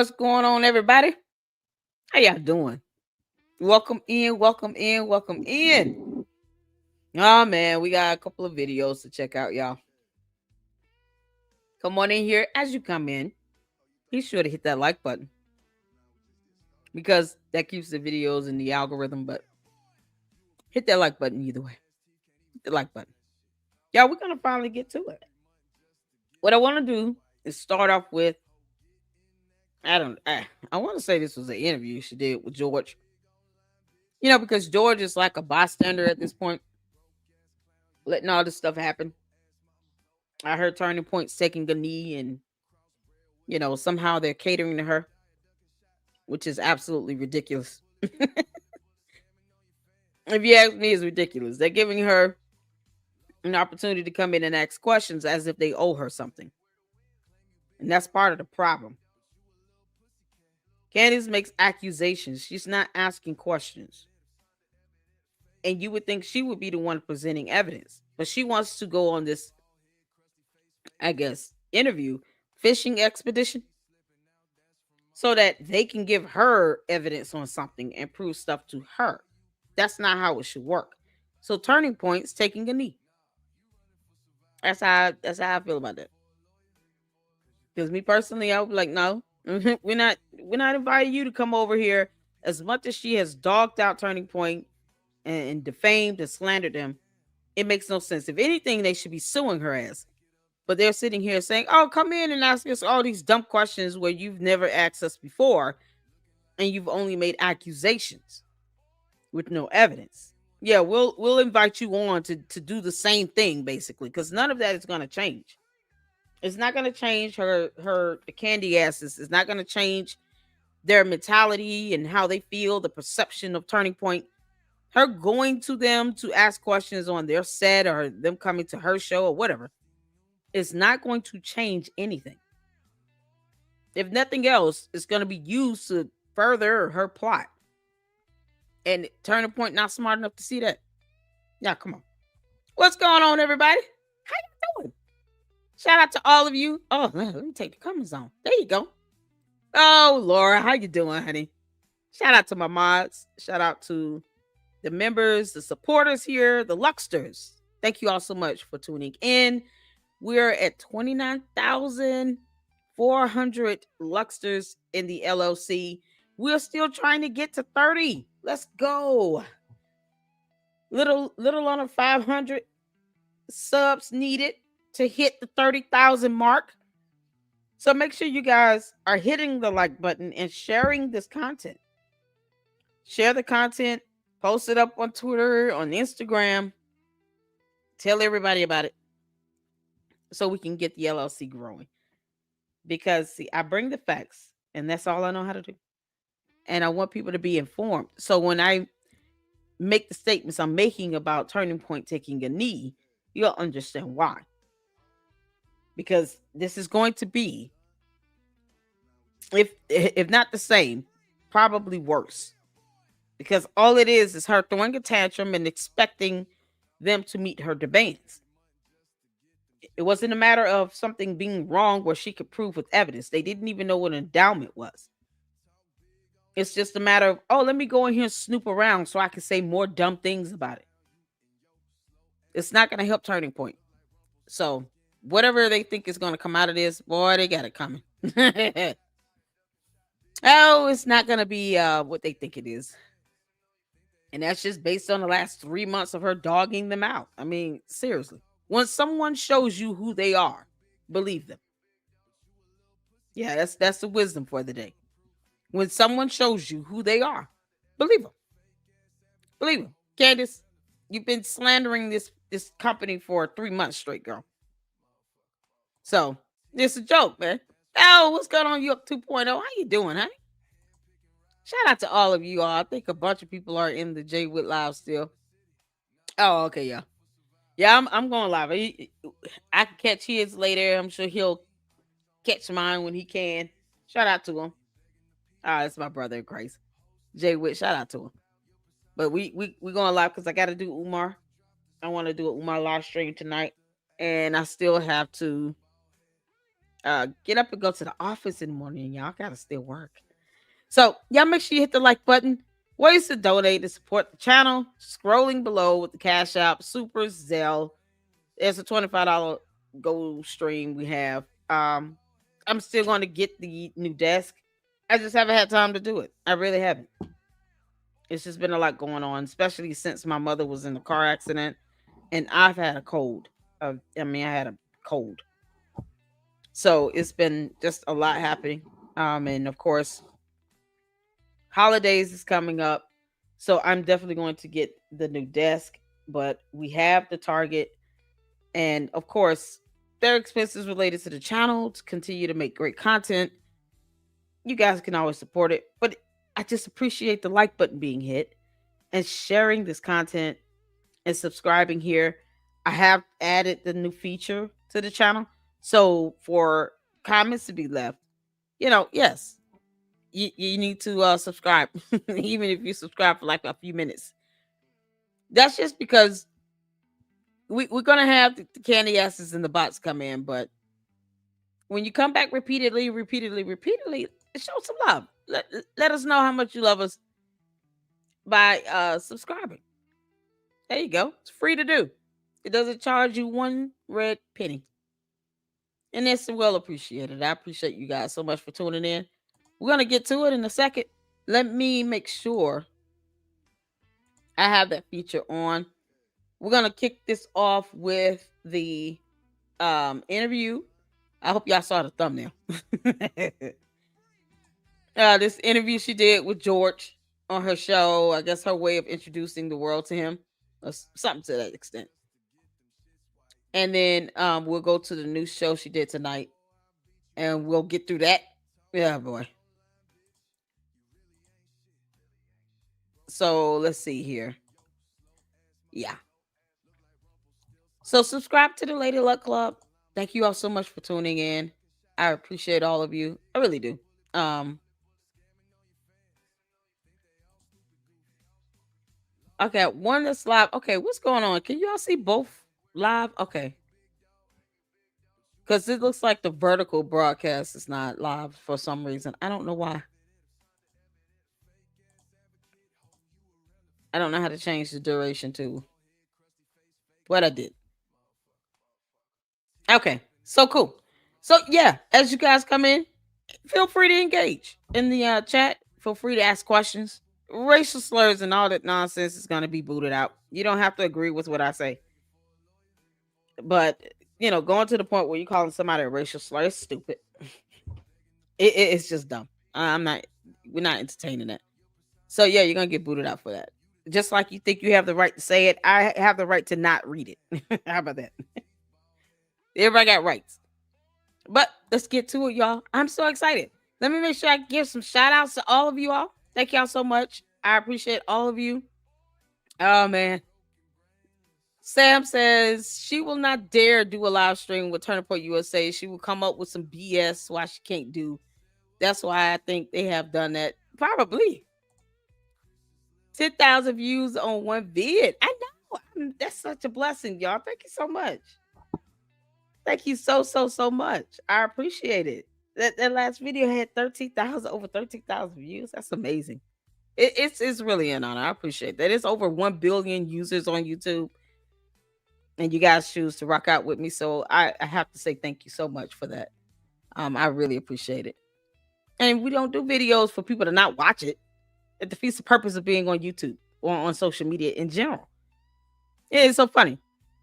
What's going on, everybody? How y'all doing? Welcome in, welcome in, welcome in. Oh man, we got a couple of videos to check out, y'all. Come on in here. As you come in, be sure to hit that like button because that keeps the videos in the algorithm. But hit that like button either way. Hit the like button. Y'all, we're gonna finally get to it. What I want to do is start off with I want to say this was an interview she did with George. Because George is like a bystander at this point, letting all this stuff happen. I heard Turning Point's taking a knee, and somehow they're catering to her, which is absolutely ridiculous. If you ask me, it's ridiculous. They're giving her an opportunity to come in and ask questions as if they owe her something. And that's part of the problem. Candace makes accusations. She's not asking questions. And you would think she would be the one presenting evidence. But she wants to go on this, I guess, interview, fishing expedition, so that they can give her evidence on something and prove stuff to her. That's not how it should work. So Turning Point's taking a knee. That's how I feel about that. Because me personally, I would be like, no, we're not inviting you to come over here. As much as she has dogged out Turning Point and defamed and slandered them, it makes no sense. If anything, they should be suing her ass. But they're sitting here saying, oh, come in and ask us all these dumb questions where you've never asked us before, and you've only made accusations with no evidence. Yeah, we'll invite you on to do the same thing, basically, because none of that is going to change. It's not going to change the candy asses. It's not going to change their mentality and how they feel, the perception of Turning Point. Her going to them to ask questions on their set or them coming to her show or whatever, it's not going to change anything. If nothing else, it's going to be used to further her plot. And Turning Point not smart enough to see that. Yeah, come on. What's going on, everybody? How you doing? Shout out to all of you. Oh, let me take the comments on. There you go. Oh, Laura, how you doing, honey? Shout out to my mods. Shout out to the members, the supporters here, the Luxters. Thank you all so much for tuning in. We're at 29,400 Luxters in the LLC. We're still trying to get to 30. Let's go. Little under 500 subs needed to hit the 30,000 mark. So make sure you guys are hitting the like button and sharing this content. Share the content, post it up on Twitter, on Instagram. Tell everybody about it so we can get the LLC growing. Because, see, I bring the facts, and that's all I know how to do. And I want people to be informed. So when I make the statements I'm making about Turning Point taking a knee, you'll understand why. Because this is going to be, if not the same, probably worse. Because all it is her throwing a tantrum and expecting them to meet her demands. It wasn't a matter of something being wrong where she could prove with evidence. They didn't even know what an endowment was. It's just a matter of, oh, let me go in here and snoop around so I can say more dumb things about it. It's not going to help Turning Point. So whatever they think is going to come out of this, boy, they got it coming. Oh, it's not going to be what they think it is. And that's just based on the last 3 months of her dogging them out. I mean, seriously. When someone shows you who they are, believe them. Yeah, that's the wisdom for the day. When someone shows you who they are, believe them. Believe them. Candace, you've been slandering this company for 3 months straight, girl. So, it's a joke, man. Oh, what's going on, you up 2.0? How you doing, honey? Shout out to all of you all. I think a bunch of people are in the J Witt live still. Oh, okay, yeah. Yeah, I'm going live. I can catch his later. I'm sure he'll catch mine when he can. Shout out to him. That's my brother in Christ. Jay Witt, shout out to him. But we going live because I got to do Umar. I want to do an Umar live stream tonight. And I still have to get up and go to the office in the morning, and y'all gotta still work. So y'all make sure you hit the like button. Ways to donate to support the channel. Scrolling below with the Cash App, Super Zelle. There's a $25 gold stream we have. I'm still going to get the new desk. I just haven't had time to do it. I really haven't. It's just been a lot going on, especially since my mother was in a car accident and I've had a cold. I had a cold. So it's been just a lot happening. And of course, holidays is coming up. So I'm definitely going to get the new desk, but we have the target. And of course, there are expenses related to the channel to continue to make great content. You guys can always support it, but I just appreciate the like button being hit and sharing this content and subscribing here. I have added the new feature to the channel. So for comments to be left, yes, you need to subscribe, even if you subscribe for like a few minutes. That's just because we're going to have the candy asses in the box come in, but when you come back repeatedly, show some love. Let us know how much you love us by subscribing. There you go. It's free to do. It doesn't charge you one red penny. And that's well appreciated. I appreciate you guys so much for tuning in. We're going to get to it in a second. Let me make sure I have that feature on. We're going to kick this off with the interview. I hope y'all saw the thumbnail. This interview she did with George on her show. I guess her way of introducing the world to him, or something to that extent. And then we'll go to the new show she did tonight, and we'll get through that. Yeah, boy. So let's see here. Yeah. So subscribe to the Lady Luck Club. Thank you all so much for tuning in. I appreciate all of you. I really do. Okay, one that's live. Okay, what's going on? Can you all see both live? Okay. Because it looks like the vertical broadcast is not live for some reason. I don't know why. I don't know how to change the duration to what I did. Okay, so cool. So yeah, as you guys come in, feel free to engage in the chat. Feel free to ask questions. Racial slurs and all that nonsense is going to be booted out. You don't have to agree with what I say, but going to the point where you calling somebody a racial slur is stupid. It's just dumb. I'm not. We're not entertaining that. So yeah, you're gonna get booted out for that. Just like you think you have the right to say it, I have the right to not read it. How about that? Everybody got rights. But let's get to it, y'all. I'm so excited. Let me make sure I give some shout outs to all of you all. Thank y'all so much. I appreciate all of you. Oh man. Sam says she will not dare do a live stream with Turning Point USA. She will come up with some BS why she can't do. That's why I think they have done that. Probably. 10,000 views on one vid. I know. That's such a blessing, y'all. Thank you so much. Thank you so much. I appreciate it. That last video had 13,000, over 13,000 views. That's amazing. It's really an honor. I appreciate that. It's over 1 billion users on YouTube, and you guys choose to rock out with me. So I have to say thank you so much for that. I really appreciate it. And we don't do videos for people to not watch it. It defeats the purpose of being on YouTube or on social media in general. Yeah, it's so funny.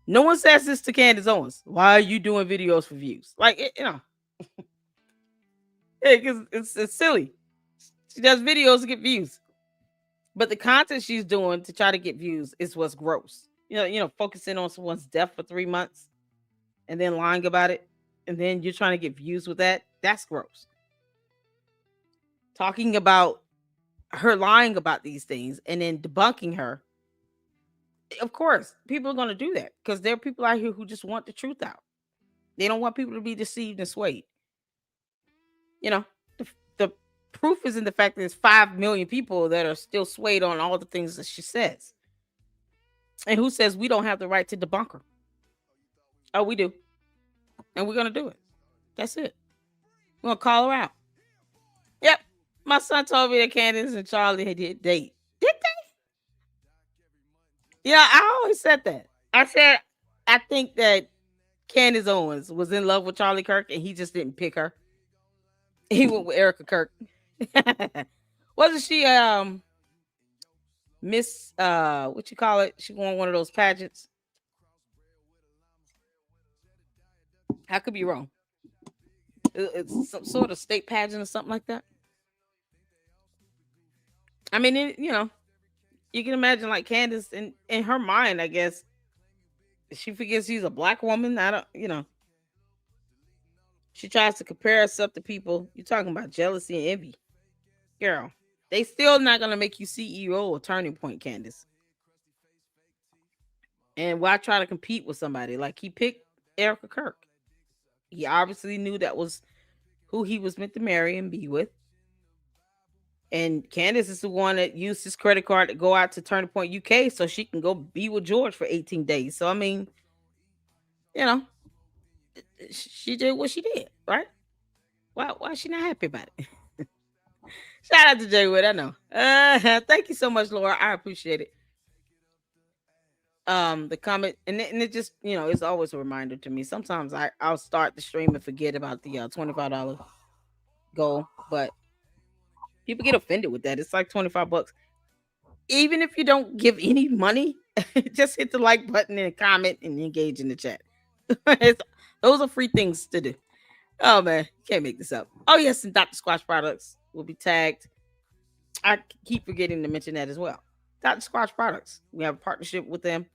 No one says this to Candace Owens. Why are you doing videos for views? Like, yeah, because it's silly. She does videos to get views, but the content she's doing to try to get views is what's gross. Focusing on someone's death for 3 months and then lying about it, and then you're trying to get views with that. That's gross. Talking about her lying about these things and then debunking her. Of course, people are going to do that because there are people out here who just want the truth out. They don't want people to be deceived and swayed. The, the proof is in the fact that there's 5 million people that are still swayed on all the things that she says. And who says we don't have the right to debunk her? Oh, we do. And we're going to do it. That's it. We're gonna call her out. Yep. My son told me that Candace and Charlie had did date. Did they? Yeah, I always said that. I said I think that Candace Owens was in love with Charlie Kirk and he just didn't pick her. He went with Erica Kirk. Wasn't she Miss what you call it? She won one of those pageants. I could be wrong. It's some sort of state pageant or something like that. I mean, you can imagine like Candace in her mind, I guess she forgets she's a black woman. I don't, she tries to compare herself to people. You're talking about jealousy and envy, girl. They still not gonna make you CEO or Turning Point, Candace. And why try to compete with somebody like he picked Erica Kirk? He obviously knew that was who he was meant to marry and be with. And Candace is the one that used his credit card to go out to Turning Point UK so she can go be with George for 18 days. So I mean, you know, she did what she did, right? Why is she not happy about it? Shout out to Jay Wood, I know. Thank you so much, Laura. I appreciate it. The comment and it just it's always a reminder to me. Sometimes I'll start the stream and forget about the $25 goal, but people get offended with that. It's like 25 bucks. Even if you don't give any money, just hit the like button and comment and engage in the chat. Those are free things to do. Oh man, can't make this up. Oh yes, and Dr. Squatch products will be tagged. I keep forgetting to mention that as well. Dr. Squatch products. We have a partnership with them.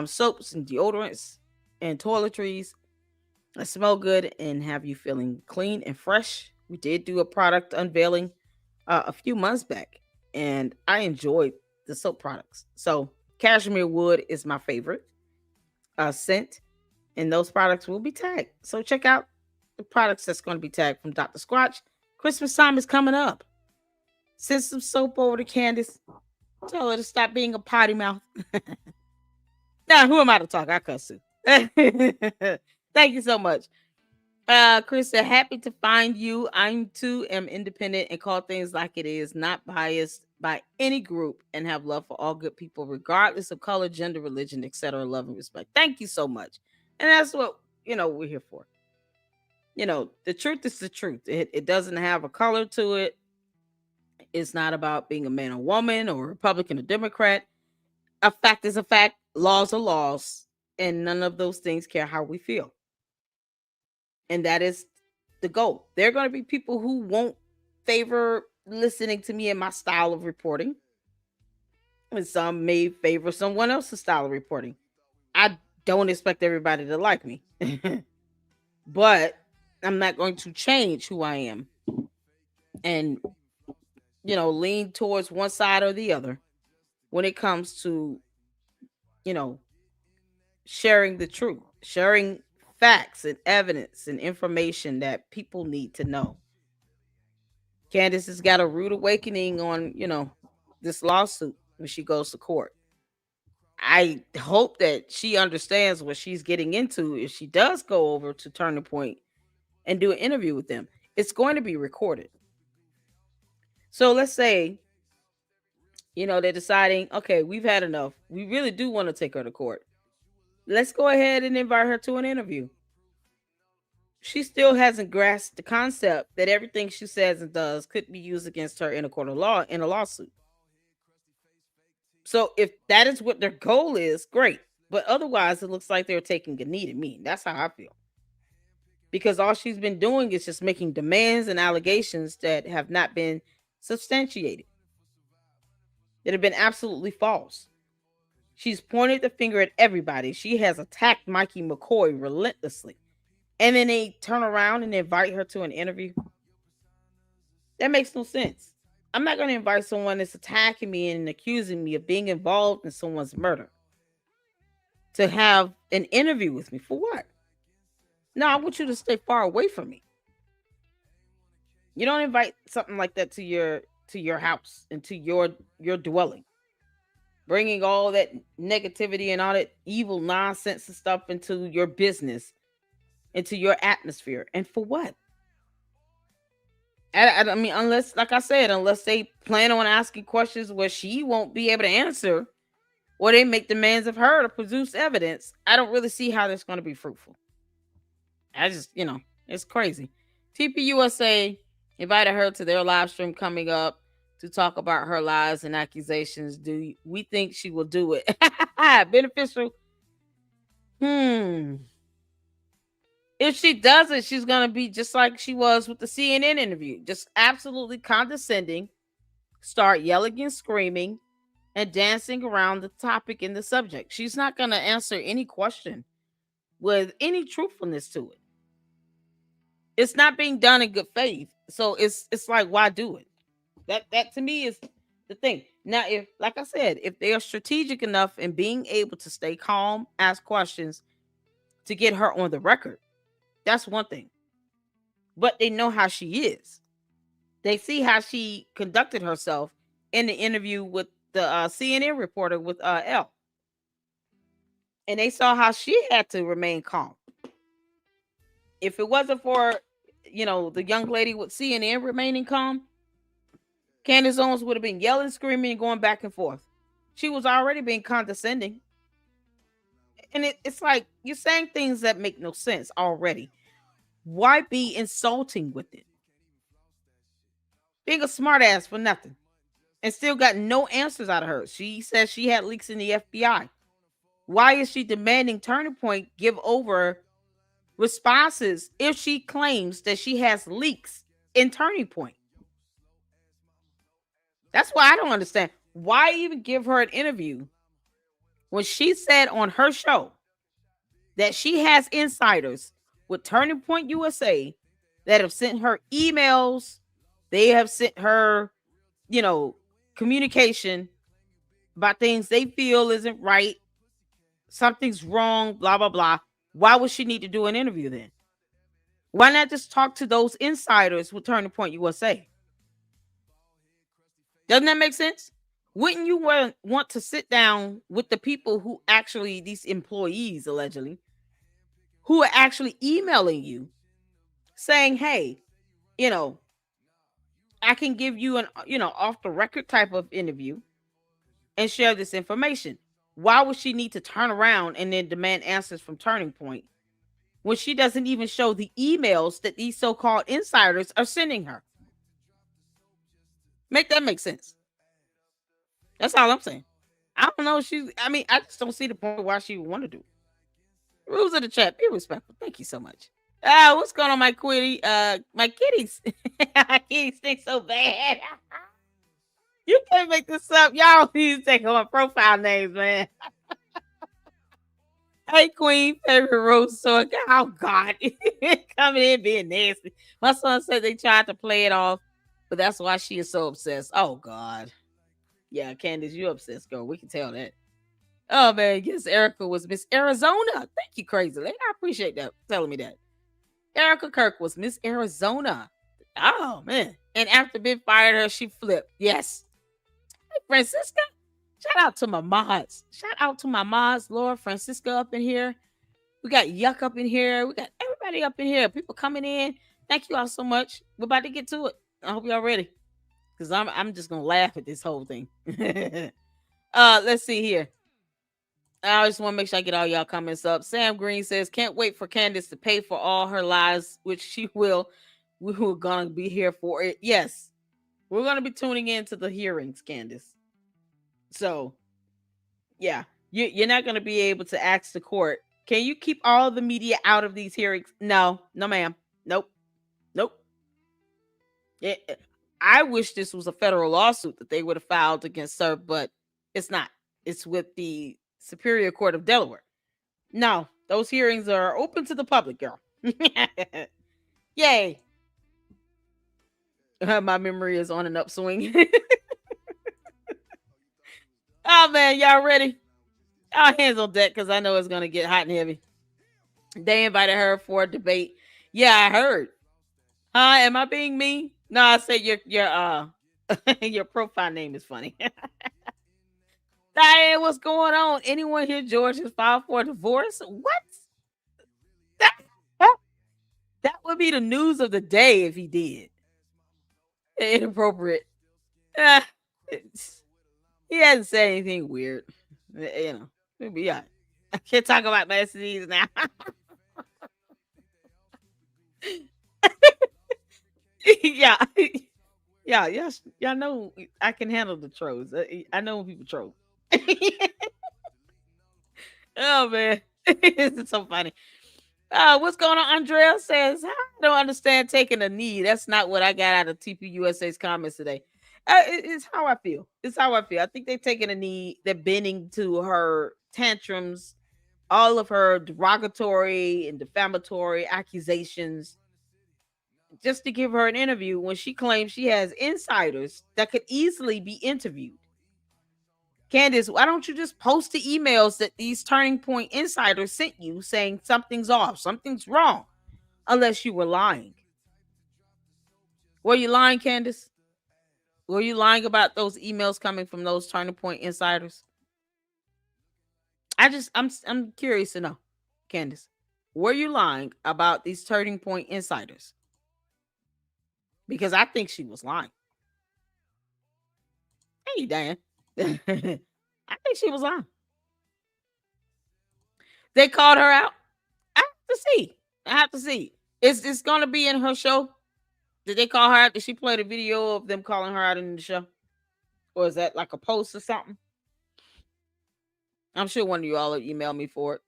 Soaps and deodorants and toiletries that smell good and have you feeling clean and fresh. We did do a product unveiling a few months back, and I enjoyed the soap products. So cashmere wood is my favorite scent, and those products will be tagged. So check out the products that's going to be tagged from Dr. Squatch. Christmas time is coming up. Send some soap over to Candace. Tell her to stop being a potty mouth. Now, who am I to talk? I cuss too. Thank you so much. Chris said, happy to find you. I'm too am independent and call things like it is, not biased by any group, and have love for all good people, regardless of color, gender, religion, etc. Love and respect. Thank you so much. And that's what we're here for. The truth is the truth. It doesn't have a color to it. It's not about being a man or woman or Republican or Democrat. A fact is a fact. Laws are laws. And none of those things care how we feel. And that is the goal. There are going to be people who won't favor listening to me and my style of reporting. And some may favor someone else's style of reporting. I don't expect everybody to like me. But I'm not going to change who I am and, lean towards one side or the other when it comes to, you know, sharing the truth, sharing facts and evidence and information that people need to know. Candace has got a rude awakening on, this lawsuit when she goes to court. I hope that she understands what she's getting into if she does go over to Turning Point and do an interview with them. It's going to be recorded. So let's say, they're deciding, okay, we've had enough. We really do want to take her to court. Let's go ahead and invite her to an interview. She still hasn't grasped the concept that everything she says and does could be used against her in a court of law in a lawsuit. So if that is what their goal is, great. But otherwise, it looks like they're taking a knee to me. That's how I feel. Because all she's been doing is just making demands and allegations that have not been substantiated, that have been absolutely false. She's pointed the finger at everybody. She has attacked Mikey McCoy relentlessly. And then they turn around and invite her to an interview. That makes no sense. I'm not going to invite someone that's attacking me and accusing me of being involved in someone's murder to have an interview with me. For what? No, I want you to stay far away from me. You don't invite something like that to your house and to your dwelling, bringing all that negativity and all that evil nonsense and stuff into your business, into your atmosphere. And for what? I mean, unless, like I said, unless they plan on asking questions where she won't be able to answer, or they make demands of her to produce evidence, I don't really see how that's going to be fruitful. I just, it's crazy. TPUSA invited her to their live stream coming up to talk about her lies and accusations. We think she will do it? Beneficial. Hmm. If she doesn't, she's gonna be just like she was with the CNN interview, just absolutely condescending, start yelling and screaming, and dancing around the topic and the subject. She's not gonna answer any question with any truthfulness to it. It's not being done in good faith. So it's like, why do it? That to me is the thing. Now, if, like I said, if they are strategic enough in being able to stay calm, ask questions to get her on the record, that's one thing. But they know how she is. They see how she conducted herself in the interview with the CNN reporter with L, and they saw how she had to remain calm. If it wasn't for, the young lady with CNN remaining calm, Candace Owens would have been yelling, screaming, and going back and forth. She was already being condescending. And it's like you're saying things that make no sense already. Why be insulting with it? Being a smartass for nothing. And still got no answers out of her. She says she had leaks in the FBI. Why is she demanding Turning Point give over responses if she claims that she has leaks in Turning Point? That's why I don't understand. Why even give her an interview when she said on her show that she has insiders with Turning Point USA that have sent her emails, they have sent her, you know, communication about things they feel isn't right, something's wrong, blah, blah, blah. Why would she need to do an interview then? Why not just talk to those insiders with Turning Point USA? Doesn't that make sense? Wouldn't you want to sit down with the people who actually, these employees allegedly, who are actually emailing you saying, hey, you know, I can give you an, off the record type of interview and share this information. Why would she need to turn around and then demand answers from Turning Point when she doesn't even show the emails that these so-called insiders are sending her? Make that make sense. That's all I'm saying. I don't know. I just don't see the point why she would want to do it. Rules of the chat. Be respectful. Thank you so much. What's going on, my kitty? My kitties. My kitties stink so bad. You can't make this up. Y'all need to take on profile names, man. Hey, Queen, favorite rose so oh God, coming in being nasty. My son said they tried to play it off, but that's why she is so obsessed. Oh God, yeah, Candace, you obsessed, girl. We can tell that. Oh man, yes, Erica was Miss Arizona. Thank you, Crazy Lady. I appreciate that telling me that. Erica Kirk was Miss Arizona. Oh man, and after Ben fired her, she flipped. Yes. Hey, Francisca. Shout out to my mods. Shout out to my mods, Laura, Francisca up in here. We got Yuck up in here. We got everybody up in here. People coming in. Thank you all so much. We're about to get to it. I hope y'all ready. Because I'm just gonna laugh at this whole thing. Let's see here. I just want to make sure I get all y'all comments up. Sam Green says, can't wait for Candace to pay for all her lies, which she will. We were gonna be here for it. Yes. We're gonna be tuning in to the hearings, Candace. So yeah, you're not gonna be able to ask the court, can you keep all the media out of these hearings? No, no, ma'am. Nope. Nope. I wish this was a federal lawsuit that they would have filed against her, but it's not. It's with the Superior Court of Delaware. No, those hearings are open to the public, girl. Yay. My memory is on an upswing. Oh, man, y'all ready? All hands on deck because I know it's going to get hot and heavy. They invited her for a debate. Yeah, I heard. Am I being mean? No, I said your your profile name is funny. Diane, what's going on? Anyone here, George, has filed for a divorce? What? That, that would be the news of the day if he did. Inappropriate. Ah, it's- he hasn't said anything weird. You know, we'll be all right. I can't talk about my STDs now. Yeah. Yeah, y'all know I can handle the trolls. I know when people troll. Oh man, this is so funny. What's going on? Andrea says, I don't understand taking a knee. That's not what I got out of TPUSA's comments today. It's how I feel. It's how I feel. I think they're taking a knee. They're bending to her tantrums, all of her derogatory and defamatory accusations, just to give her an interview when she claims she has insiders that could easily be interviewed. Candace, why don't you just post the emails that these Turning Point insiders sent you saying something's off, something's wrong, unless you were lying? Were you lying, Candace? Were you lying about those emails coming from those Turning Point insiders? I'm curious to know, Candace. Were you lying about these Turning Point insiders? Because I think she was lying. Hey, Dan. I think she was lying. They called her out. I have to see. I have to see. Is this going to be in her show? Did they call her out? Did she play the video of them calling her out in the show? Or is that like a post or something? I'm sure one of you all will email me for it.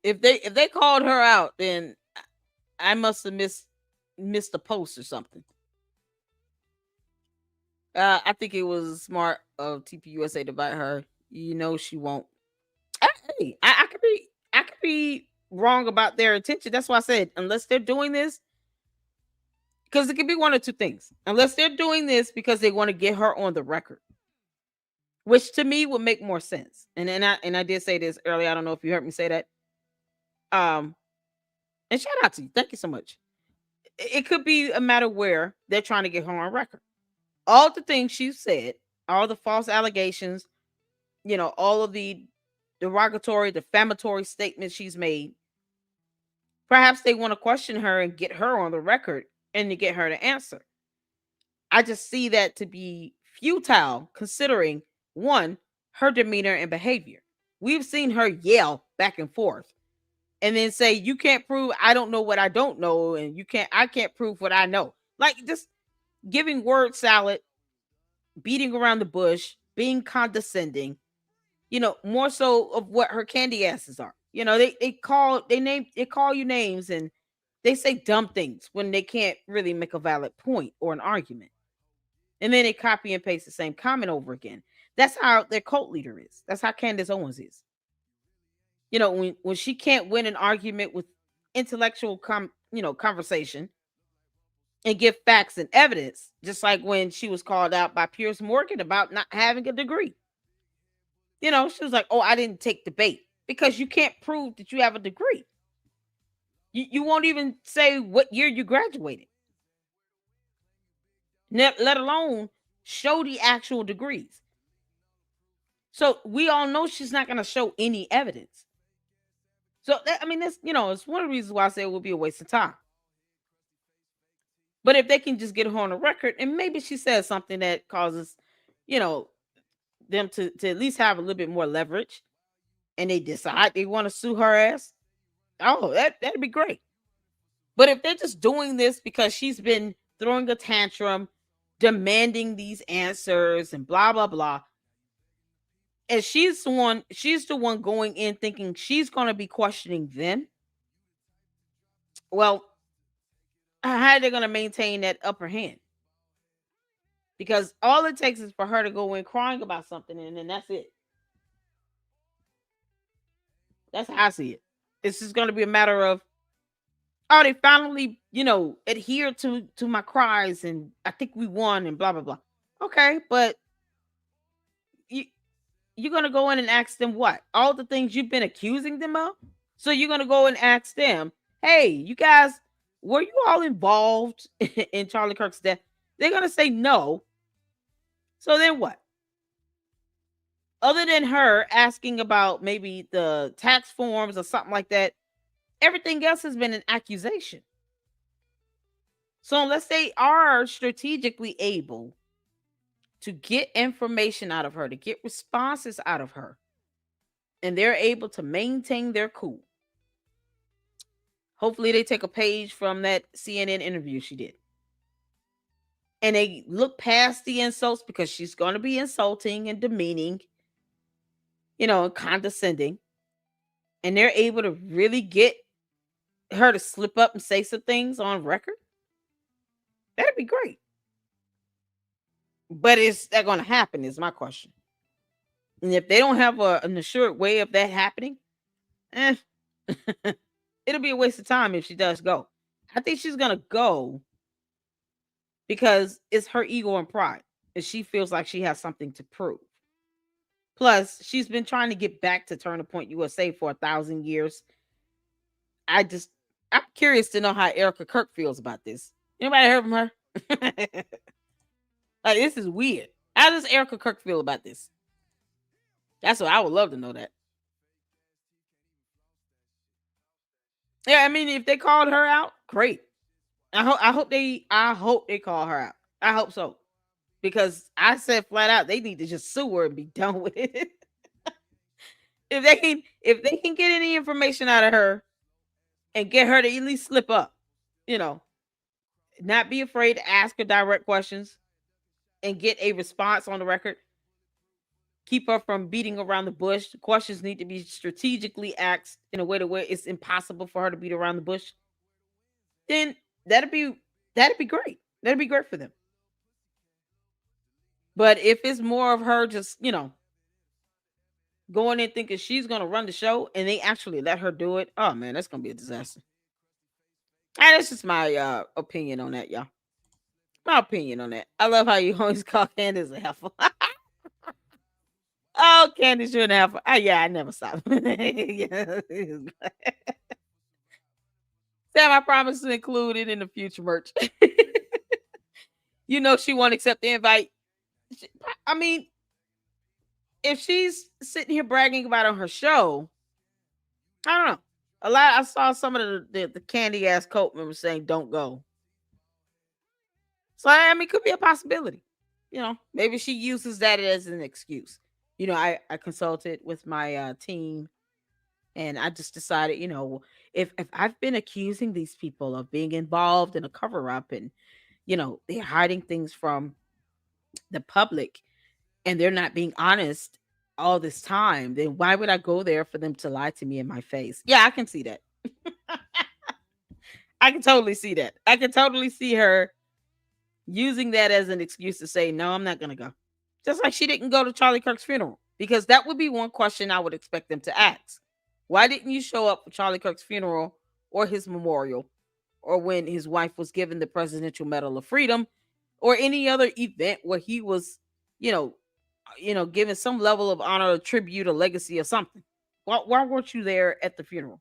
If they called her out, then I must have missed a post or something. I think it was smart of TPUSA to bite her. You know she won't. Hey, I could be wrong about their intention. That's why I said unless they're doing this, because it could be one or two things. Unless they're doing this because they want to get her on the record, which to me would make more sense. And I did say this earlier. I don't know if you heard me say that. Um, and shout out to you. Thank you so much. It could be a matter where they're trying to get her on record. All the things she said, all the false allegations, all of the derogatory, defamatory statements she's made. Perhaps they want to question her and get her on the record and to get her to answer. I just see that to be futile considering one, her demeanor and behavior. We've seen her yell back and forth and then say, you can't prove I don't know what I don't know, and I can't prove what I know. Like just giving word salad, beating around the bush, being condescending, more so of what her candy asses are. They call you names and they say dumb things when they can't really make a valid point or an argument. And then they copy and paste the same comment over again. That's how their cult leader is. That's how Candace Owens is. When she can't win an argument with intellectual conversation and give facts and evidence, just like when she was called out by Piers Morgan about not having a degree. She was like, "Oh, I didn't take debate," because you can't prove that you have a degree. You won't even say what year you graduated, let alone show the actual degrees. So we all know she's not going to show any evidence. So that's it's one of the reasons why I say it will be a waste of time. But if they can just get her on the record and maybe she says something that causes, you know, them to at least have a little bit more leverage, and they decide they want to sue her ass, oh, that'd be great. But if they're just doing this because she's been throwing a tantrum, demanding these answers and blah blah blah, and she's the one going in thinking she's going to be questioning them, well, how are they going to maintain that upper hand? Because all it takes is for her to go in crying about something, and then that's it. That's how I see it. It's just going to be a matter of, oh, they finally, adhered to my cries, and I think we won, and blah blah blah. Okay, but you you're gonna go in and ask them what? All the things you've been accusing them of? So you're gonna go and ask them, hey, you guys, were you all involved in Charlie Kirk's death? They're gonna say no. So then what? Other than her asking about maybe the tax forms or something like that, everything else has been an accusation. So unless they are strategically able to get information out of her, to get responses out of her, and they're able to maintain their cool, hopefully they take a page from that CNN interview she did. And they look past the insults because she's going to be insulting and demeaning, and condescending. And they're able to really get her to slip up and say some things on record. That'd be great. But is that going to happen? Is my question. And if they don't have an assured way of that happening, eh, it'll be a waste of time if she does go. I think she's going to go because it's her ego and pride. And she feels like she has something to prove. Plus, she's been trying to get back to Turning Point USA for 1,000 years. I just, I'm curious to know how Erica Kirk feels about this. Anybody heard from her? Like, this is weird. How does Erica Kirk feel about this? That's what I would love to know that. Yeah, I mean, if they called her out, great. I hope they call her out. I hope so. Because I said flat out they need to just sue her and be done with it. If they can get any information out of her and get her to at least slip up, you know, not be afraid to ask her direct questions and get a response on the record. Keep her from beating around the bush. The questions need to be strategically asked in a way to where it's impossible for her to beat around the bush. Then that'd be that'd be great. That'd be great for them. But if it's more of her just, going in thinking she's gonna run the show and they actually let her do it, oh man, that's gonna be a disaster. And that's just my opinion on that, y'all. My opinion on that. I love how you always call Candace a heifer. Oh, Candace, you're an heifer. Oh, yeah, I never stop. Yeah. Sam, I promise to include it in the future merch. She won't accept the invite. I mean, if she's sitting here bragging about on her show, I don't know. I saw some of the candy ass cult members saying don't go. So I mean, it could be a possibility. Maybe she uses that as an excuse. I consulted with my team, and I just decided, if I've been accusing these people of being involved in a cover up, and they're hiding things from the public, and they're not being honest all this time, then why would I go there for them to lie to me in my face? Yeah, I can see that. I can totally see that. I can totally see her using that as an excuse to say, no, I'm not going to go. Just like she didn't go to Charlie Kirk's funeral, because that would be one question I would expect them to ask. Why didn't you show up for Charlie Kirk's funeral or his memorial, or when his wife was given the Presidential Medal of Freedom, or any other event where he was, given some level of honor, a tribute, a legacy, or something? Why weren't you there at the funeral?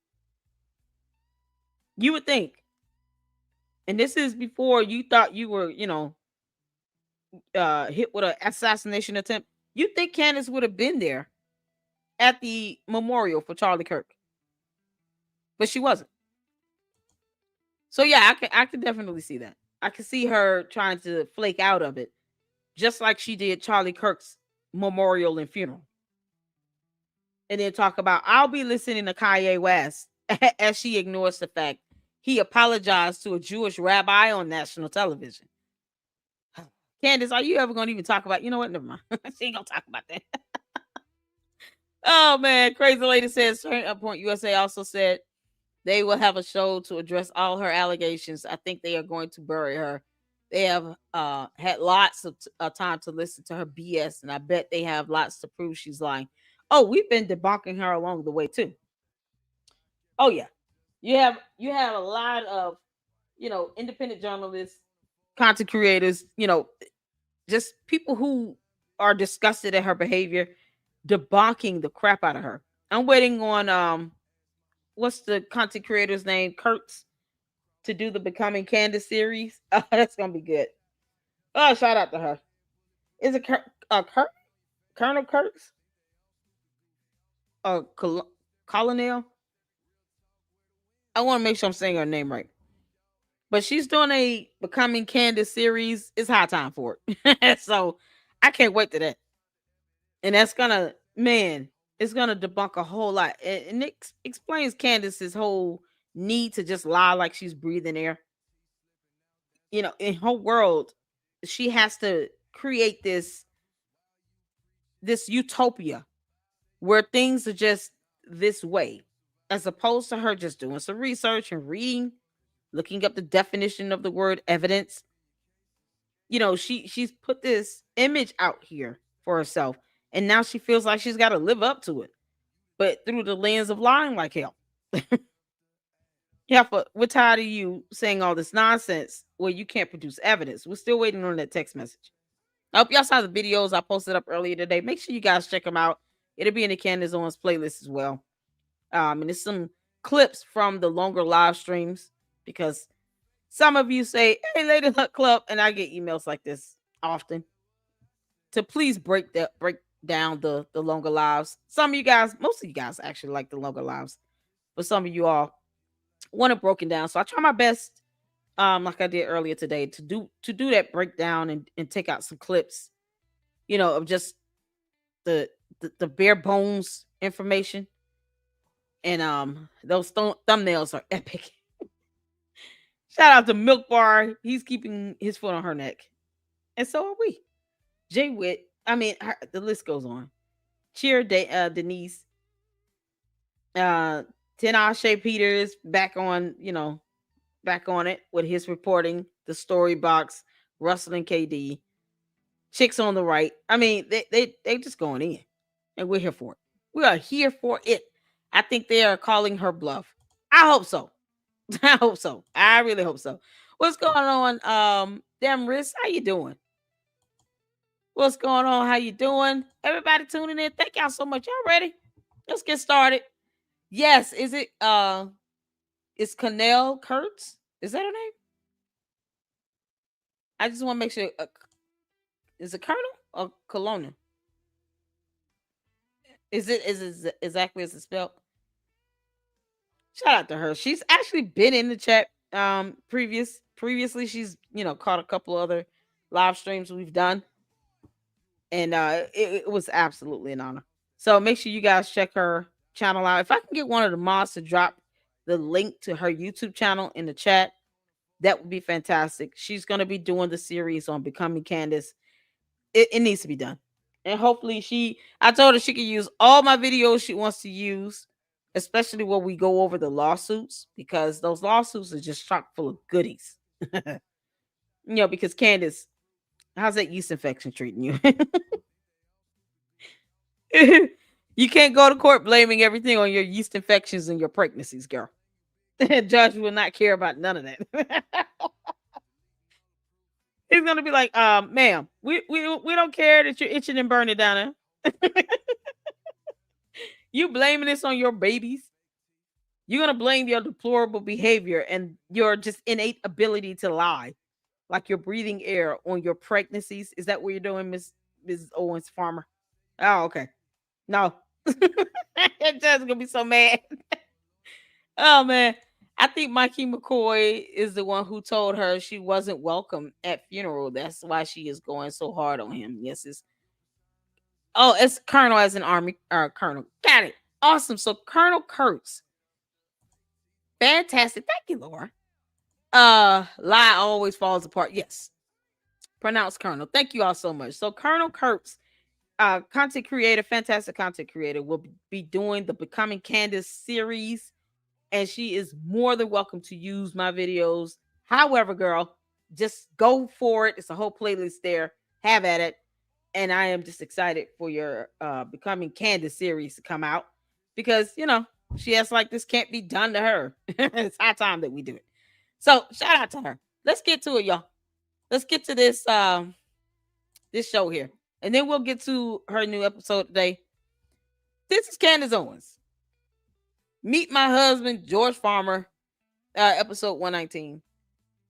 You would think. And this is before you thought you were, hit with an assassination attempt. You think Candace would have been there at the memorial for Charlie Kirk, but she wasn't. So yeah, I can definitely see that. I can see her trying to flake out of it, just like she did Charlie Kirk's memorial and funeral, and then talk about I'll be listening to Kanye West as she ignores the fact he apologized to a Jewish rabbi on national television. Candace, are you ever going to even talk about? You know what? Never mind. She ain't gonna talk about that. Oh man, Crazy Lady says Turn Point USA also said they will have a show to address all her allegations. I think they are going to bury her. They have had lots of time to listen to her BS, and I bet they have lots to prove she's lying. Oh, we've been debunking her along the way too. Oh yeah, you have a lot of independent journalists, content creators, just people who are disgusted at her behavior, debunking the crap out of her. I'm waiting on what's the content creator's name? Kurtz, to do the Becoming Candace series. Oh, that's gonna be good. Oh, shout out to her. Is it Kurt? Colonel Kurtz? Colonel? I want to make sure I'm saying her name right. But she's doing a Becoming Candace series. It's high time for it. So I can't wait to that. And that's gonna, man, it's gonna debunk a whole lot. And it explains Candace's whole need to just lie like she's breathing air. In her world, she has to create this utopia where things are just this way, as opposed to her just doing some research and reading, looking up the definition of the word evidence. She's put this image out here for herself, and now she feels like she's got to live up to it, but through the lens of lying like hell. Yeah, but we're tired of you saying all this nonsense where you can't produce evidence. We're still waiting on that text message. I hope y'all saw the videos I posted up earlier today. Make sure you guys check them out. It'll be in the Candace Owens playlist as well. And it's some clips from the longer live streams, because some of you say, "Hey, Lady Luck Club," and I get emails like this often to please break down the longer lives. Some of you guys, most of you guys actually like the longer lives, but some of you all want it broken down. So I try my best, like I did earlier today, to do that breakdown and take out some clips, of just the bare bones information. And those thumbnails are epic. Shout out to Milk Bar. He's keeping his foot on her neck. And so are we. Jay Witt. I mean, the list goes on. Cheer Denise. 10 Shea Peters back on it with his reporting. The story box. Russell and KD. Chicks on the right. I mean, they just going in. And we're here for it. We are here for it. I think they are calling her bluff. I hope so. I hope so. I really hope so. What's going on? Damn Riz, how you doing? What's going on? How you doing? Everybody tuning in. Thank y'all so much. Y'all ready? Let's get started. Yes, is it it's Connell Kurtz? Is that her name? I just want to make sure, is it Colonel or Colonel? Is it exactly as it's spelled? Shout out to her. She's actually been in the chat previously. She's, caught a couple other live streams we've done. And it was absolutely an honor. So make sure you guys check her channel out. If I can get one of the mods to drop the link to her YouTube channel in the chat, that would be fantastic. She's going to be doing the series on Becoming Candace. It needs to be done. And hopefully I told her she can use all my videos she wants to use, especially when we go over the lawsuits, because those lawsuits are just chock full of goodies. Because Candace, how's that yeast infection treating you? You can't go to court blaming everything on your yeast infections and your pregnancies, girl. Judge will not care about none of that. He's gonna be like, ma'am, we don't care that you're itching and burning down there. You blaming this on your babies. You're gonna blame your deplorable behavior and your just innate ability to lie, like you're breathing air, on your pregnancies. Is that what you're doing, Mrs. Owens Farmer? Oh, okay. No. That judge's gonna be so mad. Oh man. I think Mikey McCoy is the one who told her she wasn't welcome at funeral. That's why she is going so hard on him. Yes, it's Colonel as an army Colonel. Got it. Awesome. So Colonel Kurtz. Fantastic. Thank you, Laura. Lie always falls apart. Yes. Pronounced Colonel. Thank you all so much. So Colonel Kurtz, content creator, fantastic content creator, will be doing the Becoming Candace series, and she is more than welcome to use my videos. However, girl, just go for it. It's a whole playlist there. Have at it. And I am just excited for your Becoming Candace series to come out, because she has like this can't be done to her. It's high time that we do it. So shout out to her. Let's get to it, y'all. Let's get to this show here, and then we'll get to her new episode today. This is Candace Owens. Meet My Husband, George Farmer, episode 119.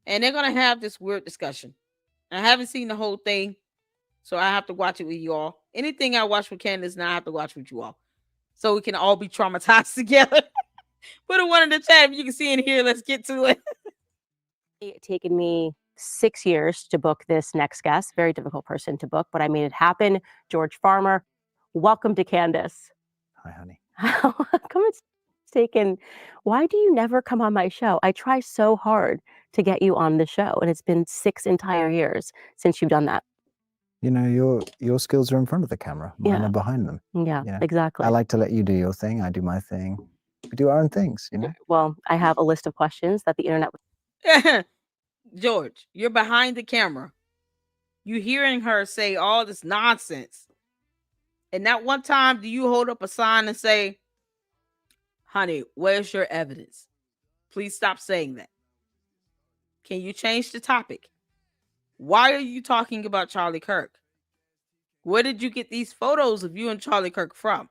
And they're going to have this weird discussion. I haven't seen the whole thing, so I have to watch it with you all. Anything I watch with Candace, now I have to watch with you all, so we can all be traumatized together. Put a one in the chat if you can see in here. Let's get to it. It's taken me 6 years to book this next guest. Very difficult person to book, but I made it happen. George Farmer, welcome to Candace. Hi, honey. How come it's taken? Why do you never come on my show? I try so hard to get you on the show, and it's been 6 entire years since you've done that. You know, your skills are in front of the camera. Mine Yeah. are behind them. Yeah, You know, exactly. I like to let you do your thing. I do my thing. We do our own things, you know? Well, I have a list of questions that the internet. George, you're behind the camera. You hearing her say all this nonsense. And not one time do you hold up a sign and say, honey, where's your evidence? Please stop saying that. Can you change the topic? Why are you talking about Charlie Kirk? Where did you get these photos of you and Charlie Kirk from?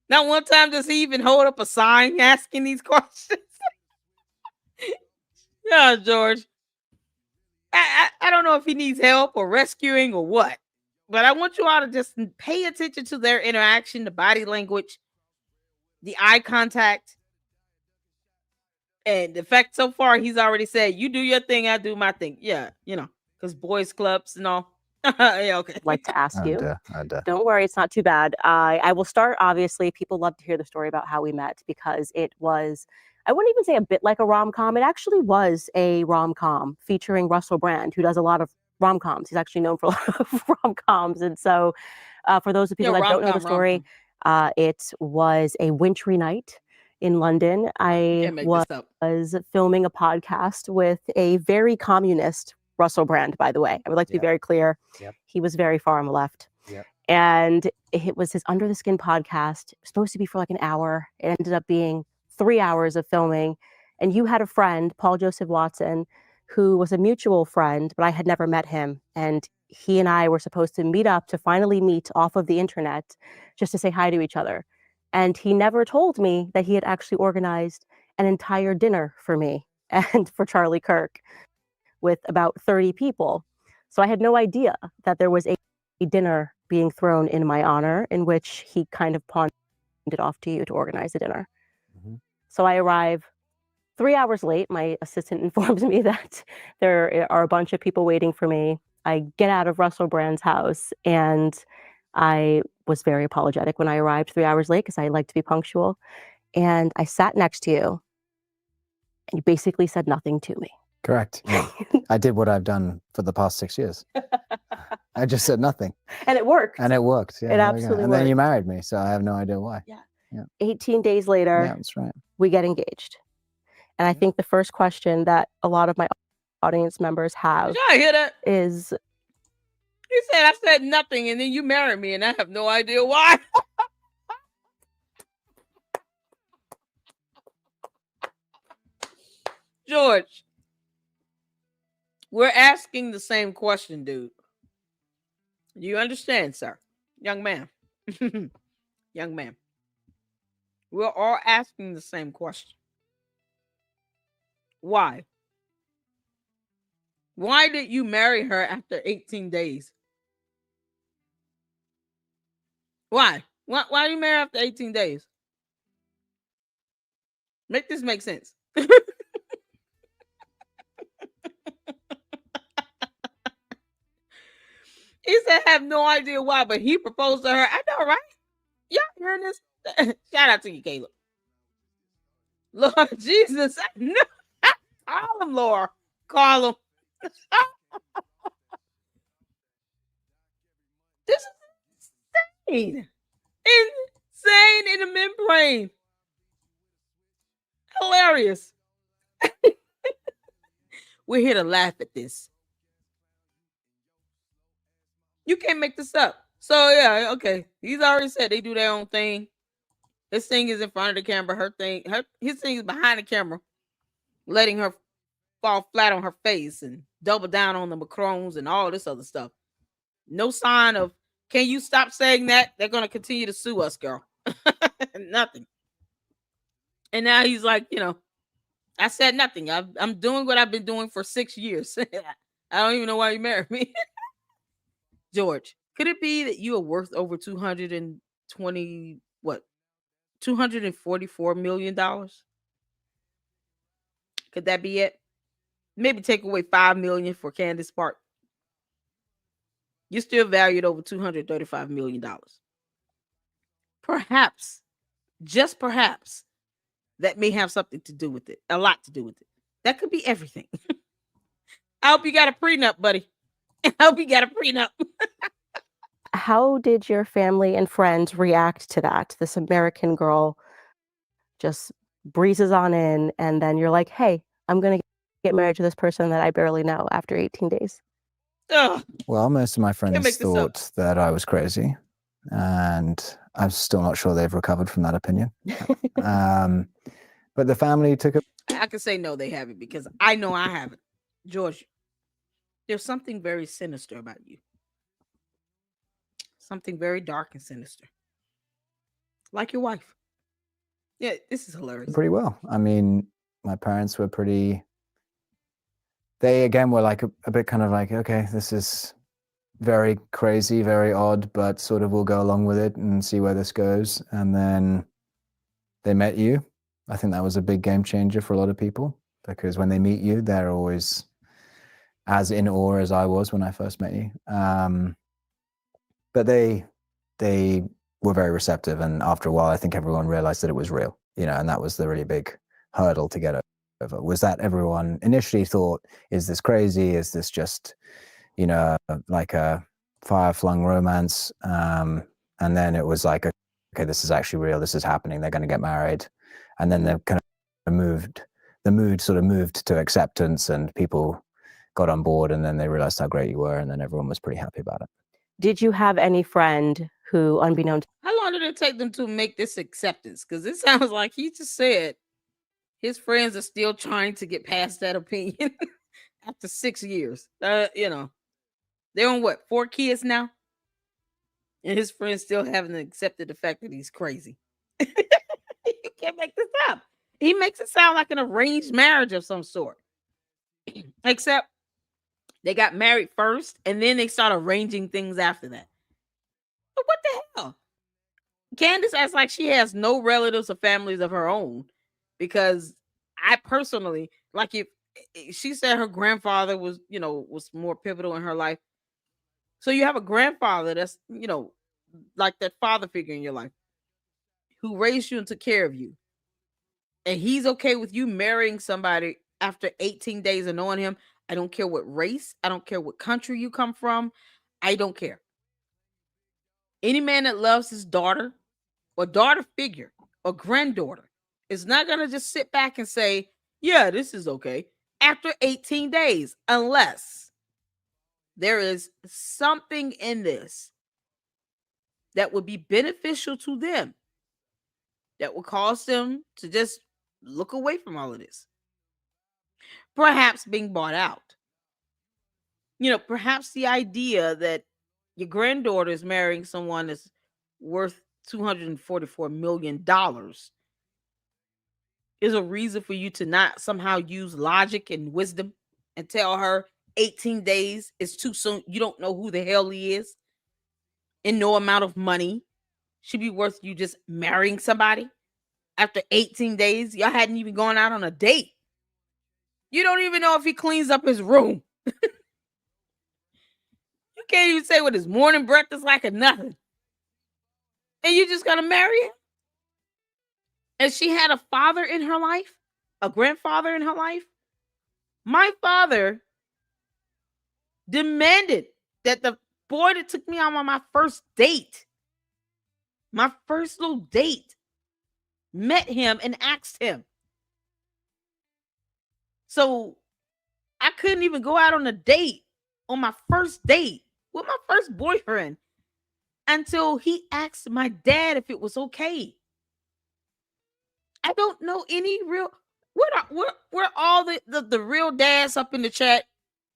Not one time does he even hold up a sign asking these questions. Yeah, George. I don't know if he needs help or rescuing or what, but I want you all to just pay attention to their interaction, the body language, the eye contact. And the fact so far, he's already said, you do your thing, I do my thing. Yeah, because boys clubs and all. Yeah, okay. Like to ask you. Oh, dear. Don't worry, it's not too bad. I will start, obviously. People love to hear the story about how we met because it was, I wouldn't even say a bit like a rom-com. It actually was a rom-com featuring Russell Brand, who does a lot of rom-coms. He's actually known for a lot of rom-coms. And so for those of people that don't know the story, it was a wintry night in London. I was filming a podcast with a very communist Russell Brand, by the way. I would like to be very clear. He was very far on the left. And it was his Under the Skin podcast, supposed to be for like an hour. It ended up being 3 hours of filming. And you had a friend, Paul Joseph Watson, who was a mutual friend, but I had never met him. And he and I were supposed to meet up to finally meet off of the internet just to say hi to each other. And he never told me that he had actually organized an entire dinner for me and for Charlie Kirk with about 30 people. So I had no idea that there was a dinner being thrown in my honor in which he kind of pawned it off to you to organize the dinner. Mm-hmm. So I arrive 3 hours late. My assistant informs me that there are a bunch of people waiting for me. I get out of Russell Brand's house, and I was very apologetic when I arrived 3 hours late because I like to be punctual. And I sat next to you, and you basically said nothing to me. Correct. Yeah. I did what I've done for the past 6 years. I just said nothing. And it worked. Yeah, it absolutely worked. And then you married me, so I have no idea why. Yeah. 18 days later, that's right. We get engaged. And I think the first question that a lot of my audience members have is... He said, I said nothing, and then you married me, and I have no idea why. George, we're asking the same question, dude. Do you understand, sir? Young man. Young man. We're all asking the same question. Why? Why did you marry her after 18 days? Why? Why do you marry after 18 days? Make this make sense. He said, I have no idea why, but he proposed to her. I know, right? Y'all hearing this? Shout out to you, Caleb. Lord Jesus. No. Call him, Laura. Call him. This is insane. Insane in the membrane. Hilarious. We're here to laugh at this. You can't make this up. So, yeah, okay. He's already said they do their own thing. His thing is in front of the camera. His thing is behind the camera, letting her fall flat on her face and double down on the macrons and all this other stuff. No sign of, can you stop saying that? They're going to continue to sue us, girl. Nothing. And now he's like, I said nothing. I'm doing what I've been doing for 6 years. I don't even know why you married me. George, could it be that you are worth over $244 million? Could that be it? Maybe take away 5 million for Candace part. You're still valued over $235 million. Perhaps, just perhaps, that may have something to do with it. A lot to do with it. That could be everything. I hope you got a prenup, buddy. I hope you got a prenup. How did your family and friends react to that? This American girl just breezes on in, and then you're like, hey, I'm going to get married to this person that I barely know after 18 days. Ugh, Well, most of my make friends this up. thought that I was crazy, and I'm still not sure they've recovered from that opinion. But the family took it. I can say no, they haven't, because I know I haven't. George, there's something very sinister about you. Something very dark and sinister. Like your wife. Yeah, this is hilarious. pretty well. I mean, my parents were pretty. They again were like a bit kind of like, okay, this is very crazy, very odd, but sort of we'll go along with it and see where this goes. And then they met you. I think that was a big game changer for a lot of people, because when they meet you, they're always as in awe as I was when I first met you. But they were very receptive, and after a while, I think everyone realized that it was real, and that was the really big hurdle to get over. Was that everyone initially thought, is this crazy? Is this just, like a fire-flung romance? And then it was like, okay, this is actually real. This is happening. They're going to get married. And then the mood sort of moved to acceptance, and people got on board, and then they realized how great you were, and then everyone was pretty happy about it. Did you have any friend who, unbeknownst, How long did it take them to make this acceptance? Because it sounds like he just said his friends are still trying to get past that opinion after 6 years. They're on what, 4 kids now? And his friends still haven't accepted the fact that he's crazy. You can't make this up. He makes it sound like an arranged marriage of some sort. Except they got married first, and then they start arranging things after that. But what the hell? Candace acts like she has no relatives or families of her own, because I personally, like, if she said her grandfather was more pivotal in her life. So you have a grandfather that's, like that father figure in your life who raised you and took care of you. And he's okay with you marrying somebody after 18 days of knowing him. I don't care what race. I don't care what country you come from. I don't care. Any man that loves his daughter or daughter figure or granddaughter is not going to just sit back and say, yeah, this is okay after 18 days, unless there is something in this that would be beneficial to them, that would cause them to just look away from all of this. Perhaps being bought out. Perhaps the idea that your granddaughter is marrying someone that's worth $244 million is a reason for you to not somehow use logic and wisdom and tell her 18 days is too soon. You don't know who the hell he is, and no amount of money should be worth you just marrying somebody after 18 days. Y'all hadn't even gone out on a date. You don't even know if he cleans up his room. You can't even say what his morning breakfast like or nothing. And you just gonna marry him? And she had a father in her life, a grandfather in her life. My father demanded that the boy that took me out on my first date, my first little date, met him and asked him. So I couldn't even go out on a date, on my first date with my first boyfriend, until he asked my dad if it was okay. I don't know any real. Where all the real dads up in the chat?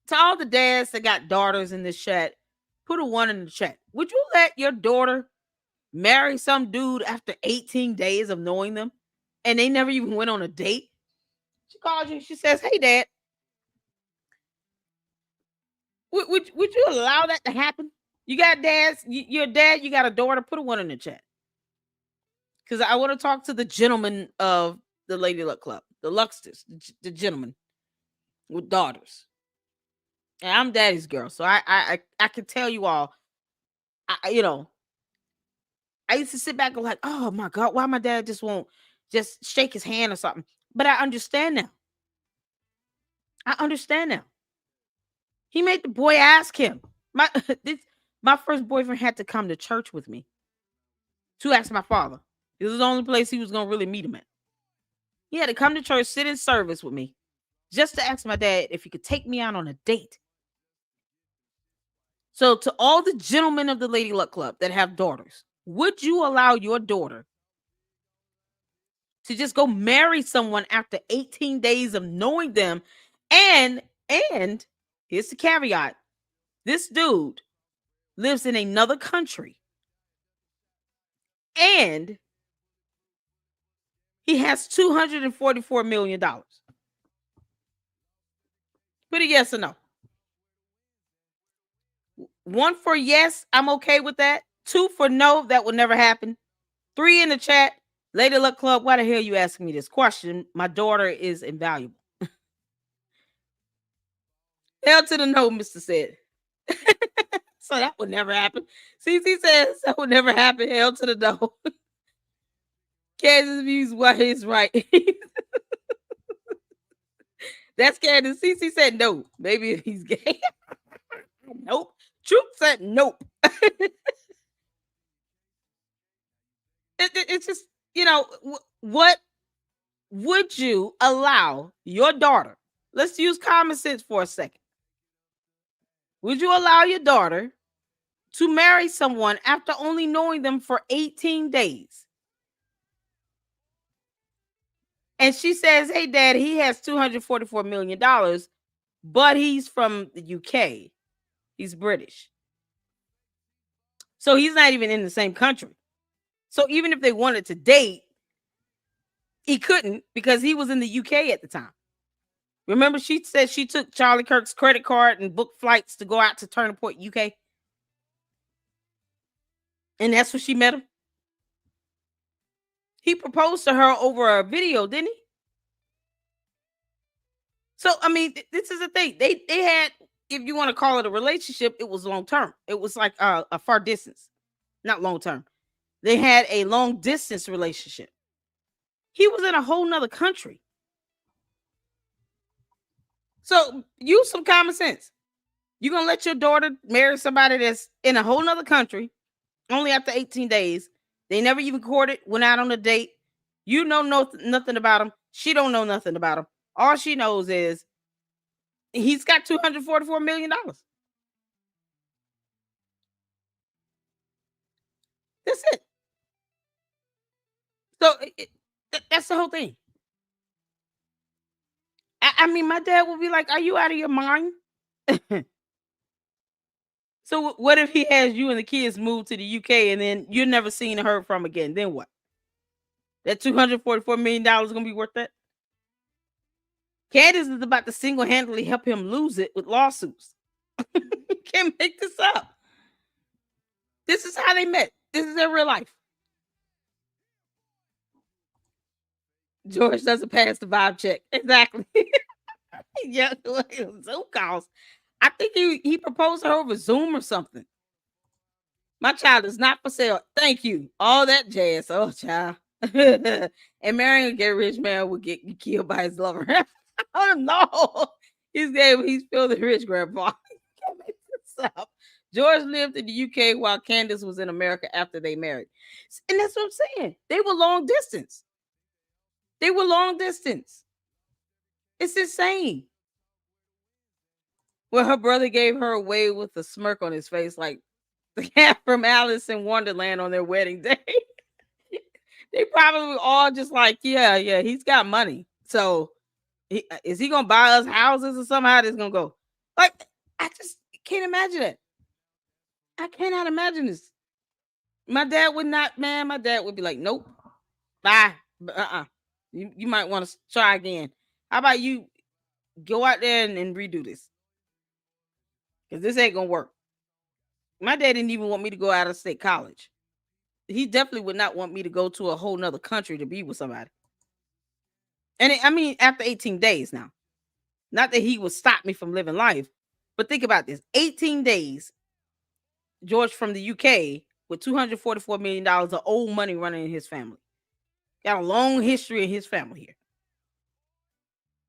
To all the dads that got daughters in this chat, put a 1 in the chat. Would you let your daughter marry some dude after 18 days of knowing them, and they never even went on a date? She calls you. She says, "Hey, Dad, would you allow that to happen? You got dads. Your dad. You got a daughter. Put a 1 in the chat, because I want to talk to the gentleman of the Lady Luck Club. the Luxters, the gentlemen with daughters. And I'm daddy's girl, so I can tell you all. You know, I used to sit back and like, oh my god, why my dad just won't just shake his hand or something. But I understand now. I understand now. He made the boy ask him. My this, my first boyfriend had to come to church with me to ask my father. This was the only place he was gonna really meet him at. He had to come to church, sit in service with me, just to ask my dad if he could take me out on a date. So, to all the gentlemen of the Lady Luck Club that have daughters, would you allow your daughter to just go marry someone after 18 days of knowing them? And here's the caveat: this dude lives in another country, and he has $244 million. Put a yes or no. One for yes, I'm okay with that. Two for no, that will never happen. Three in the chat. Lady Luck Club, why the hell are you asking me this question? My daughter is invaluable. Hell to the no, Mr. Said. So that would never happen. CC says that would never happen. Hell to the no. Candace views what is right. That's Candace. CC said no. Maybe if he's gay. Nope. Truth said nope. It's just, what would you allow your daughter? Let's use common sense for a second. Would you allow your daughter to marry someone after only knowing them for 18 days? And she says, hey, Dad, he has $244 million, but he's from the UK. He's British. So he's not even in the same country. So even if they wanted to date, he couldn't because he was in the UK at the time. Remember, she said she took Charlie Kirk's credit card and booked flights to go out to Turning Point, UK. And that's where she met him. He proposed to her over a video, didn't he? So, I mean, this is the thing. They had, if you want to call it a relationship, it was long term. It was like a far distance, not long term. They had a long distance relationship. He was in a whole nother country. So use some common sense. You're going to let your daughter marry somebody that's in a whole nother country only after 18 days. They never even courted, went out on a date. You know nothing about him. She don't know nothing about him. All she knows is he's got $244 million. That's it. So that's the whole thing. I mean, my dad would be like, are you out of your mind? So what if he has you and the kids move to the UK and then you're never seen or heard from again? Then what? That $244 million is going to be worth that? Candace is about to single-handedly help him lose it with lawsuits. Can't make this up. This is how they met. This is their real life. George doesn't pass the vibe check. Exactly. Yeah, Zoom calls. I think he proposed to her over Zoom or something. My child is not for sale. Thank you. All that jazz. Oh, child. And marrying a gay rich man would get killed by his lover. Oh no. He's gay, but he's filthy rich, grandpa. Can't make this up. George lived in the UK while Candace was in America after they married. And that's what I'm saying. They were long distance. It's insane. Well, her brother gave her away with a smirk on his face, like the cat from Alice in Wonderland on their wedding day. They probably all just like, yeah, he's got money. So is he gonna buy us houses or somehow this gonna go? Like, I just can't imagine it. I cannot imagine this. My dad would not, man. My dad would be like, nope, bye. You might want to try again. How about you go out there and redo this? Because this ain't gonna work. My dad didn't even want me to go out of state college. He definitely would not want me to go to a whole nother country to be with somebody. I mean, after 18 days now. Not that he would stop me from living life, but think about this: 18 days, George from the UK with $244 million of old money running in his family. Got a long history in his family here.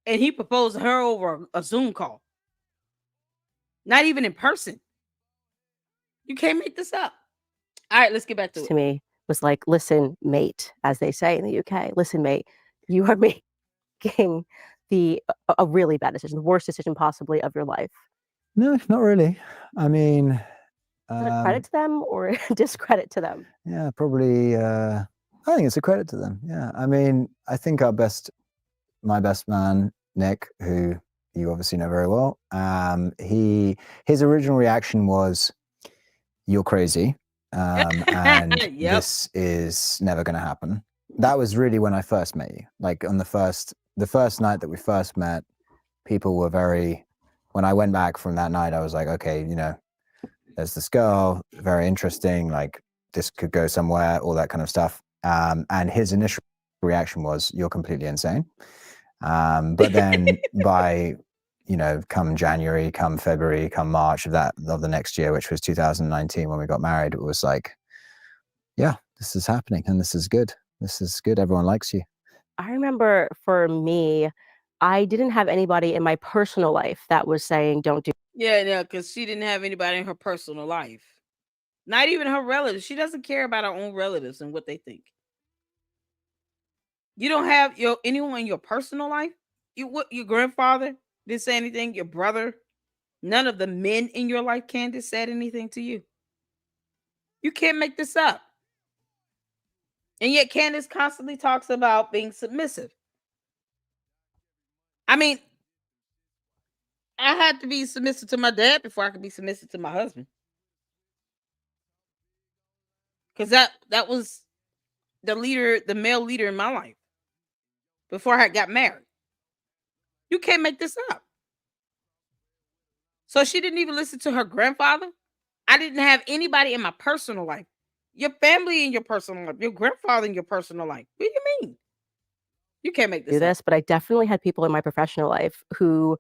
And he proposed to her over a Zoom call, not even in person. You can't make this up. All right, let's get back to it. To me was like, listen, mate, as they say in the UK, listen, mate, you are making a really bad decision, the worst decision possibly of your life. No, not really. I mean, Is that a credit to them or a discredit to them? yeah, probably. I think it's a credit to them. Yeah, I mean, I think my best man, Nick, who you obviously know very well, his original reaction was, "You're crazy, and Yep. this is never going to happen." That was really when I first met you. Like on the first night that we first met, people were very. When I went back from that night, I was like, okay, you know, there's this girl, very interesting. Like this could go somewhere, all that kind of stuff. And his initial reaction was, "You're completely insane." But then by, you know, come January, come February, come March of the next year, which was 2019 when we got married, it was like, yeah, this is happening and this is good. This is good. Everyone likes you. I remember for me, I didn't have anybody in my personal life that was saying, don't do. Yeah, because she didn't have anybody in her personal life. Not even her relatives. She doesn't care about her own relatives and what they think. You don't have anyone in your personal life. Your grandfather didn't say anything. Your brother, none of the men in your life, Candace, said anything to you. You can't make this up. And yet Candace constantly talks about being submissive. I mean, I had to be submissive to my dad before I could be submissive to my husband. Because that was the male leader in my life before I got married. You can't make this up. So she didn't even listen to her grandfather. I didn't have anybody in my personal life. Your family in your personal life, your grandfather in your personal life. What do you mean? You can't make this up. But I definitely had people in my professional life who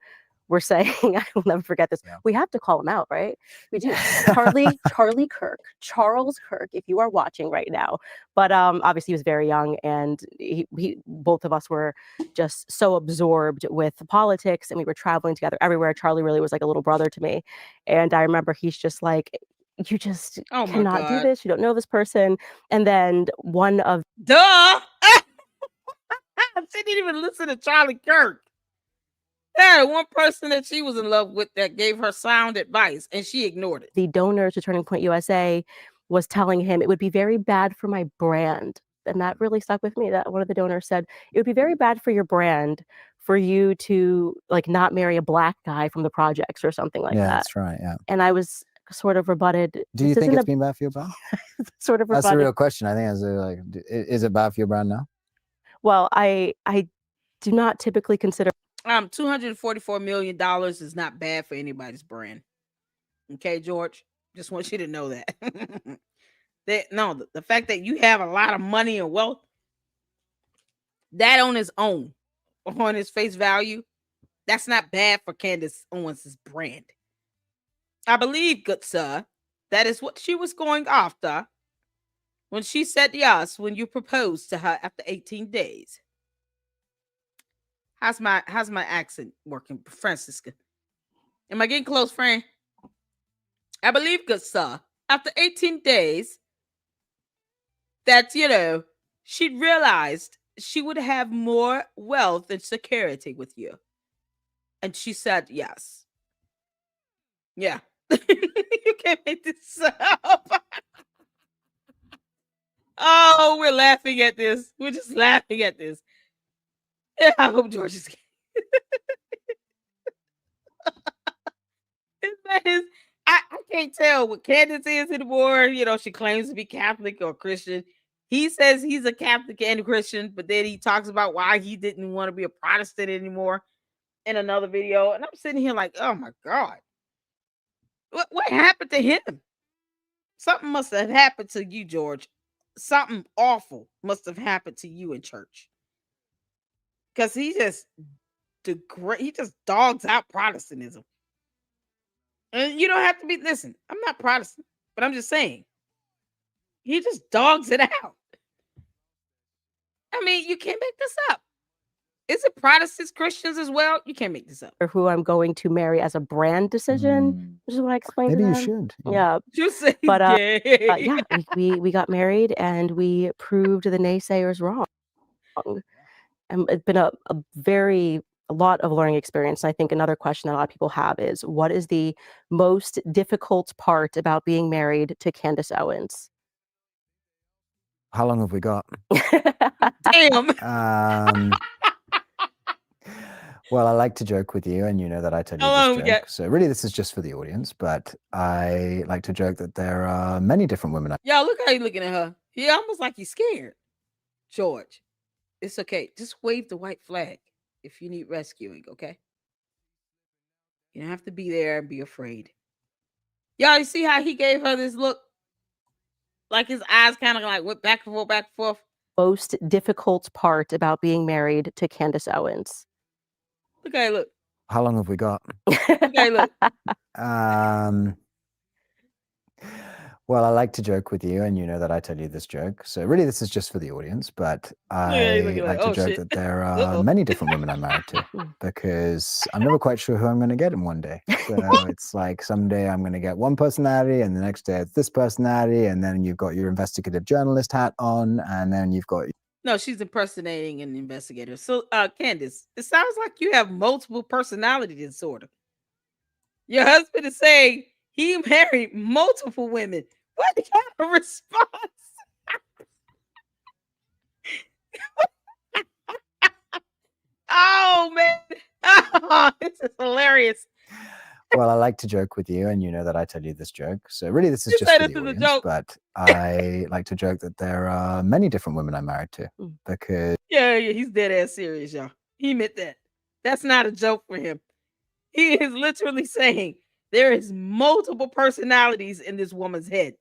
were saying, I will never forget this. Yeah. We have to call him out, right? We do. Charlie Kirk, Charles Kirk, if you are watching right now. But obviously he was very young, and he both of us were just so absorbed with politics, and we were traveling together everywhere. Charlie really was like a little brother to me. And I remember he's just like, you just cannot do this. You don't know this person. And then one of Duh. She didn't even listen to Charlie Kirk. Yeah, one person that she was in love with that gave her sound advice, and she ignored it. The donor to Turning Point USA was telling him it would be very bad for my brand. And that really stuck with me. That one of the donors said, it would be very bad for your brand for you to like not marry a black guy from the projects or something like that. Yeah, that's right. Yeah. And I was sort of rebutted. Do you think it's been bad for your brand? Sort of rebutted. That's the real question. I think is it bad for your brand now? Well, I do not typically consider $244 million is not bad for anybody's brand. Okay, George? Just want you to know that. The fact that you have a lot of money and wealth, that on its own, on its face value, that's not bad for Candace Owens' brand. I believe, good sir, that is what she was going after when she said yes when you proposed to her after 18 days. How's my accent working, Francisca? Am I getting close, friend? I believe, good sir, after 18 days, that, she realized she would have more wealth and security with you. And she said yes. Yeah. You can't make this up. Oh, we're laughing at this. We're just laughing at this. Yeah, I hope George is. I can't tell what Candace is anymore. She claims to be Catholic or Christian. He says he's a Catholic and a Christian, but then he talks about why he didn't want to be a Protestant anymore in another video. And I'm sitting here like, oh my God. What happened to him? Something must have happened to you, George. Something awful must have happened to you in church. because he just dogs out Protestantism. And you don't have to be. Listen, I'm not Protestant, but I'm just saying he just dogs it out. I mean, you can't make this up. Is it Protestants, Christians as well? You can't make this up. Or who I'm going to marry as a brand decision, which is what I explained Maybe to you them. should. Yeah. You say But gay. yeah, we got married and we proved the naysayers wrong. And it's been a lot of learning experience. And I think another question that a lot of people have is, what is the most difficult part about being married to Candace Owens? How long have we got? Damn. Well, I like to joke with you, and you know that I tell you How long this we joke. got? So really, this is just for the audience, but I like to joke that there are many different women. Y'all, look how you looking at her. He almost like he's scared. George, it's okay. Just wave the white flag if you need rescuing, okay? You don't have to be there and be afraid. Y'all, you see how he gave her this look? Like his eyes kind of like went back and forth, back and forth. Most difficult part about being married to Candace Owens. Look at it, look. How long have we got? Look at it, look. Well, I like to joke with you, and you know that I tell you this joke. So really, this is just for the audience, but I like to joke that there are many different women I'm married to because I'm never quite sure who I'm going to get in one day. So it's like someday I'm going to get one personality, and the next day it's this personality, and then you've got your investigative journalist hat on, and then you've got... No, she's impersonating an investigator. So, Candace, it sounds like you have multiple personality disorder. Your husband is saying he married multiple women. What kind of response? Oh, man. Oh, this is hilarious. Well, I like to joke with you, and you know that I tell you this joke. So really, this is just for the audience, but I like to joke that there are many different women I'm married to because... Yeah, he's dead ass serious, y'all. He meant that. That's not a joke for him. He is literally saying there is multiple personalities in this woman's head.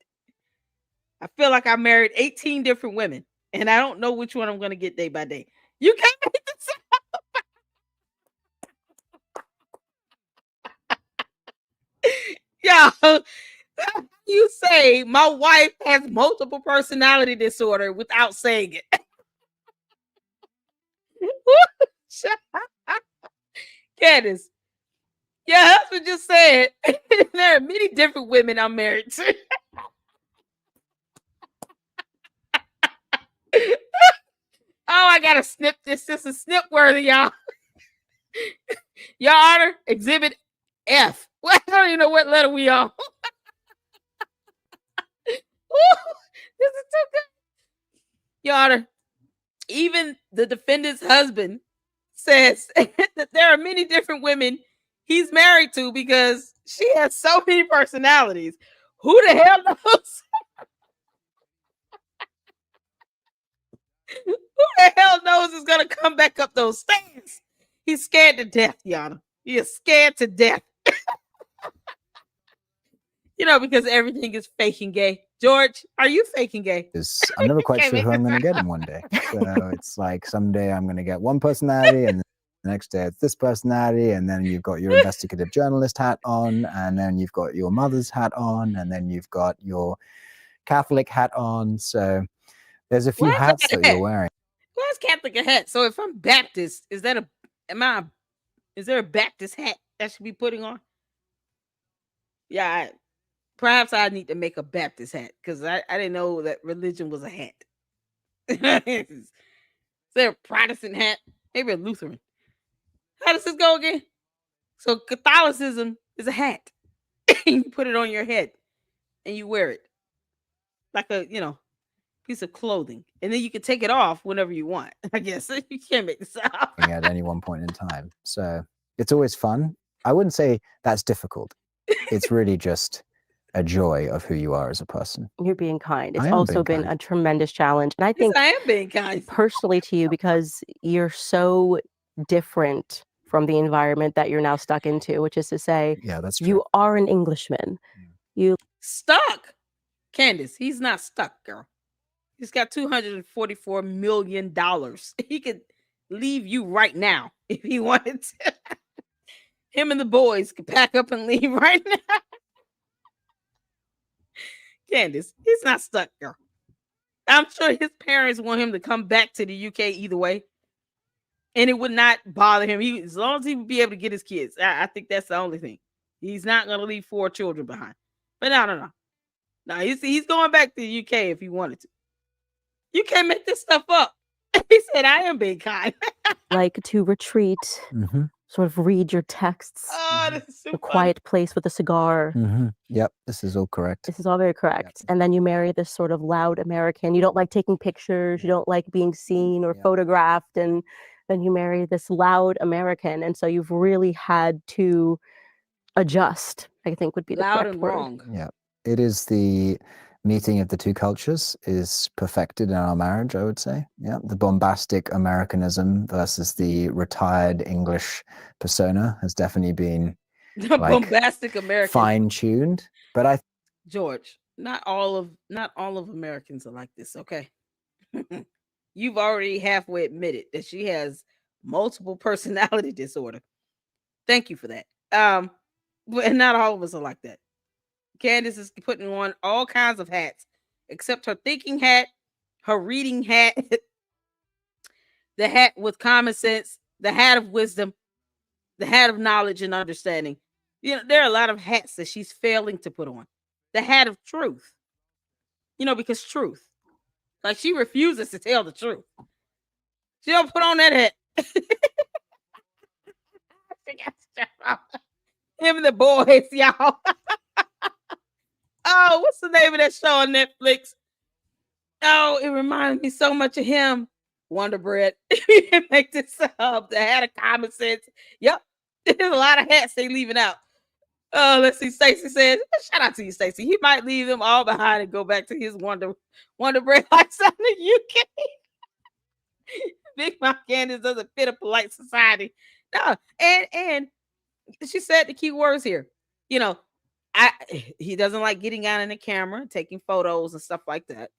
I feel like I married 18 different women, and I don't know which one I'm going to get day by day. You can't make this up. Y'all, you say my wife has multiple personality disorder without saying it. Candace, your husband just said there are many different women I'm married to. Oh, I gotta snip this. This is snip worthy, y'all. Your Honor, Exhibit F. Well, I don't even know what letter we on. This is too good. Your Honor, even the defendant's husband says that there are many different women he's married to because she has so many personalities. Who the hell knows? Who the hell knows is gonna come back up those stairs? He's scared to death, Yana. He is scared to death. You know, because everything is faking gay. George, are you faking gay? I'm never quite sure who I'm going to get in one day. So it's like someday I'm going to get one personality, and the next day it's this personality, and then you've got your investigative journalist hat on, and then you've got your mother's hat on, and then you've got your Catholic hat on. So there's a few hats that you're wearing. Why is Catholic a hat? So if I'm Baptist, is there a Baptist hat that should be putting on? Yeah, perhaps I need to make a Baptist hat because I didn't know that religion was a hat. Is there a Protestant hat? Maybe a Lutheran. How does this go again? So Catholicism is a hat. You put it on your head and you wear it like a, piece of clothing. And then you can take it off whenever you want. I guess you can't make this up. At any one point in time. So it's always fun. I wouldn't say that's difficult. It's really just a joy of who you are as a person. You're being kind. It's also been a tremendous challenge. And I think I am being kind personally to you because you're so different from the environment that you're now stuck into, which is to say, yeah, that's true. You are an Englishman. You stuck. Candace, he's not stuck, girl. He's got $244 million. He could leave you right now if he wanted to. Him and the boys could pack up and leave right now. Candace, he's not stuck, girl. I'm sure his parents want him to come back to the UK either way, and it would not bother him. He, as long as he would be able to get his kids, I think that's the only thing. He's not going to leave 4 children behind. But no. No, he's going back to the UK if he wanted to. You can't make this stuff up. He said, "I am being kind." Like to retreat, sort of read your texts. Oh, this is so A funny. quiet place with a cigar. Yep, this is all correct. This is all very correct. Yep. And then you marry this sort of loud American. You don't like taking pictures. You don't like being seen or photographed. And then you marry this loud American. And so you've really had to adjust, I think would be the Loud correct and word. wrong. Yeah, it is the meeting of the two cultures is perfected in our marriage, I would say. Yeah, the bombastic Americanism versus the retired English persona has definitely been The like bombastic American. fine-tuned. But I George, not all of Americans are like this, okay? You've already halfway admitted that she has multiple personality disorder. Thank you for that. But not all of us are like that. Candace is putting on all kinds of hats, except her thinking hat, her reading hat, the hat with common sense, the hat of wisdom, the hat of knowledge and understanding. You know, there are a lot of hats that she's failing to put on. The hat of truth. You know, because truth. Like, she refuses to tell the truth. She don't put on that hat. Him and the boys, y'all. Oh, what's the name of that show on Netflix? Oh, it reminds me so much of him. Wonder Bread. Make this up. The hat of common sense. Yep. There's a lot of hats they leaving out. Oh, let's see. Stacey says, shout out to you, Stacey. He might leave them all behind and go back to his Wonder Bread lifestyle in the UK. Big Mouth Candace doesn't fit a polite society. No, and she said the key words here. You know, he doesn't like getting out in the camera, taking photos and stuff like that.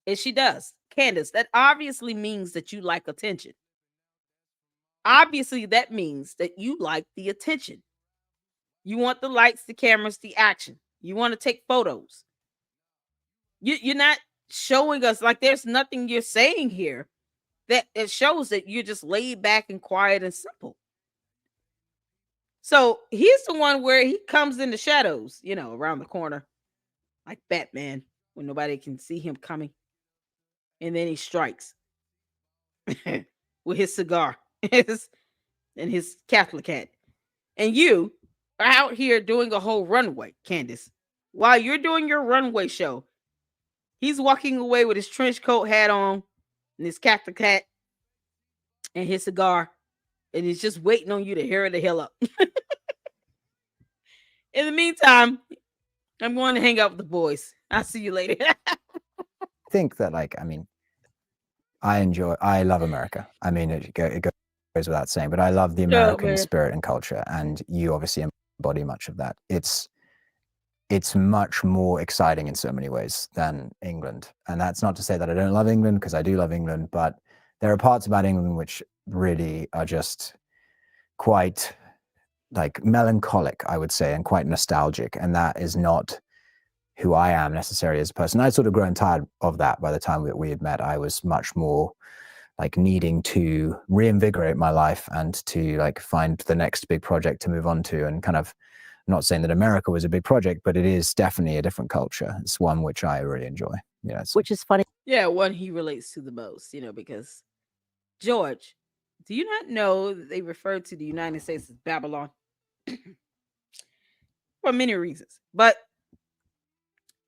And she does. Candace, that obviously means that you like attention. Obviously, that means that you like the attention. You want the lights, the cameras, the action. You want to take photos. You're not showing us, like, there's nothing you're saying here that it shows that you're just laid back and quiet and simple. So he's the one where he comes in the shadows, you know, around the corner, like Batman, when nobody can see him coming. And then he strikes with his cigar and his Catholic hat. And you are out here doing a whole runway, Candace. While you're doing your runway show, he's walking away with his trench coat hat on and his Catholic hat and his cigar. And he's just waiting on you to hurry the hell up. In the meantime, I'm going to hang out with the boys. I'll see you later. I think that, like, I mean, I love America. I mean, it goes without saying, but I love the American spirit and culture, and you obviously embody much of that. It's much more exciting in so many ways than England. And that's not to say that I don't love England, because I do love England, but there are parts about England which really are just quite, like, melancholic, I would say, and quite nostalgic. And that is not who I am necessarily as a person. I'd sort of grown tired of that by the time that we had met. I was much more like needing to reinvigorate my life and to, like, find the next big project to move on to, and kind of, I'm not saying that America was a big project, but it is definitely a different culture. It's one which I really enjoy. You know, which is funny. Yeah, one he relates to the most, you know, because George, do you not know that they refer to the United States as Babylon? For many reasons. But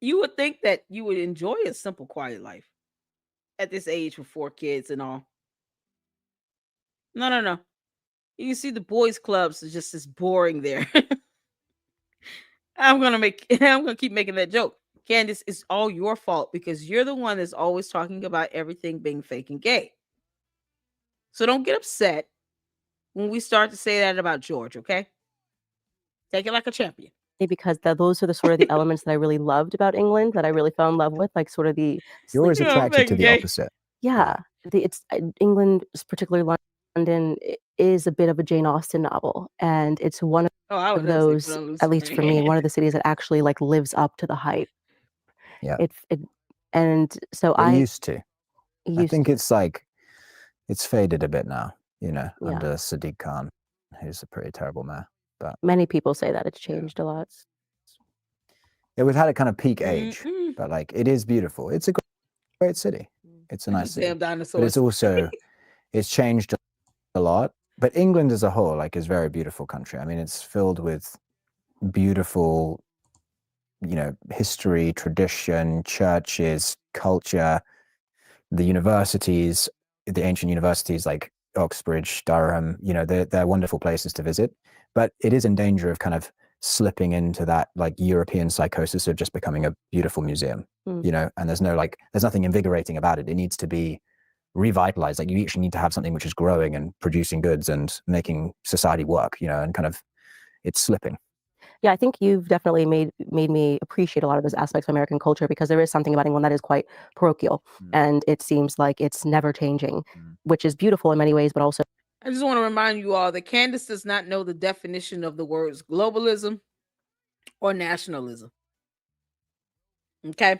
you would think that you would enjoy a simple, quiet life at this age with 4 kids and all. No. You can see the boys' clubs is just as boring there. I'm gonna keep making that joke. Candace, it's all your fault because you're the one that's always talking about everything being fake and gay. So don't get upset when we start to say that about George, okay? Take it like a champion. Because those are the sort of the elements that I really loved about England, that I really fell in love with, like sort of the You're always Yeah, attracted to the gay. opposite. Yeah. it's England, particularly London, is a bit of a Jane Austen novel, and it's one Oh, I of would never say put those, on at Lucifer. least for me, one of the cities that actually like lives up to the hype. Yeah. It and so It I used to. I used think to, it's like it's faded a bit now, yeah. under Sadiq Khan, who's a pretty terrible mayor. But Many people say that it's changed a lot. yeah, we've had a kind of peak age, Mm-mm. but like it is beautiful. It's a great city. It's a nice city, Damn but it's dinosaurs. also it's changed a lot. But England as a whole, like, is a very beautiful country. I mean, it's filled with beautiful, history, tradition, churches, culture, the universities, the ancient universities like Oxbridge, Durham, they're wonderful places to visit. But it is in danger of kind of slipping into that like European psychosis of just becoming a beautiful museum, and there's nothing invigorating about it. It needs to be revitalized. Like, you actually need to have something which is growing and producing goods and making society work, and kind of it's slipping. Yeah, I think you've definitely made me appreciate a lot of those aspects of American culture, because there is something about England that is quite parochial, and it seems like it's never changing, which is beautiful in many ways, but also. I just want to remind you all that Candace does not know the definition of the words globalism or nationalism. Okay.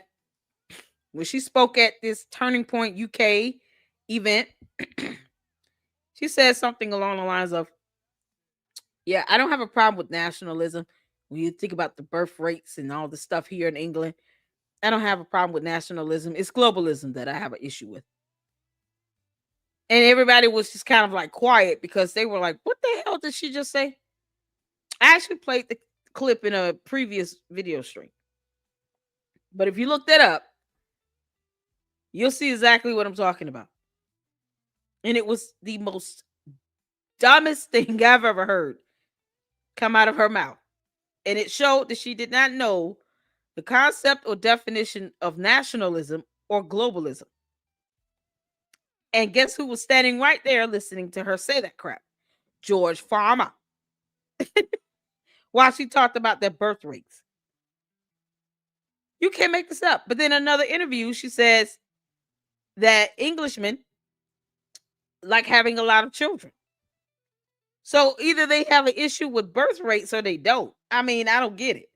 When she spoke at this Turning Point UK event, she said something along the lines of, yeah, I don't have a problem with nationalism. When you think about the birth rates and all the stuff here in England, I don't have a problem with nationalism. It's globalism that I have an issue with. And everybody was just kind of like quiet because they were like, what the hell did she just say? I actually played the clip in a previous video stream. But if you look that up, you'll see exactly what I'm talking about. And it was the most dumbest thing I've ever heard come out of her mouth. And it showed that she did not know the concept or definition of nationalism or globalism. And guess who was standing right there listening to her say that crap? George Farmer. While she talked about their birth rates. You can't make this up. But then another interview, she says that Englishmen like having a lot of children. So either they have an issue with birth rates or they don't. I mean, I don't get it.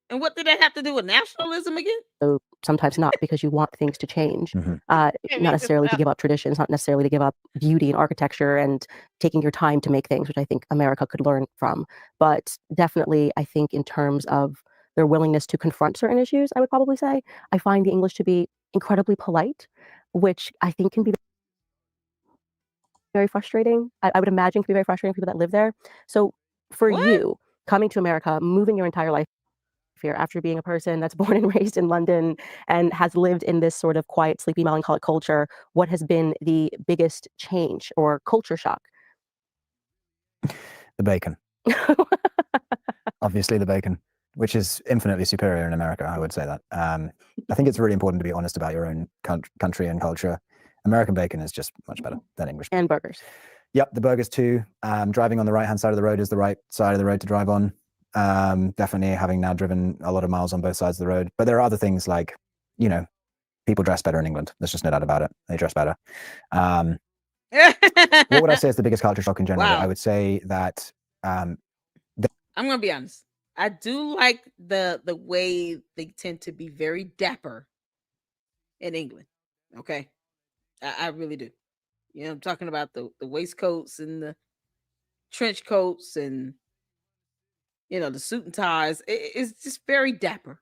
And what did that have to do with nationalism again? So sometimes not, because you want things to change, Can't not make this necessarily to up. give up traditions, not necessarily to give up beauty and architecture and taking your time to make things, which I think America could learn from. But definitely, I think in terms of their willingness to confront certain issues, I would probably say, I find the English to be incredibly polite, which I think can be very frustrating. I would imagine can be very frustrating for people that live there. So for What? you, coming to America, moving your entire life here after being a person that's born and raised in London and has lived in this sort of quiet, sleepy, melancholic culture, what has been the biggest change or culture shock? The bacon. Obviously the bacon, which is infinitely superior in America. I would say that. I think it's really important to be honest about your own country and culture. American bacon is just much better than English. And burgers. Yep, the burgers too. Driving on the right-hand side of the road is the right side of the road to drive on. Definitely, having now driven a lot of miles on both sides of the road. But there are other things like, people dress better in England. There's just no doubt about it. They dress better. What would I say is the biggest culture shock in general? Wow. I would say that I'm gonna be honest. I do like the way they tend to be very dapper in England. Okay. I really do. I'm talking about the waistcoats and the trench coats and the suit and ties. It's just very dapper.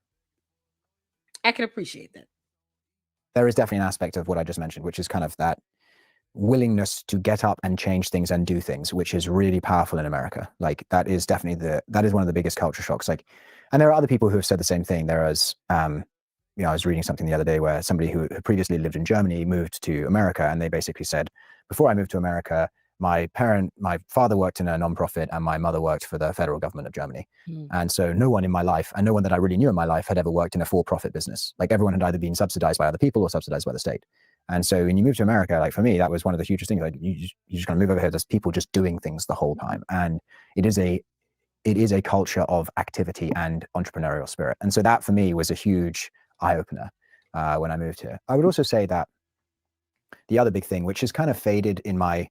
I can appreciate that. there is definitely an aspect of what I just mentioned, which is kind of that willingness to get up and change things and do things, which is really powerful in America. Like, that is definitely that is one of the biggest culture shocks. Like, and there are other people who have said the same thing. There is, I was reading something the other day where somebody who previously lived in Germany moved to America, and they basically said, before I moved to America, my father worked in a nonprofit and my mother worked for the federal government of Germany. And so no one in my life, and no one that I really knew in my life, had ever worked in a for-profit business. Like, everyone had either been subsidized by other people or subsidized by the state. And so when you move to America, like for me, that was one of the hugest things. Like, you just kind of move over here. There's people just doing things the whole time. And it is a culture of activity and entrepreneurial spirit. And so that for me was a huge eye opener when I moved here. I would also say that the other big thing, which has kind of faded in my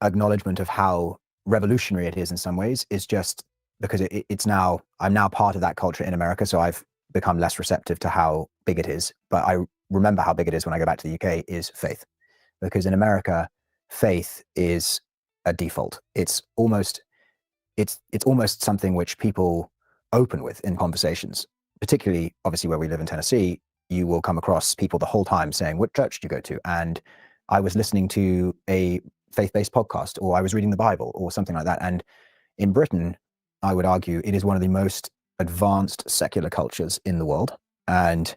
acknowledgement of how revolutionary it is in some ways, is just because it's now, I'm now part of that culture in America, so I've become less receptive to how big it is. But I remember how big it is when I go back to the UK, is faith. Because in America, faith is a default. It's almost something which people open with in conversations, particularly obviously where we live in Tennessee. You will come across people the whole time saying, what church do you go to? And I was listening to a faith-based podcast, or I was reading the Bible, or something like that. And in Britain, I would argue it is one of the most advanced secular cultures in the world. And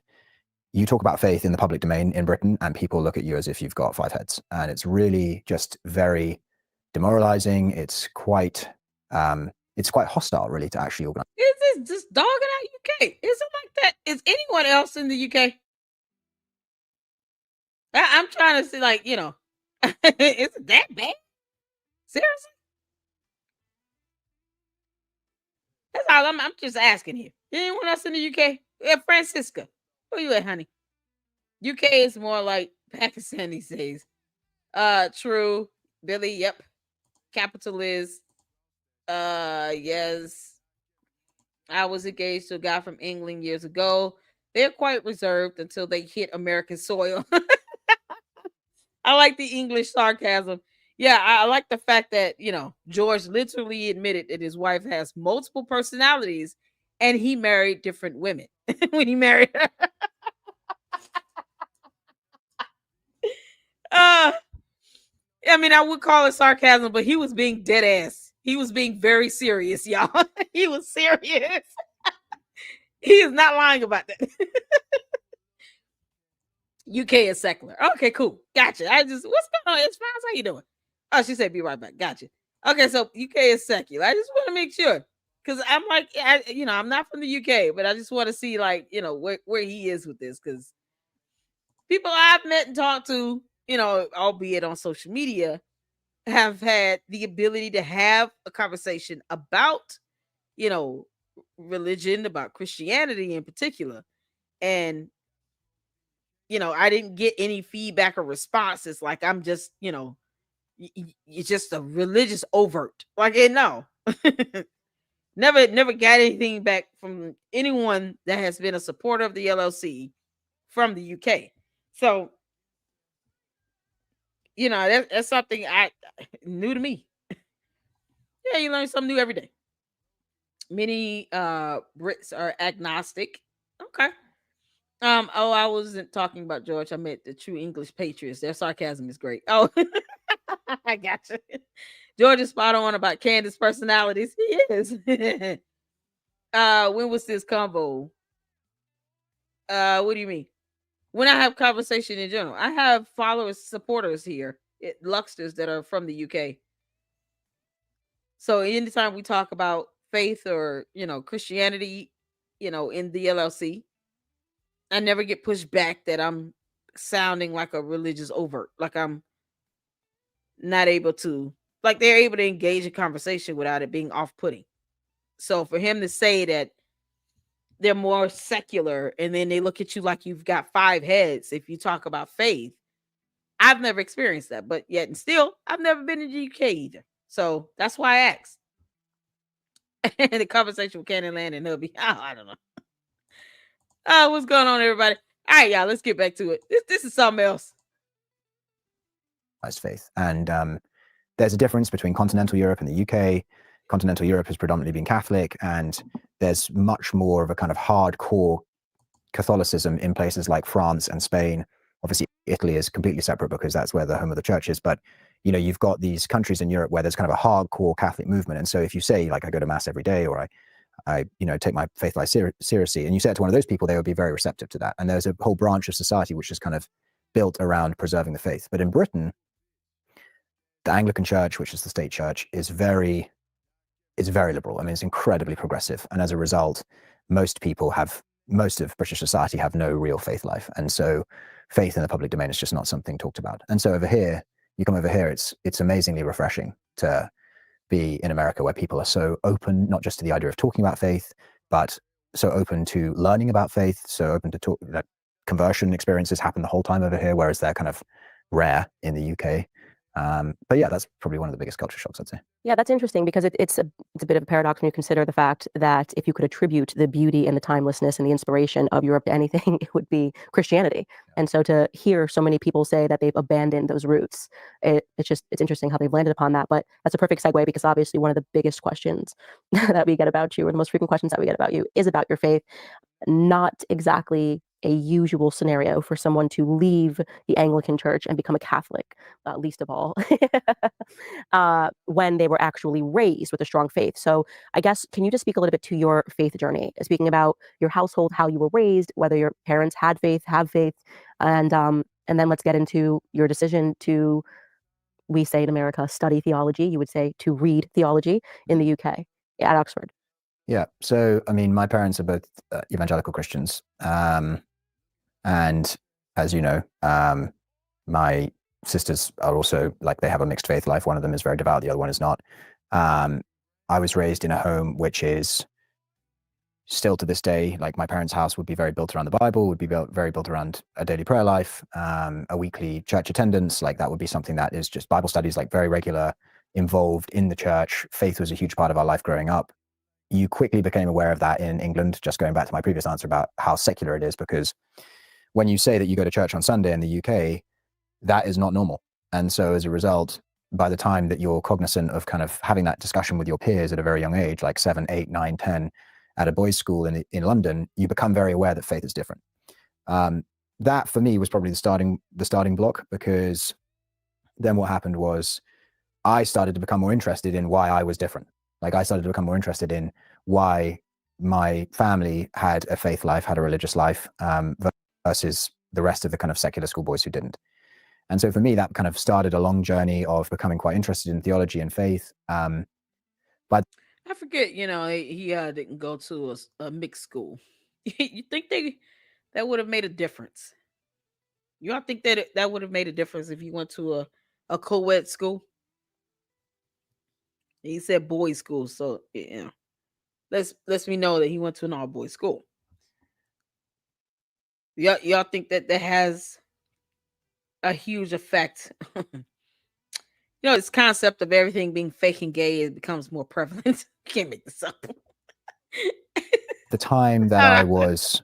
you talk about faith in the public domain in Britain, and people look at you as if you've got 5 heads. And it's really just very demoralizing. It's quite hostile, really, to actually organize. Is this just dogging out UK? Is it like that? Is anyone else in the UK? I'm trying to see, like, is it that bad? Seriously? That's all I'm just asking here. Anyone else in the UK? Yeah, Francisca. Where you at, honey? UK is more like Pakistan these days. True. Billy, yep. Capital is yes. I was engaged to a guy from England years ago. They're quite reserved until they hit American soil. I like the English sarcasm. Yeah, I like the fact that, George literally admitted that his wife has multiple personalities and he married different women when he married her. I mean, I would call it sarcasm, but he was being dead ass. He was being very serious, y'all. He was serious. He is not lying about that. UK is secular. Okay, cool. Gotcha. What's going on? It's fine. How you doing? Oh, she said, be right back. Gotcha. Okay, so UK is secular. I just want to make sure. Because I'm like, I'm not from the UK, but I just want to see, like, where he is with this. Because people I've met and talked to, albeit on social media, have had the ability to have a conversation about, religion, about Christianity in particular. And, I didn't get any feedback or responses. Like, I'm just, it's just a religious overt. Like, no. never got anything back from anyone that has been a supporter of the LLC from the UK. So, that's something new to me. Yeah, you learn something new every day. Many Brits are agnostic. Okay. I wasn't talking about George. I meant the true English patriots. Their sarcasm is great. Oh, I gotcha. George is spot on about Candace personalities. He is. When was this convo? What do you mean? When I have conversation in general, I have followers, supporters here at Luxters that are from the UK. So anytime we talk about faith or, Christianity, in the LLC, I never get pushed back that I'm sounding like a religious overt. Like, I'm not able to, like, they're able to engage in conversation without it being off-putting. So for him to say that they're more secular and then they look at you like you've got 5 heads if you talk about faith, I've never experienced that. But yet and still, I've never been in the UK either. So that's why I asked. And the conversation with Cannon Land and Hubby. Oh, I don't know. What's going on, everybody? All right, y'all, let's get back to it. This is something else. Faith. And there's a difference between continental Europe and the UK. Continental Europe has predominantly been Catholic, and there's much more of a kind of hardcore Catholicism in places like France and Spain. Obviously, Italy is completely separate because that's where the home of the church is. But, you've got these countries in Europe where there's kind of a hardcore Catholic movement. And so if you say, like, I go to mass every day, or I take my faith life seriously, and you say it to one of those people, they would be very receptive to that. And there's a whole branch of society which is kind of built around preserving the faith. But in Britain, the Anglican Church, which is the state church, is very liberal. I mean, it's incredibly progressive. And as a result, most of British society have no real faith life. And so faith in the public domain is just not something talked about. And so you come over here, it's amazingly refreshing to be in America, where people are so open, not just to the idea of talking about faith, but so open to learning about faith, so open to talk. Conversion experiences happen the whole time over here, whereas they're kind of rare in the UK. But yeah, that's probably one of the biggest culture shocks, I'd say. Yeah, that's interesting because it's a bit of a paradox when you consider the fact that if you could attribute the beauty and the timelessness and the inspiration of Europe to anything, it would be Christianity. And so to hear so many people say that they've abandoned those roots, it's interesting how they've landed upon that. But that's a perfect segue because obviously one of the biggest questions that we get about you, or the most frequent questions that we get about you, is about your faith. Not exactly a usual scenario for someone to leave the Anglican Church and become a Catholic, least of all, when they were actually raised with a strong faith. So, I guess, can you just speak a little bit to your faith journey? Speaking about your household, how you were raised, whether your parents had faith, have faith, and then let's get into your decision to, we say in America, study theology. You would say to read theology in the UK at Oxford. Yeah. So, I mean, my parents are both evangelical Christians. And as you know, my sisters are also like, they have a mixed faith life. One of them is very devout, the other one is not. I was raised in a home which is still to this day, like my parents' house would be very built around the Bible, would be very built around a daily prayer life, a weekly church attendance. Like that would be something that is just Bible studies, like very regular, involved in the church. Faith was a huge part of our life growing up. You quickly became aware of that in England, just going back to my previous answer about how secular it is, because when you say that you go to church on Sunday in the UK, that is not normal. And so as a result, by the time that you're cognizant of kind of having that discussion with your peers at a very young age, like 7, 8, 9, 10, at a boys' school in London, you become very aware that faith is different. That for me was probably the starting block, because then what happened was I started to become more interested in why I was different. Like I started to become more interested in why my family had a faith life, had a religious life, versus the rest of the kind of secular schoolboys who didn't. And so for me, that kind of started a long journey of becoming quite interested in theology and faith. But I forget, he didn't go to a mixed school. You think that would have made a difference? You don't think that would have made a difference if you went to a co-ed school? He said boys' school, so lets me know that he went to an all boys school. Y'all think that has a huge effect? This concept of everything being fake and gay, it becomes more prevalent. Can't make this up. the time that I was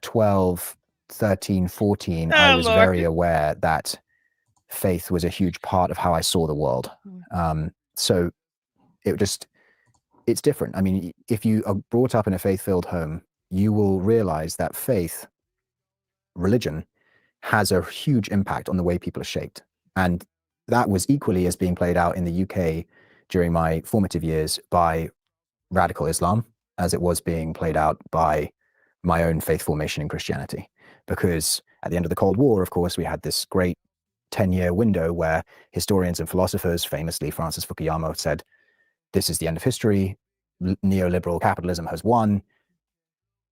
12, 13, 14, I was Lord. very aware that faith was a huge part of how I saw the world. So it's different. I mean, if you are brought up in a faith-filled home, you will realize that faith, religion, has a huge impact on the way people are shaped. And that was equally as being played out in the UK during my formative years by radical Islam as it was being played out by my own faith formation in Christianity. Because at the end of the Cold War, of course, we had this great 10-year window where historians and philosophers, famously Francis Fukuyama, said, this is the end of history. Neoliberal capitalism has won.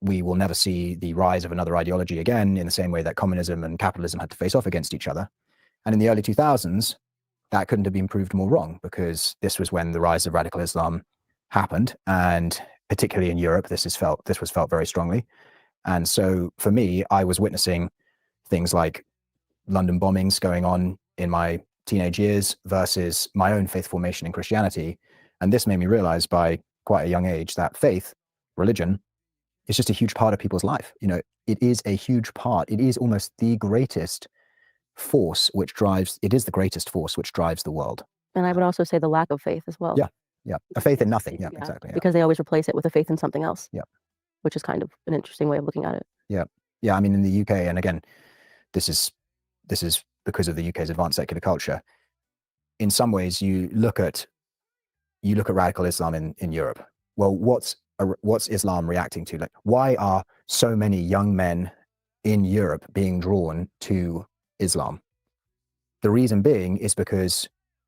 We will never see the rise of another ideology again, in the same way that communism and capitalism had to face off against each other. And in the early 2000s, that couldn't have been proved more wrong, because this was when the rise of radical Islam happened. And particularly in Europe, this was felt very strongly. And so for me, I was witnessing things like London bombings going on in my teenage years versus my own faith formation in Christianity. And this made me realize by quite a young age that faith, religion, is just a huge part of people's life. It is a huge part. It is almost the greatest force which drives, it is the greatest force which drives the world. And I would also say the lack of faith as well. Yeah. A faith in nothing. Yeah, exactly. Yeah. Because they always replace it with a faith in something else. Yeah. Which is kind of an interesting way of looking at it. Yeah. Yeah. I mean, in the UK, and again, this is because of the UK's advanced secular culture. In some ways, you look at radical Islam in Europe. Well, what's Islam reacting to? Like, why are so many young men in Europe being drawn to Islam? The reason being is because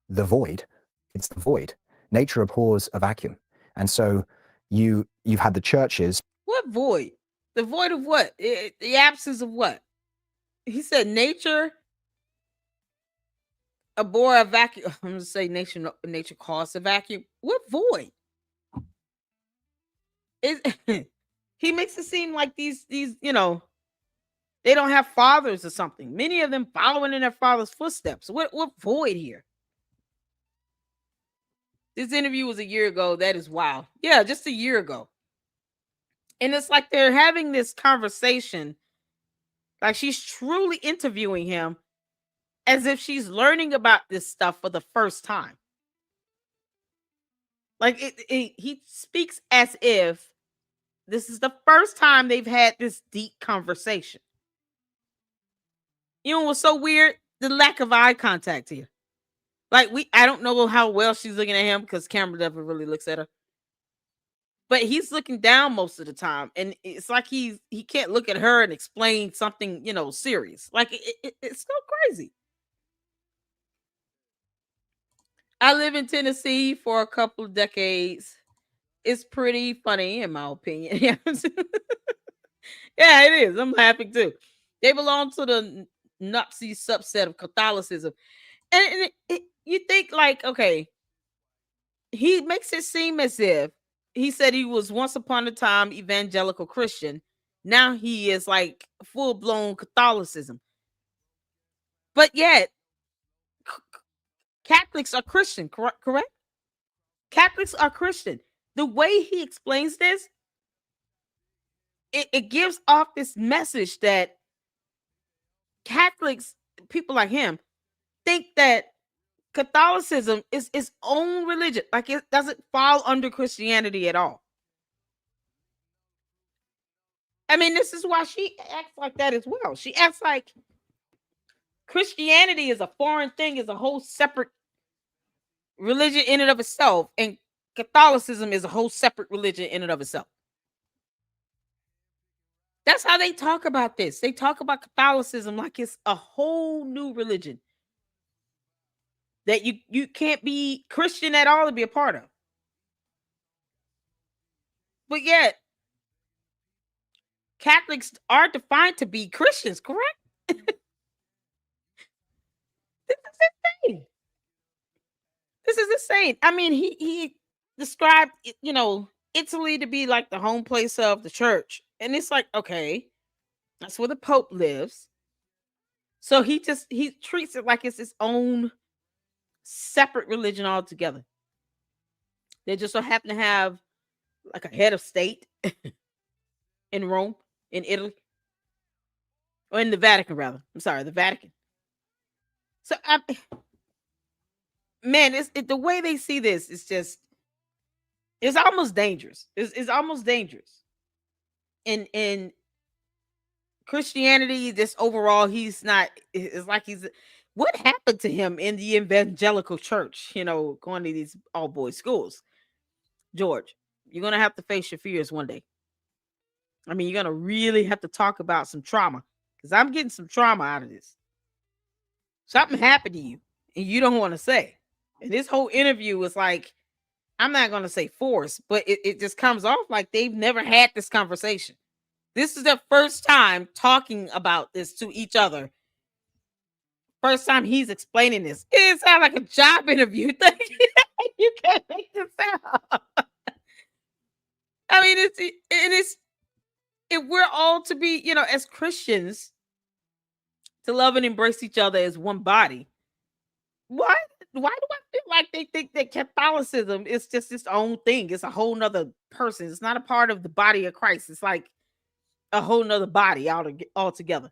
it's the void. Nature abhors a vacuum. And so you've had the churches. What void? The void of what? The absence of what? He said nature abhor a vacuum. I'm going to say nature caused a vacuum. What void? He makes it seem like these They don't have fathers or something. Many of them following in their father's footsteps. What void here? This interview was a year ago. That is wild. Yeah, just a year ago. And it's like they're having this conversation, like she's truly interviewing him as if she's learning about this stuff for the first time. Like he speaks as if this is the first time they've had this deep conversation. You know what's so weird? The lack of eye contact here. Like I don't know how well she's looking at him because camera never really looks at her. But he's looking down most of the time, and it's like he can't look at her and explain something, serious. Like it's so crazy. I live in Tennessee for a couple of decades. It's pretty funny, in my opinion. Yeah, yeah, it is. I'm laughing too. They belong to the Nazi subset of Catholicism, and you think like, okay, he makes it seem as if he said he was once upon a time evangelical Christian. Now he is like full blown Catholicism, but yet Catholics are Christian. Correct? Catholics are Christian. The way he explains this, it gives off this message that Catholics, people like him, think that Catholicism is its own religion. Like it doesn't fall under Christianity at all. I mean, this is why she acts like that as well. She acts like Christianity is a foreign thing, is a whole separate religion in and of itself, and Catholicism is a whole separate religion in and of itself. That's how they talk about this. They talk about Catholicism like it's a whole new religion that you can't be Christian at all to be a part of. But yet, Catholics are defined to be Christians, correct? This is insane. This is insane. I mean, he described, Italy to be like the home place of the church. And it's like, okay, that's where the Pope lives. So he treats it like it's his own separate religion altogether. They just so happen to have like a head of state in Rome, in Italy, or in the Vatican, rather. I'm sorry, the Vatican. So, man, the way they see this is just, it's almost dangerous. It's almost dangerous. In Christianity, just overall, he's not. It's like what happened to him in the evangelical church? Going to these all boys schools. George, you're gonna have to face your fears one day. I mean, you're gonna really have to talk about some trauma, because I'm getting some trauma out of this. Something happened to you, and you don't want to say. And this whole interview was like, I'm not gonna say forced, but it just comes off like they've never had this conversation. This is their first time talking about this to each other. First time he's explaining this. It sounds like a job interview thing. You can't make this sound. I mean, if we're all to be, as Christians, to love and embrace each other as one body, why do I feel like they think that Catholicism is just its own thing? It's a whole nother person. It's not a part of the body of Christ. It's like a whole nother body altogether.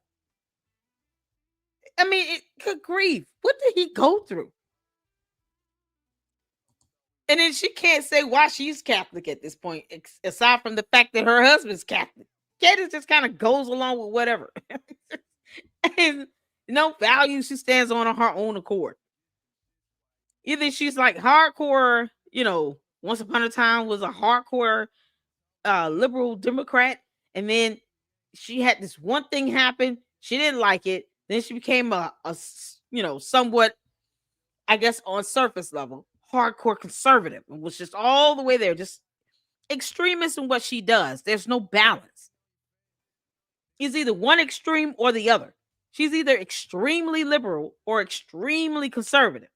I mean, good grief. What did he go through? And then she can't say why she's Catholic at this point, aside from the fact that her husband's Catholic. Candace just kind of goes along with whatever. And no value she stands on her own accord. Either she's like hardcore, once upon a time was a hardcore liberal Democrat, and then she had this one thing happen. She didn't like it. Then she became a somewhat, I guess, on surface level, hardcore conservative, and was just all the way there, just extremist in what she does. There's no balance. It's either one extreme or the other. She's either extremely liberal or extremely conservative,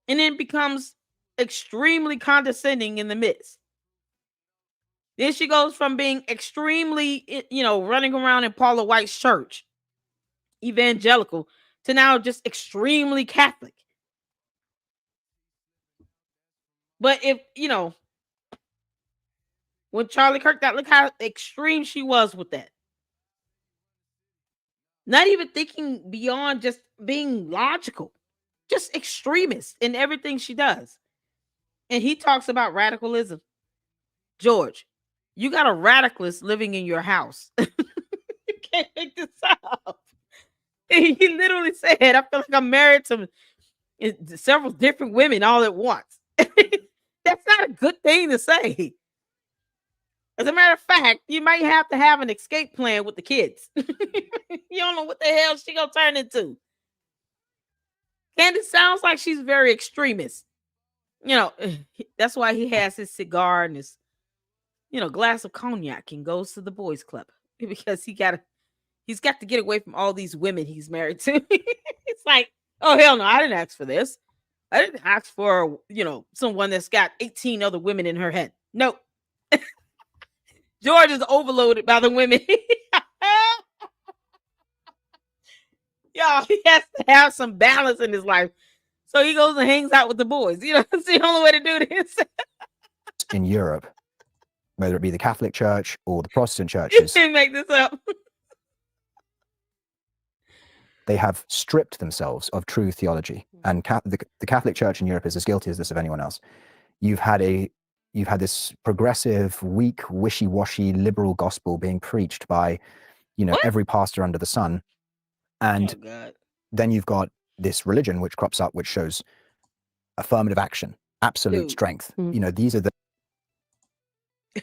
and then becomes extremely condescending in the midst. Then she goes from being extremely, running around in Paula White's church, evangelical, to now just extremely Catholic. But when Charlie Kirk got, look how extreme she was with that. Not even thinking beyond just being logical, just extremist in everything she does. And he talks about radicalism. George, you got a radicalist living in your house. You can't make this up. He literally said, I feel like I'm married to several different women all at once. That's not a good thing to say. As a matter of fact, you might have to have an escape plan with the kids. You don't know what the hell she gonna turn into. Candace sounds like she's very extremist. That's why he has his cigar and his, glass of cognac and goes to the boys' club because he's got to get away from all these women he's married to. It's like, oh hell no, I didn't ask for this. I didn't ask for, someone that's got 18 other women in her head. Nope. George is overloaded by the women. Y'all, he has to have some balance in his life. So he goes and hangs out with the boys. It's the only way to do this. In Europe, whether it be the Catholic Church or the Protestant You churches, can't make this up. they have stripped themselves of true theology. And the Catholic Church in Europe is as guilty as this of anyone else. You've had this progressive, weak, wishy-washy liberal gospel being preached by, What? every pastor under the sun. And Oh God. then you've got this religion which crops up, which shows affirmative action, absolute Dude. strength. These are the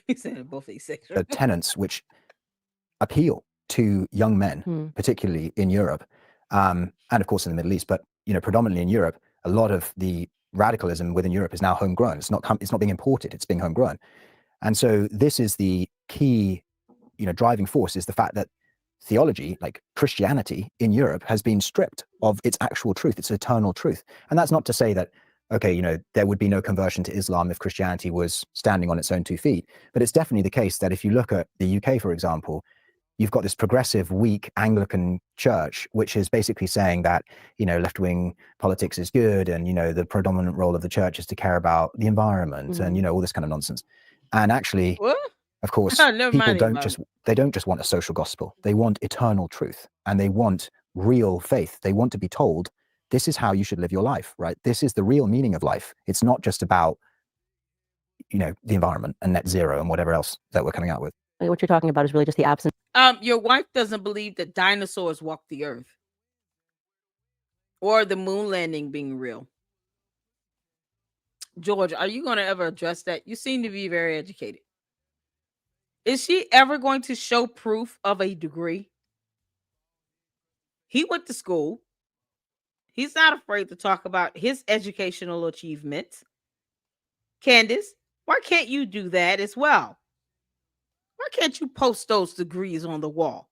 He said both asexual. tenets which appeal to young men, particularly in Europe, and of course in the Middle East, but predominantly in Europe. A lot of the radicalism within Europe is now homegrown. It's not being imported, it's being homegrown. And so this is the key driving force, is the fact that theology, like Christianity in Europe, has been stripped of its actual truth, its eternal truth. And that's not to say that, okay, there would be no conversion to Islam if Christianity was standing on its own 2 feet. But it's definitely the case that if you look at the UK, for example, you've got this progressive, weak Anglican church, which is basically saying that, left-wing politics is good, and, the predominant role of the church is to care about the environment, and, all this kind of nonsense. And actually, What? of course, Never people mind don't just want a social gospel. They want eternal truth, and they want real faith. They want to be told, this is how you should live your life, right? This is the real meaning of life. It's not just about, the environment and net zero and whatever else that we're coming out with. What you're talking about is really just the absence. Your wife doesn't believe that dinosaurs walked the earth or the moon landing being real. George, are you going to ever address that? You seem to be very educated. Is she ever going to show proof of a degree? He went to school. He's not afraid to talk about his educational achievements. Candace, why can't you do that as well? Why can't you post those degrees on the wall?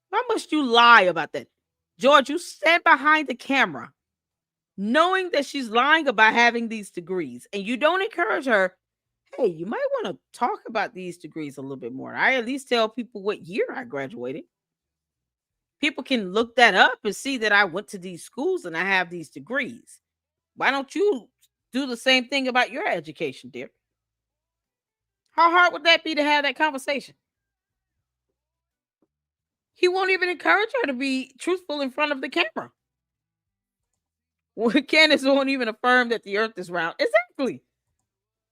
Why must you lie about that? George, you stand behind the camera knowing that she's lying about having these degrees, and you don't encourage her, hey, you might want to talk about these degrees a little bit more. I at least tell people what year I graduated. People can look that up and see that I went to these schools and I have these degrees. Why don't you do the same thing about your education, dear? How hard would that be to have that conversation? He won't even encourage her to be truthful in front of the camera. Candace won't even affirm that the earth is round. Exactly.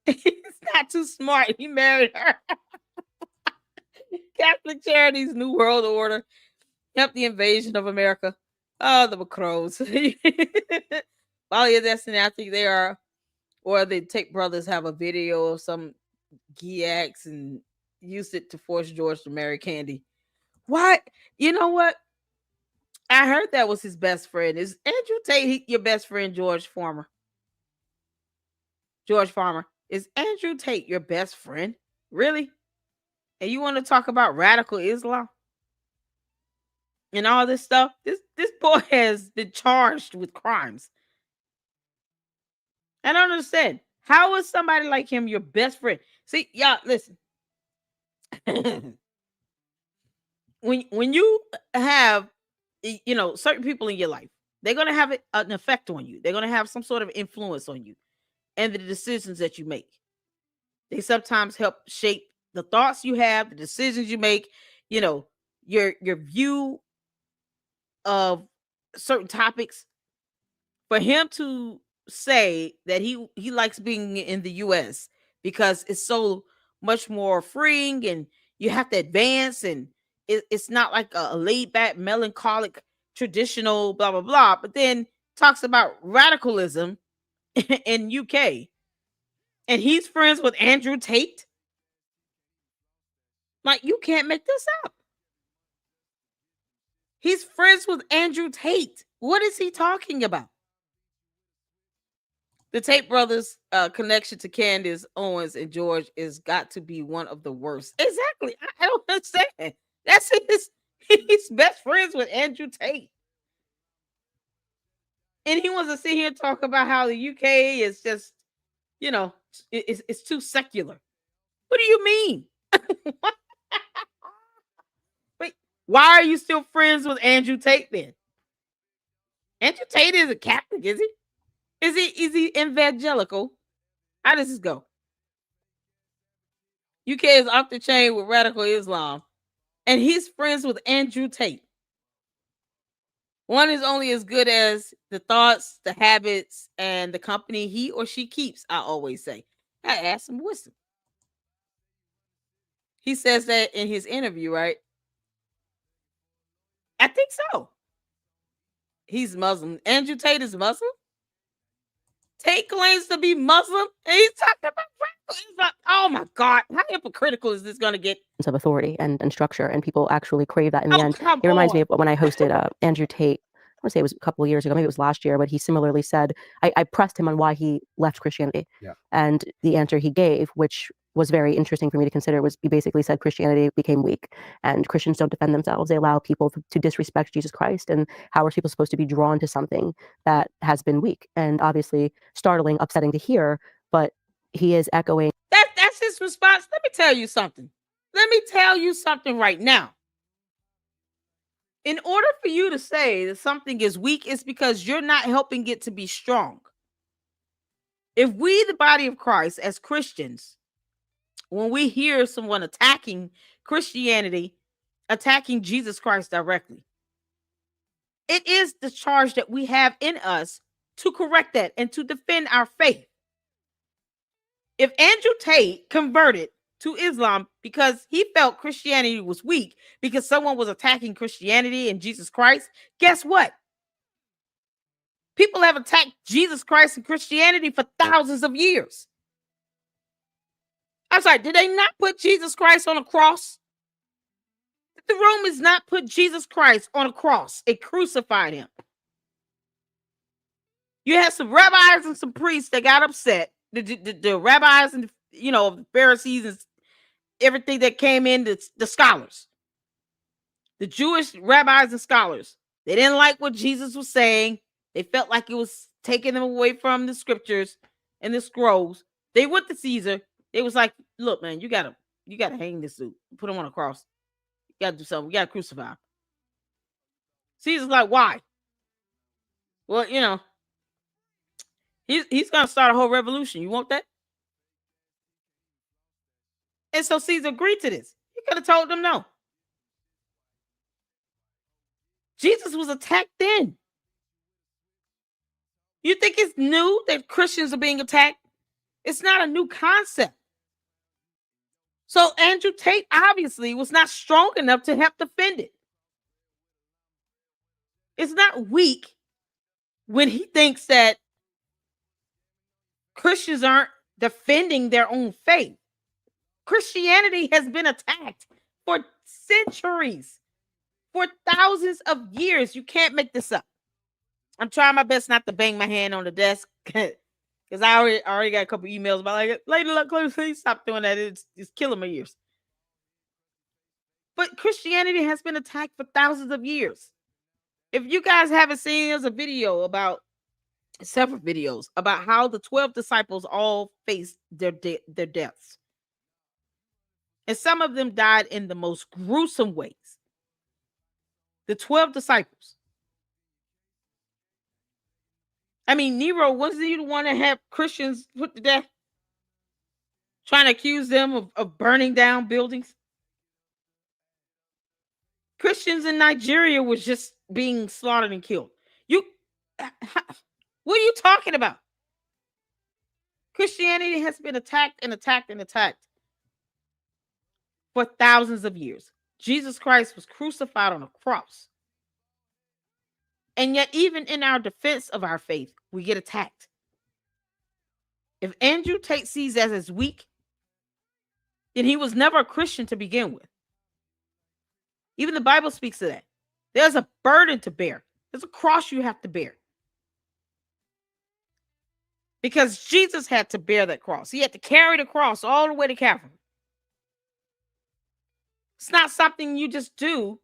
He's not too smart. He married her. Catholic Charities, New World Order. Yep, the invasion of America. Oh, the Macros. Follow your destiny. I think they are, or the Tate brothers have a video of some GX and used it to force George to marry Candy. What? You know what? I heard that was his best friend. Is Andrew Tate your best friend, George Farmer? George Farmer. Is Andrew Tate your best friend? Really? And you want to talk about radical Islam and all this stuff? This boy has been charged with crimes. I don't understand. How is somebody like him your best friend? See, y'all, listen. when you have certain people in your life, they're gonna have an effect on you. They're gonna have some sort of influence on you and the decisions that you make. They sometimes help shape the thoughts you have, the decisions you make, you know, your view of certain topics. For him to say that he likes being in the US because it's so much more freeing and you have to advance, and it's not like a laid back melancholic traditional blah blah blah, but then talks about radicalism in UK, and he's friends with Andrew Tate. Like, you can't make this up. He's friends with Andrew Tate. What is he talking about? The Tate brothers' connection to Candace, Owens, and George is got to be one of the worst. Exactly. I don't understand. That's his. He's best friends with Andrew Tate, and he wants to sit here and talk about how the UK is just, it's too secular. What do you mean? Wait, why are you still friends with Andrew Tate then? Andrew Tate is a Catholic, is he? Is he evangelical? How does this go? UK is off the chain with radical Islam, and he's friends with Andrew Tate. One is only as good as the thoughts, the habits, and the company he or she keeps, I always say. I ask some wisdom. He says that in his interview, right? I think so. He's Muslim. Andrew Tate is Muslim. Tate claims to be Muslim, and he's talking about radical Islam. Oh my God, how hypocritical is this going to get? Of authority and structure, and people actually crave that in the Oh, end. come It reminds me on. of when I hosted Andrew Tate. I want to say it was a couple of years ago, maybe it was last year, but he similarly said, I pressed him on why he left Christianity. Yeah. And the answer he gave, which was very interesting for me to consider, was he basically said Christianity became weak, and Christians don't defend themselves. They allow people to disrespect Jesus Christ, and how are people supposed to be drawn to something that has been weak? And obviously startling, upsetting to hear, but he is echoing. That's his response. Let me tell you something. Let me tell you something right now. In order for you to say that something is weak, it's because you're not helping it to be strong. If we, the body of Christ, as Christians, when we hear someone attacking Christianity, attacking Jesus Christ directly, it is the charge that we have in us to correct that and to defend our faith. If Andrew Tate converted to Islam because he felt Christianity was weak because someone was attacking Christianity and Jesus Christ, guess what? People have attacked Jesus Christ and Christianity for thousands of years. I'm sorry, did they not put Jesus Christ on a cross? Did the Romans not put Jesus Christ on a cross and crucified him? You had some rabbis and some priests that got upset. The rabbis and the Pharisees and everything that came in, the scholars, the Jewish rabbis and scholars, they didn't like what Jesus was saying. They felt like it was taking them away from the scriptures and the scrolls. They went to Caesar. They was like, look, man, you gotta hang this dude, put him on a cross. You gotta do something. We gotta crucify him. Caesar's like, why? Well, he's gonna start a whole revolution. You want that? And so Caesar agreed to this. He could have told them no. Jesus was attacked then. You think it's new that Christians are being attacked? It's not a new concept. So Andrew Tate obviously was not strong enough to help defend it. It's not weak when he thinks that Christians aren't defending their own faith. Christianity has been attacked for centuries, for thousands of years. You can't make this up. I'm trying my best not to bang my hand on the desk because I already got a couple emails about like, Lady Luck, please stop doing that. It's killing my ears. But Christianity has been attacked for thousands of years. If you guys haven't seen, there's a video about several videos about how the 12 disciples all faced their deaths. And some of them died in the most gruesome ways. The 12 disciples. I mean, Nero, wasn't he the one that had Christians put to death? Trying to accuse them of burning down buildings? Christians in Nigeria was just being slaughtered and killed. You, what are you talking about? Christianity has been attacked and attacked and attacked for thousands of years. Jesus Christ was crucified on a cross. And yet, even in our defense of our faith, we get attacked. If Andrew Tate sees us as weak, then he was never a Christian to begin with. Even the Bible speaks of that. There's a burden to bear. There's a cross you have to bear. Because Jesus had to bear that cross. He had to carry the cross all the way to Calvary. It's not something you just do.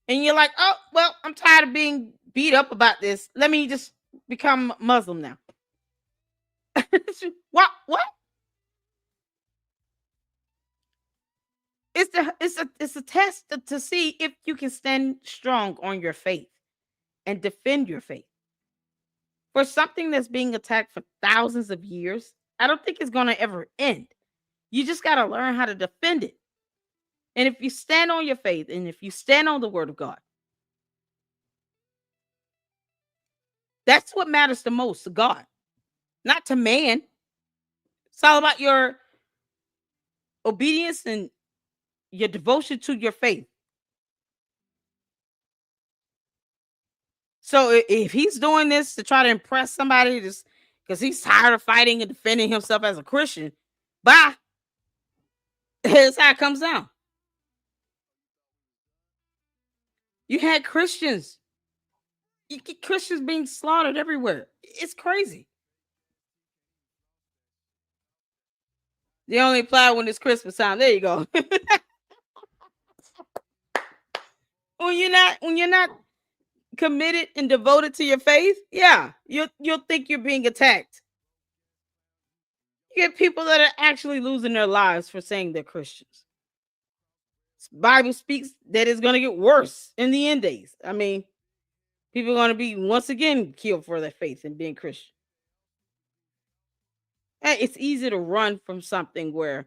And you're like, oh, well, I'm tired of being beat up about this. Let me just become Muslim now. What? It's a test to see if you can stand strong on your faith and defend your faith. For something that's being attacked for thousands of years, I don't think it's going to ever end. You just got to learn how to defend it. And if you stand on your faith and if you stand on the word of God, that's what matters the most to God, not to man. It's all about your obedience and your devotion to your faith. So if he's doing this to try to impress somebody just because he's tired of fighting and defending himself as a Christian, bye. Here's how it comes down. You had Christians. You get Christians being slaughtered everywhere. It's crazy. They only apply when it's Christmas time. There you go. when you're not committed and devoted to your faith, yeah, you'll think you're being attacked. You get people that are actually losing their lives for saying they're Christians. Bible speaks that it's going to get worse in the end days. I mean, people are going to be once again killed for their faith and being Christian. And it's easy to run from something where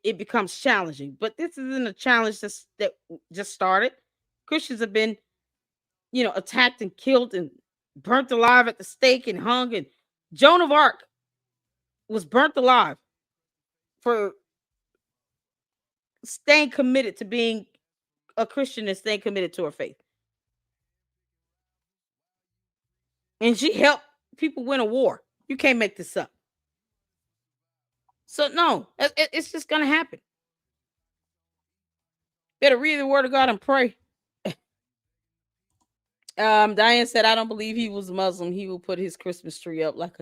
it becomes challenging, but this isn't a challenge that just started. Christians have been, attacked and killed and burnt alive at the stake and hung. And Joan of Arc was burnt alive for staying committed to being a Christian and staying committed to her faith. And she helped people win a war. You can't make this up. So no, it's just gonna happen. Better read the word of God and pray. Diane said, I don't believe he was Muslim. He will put his Christmas tree up like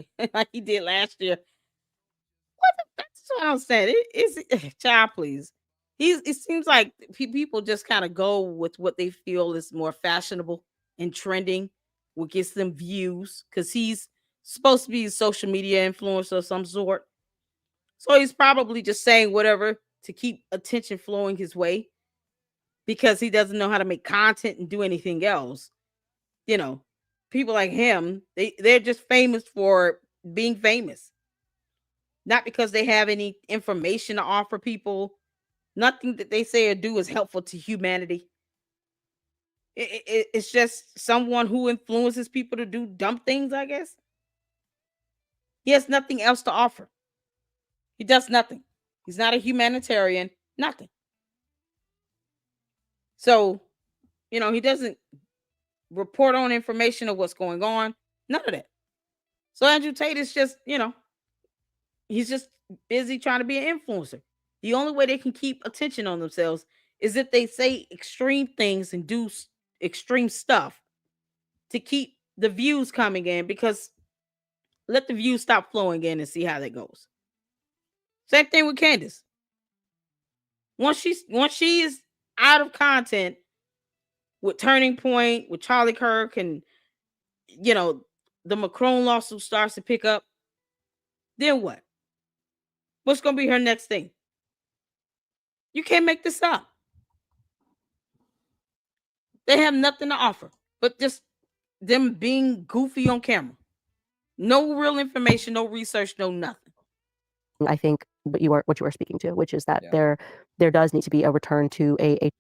he did last year. That's what I'm saying. It's child, please. It seems like people just kind of go with what they feel is more fashionable and trending, what gets them views, because he's supposed to be a social media influencer of some sort. So he's probably just saying whatever to keep attention flowing his way because he doesn't know how to make content and do anything else. People like him, they're just famous for being famous. Not because they have any information to offer people. Nothing that they say or do is helpful to humanity. It's just someone who influences people to do dumb things, I guess. He has nothing else to offer. He does nothing. He's not a humanitarian, nothing. So, he doesn't report on information of what's going on. None of that. So Andrew Tate is just, he's just busy trying to be an influencer. The only way they can keep attention on themselves is if they say extreme things and do extreme stuff to keep the views coming in, because let the views stop flowing in and see how that goes. Same thing with Candace. Once she is out of content with Turning Point, with Charlie Kirk, and you know, the Macron lawsuit starts to pick up, then what? What's going to be her next thing? You can't make this up. They have nothing to offer but just them being goofy on camera. No real information, no research, no nothing. I think what you were speaking to, which is that Yeah. there does need to be a return to a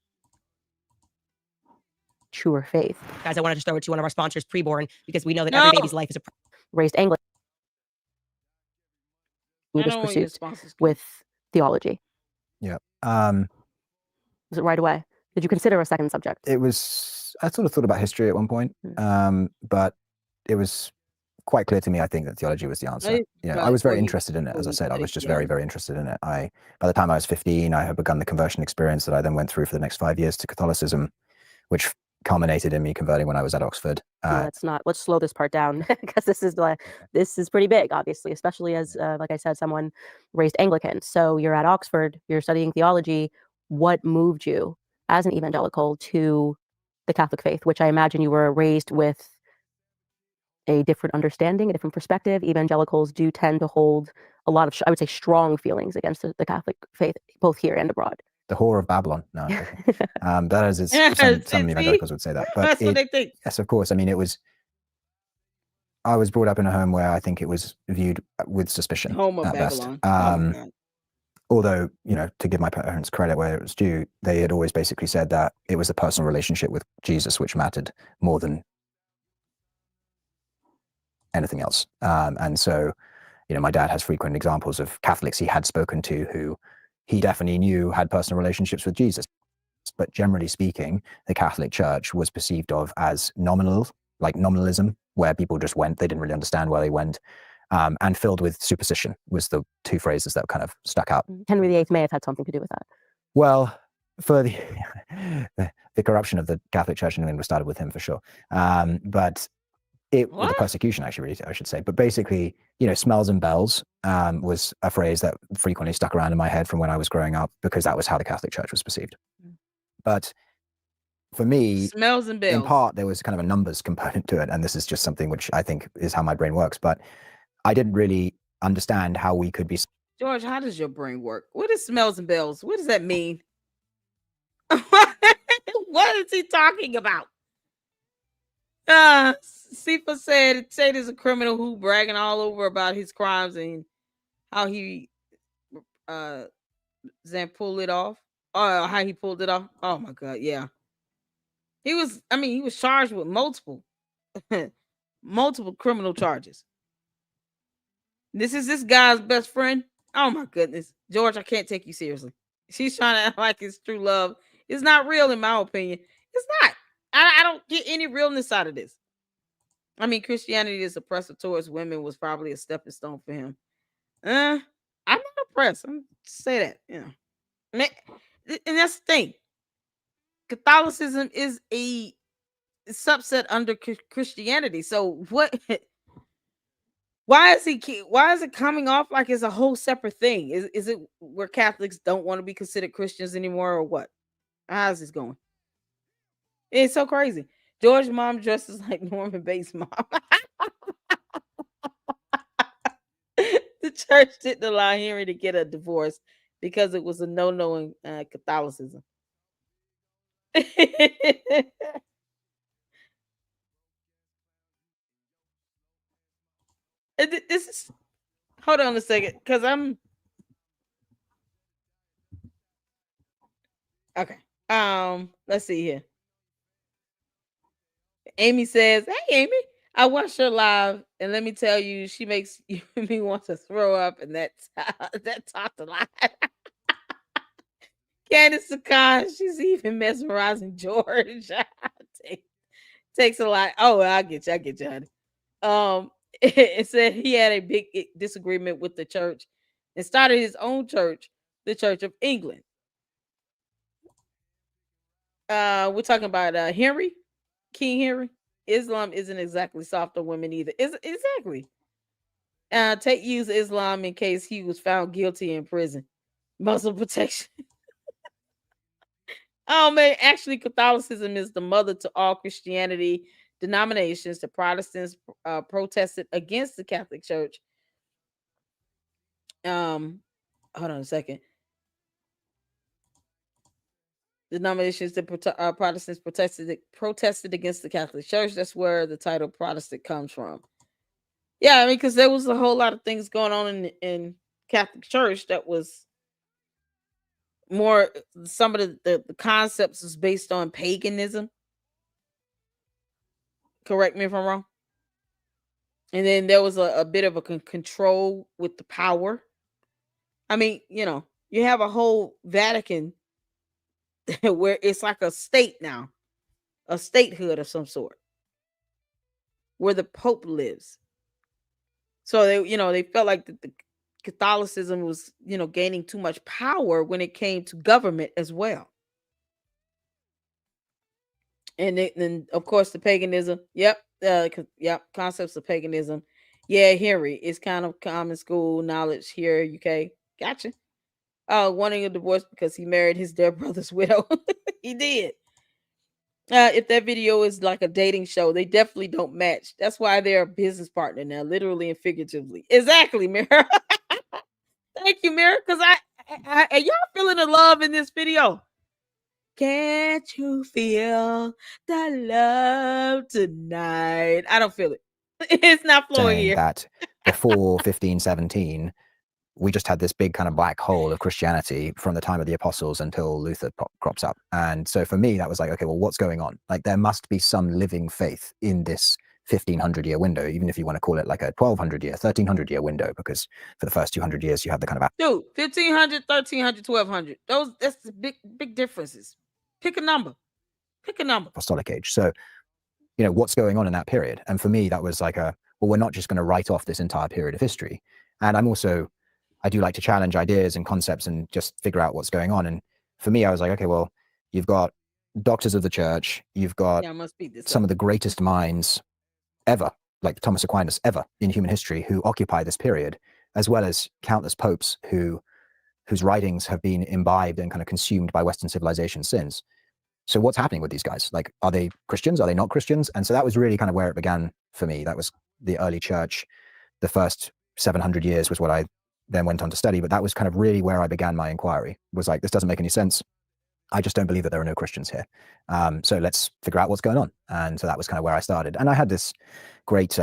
truer faith. Guys, I wanted to throw it to one of our sponsors, Preborn, because we know that every baby's life is raised Anglican pursuits with theology. Yeah. Was it right away? Did you consider a second subject? It was, I sort of thought about history at one point, but it was quite clear to me, I think, that theology was the answer. I was very interested in it. As I said, I was just very, very interested in it. By the time I was 15, I had begun the conversion experience that I then went through for the next 5 years to Catholicism, which culminated in me converting when I was at Oxford. Let's slow this part down because this is pretty big, obviously, especially as, like I said, someone raised Anglican. So you're at Oxford, you're studying theology. What moved you as an evangelical to the Catholic faith, which I imagine you were raised with a different understanding, a different perspective? Evangelicals do tend to hold a lot of, I would say, strong feelings against the Catholic faith, both here and abroad. The whore of Babylon. No, that is, some evangelicals would say that. But that's what they think. Yes, of course. I mean, I was brought up in a home where I think it was viewed with suspicion at best. Although, to give my parents credit where it was due, they had always basically said that it was a personal relationship with Jesus which mattered more than anything else. And so, my dad has frequent examples of Catholics he had spoken to who he definitely knew had personal relationships with Jesus. But generally speaking, the Catholic Church was perceived of as nominal, like nominalism, where people just went, they didn't really understand where they went, and filled with superstition was the two phrases that kind of stuck out. Henry VIII may have had something to do with that. Well, for the corruption of the Catholic Church in England was started with him for sure. But the persecution, actually, I should say. But basically, smells and bells was a phrase that frequently stuck around in my head from when I was growing up, because that was how the Catholic Church was perceived. But for me, smells and bells, in part, there was kind of a numbers component to it. And this is just something which I think is how my brain works. But I didn't really understand how we could be. George, how does your brain work? What is smells and bells? What does that mean? What is he talking about? Sifa said there's a criminal who bragging all over about his crimes and how he pulled it off. How he pulled it off. Oh my god, yeah. He was charged with multiple criminal charges. This is this guy's best friend. Oh my goodness. George, I can't take you seriously. She's trying to act like it's true love. It's not real, in my opinion. It's not. I don't get any realness out of this. I mean, Christianity is oppressive towards women was probably a stepping stone for him. I'm not oppressed. I'm say that, and that's the thing. Catholicism is a subset under Christianity. So what? Why is it coming off like it's a whole separate thing? Is it where Catholics don't want to be considered Christians anymore, or what? How's this going? It's so crazy. George's mom dresses like Norman Bates' mom. The church didn't allow Henry to get a divorce because it was a no-no in Catholicism. This is, hold on a second, because I'm okay. Let's see here. Amy says, "Hey, Amy, I watched her live, and let me tell you, she makes me want to throw up, and that talked a lot." Candace Khan, she's even mesmerizing George. Takes a lot. Oh, I get you, honey. It said he had a big disagreement with the church and started his own church, the Church of England. We're talking about King Henry. Islam isn't exactly soft on women either. Exactly. Tate used Islam in case he was found guilty in prison. Muslim protection. Oh man, actually, Catholicism is the mother to all Christianity. denominations, the Protestants protested against the Catholic Church. Um, Hold on a second. Denominations, the Protestants protested against the Catholic Church. That's where the title Protestant comes from. Yeah, I mean, because there was a whole lot of things going on in Catholic Church that was more. Some of the concepts was based on paganism. Correct me if I'm wrong. And then there was a bit of a control with the power. I mean, you have a whole Vatican where it's like a state now, a statehood of some sort, where the Pope lives. So they felt like the Catholicism was, gaining too much power when it came to government as well. And then of course the paganism. Yep. Yep. Concepts of paganism. Yeah, Henry. It's kind of common school knowledge here, UK. Gotcha. Wanting a divorce because he married his dead brother's widow. He did. If that video is like a dating show, they definitely don't match. That's why they're a business partner now, literally and figuratively. Exactly, Mirror. Thank you, Mirror. Because are y'all feeling the love in this video? Can't you feel the love tonight? I don't feel it. It's not flowing saying here. that before 1517, we just had this big kind of black hole of Christianity from the time of the apostles until Luther crops up. And so for me, that was like, okay, well, what's going on? Like, there must be some living faith in this 1500-year window, even if you want to call it like a 1200-year, 1300-year window, because for the first 200 years, you have the kind of... Dude, 1500, 1300, 1200. That's the big differences. Pick a number. Pick a number. Apostolic age. So, what's going on in that period? And for me, that was like well, we're not just going to write off this entire period of history. And I do like to challenge ideas and concepts and just figure out what's going on. And for me, I was like, okay, well, you've got doctors of the church, you've got some of the greatest minds ever, like Thomas Aquinas ever in human history, who occupy this period, as well as countless popes whose writings have been imbibed and kind of consumed by Western civilization since. So what's happening with these guys? Like, are they Christians? Are they not Christians? And so that was really kind of where it began for me. That was the early church. The first 700 years was what I then went on to study, but that was kind of really where I began my inquiry. Was like, this doesn't make any sense. I just don't believe that there are no Christians here. So let's figure out what's going on. And so that was kind of where I started. And I had this great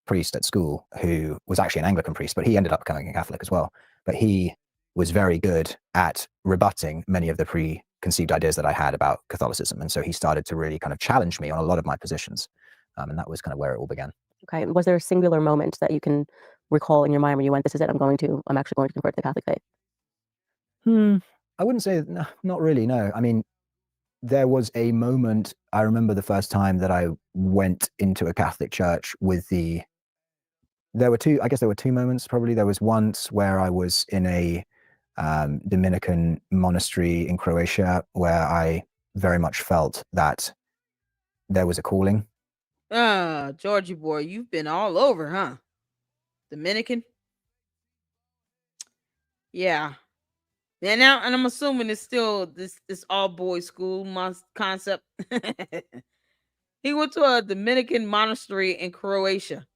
priest at school who was actually an Anglican priest, but he ended up becoming a Catholic as well. But he was very good at rebutting many of the preconceived ideas that I had about Catholicism. And so he started to really kind of challenge me on a lot of my positions. And that was kind of where it all began. Okay. Was there a singular moment that you can recall in your mind when you went, this is it, I'm actually going to convert to the Catholic faith? I wouldn't say, no, not really, no. I mean, there was a moment, I remember the first time that I went into a Catholic church there were two moments probably. There was once where I was in a Dominican monastery in Croatia where I very much felt that there was a calling. Georgie boy, you've been all over, huh? Dominican? Yeah. And I'm assuming it's still this all boys school concept. He went to a Dominican monastery in Croatia.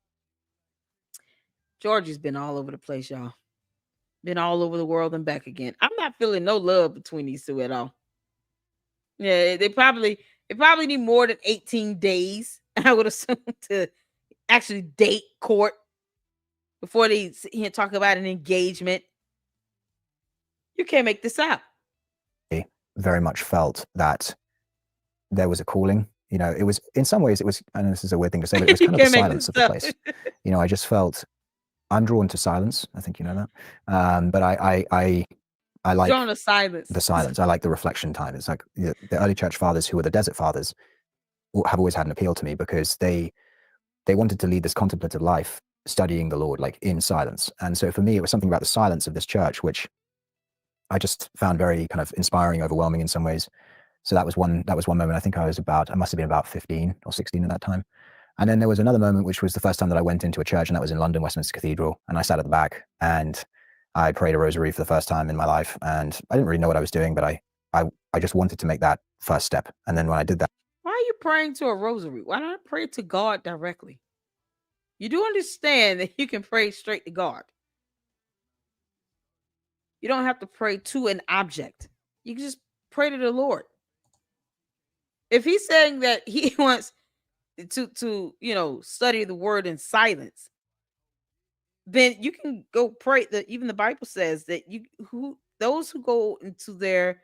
Georgie's been all over the place, y'all. Been all over the world and back again. I'm not feeling no love between these two at all. Yeah, they probably need more than 18 days, I would assume, to actually date, court, before they sit here and talk about an engagement. You can't make this up. I very much felt that there was a calling. It was, in some ways, I know this is a weird thing to say, but it was kind of the silence of the place. I just felt, I'm drawn to silence. I think you know that. But I like drawn to silence. The silence. I like the reflection time. It's like the early church fathers, who were the desert fathers, have always had an appeal to me because they wanted to lead this contemplative life, studying the Lord, like in silence. And so for me, it was something about the silence of this church, which I just found very kind of inspiring, overwhelming in some ways. So that was one moment. I think I must have been about 15 or 16 at that time. And then there was another moment, which was the first time that I went into a church, and that was in London, Westminster Cathedral. And I sat at the back and I prayed a rosary for the first time in my life. And I didn't really know what I was doing, but I just wanted to make that first step. And then when I did that, Why are you praying to a rosary? Why not pray to God directly? You do understand that you can pray straight to God. You don't have to pray to an object. You can just pray to the Lord. If he's saying that he wants to study the word in silence, then you can go pray. That even the Bible says that you who those who go into their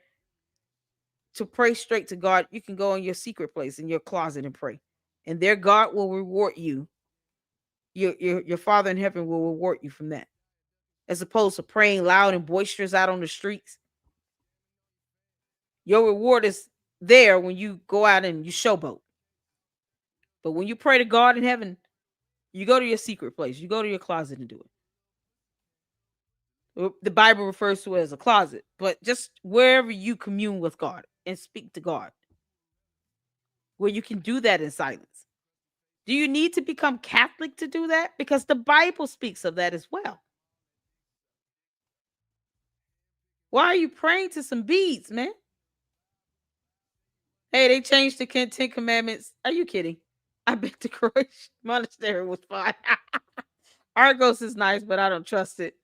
to pray straight to God, you can go in your secret place in your closet and pray, and their God will reward you. Your Father in heaven will reward you from that, as opposed to praying loud and boisterous out on the streets. Your reward is there when you go out and you showboat. But when you pray to God in heaven, you go to your secret place. You go to your closet and do it. The Bible refers to it as a closet, but just wherever you commune with God and speak to God, where you can do that in silence. Do you need to become Catholic to do that? Because the Bible speaks of that as well. Why are you praying to some beads, man? Hey, they changed the Ten Commandments. Are you kidding? I bet the Croatian monastery was fine. Argos is nice, but I don't trust it.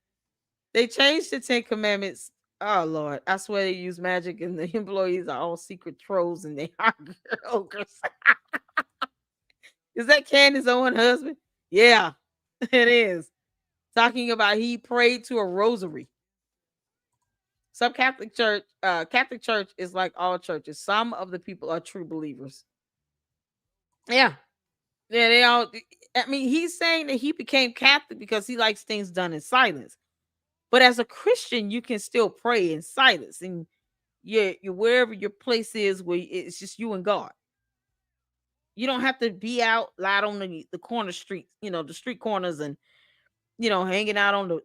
They changed the Ten Commandments. Oh Lord, I swear they use magic, and the employees are all secret trolls, and they are ogres. Is that Candace Owens' husband? Yeah, it is. Talking about he prayed to a rosary. Some Catholic Church is like all churches. Some of the people are true believers. Yeah, yeah, they all. I mean, he's saying that he became Catholic because he likes things done in silence. But as a Christian, you can still pray in silence, and you wherever your place is, where it's just you and God. You don't have to be out loud on the corner streets, the street corners, and hanging out on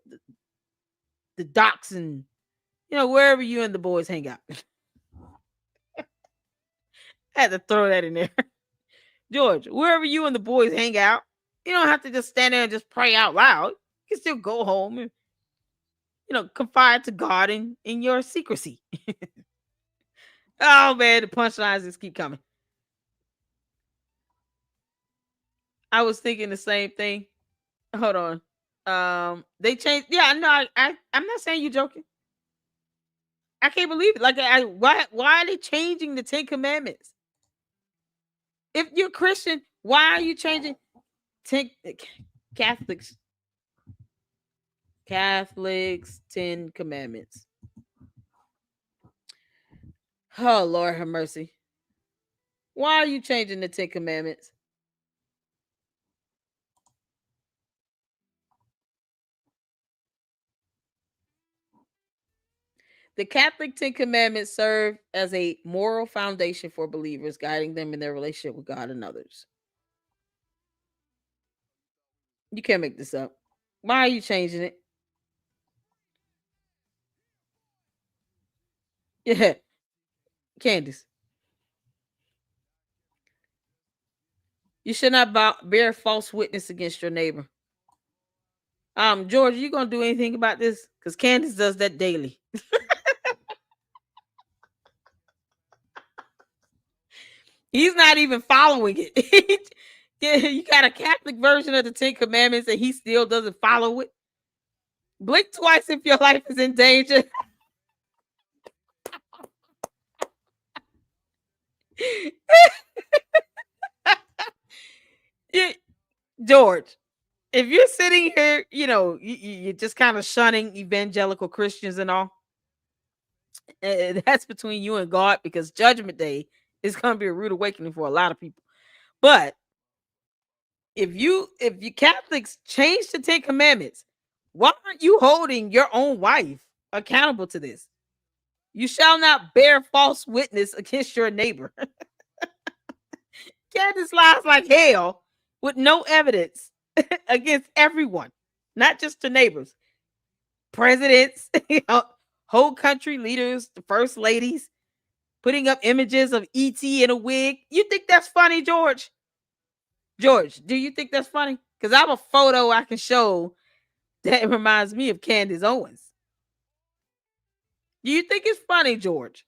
the docks, and wherever you and the boys hang out. I had to throw that in there. George, wherever you and the boys hang out, you don't have to just stand there and just pray out loud. You can still go home and confide to God in your secrecy. Oh man, the punchlines just keep coming. I was thinking the same thing. Hold on. They changed. Yeah, no, I'm not saying you joking. I can't believe it. Like, why are they changing the Ten Commandments? If you're Christian, why are you changing ten Catholics? Catholics 10 Commandments. Oh Lord have mercy. Why are you changing the 10 Commandments? The Catholic 10 Commandments serve as a moral foundation for believers, guiding them in their relationship with God and others. You can't make this up. Why are you changing it? Yeah, Candace. You should not bear false witness against your neighbor. George, you gonna do anything about this? Because Candace does that daily. He's not even following it. Yeah, you got a Catholic version of the 10 Commandments and he still doesn't follow it. Blink twice if your life is in danger. Yeah, George, if you're sitting here, you're just kind of shunning evangelical Christians and all, that's between you and God, because Judgment Day is going to be a rude awakening for a lot of people. But if you Catholics change the 10 Commandments, why aren't you holding your own wife accountable to this? You shall not bear false witness against your neighbor. Candace lies like hell with no evidence against everyone, not just the neighbors, presidents, whole country leaders, the first ladies, putting up images of E.T. in a wig. You think that's funny, George? George, do you think that's funny? Because I have a photo I can show that reminds me of Candace Owens. Do you think it's funny, George?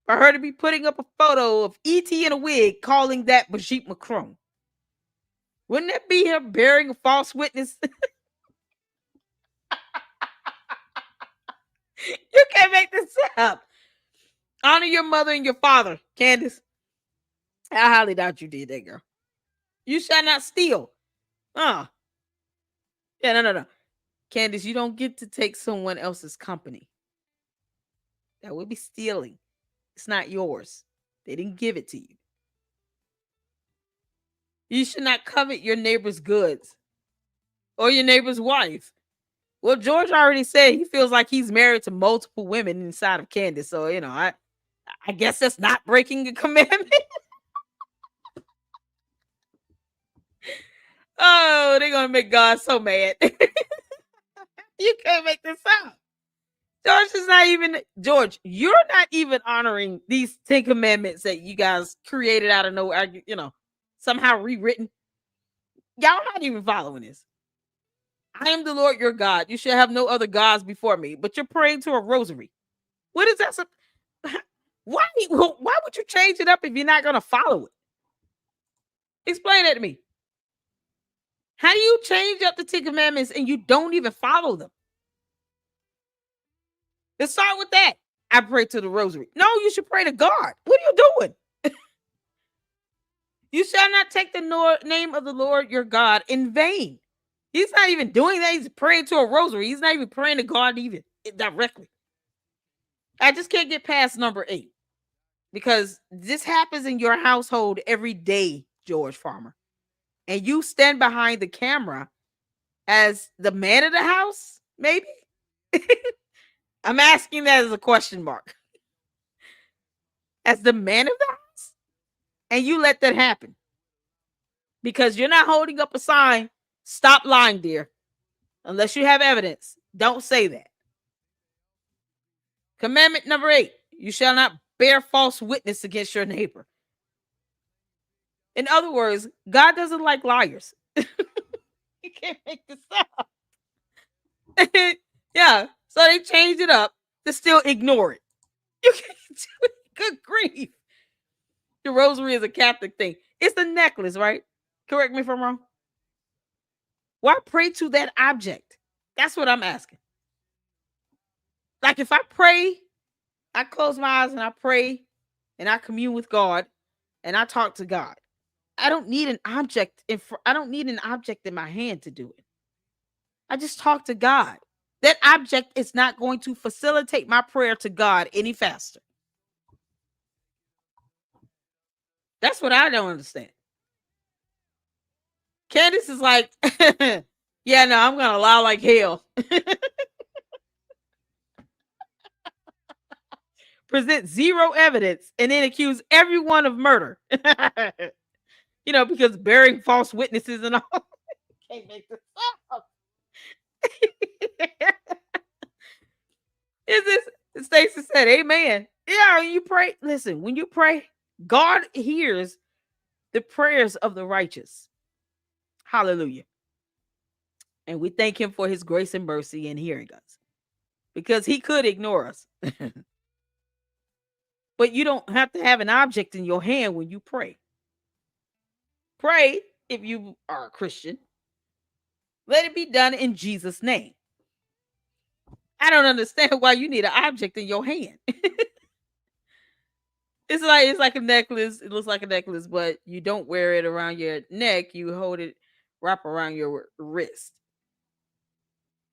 for her to be putting up a photo of E.T. in a wig, calling that Brigitte Macron? Wouldn't that be her bearing a false witness? You can't make this up. Honor your mother and your father, Candace. I highly doubt you did that, girl. You shall not steal. Yeah, no. Candace, you don't get to take someone else's company. That would be stealing. It's not yours. They didn't give it to you. You should not covet your neighbor's goods or your neighbor's wife. Well, George already said he feels like he's married to multiple women inside of Candace. So, I guess that's not breaking a commandment. Oh, they're going to make God so mad. You can't make this up. George is not even, George, you're not even honoring these 10 commandments that you guys created out of nowhere, somehow rewritten. Y'all not even following this. I am the Lord your God. You shall have no other gods before me, but you're praying to a rosary. What is that? Why would you change it up if you're not going to follow it? Explain that to me. How do you change up the 10 commandments and you don't even follow them? Let's start with that. I pray to the rosary. No, you should pray to God. What are you doing? You shall not take the name of the Lord your God in vain. He's not even doing that. He's praying to a rosary. He's not even praying to God even directly. I just can't get past number 8 because this happens in your household every day, George Farmer. And you stand behind the camera as the man of the house, maybe? I'm asking that as a question mark. As the man of the house? And you let that happen. Because you're not holding up a sign, stop lying, dear. Unless you have evidence, don't say that. Commandment number 8, you shall not bear false witness against your neighbor. In other words, God doesn't like liars. You can't make this up. Yeah, so they changed it up to still ignore it. You can't do it. Good grief. The rosary is a Catholic thing. It's the necklace, right? Correct me if I'm wrong. Why pray to that object? That's what I'm asking. Like if I pray, I close my eyes and I pray and I commune with God and I talk to God. I don't need an object I don't need an object in my hand to do it. I just talk to God. That object is not going to facilitate my prayer to God any faster. That's what I don't understand. Candace is like, yeah, no, I'm going to lie like hell. Present zero evidence and then accuse everyone of murder. Because bearing false witnesses and all. Can't make this up. Is this? Stacy said, amen. Yeah, you pray. Listen, when you pray, God hears the prayers of the righteous. Hallelujah. And we thank him for his grace and mercy in hearing us. Because he could ignore us. But you don't have to have an object in your hand when you pray. Pray, if you are a Christian, let it be done in Jesus' name. I don't understand why you need an object in your hand. It's like a necklace. It looks like a necklace, but you don't wear it around your neck. You hold it wrap around your wrist.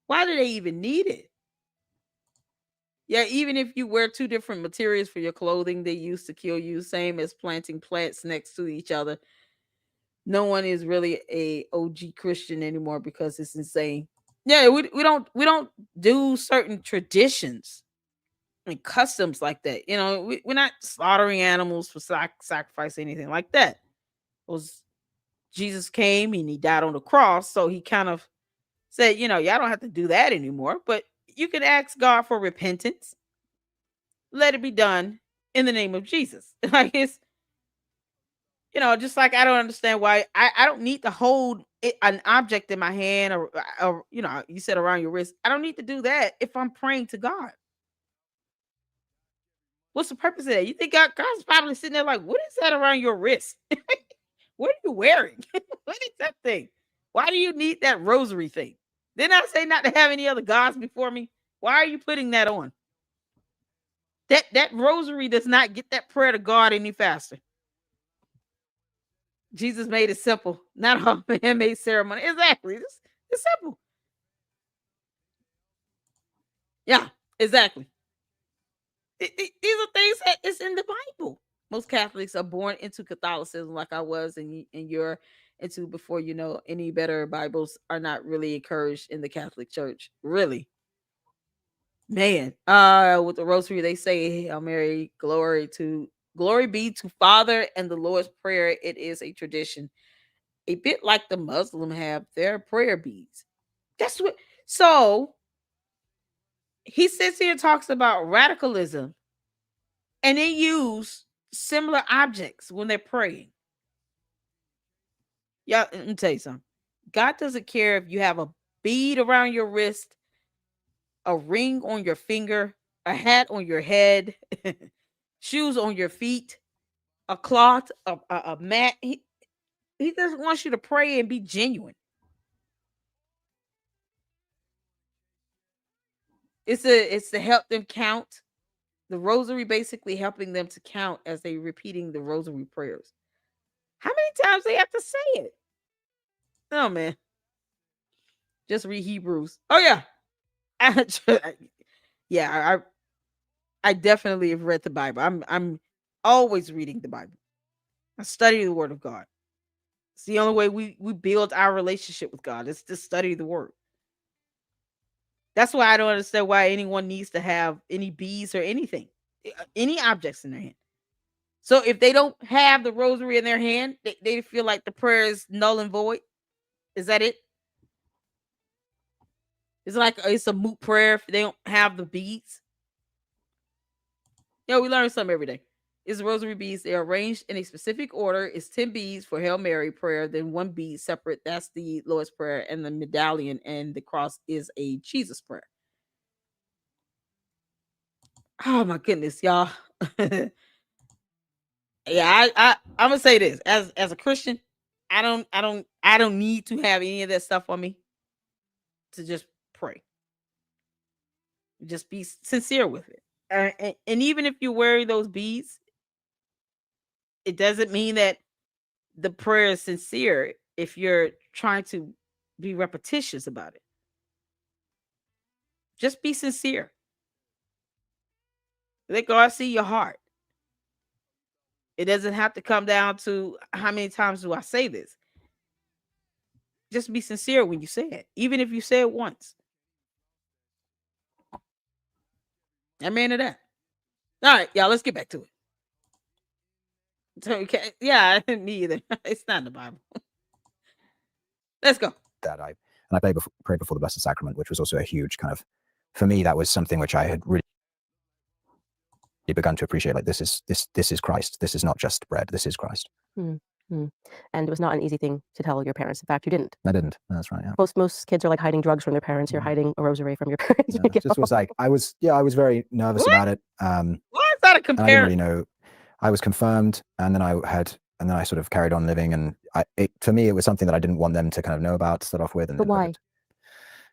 Why do they even need it? Yeah, even if you wear 2 different materials for your clothing, they used to kill you. Same as planting plants next to each other. No one is really a OG Christian anymore because it's insane. Yeah, we don't do certain traditions and customs like that. We're not slaughtering animals for sacrifice, anything like that. It was Jesus came and he died on the cross, so he kind of said, y'all don't have to do that anymore, but you can ask God for repentance. Let it be done in the name of Jesus. Like it's, just like I don't understand why I don't need to hold an object in my hand or you said around your wrist. I don't need to do that if I'm praying to God. What's the purpose of that? You think God's probably sitting there like, what is that around your wrist? What are you wearing? What is that thing? Why do you need that rosary thing? Didn't I say not to have any other gods before me? Why are you putting that on? That rosary does not get that prayer to God any faster. Jesus made it simple, not a man-made ceremony. Exactly. It's simple. Yeah, exactly. These are things that is in the Bible. Most Catholics are born into Catholicism, like I was, and you're into before you know any better. Bibles are not really encouraged in the Catholic Church, really. Man, with the Rosary, they say, "Hail Mary, glory be to Father and the Lord's Prayer." It is a tradition, a bit like the Muslim have their prayer beads. That's what. So he sits here and talks about radicalism, and they use similar objects when they're praying. Yeah, let me tell you something. God doesn't care if you have a bead around your wrist, a ring on your finger, a hat on your head, shoes on your feet, a cloth, a mat. He just wants you to pray and be genuine. It's to help them count. The rosary basically helping them to count as they repeating the rosary prayers. How many times they have to say it? Oh man. Just read Hebrews. Oh yeah. Yeah, I definitely have read the Bible. I'm always reading the Bible. I study the word of God. It's the only way we build our relationship with God. It's to study the word. That's why I don't understand why anyone needs to have any beads or anything, any objects in their hand. So if they don't have the rosary in their hand, they feel like the prayer is null and void. Is that it? It's like it's a moot prayer if they don't have the beads. We learn something every day. It's rosary beads. They're arranged in a specific order. It's 10 beads for Hail Mary prayer, then one bead separate. That's the Lord's Prayer, and the medallion and the cross is a Jesus prayer. Oh my goodness, y'all. Yeah, I'm gonna say this as a Christian, I don't need to have any of that stuff on me to just pray. Just be sincere with it. And even if you're wearing those beads, it doesn't mean that the prayer is sincere if you're trying to be repetitious about it. Just be sincere. Let God see your heart. It doesn't have to come down to how many times do I say this. Just be sincere when you say it, even if you say it once. Amen to that. All right, y'all, let's get back to it. So, okay, yeah, me either. It's not in the Bible. Let's go. That I prayed before the Blessed Sacrament, which was also a huge kind of, for me, that was something which I had really begun to appreciate. Like this is Christ. This is not just bread. This is Christ. And it was not an easy thing to tell your parents. In fact, you didn't. I didn't. That's right. Yeah. Most kids are like hiding drugs from their parents. You're hiding a rosary from your parents. Yeah, just was like I was very nervous about it. Why is that a And I didn't comparison? really know. I was confirmed, and then I sort of carried on living. And for me, it was something that I didn't want them to kind of know about to start off with. And But why?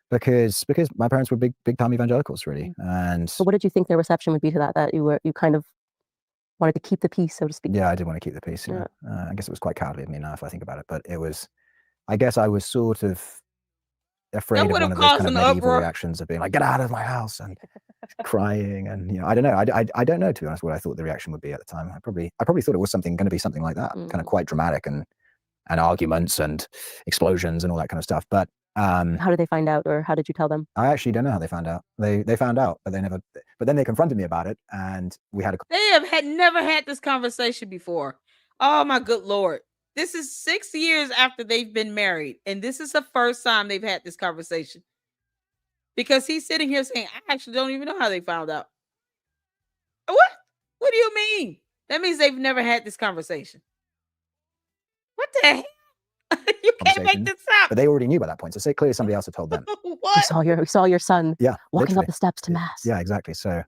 Because my parents were big time evangelicals, really. And So what did you think their reception would be to that? That you kind of wanted to keep the peace, so to speak. yeah, I did want to keep the peace. Yeah. I guess it was quite cowardly of me now if I think about it, but it was. I guess I was sort of afraid of would one have of those caused kind of an medieval uproar. reactions of being like, "Get out of my house," and crying, and I don't know. I don't know, to be honest, what I thought the reaction would be at the time. I probably thought it was going to be something like that, kind of quite dramatic and arguments and explosions and all that kind of stuff. But How did they find out, or how did you tell them? I actually don't know how they found out. They found out, but they never. But then they confronted me about it, and we had a. They never had this conversation before. Oh my good Lord. This is 6 years after they've been married, and this is the first time they've had this conversation. Because he's sitting here saying, I actually don't even know how they found out. What? What do you mean? That means they've never had this conversation. What the hell? You can't make this up. But they already knew by that point, so clearly somebody else had told them. What? We saw your son Yeah, walking literally. up the steps to mass. Yeah, exactly. So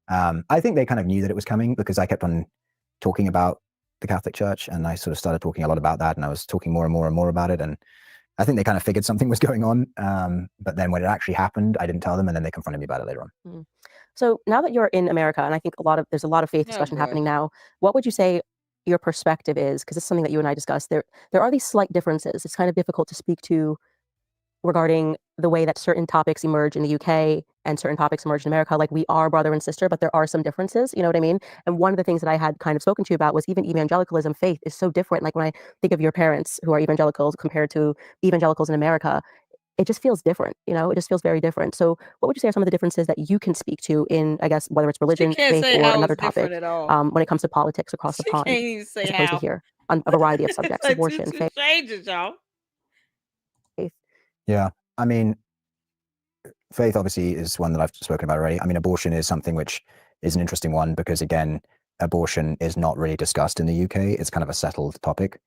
I think they kind of knew that it was coming because I kept on talking about the Catholic Church, and I sort of started talking a lot about that, and I was talking more and more and more about it, and I think they kind of figured something was going on. But then when it actually happened, I didn't tell them, and then they confronted me about it later on. Mm. So now that you're in America, and I think there's a lot of faith Oh discussion boy. happening now, what would you say your perspective is? Because it's something that you and I discussed. There are these slight differences. It's kind of difficult to speak to regarding the way that certain topics emerge in the UK and certain topics emerge in America. Like, we are brother and sister, but there are some differences. You know what I mean? And one of the things that I had kind of spoken to you about was even evangelicalism. Faith is so different. Like, when I think of your parents who are evangelicals compared to evangelicals in America, it just feels different. You know, it just feels very different. So what would you say are some of the differences that you can speak to in, I guess, whether it's She religion, can't faith, say or how another it's different topic, at all. when it comes to politics across the She can't pond, even say as opposed to how. here on a variety of It's subjects: like two abortion, faith. strangers, y'all. Yeah, I mean, faith obviously is one that I've spoken about already. I mean, abortion is something which is an interesting one because, again, abortion is not really discussed in the UK. It's kind of a settled topic,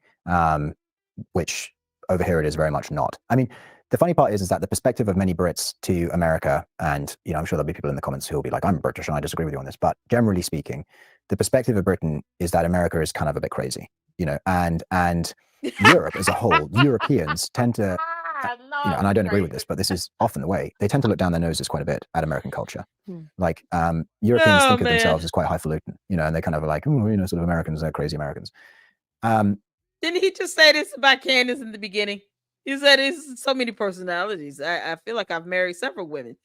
which over here it is very much not. I mean, the funny part is that the perspective of many Brits to America, and I'm sure there'll be people in the comments who will be like, I'm British and I disagree with you on this, but generally speaking, the perspective of Britain is that America is kind of a bit crazy, and Europe as a whole, Europeans tend to, and I don't agree with this, but this is often the way, they tend to look down their noses quite a bit at American culture. Like, Europeans think of themselves as quite highfalutin, and they kind of are like, sort of Americans, they're crazy Americans. Didn't he just say this about Candace in the beginning? He said there's so many personalities. I feel like I've married several women.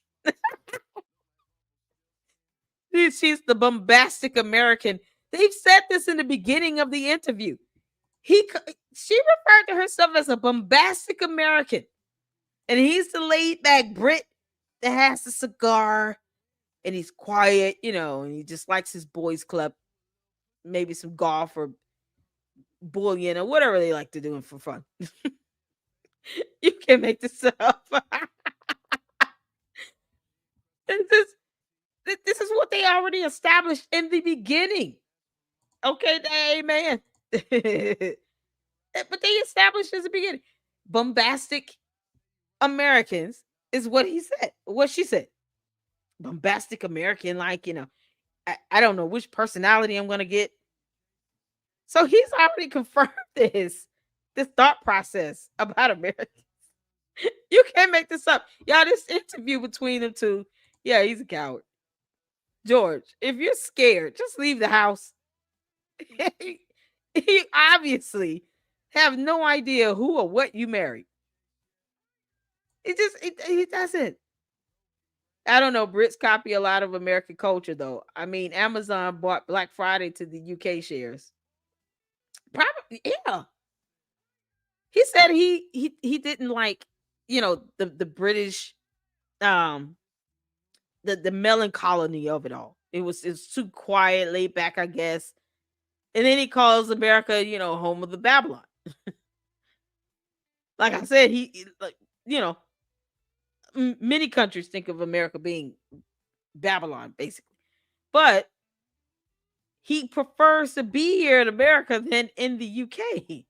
She's the bombastic American. They've said this in the beginning of the interview. She referred to herself as a bombastic American. And he's the laid back Brit that has the cigar and he's quiet, and he just likes his boys club, maybe some golf or bullion or whatever they like to do for fun. You can't make this up. This is what they already established in the beginning. Okay, amen. But they established in the beginning. Bombastic Americans is what he said. What she said. Bombastic American, like, I don't know which personality I'm gonna get. So he's already confirmed this thought process about Americans. You can't make this up. Y'all, this interview between them two, yeah, he's a coward. George, if you're scared, just leave the house. He obviously have no idea who or what you married. He doesn't. I don't know. Brits copy a lot of American culture, though. I mean, Amazon bought Black Friday to the UK shares. Probably, yeah. He said he didn't like, the British, the melancholy of it all. It's too quiet, laid back, I guess. And then he calls America, home of the Babylon. Like I said, many countries think of America being Babylon, basically. But he prefers to be here in America than in the UK.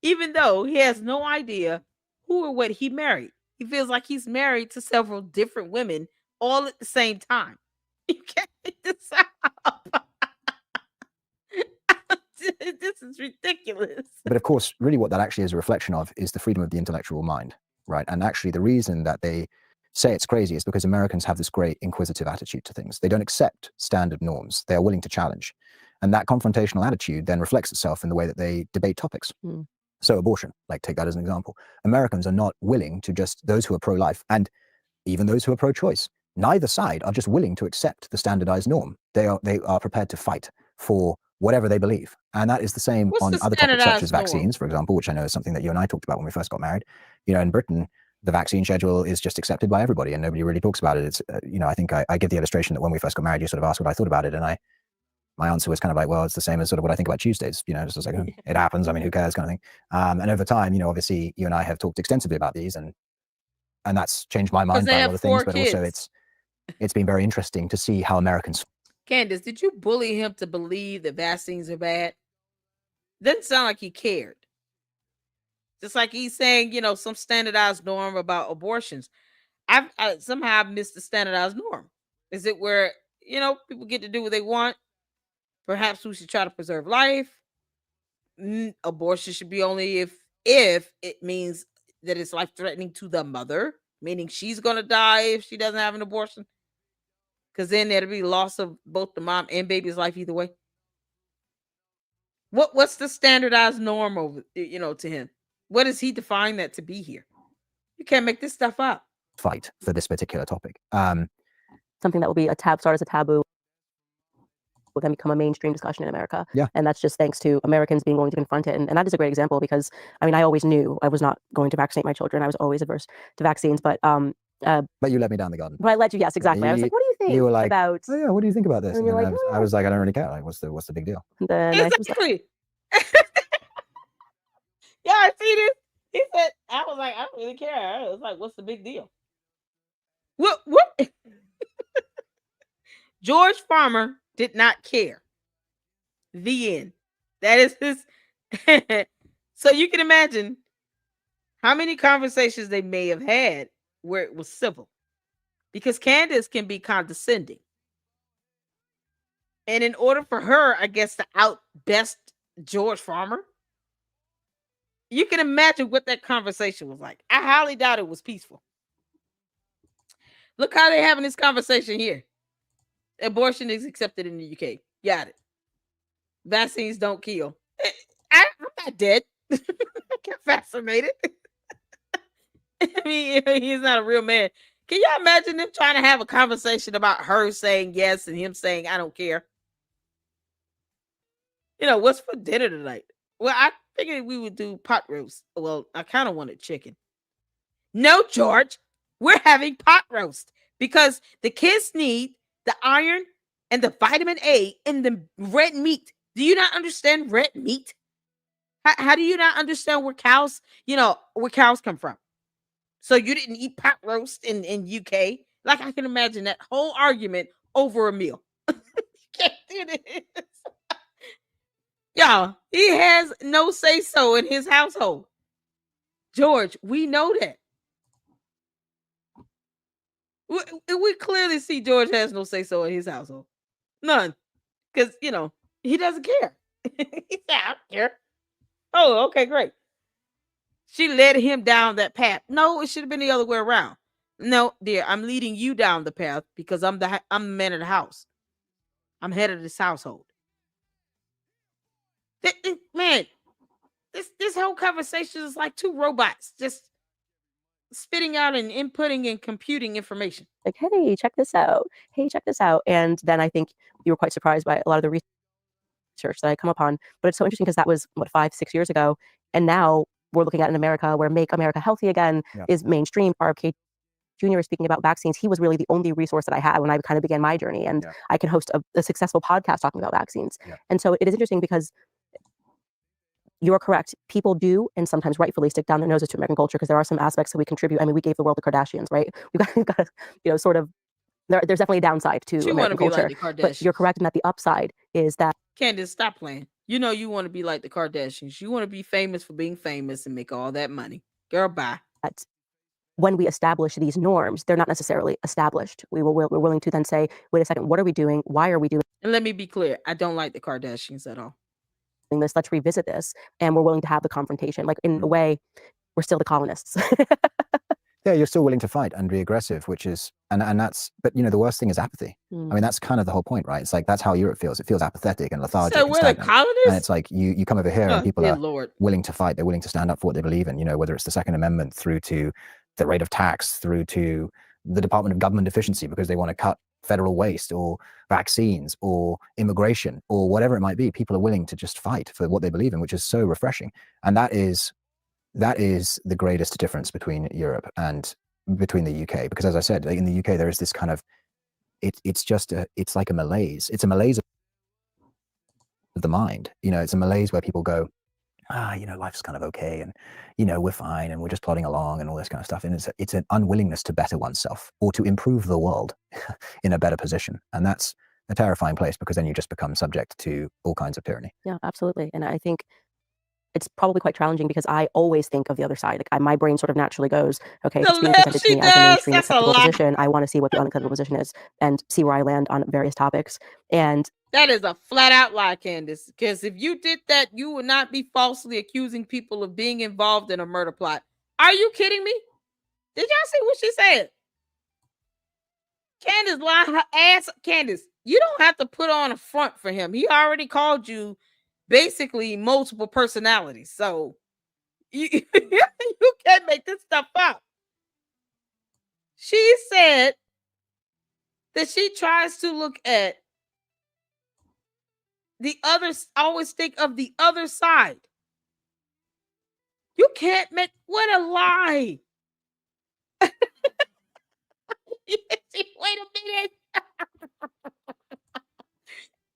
Even though he has no idea who or what he married. He feels like he's married to several different women all at the same time. You can't make this up. This is ridiculous. But of course, really what that actually is a reflection of is the freedom of the intellectual mind, right? And actually the reason that they say it's crazy is because Americans have this great inquisitive attitude to things. They don't accept standard norms. They are willing to challenge. And that confrontational attitude then reflects itself in the way that they debate topics. So abortion, like, take that as an example. Americans are not willing to just, those who are pro-life and even those who are pro-choice, neither side are just willing to accept the standardized norm. They are prepared to fight for whatever they believe. And that is the same on other topics such as vaccines, for example, which I know is something that you and I talked about when we first got married. In Britain, the vaccine schedule is just accepted by everybody and nobody really talks about it. It's, I think I give the illustration that when we first got married, you sort of asked what I thought about it. And my answer was kind of like, well, it's the same as sort of what I think about Tuesdays, just like, it happens. I mean, who cares, kind of thing. And over time, obviously you and I have talked extensively about these and that's changed my mind about a lot of things, but also it's been very interesting to see how Americans. Candace, did you bully him to believe that vaccines are bad? Doesn't sound like he cared. Just like he's saying, some standardized norm about abortions. I've somehow missed the standardized norm. Is it where people get to do what they want. Perhaps we should try to preserve life. Abortion should be only if it means that it's life threatening to the mother, meaning she's going to die if she doesn't have an abortion. Because then there'll be loss of both the mom and baby's life either way. What's the standardized norm over to him? What does he define that to be here? You can't make this stuff up. Fight for this particular topic. Something that will be start as a taboo, will then become a mainstream discussion in America. Yeah. And that's just thanks to Americans being willing to confront it. And that is a great example because, I mean, I always knew I was not going to vaccinate my children. I was always averse to vaccines, but you let me down the garden. But I let you, yes, exactly. I was like, what do you think You were like, about... oh yeah, what do you think about this? And you're like, I was like, I don't really care. Like, what's the big deal? And then exactly. Yeah, I see this. He said, I was like, I don't really care. I was like, what's the big deal? What? George Farmer did not care. The end. That is his. So you can imagine how many conversations they may have had where it was civil. Because Candace can be condescending. And in order for her, I guess, to outbest George Farmer, you can imagine what that conversation was like. I highly doubt it was peaceful. Look how they're having this conversation here. Abortion is accepted in the UK. Got it. Vaccines don't kill. I'm not dead. I get vaccinated. I mean, he's not a real man. Can you imagine them trying to have a conversation about her saying yes and him saying, I don't care? What's for dinner tonight? Well, I figured we would do pot roast. Well, I kind of wanted chicken. No, George, we're having pot roast because the kids need the iron and the vitamin A in the red meat. Do you not understand red meat? How do you not understand where cows come from? So you didn't eat pot roast in UK? Like, I can imagine that whole argument over a meal. You can't do this. Y'all, he has no say-so in his household. George, we know that. We clearly see George has no say-so in his household. None. Because, he doesn't care. He said, I don't care. Oh, okay, great. She led him down that path. No, it should have been the other way around. No, dear, I'm leading you down the path because I'm the man of the house. I'm head of this household. Man, this whole conversation is like two robots just spitting out and inputting and computing information. Like, hey, check this out. Hey, check this out. And then I think you were quite surprised by a lot of the research that I come upon. But it's so interesting because that was, 5-6 years ago. And now we're looking at in America where Make America Healthy Again is mainstream. RFK Jr. speaking about vaccines. He was really the only resource that I had when I kind of began my journey. And I can host a successful podcast talking about vaccines. And so it is interesting because you're correct. People do, and sometimes rightfully, stick down their noses to American culture because there are some aspects that we contribute. I mean, we gave the world the Kardashians, right? We've got to, sort of, there's definitely a downside to American culture. Like but you're correct in that the upside is that... Candace, stop playing. You want to be like the Kardashians. You want to be famous for being famous and make all that money. Girl, bye. When we establish these norms, they're not necessarily established. We're willing to then say, wait a second, what are we doing? Why are we doing? And let me be clear. I don't like the Kardashians at all. This, let's revisit this, and we're willing to have the confrontation. Like, in a way, we're still the colonists. Yeah, you're still willing to fight and be aggressive, which is and that's but the worst thing is apathy. I mean, that's kind of the whole point, right? It's like that's how Europe feels. It feels apathetic and lethargic. So we're the colonists, and it's like you come over here and people are Lord. willing to fight. They're willing to stand up for what they believe in. Whether it's the Second Amendment through to the rate of tax, through to the Department of Government Efficiency because they want to cut federal waste or vaccines or immigration or whatever it might be. People are willing to just fight for what they believe in, which is so refreshing. And that is the greatest difference between Europe and between the UK. Because as I said, in the UK, there is this kind of, it's like a malaise. It's a malaise of the mind. It's a malaise where people go, life's kind of okay. And, we're fine and we're just plodding along and all this kind of stuff. And it's an unwillingness to better oneself or to improve the world in a better position. And that's a terrifying place because then you just become subject to all kinds of tyranny. Yeah, absolutely. And I think it's probably quite challenging because I always think of the other side. Like my brain sort of naturally goes, okay, if The it's being left presented to she me as a does. mainstream That's a acceptable lie. position, I want to see what the unacceptable position is and see where I land on various topics. And that is a flat out lie, Candace. Because if you did that, you would not be falsely accusing people of being involved in a murder plot. Are you kidding me? Did y'all see what she said? Candace lied her ass. Candace, you don't have to put on a front for him. He already called you basically multiple personalities. So you, you can't make this stuff up. She said that she tries to look at the others, always think of the other side. You can't make, what a lie. Wait a minute.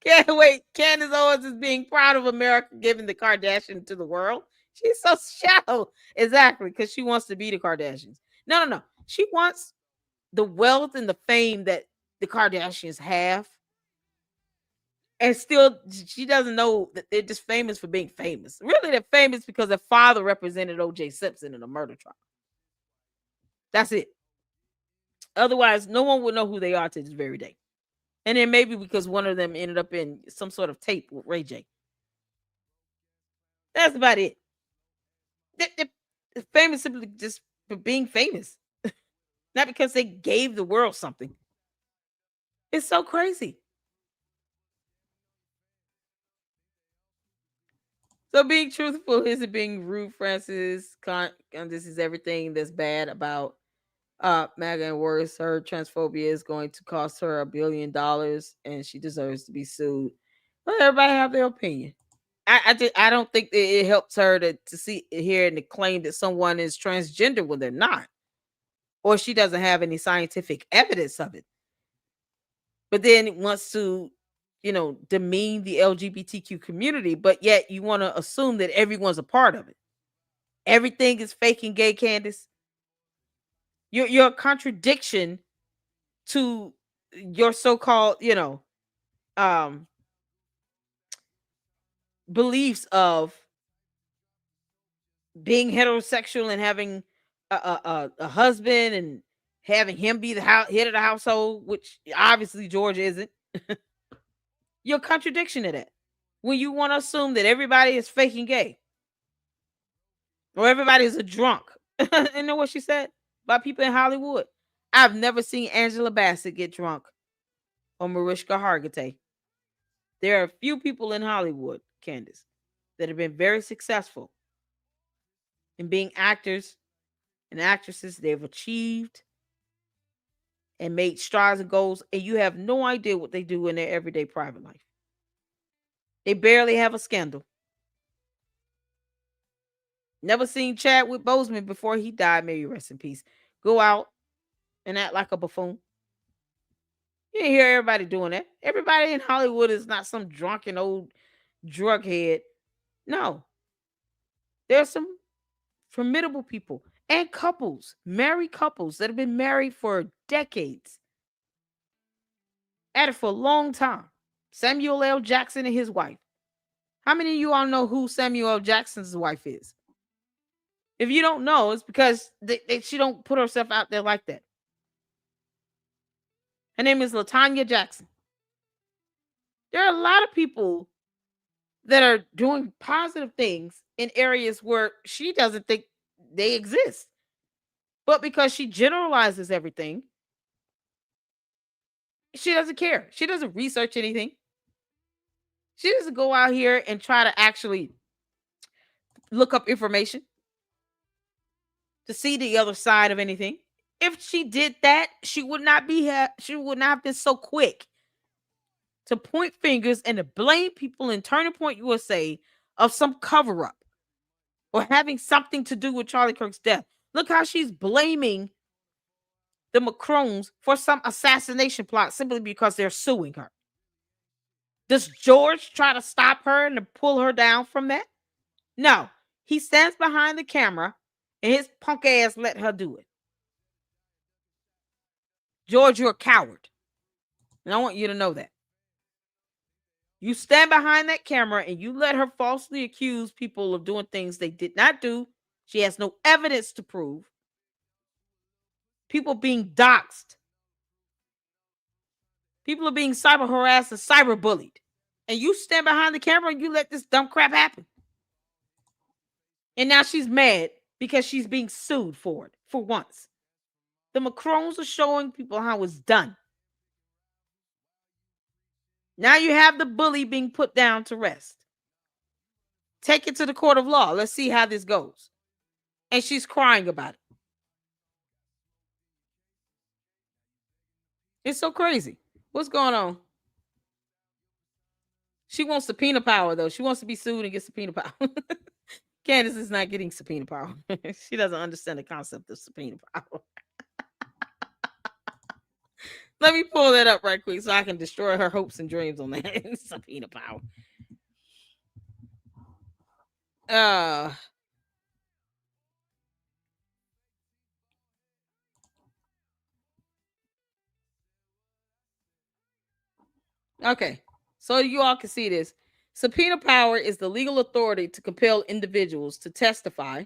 Can't wait. Candace Owens is being proud of America giving the Kardashian to the world. She's so shallow. Exactly, because she wants to be the Kardashians. No. She wants the wealth and the fame that the Kardashians have. And still, she doesn't know that they're just famous for being famous. Really, they're famous because their father represented O.J. Simpson in a murder trial. That's it. Otherwise, no one would know who they are to this very day. And then maybe because one of them ended up in some sort of tape with Ray J. That's about it. They're famous simply just for being famous, not because they gave the world something. It's so crazy. So being truthful isn't being rude, Francis. This is everything that's bad about Megan worse. Her transphobia is going to cost her $1 billion and she deserves to be sued. Let everybody have their opinion. I don't think that it helps her to see, hear, and to claim that someone is transgender when they're not, or she doesn't have any scientific evidence of it. But then it wants to, demean the LGBTQ community, but yet you want to assume that everyone's a part of it. Everything is fake and gay, Candace. You're a contradiction to your so-called, beliefs of being heterosexual and having a husband and having him be the head of the household, which obviously George isn't. You're a contradiction to that. When you want to assume that everybody is faking gay or everybody is a drunk. You know what she said about people in Hollywood? I've never seen Angela Bassett get drunk or Mariska Hargitay. There are a few people in Hollywood, Candace, that have been very successful in being actors and actresses. They've achieved and made strides and goals, and you have no idea what they do in their everyday private life. They barely have a scandal. Never seen Chadwick Boseman before he died, may you rest in peace, go out and act like a buffoon. You didn't hear everybody doing that. Everybody in Hollywood is not some drunken old drug head. No. There's some formidable people and couples, married couples that have been married for decades, at it for a long time. Samuel L. Jackson and his wife. How many of you all know who Samuel L. Jackson's wife is? If you don't know, it's because she don't put herself out there like that. Her name is LaTanya Jackson. There are a lot of people that are doing positive things in areas where she doesn't think they exist. But because she generalizes everything, she doesn't care. She doesn't research anything. She doesn't go out here and try to actually look up information to see the other side of anything. If she did that, she would not have been so quick to point fingers and to blame people in Turning Point USA of some cover up or having something to do with Charlie Kirk's death. Look how she's blaming the Macrons for some assassination plot simply because they're suing her. Does George try to stop her and to pull her down from that? No. He stands behind the camera and his punk ass let her do it. George, you're a coward. And I want you to know that. You stand behind that camera and you let her falsely accuse people of doing things they did not do. She has no evidence to prove. People being doxxed. People are being cyber harassed and cyber bullied. And you stand behind the camera and you let this dumb crap happen. And now she's mad because she's being sued for it for once. The Macrons are showing people how it's done. Now you have the bully being put down to rest. Take it to the court of law. Let's see how this goes. And she's crying about it. It's so crazy. What's going on? She wants subpoena power, though. She wants to be sued and get subpoena power. Candace is not getting subpoena power. She doesn't understand the concept of subpoena power. Let me pull that up right quick so I can destroy her hopes and dreams on that. Subpoena power. Okay, so you all can see this. Subpoena power is the legal authority to compel individuals to testify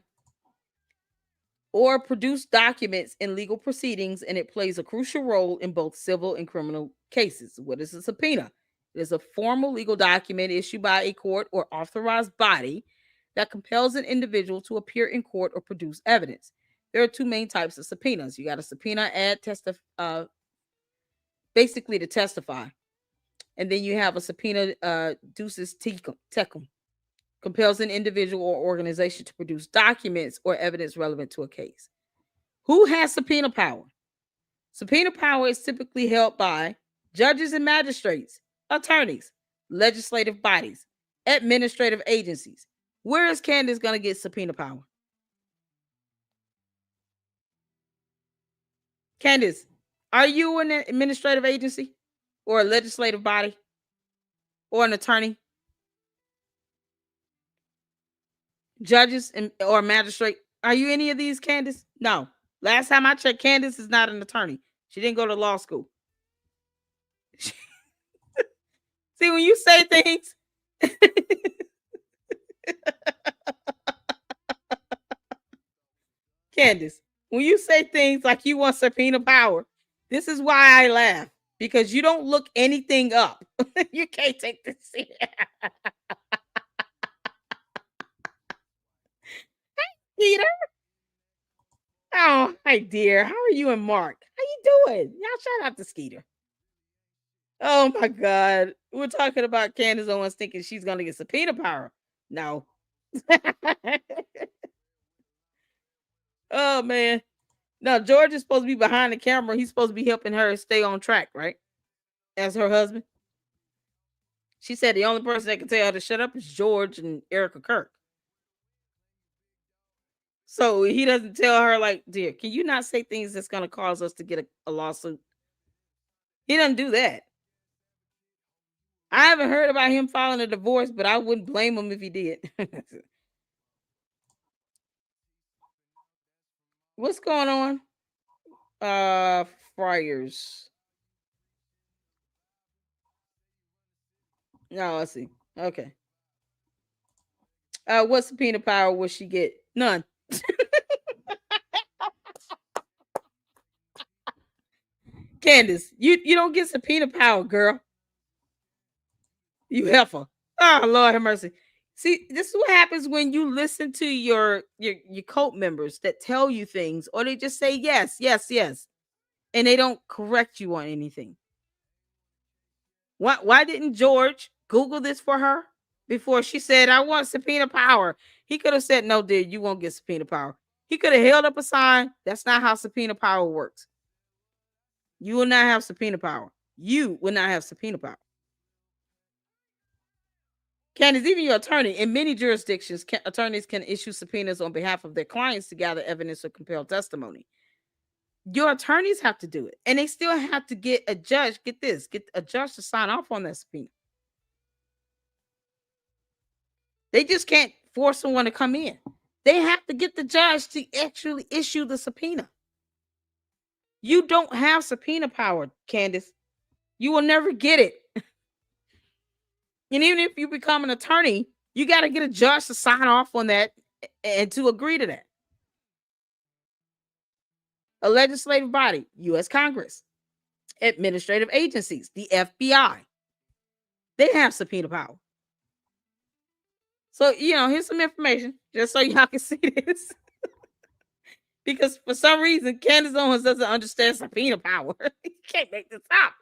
or produce documents in legal proceedings, and it plays a crucial role in both civil and criminal cases. What is a subpoena? It is a formal legal document issued by a court or authorized body that compels an individual to appear in court or produce evidence. There are two main types of subpoenas. You got a subpoena basically to testify. And then you have a subpoena ducis tecum, compels an individual or organization to produce documents or evidence relevant to a case. Who has subpoena power? Subpoena power is typically held by judges and magistrates, attorneys, legislative bodies, administrative agencies. Where is Candace going to get subpoena power? Candace, are you an administrative agency or a legislative body or an attorney? Judges or magistrate? Are you any of these, Candace? No. Last time I checked, Candace is not an attorney. She didn't go to law school. See, when you say things, Candace, when you say things like you want subpoena power, this is why I laugh, because you don't look anything up. You can't take this serious. Peter. Oh, hi, dear. How are you and Mark? How you doing? Y'all shout out to Skeeter. Oh my God. We're talking about Candace Owens thinking she's gonna get subpoena power. No. Oh man. Now George is supposed to be behind the camera. He's supposed to be helping her stay on track, right? As her husband. She said the only person that can tell her to shut up is George and Erica Kirk. So he doesn't tell her, like, dear, can you not say things that's gonna cause us to get a lawsuit? He doesn't do that. I haven't heard about him filing a divorce, but I wouldn't blame him if he did. What's going on? Friars. No, I see. Okay. What subpoena power will she get? None. Candace, you don't get subpoena power, girl. You heifer. Oh, Lord have mercy. See, this is what happens when you listen to your cult members that tell you things, or they just say yes, yes, yes, and they don't correct you on anything. Why didn't George Google this for her before she said, I want subpoena power? He could have said, no, dear, you won't get subpoena power. He could have held up a sign. That's not how subpoena power works. You will not have subpoena power. You will not have subpoena power. Candace, even your attorney, in many jurisdictions, attorneys can issue subpoenas on behalf of their clients to gather evidence or compel testimony. Your attorneys have to do it, and they still have to get a judge. Get a judge to sign off on that subpoena. They just can't force someone to come in. They have to get the judge to actually issue the subpoena. You don't have subpoena power, Candace. You will never get it. And even if you become an attorney, you got to get a judge to sign off on that and to agree to that. A legislative body, U.S. Congress, administrative agencies, the FBI, they have subpoena power. So, here's some information just so y'all can see this. Because for some reason, Candace Owens doesn't understand subpoena power. You can't make this up.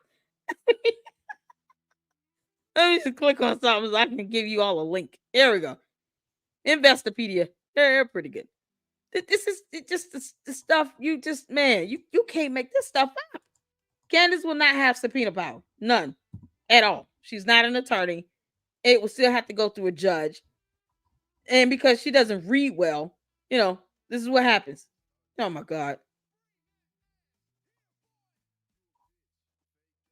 Let me just click on something so I can give you all a link. Here we go. Investopedia. They're pretty good. This is just the stuff you just, man, you can't make this stuff up. Candace will not have subpoena power. None. At all. She's not an attorney. It will still have to go through a judge. And because she doesn't read well, this is what happens. Oh my God.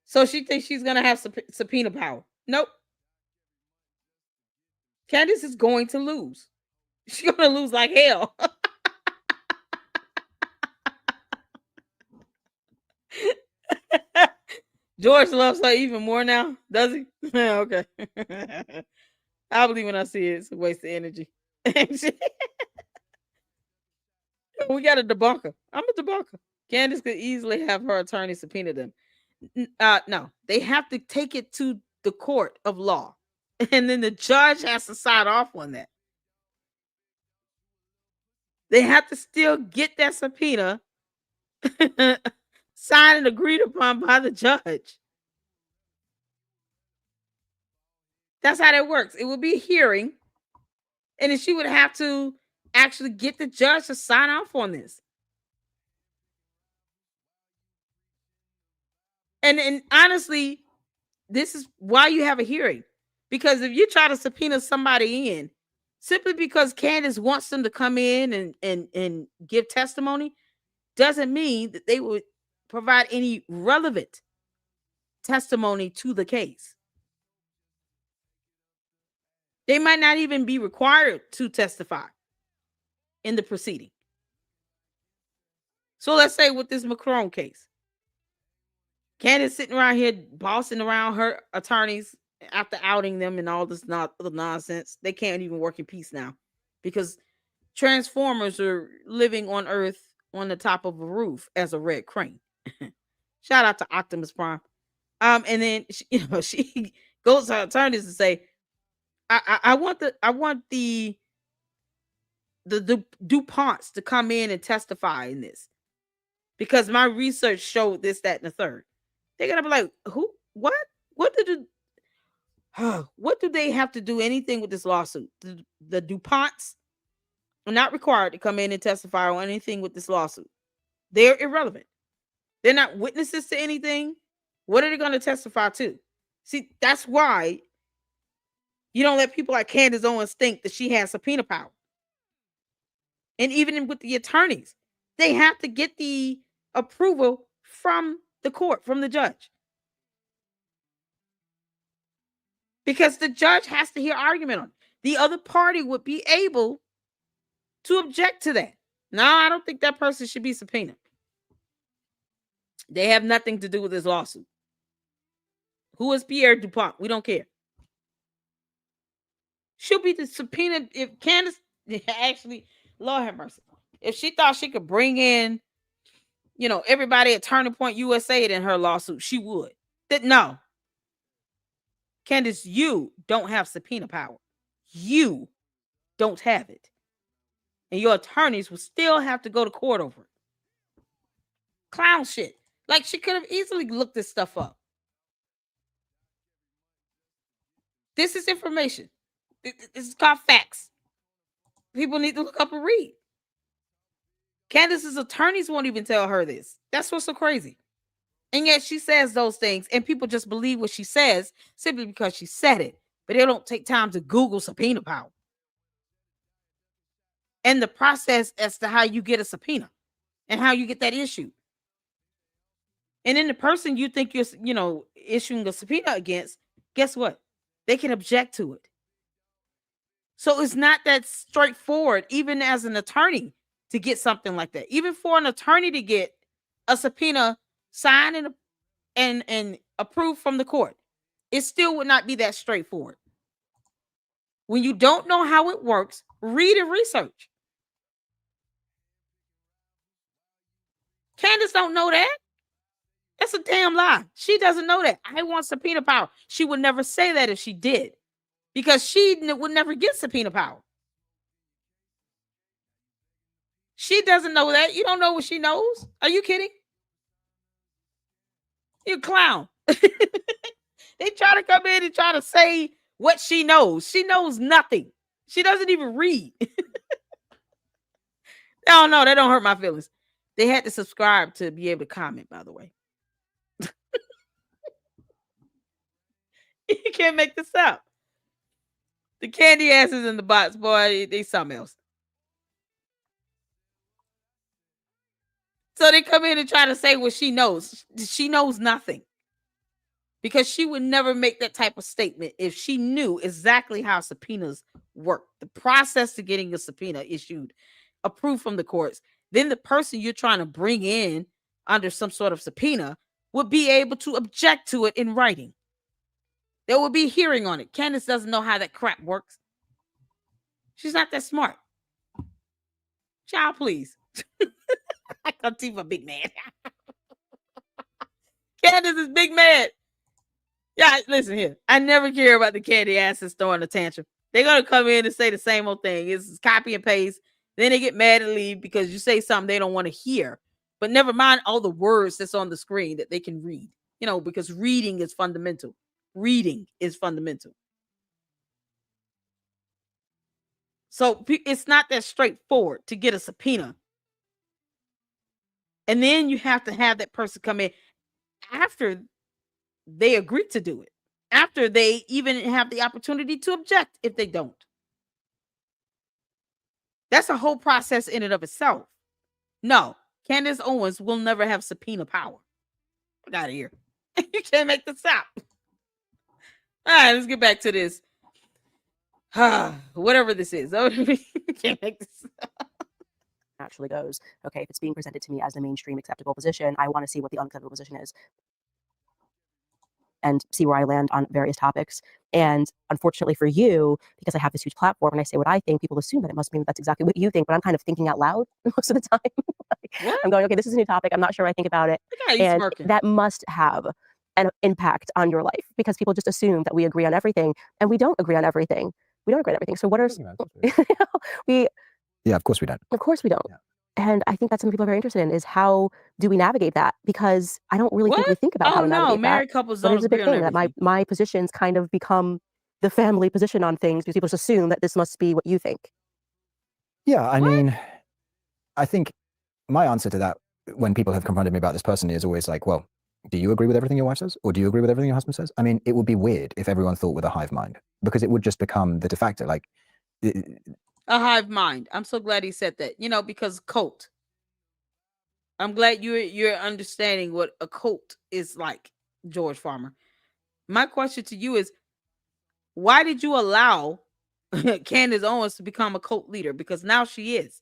So she thinks she's going to have subpoena power. Nope. Candace is going to lose. She's going to lose like hell. George loves her even more now, does he? Okay. I believe when I see it, it's a waste of energy. We got a debunker. I'm a debunker. Candace could easily have her attorney subpoena them. No, they have to take it to the court of law. And then the judge has to sign off on that. They have to still get that subpoena signed and agreed upon by the judge. That's how that works. It will be a hearing, and then she would have to actually get the judge to sign off on this. And honestly, this is why you have a hearing. Because if you try to subpoena somebody in, simply because Candace wants them to come in and give testimony, doesn't mean that they would provide any relevant testimony to the case. They might not even be required to testify in the proceeding. So let's say with this Macron case, Candace sitting around here bossing around her attorneys after outing them and all this nonsense. They can't even work in peace now because Transformers are living on Earth on the top of a roof as a red crane. Shout out to Optimus Prime. And then she goes to her attorneys and say, I want the DuPonts to come in and testify in this because my research showed this, that, and the third. They're gonna be like, who? What? What do they have to do anything with this lawsuit? The DuPonts are not required to come in and testify on anything with this lawsuit. They're irrelevant. They're not witnesses to anything. What are they going to testify to? See, that's why you don't let people like Candace Owens think that she has subpoena power. And even with the attorneys, they have to get the approval from the court, from the judge. Because the judge has to hear argument on it. The other party would be able to object to that. No, I don't think that person should be subpoenaed. They have nothing to do with this lawsuit. Who is Pierre DuPont? We don't care. She'll be the subpoena if Candace actually, Lord have mercy. If she thought she could bring in, everybody at Turning Point USA in her lawsuit, she would. No. Candace, you don't have subpoena power. You don't have it. And your attorneys will still have to go to court over it. Clown shit. Like she could have easily looked this stuff up. This is information. This is called facts. People need to look up and read. Candace's attorneys won't even tell her this. That's what's so crazy. And yet she says those things and people just believe what she says simply because she said it. But they don't take time to Google subpoena power. And the process as to how you get a subpoena and how you get that issue. And then the person you think you're, issuing a subpoena against, guess what? They can object to it. So it's not that straightforward, even as an attorney, to get something like that. Even for an attorney to get a subpoena signed and approved from the court, it still would not be that straightforward. When you don't know how it works, read and research. Candace don't know that. That's a damn lie. She doesn't know that. I want subpoena power. She would never say that if she did, because she would never get subpoena power. She doesn't know that. You don't know what she knows. Are you kidding? You clown. They try to come in and try to say what she knows. She knows nothing. She doesn't even read. No, that don't hurt my feelings. They had to subscribe to be able to comment, by the way. You can't make this up. The candy asses in the box, boy, they something else. So they come in and try to say what she knows. She knows nothing. Because she would never make that type of statement if she knew exactly how subpoenas work. The process to getting a subpoena issued, approved from the courts. Then the person you're trying to bring in under some sort of subpoena would be able to object to it in writing. There will be a hearing on it. Candace doesn't know how that crap works. She's not that smart. Child, please. I can't see for big man. Candace is big mad. Yeah, listen here. I never care about the candy asses throwing a tantrum. They're going to come in and say the same old thing. It's copy and paste. Then they get mad and leave because you say something they don't want to hear. But never mind all the words that's on the screen that they can read. Because reading is fundamental. Reading is fundamental. So it's not that straightforward to get a subpoena. And then you have to have that person come in after they agree to do it, after they even have the opportunity to object if they don't. That's a whole process in and of itself. No, Candace Owens will never have subpoena power. Get out of here. You can't make this up. All right, let's get back to this. Whatever this is. Can't make this up. Naturally goes, okay, if it's being presented to me as the mainstream acceptable position, I want to see what the unacceptable position is and see where I land on various topics. And unfortunately for you, because I have this huge platform and I say what I think, people assume that it must mean that's exactly what you think, but I'm kind of thinking out loud most of the time. I'm going, okay, this is a new topic. I'm not sure what I think about it. And that must have an impact on your life because people just assume that we agree on everything and we don't agree on everything. So what are Yeah, of course we don't. Of course we don't. Yeah. And I think that's something people are very interested in is how do we navigate that? Because I don't really think we think about how to navigate married that. couples But don't it's a big agree on thing that everything. my positions kind of become the family position on things because people just assume that this must be what you think. Yeah, I mean, I think my answer to that when people have confronted me about this personally is always like, well, do you agree with everything your wife says? Or do you agree with everything your husband says? I mean, it would be weird if everyone thought with a hive mind because it would just become the de facto, like... A hive mind. I'm so glad he said that, because cult. I'm glad you're understanding what a cult is like, George Farmer. My question to you is, why did you allow Candace Owens to become a cult leader? Because now she is.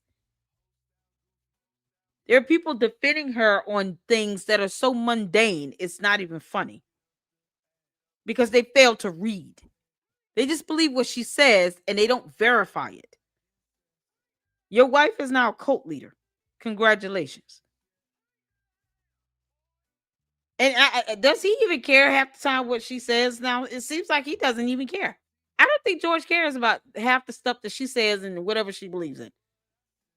There are people defending her on things that are so mundane, it's not even funny. Because they fail to read. They just believe what she says and they don't verify it. Your wife is now a cult leader. Congratulations. And does he even care half the time what she says now? It seems like he doesn't even care. I don't think George cares about half the stuff that she says and whatever she believes in.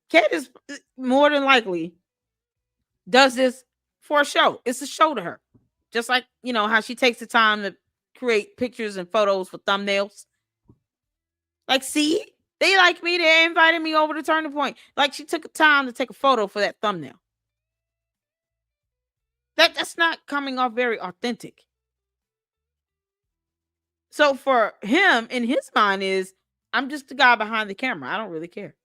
Candace, more than likely, does this for a show. It's a show to her. Just like, how she takes the time to create pictures and photos for thumbnails. Like, see, they like me. They invited me over to Turning Point. Like, she took the time to take a photo for that thumbnail. That's not coming off very authentic. So for him, in his mind is, I'm just the guy behind the camera. I don't really care.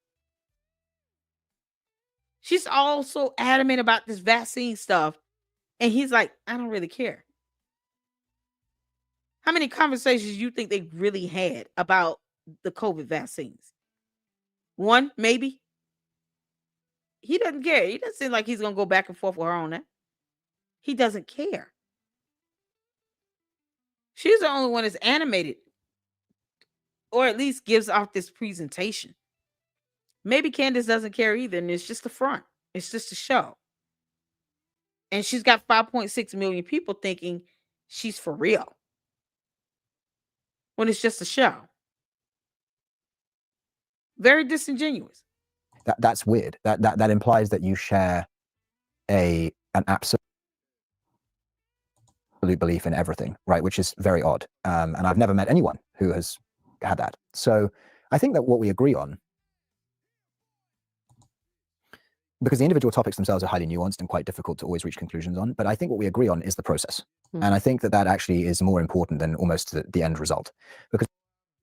She's also adamant about this vaccine stuff. And he's like, I don't really care. How many conversations do you think they really had about the COVID vaccines? One, maybe. He doesn't care. He doesn't seem like he's going to go back and forth with her on that. He doesn't care. She's the only one that's animated or at least gives off this presentation. Maybe Candace doesn't care either, and it's just a front. It's just a show. And she's got 5.6 million people thinking she's for real when it's just a show. Very disingenuous. That's weird. That implies that you share an absolute belief in everything, right? Which is very odd. And I've never met anyone who has had that. So I think that what we agree on, because the individual topics themselves are highly nuanced and quite difficult to always reach conclusions on, but I think what we agree on is the process. And I think that actually is more important than almost the end result, because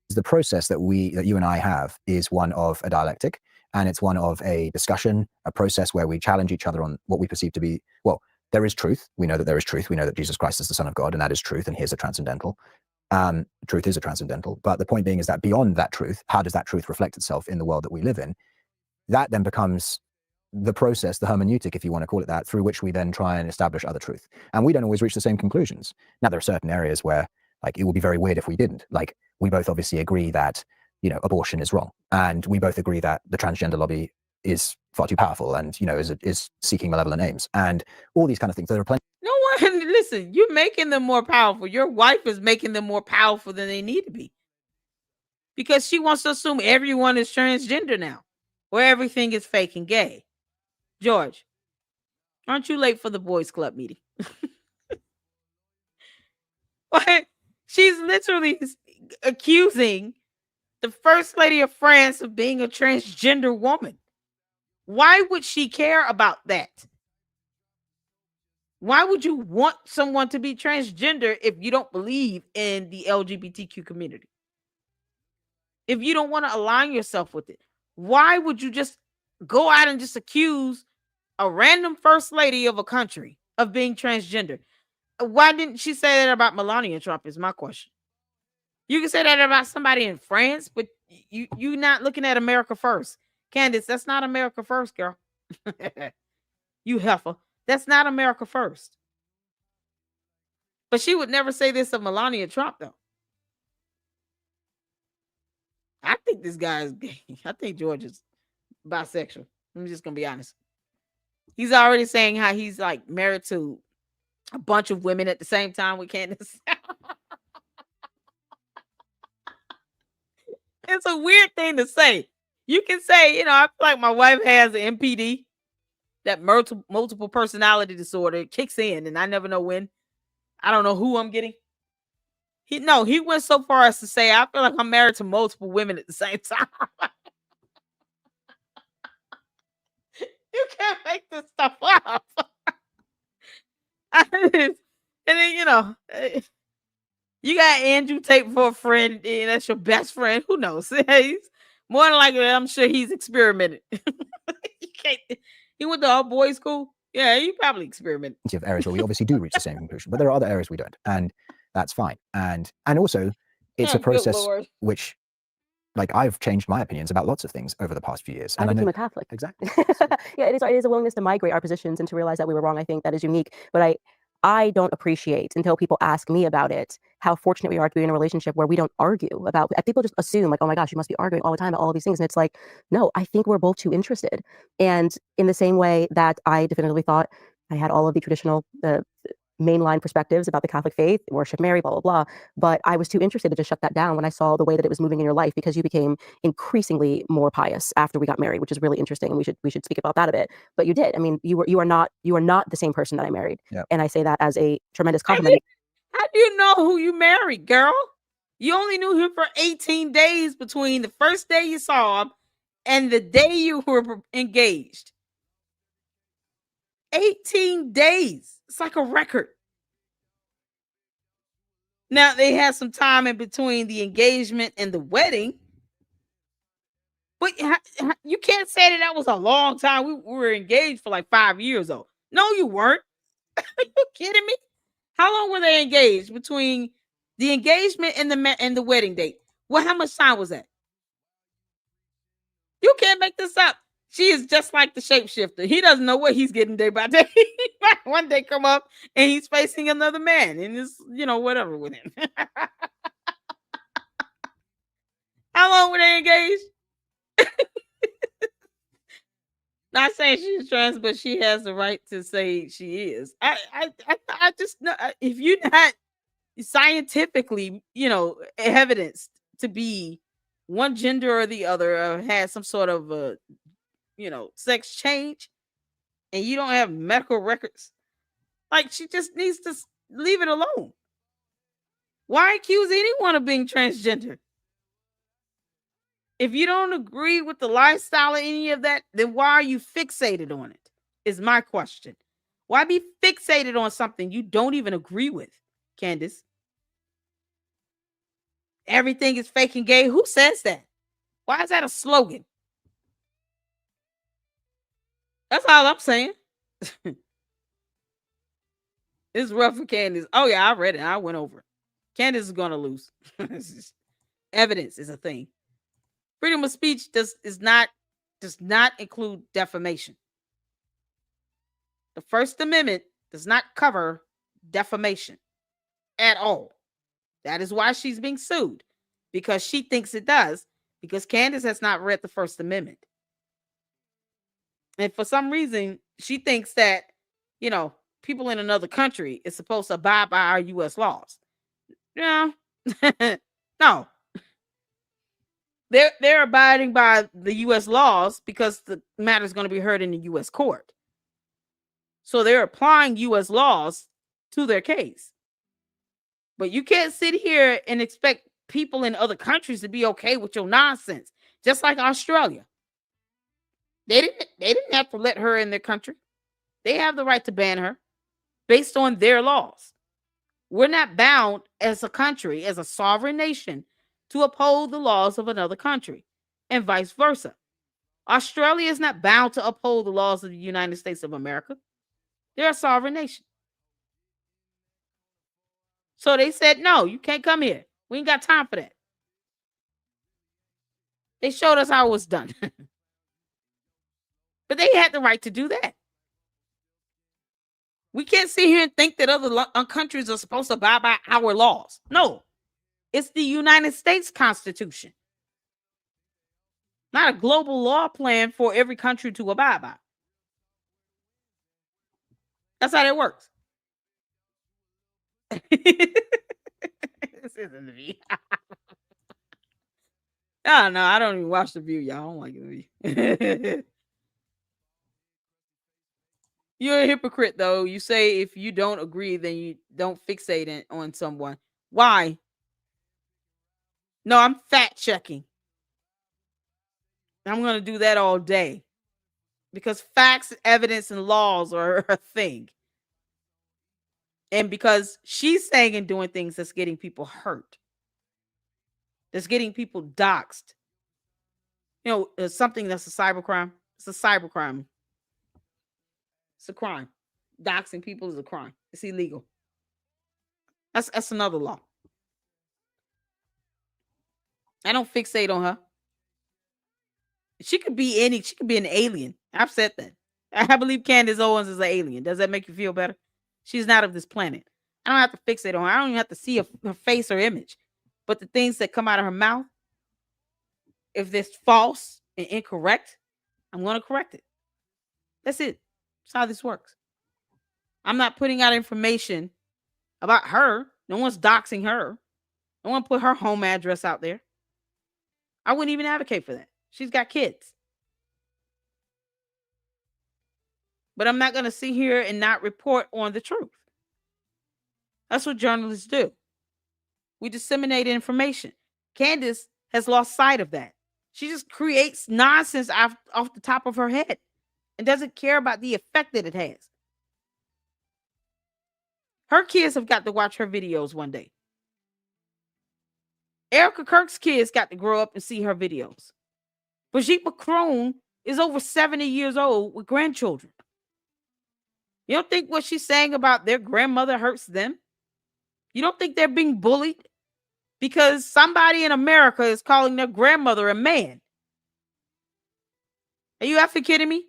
the process that you and I have is one of a dialectic, and it's one of a discussion, a process where we challenge each other on what we perceive to be, well, there is truth. We know that there is truth. We know that Jesus Christ is the Son of God, and that is truth, and here's a transcendental. Truth is a transcendental. But the point being is that beyond that truth, how does that truth reflect itself in the world that we live in? That then becomes the process, the hermeneutic, if you want to call it that, through which we then try and establish other truth. And we don't always reach the same conclusions. Now, there are certain areas where, like, it would be very weird if we didn't. Like, we both obviously agree that, abortion is wrong. And we both agree that the transgender lobby is far too powerful and, is seeking malevolent aims and all these kind of things. There are plenty. No one, listen, you're making them more powerful. Your wife is making them more powerful than they need to be. Because she wants to assume everyone is transgender now, where everything is fake and gay. George, aren't you late for the boys club meeting? What? She's literally accusing the First Lady of France of being a transgender woman. Why would she care about that? Why would you want someone to be transgender if you don't believe in the LGBTQ community? If you don't want to align yourself with it, why would you just go out and just accuse a random first lady of a country of being transgender? Why didn't she say that about Melania Trump is my question. You can say that about somebody in France, but you're not looking at America first. Candace, that's not America first, girl. You heifer. That's not America first. But she would never say this of Melania Trump, though. I think this guy is gay. I think George is bisexual. I'm just going to be honest. He's already saying how he's like married to a bunch of women at the same time with Candace. It's a weird thing to say. You can say, I feel like my wife has an MPD, that multiple personality disorder. It kicks in, and I never know when. I don't know who I'm getting. He went so far as to say, I feel like I'm married to multiple women at the same time. You can't make this stuff up. And then, you got Andrew Tate for a friend, and that's your best friend. Who knows? He's more than likely, I'm sure he's experimented. He went to all boys school. Yeah, he probably experimented. Of areas where we obviously do reach the same conclusion, but there are other areas we don't, and that's fine. And also, it's a process which, like, I've changed my opinions about lots of things over the past few years. And I became a Catholic. Exactly. Yeah, it is a willingness to migrate our positions and to realize that we were wrong. I think that is unique, but I don't appreciate, until people ask me about it, how fortunate we are to be in a relationship where we don't argue about. People just assume, like, oh my gosh, you must be arguing all the time about all these things. And it's like, no, I think we're both too interested. And in the same way that I definitively thought I had all of the traditional mainline perspectives about the Catholic faith, worship Mary, blah, blah, blah. But I was too interested to just shut that down when I saw the way that it was moving in your life, because you became increasingly more pious after we got married, which is really interesting. And we should speak about that a bit. But you did. I mean, you are not the same person that I married. Yep. And I say that as a tremendous compliment. How do you know who you married, girl? You only knew him for 18 days between the first day you saw him and the day you were engaged. 18 days. It's like a record. Now, they had some time in between the engagement and the wedding. But you can't say that was a long time. We were engaged for like 5 years, though. No, you weren't. Are you kidding me? How long were they engaged between the engagement and the wedding date? Well, how much time was that? You can't make this up. She is just like the shapeshifter. He doesn't know what he's getting day by day. One day come up and he's facing another man and it's, whatever with him. How long were they engaged? Not saying she's trans, but she has the right to say she is. I just know if you're not scientifically, evidenced to be one gender or the other, or had some sort of sex change, and you don't have medical records, like she just needs to leave it alone. Why accuse anyone of being transgender? If you don't agree with the lifestyle or any of that, then why are you fixated on it? Is my question. Why be fixated on something you don't even agree with, Candace? Everything is fake and gay. Who says that? Why is that a slogan? That's all I'm saying. It's rough for Candace. Oh yeah, I read it. I went over it. Candace is gonna lose. Evidence is a thing. Freedom of speech does not include defamation. The First Amendment does not cover defamation at all. That is why she's being sued, because she thinks it does, because Candace has not read the First Amendment. And for some reason, she thinks that, people in another country is supposed to abide by our U.S. laws. No. No. They're abiding by the U.S. laws because the matter is going to be heard in the U.S. court. So they're applying U.S. laws to their case. But you can't sit here and expect people in other countries to be okay with your nonsense. Just like Australia. They didn't have to let her in their country. They have the right to ban her based on their laws. We're not bound as a country, as a sovereign nation, to uphold the laws of another country, and vice versa. Australia is not bound to uphold the laws of the United States of America. They're a sovereign nation. So they said, no, you can't come here. We ain't got time for that. They showed us how it was done. But they had the right to do that. We can't sit here and think that other countries are supposed to abide by our laws. No, it's the United States Constitution, not a global law plan for every country to abide by. That's how that works. This isn't the View. Oh, no, I don't even watch the View, y'all. I don't like the View. You're a hypocrite, though. You say if you don't agree, then you don't fixate on someone. Why? No, I'm fact checking. I'm going to do that all day. Because facts, evidence, and laws are a thing. And because she's saying and doing things that's getting people hurt. That's getting people doxxed. It's something that's a cybercrime. It's a cybercrime. It's a crime. Doxing people is a crime. It's illegal. That's another law. I don't fixate on her. She could be an alien. I've said that. I believe Candace Owens is an alien. Does that make you feel better? She's not of this planet. I don't have to fixate on her. I don't even have to see her face or image. But the things that come out of her mouth, if they're false and incorrect, I'm going to correct it. That's it. That's how this works. I'm not putting out information about her. No one's doxing her. No one put her home address out there. I wouldn't even advocate for that. She's got kids. But I'm not going to sit here and not report on the truth. That's what journalists do. We disseminate information. Candace has lost sight of that. She just creates nonsense off the top of her head and doesn't care about the effect that it has. Her kids have got to watch her videos one day. Erica Kirk's kids got to grow up and see her videos. Brigitte Macron is over 70 years old with grandchildren. You don't think what she's saying about their grandmother hurts them? You don't think they're being bullied because somebody in America is calling their grandmother a man? Are you effing kidding me?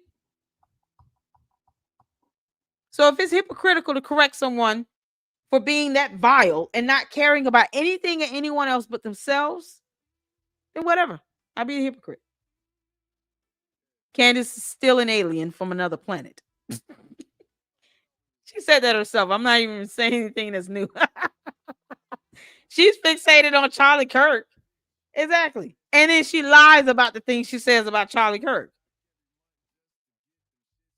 So if it's hypocritical to correct someone for being that vile and not caring about anything or anyone else but themselves, then whatever. I'll be a hypocrite. Candace is still an alien from another planet. She said that herself. I'm not even saying anything that's new. She's fixated on Charlie Kirk. Exactly. And then she lies about the things she says about Charlie Kirk.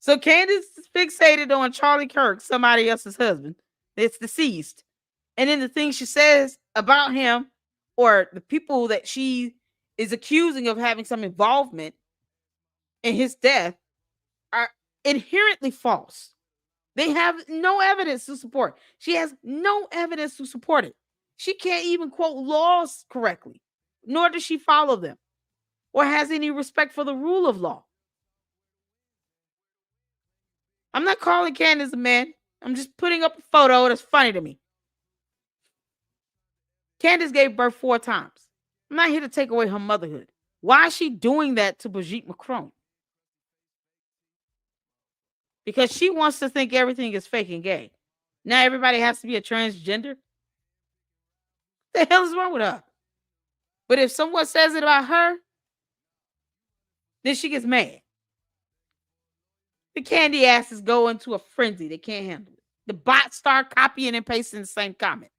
So Candace is fixated on Charlie Kirk, somebody else's husband that's deceased. And then the things she says about him or the people that she is accusing of having some involvement in his death are inherently false. They have no evidence to support. She has no evidence to support it. She can't even quote laws correctly, nor does she follow them or has any respect for the rule of law. I'm not calling Candace a man. I'm just putting up a photo that's funny to me. Candace gave birth 4 times. I'm not here to take away her motherhood. Why is she doing that to Brigitte Macron? Because she wants to think everything is fake and gay. Now everybody has to be a transgender. What the hell is wrong with her? But if someone says it about her, then she gets mad. The candy asses go into a frenzy. They can't handle it. The bots start copying and pasting the same comment.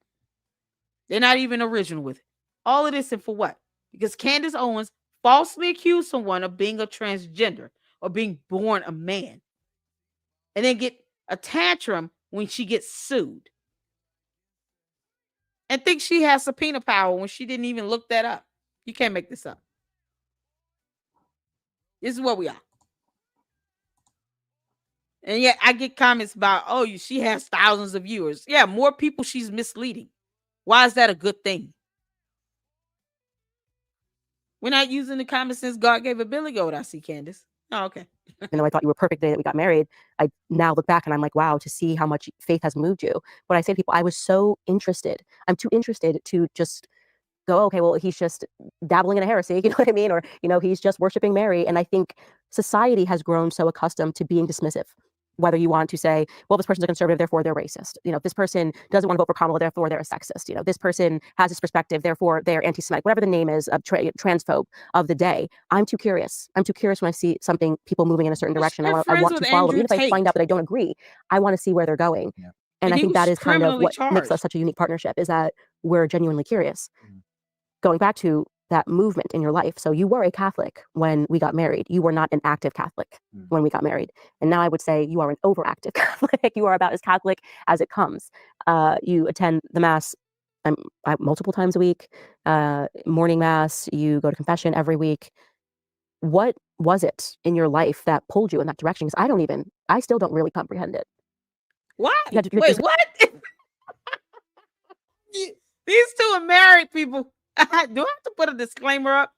They're not even original with it. All of this and for what? Because Candace Owens falsely accused someone of being a transgender or being born a man. And then get a tantrum when she gets sued. And thinks she has subpoena power when she didn't even look that up. You can't make this up. This is what we are. And yet I get comments about, oh, she has thousands of viewers. Yeah, more people she's misleading. Why is that a good thing? We're not using the common sense God gave a Billy Goat, I see, Candace. Oh, okay. Even though I thought you were perfect the day that we got married, I now look back and I'm like, wow, to see how much faith has moved you. When I say to people, I was so interested. I'm too interested to just go, okay, well, he's just dabbling in a heresy, you know what I mean? Or, he's just worshiping Mary. And I think society has grown so accustomed to being dismissive. Whether you want to say, well, this person's a conservative, therefore they're racist. This person doesn't want to vote for Kamala, therefore they're a sexist. This person has this perspective, therefore they're anti-Semitic. Whatever the name is of transphobe of the day, I'm too curious. I'm too curious when I see something, people moving in a certain direction. I want to follow them. Even if I find out that I don't agree, I want to see where they're going. Yeah. And I think that is kind of what makes us such a unique partnership, is that we're genuinely curious. Mm-hmm. Going back to that movement in your life. So you were a Catholic when we got married. You were not an active Catholic when we got married. And now I would say you are an overactive Catholic. You are about as Catholic as it comes. You attend the Mass multiple times a week, morning Mass. You go to confession every week. What was it in your life that pulled you in that direction? Because I still don't really comprehend it. What? Wait, what? These two are married people. Do I have to put a disclaimer up?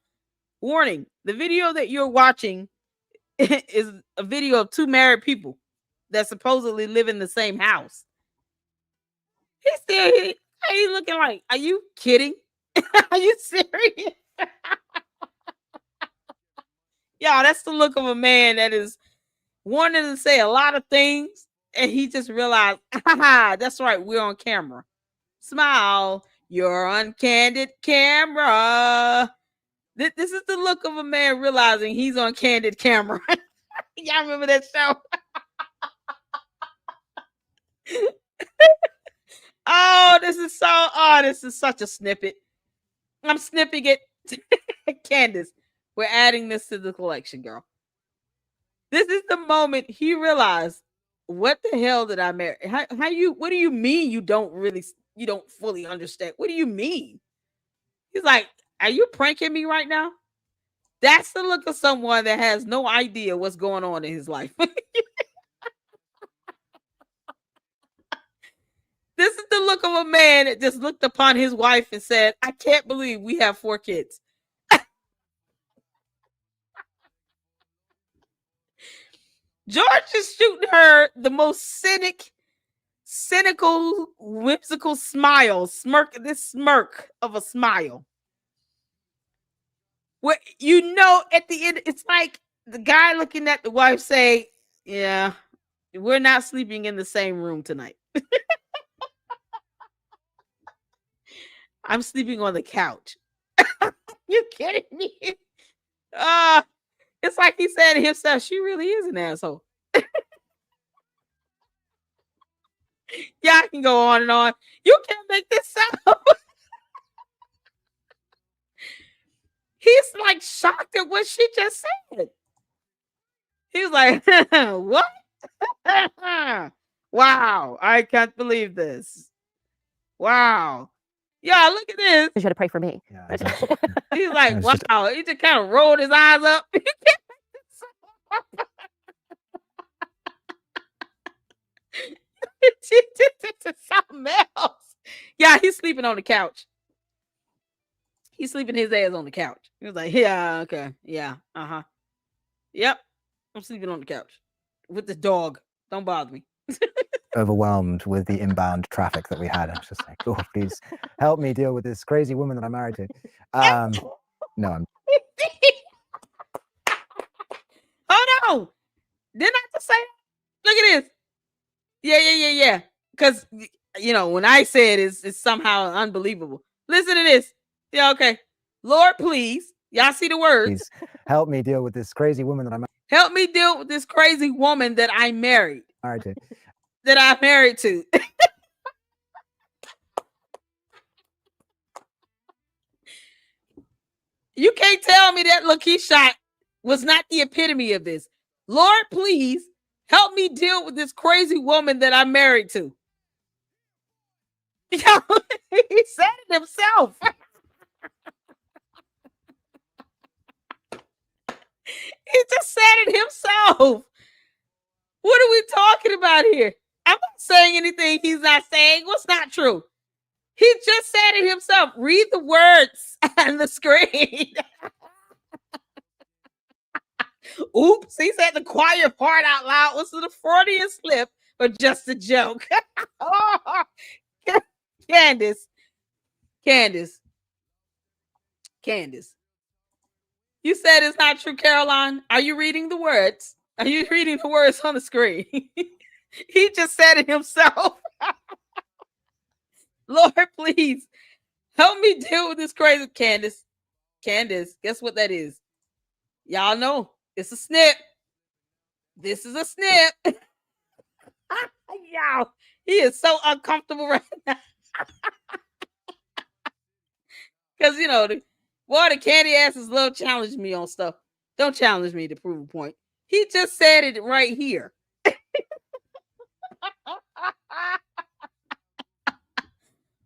Warning, the video that you're watching is a video of 2 married people that supposedly live in the same house. He's still here. How you looking like? Are you kidding? Are you serious? Y'all, that's the look of a man that is wanting to say a lot of things, and he just realized, that's right, we're on camera. Smile. You're on candid camera. This is the look of a man realizing he's on candid camera. Y'all remember that show? This is such a snippet. I'm snipping it. Candace, we're adding this to the collection, girl. This is the moment he realized, what the hell did I marry? What do you mean you don't fully understand? What do you mean? He's like, are you pranking me right now? That's the look of someone that has no idea what's going on in his life. This is the look of a man that just looked upon his wife and said, I can't believe we have 4 kids. George is shooting her the most cynical, whimsical smile, this smirk of a smile. Where at the end, it's like the guy looking at the wife say, yeah, we're not sleeping in the same room tonight. I'm sleeping on the couch. You kidding me? It's like he said to himself, she really is an asshole. Yeah, I can go on and on. You can't make this up. He's like shocked at what she just said. He was like, what? Wow, I can't believe this. Wow. Yeah, look at this. You should have prayed for me. Yeah, He's like, It was wow. just- He just kind of rolled his eyes up. Something else. Yeah, he's sleeping on the couch. He's sleeping his ass on the couch. He was like, yeah, okay. Yeah, uh-huh. Yep. I'm sleeping on the couch with the dog. Don't bother me. overwhelmed with the inbound traffic that we had. I was just like, oh, please help me deal with this crazy woman that I'm married to. No, I'm Oh no! Didn't I just say that? Look at this. Yeah. Because when I said it's somehow unbelievable. Listen to this. Yeah, okay. Lord, please. Y'all see the words. please help me deal with this crazy woman that I'm Help me deal with this crazy woman that I married. married to. That I'm married to. You can't tell me that look he shot was not the epitome of this. Lord, please help me deal with this crazy woman that I'm married to. He said it himself. He just said it himself. What are we talking about here? I'm not saying anything he's not saying. What's not true? He just said it himself. Read the words on the screen. Oops, he said the quiet part out loud. Was it a Freudian slip or just a joke? Oh, Candace. You said it's not true, Caroline. Are you reading the words? Are you reading the words on the screen? He just said it himself. Lord, please help me deal with this crazy Candace. Guess what that is? Y'all know it's a snip. This is a snip. Y'all, he is so uncomfortable right now. Because the candy asses love challenge me on stuff. Don't challenge me to prove a point. He just said it right here.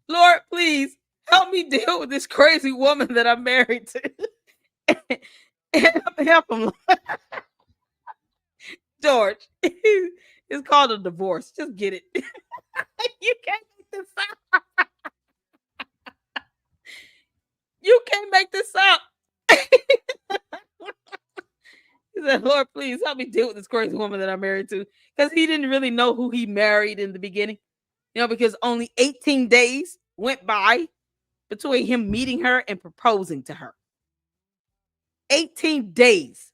Lord, please help me deal with this crazy woman that I'm married to. Help him. George, it's called a divorce. Just get it. You can't make this up. You can't make this up. He said, Lord, please help me deal with this crazy woman that I'm married to. Because he didn't really know who he married in the beginning. Because only 18 days went by between him meeting her and proposing to her. 18 days.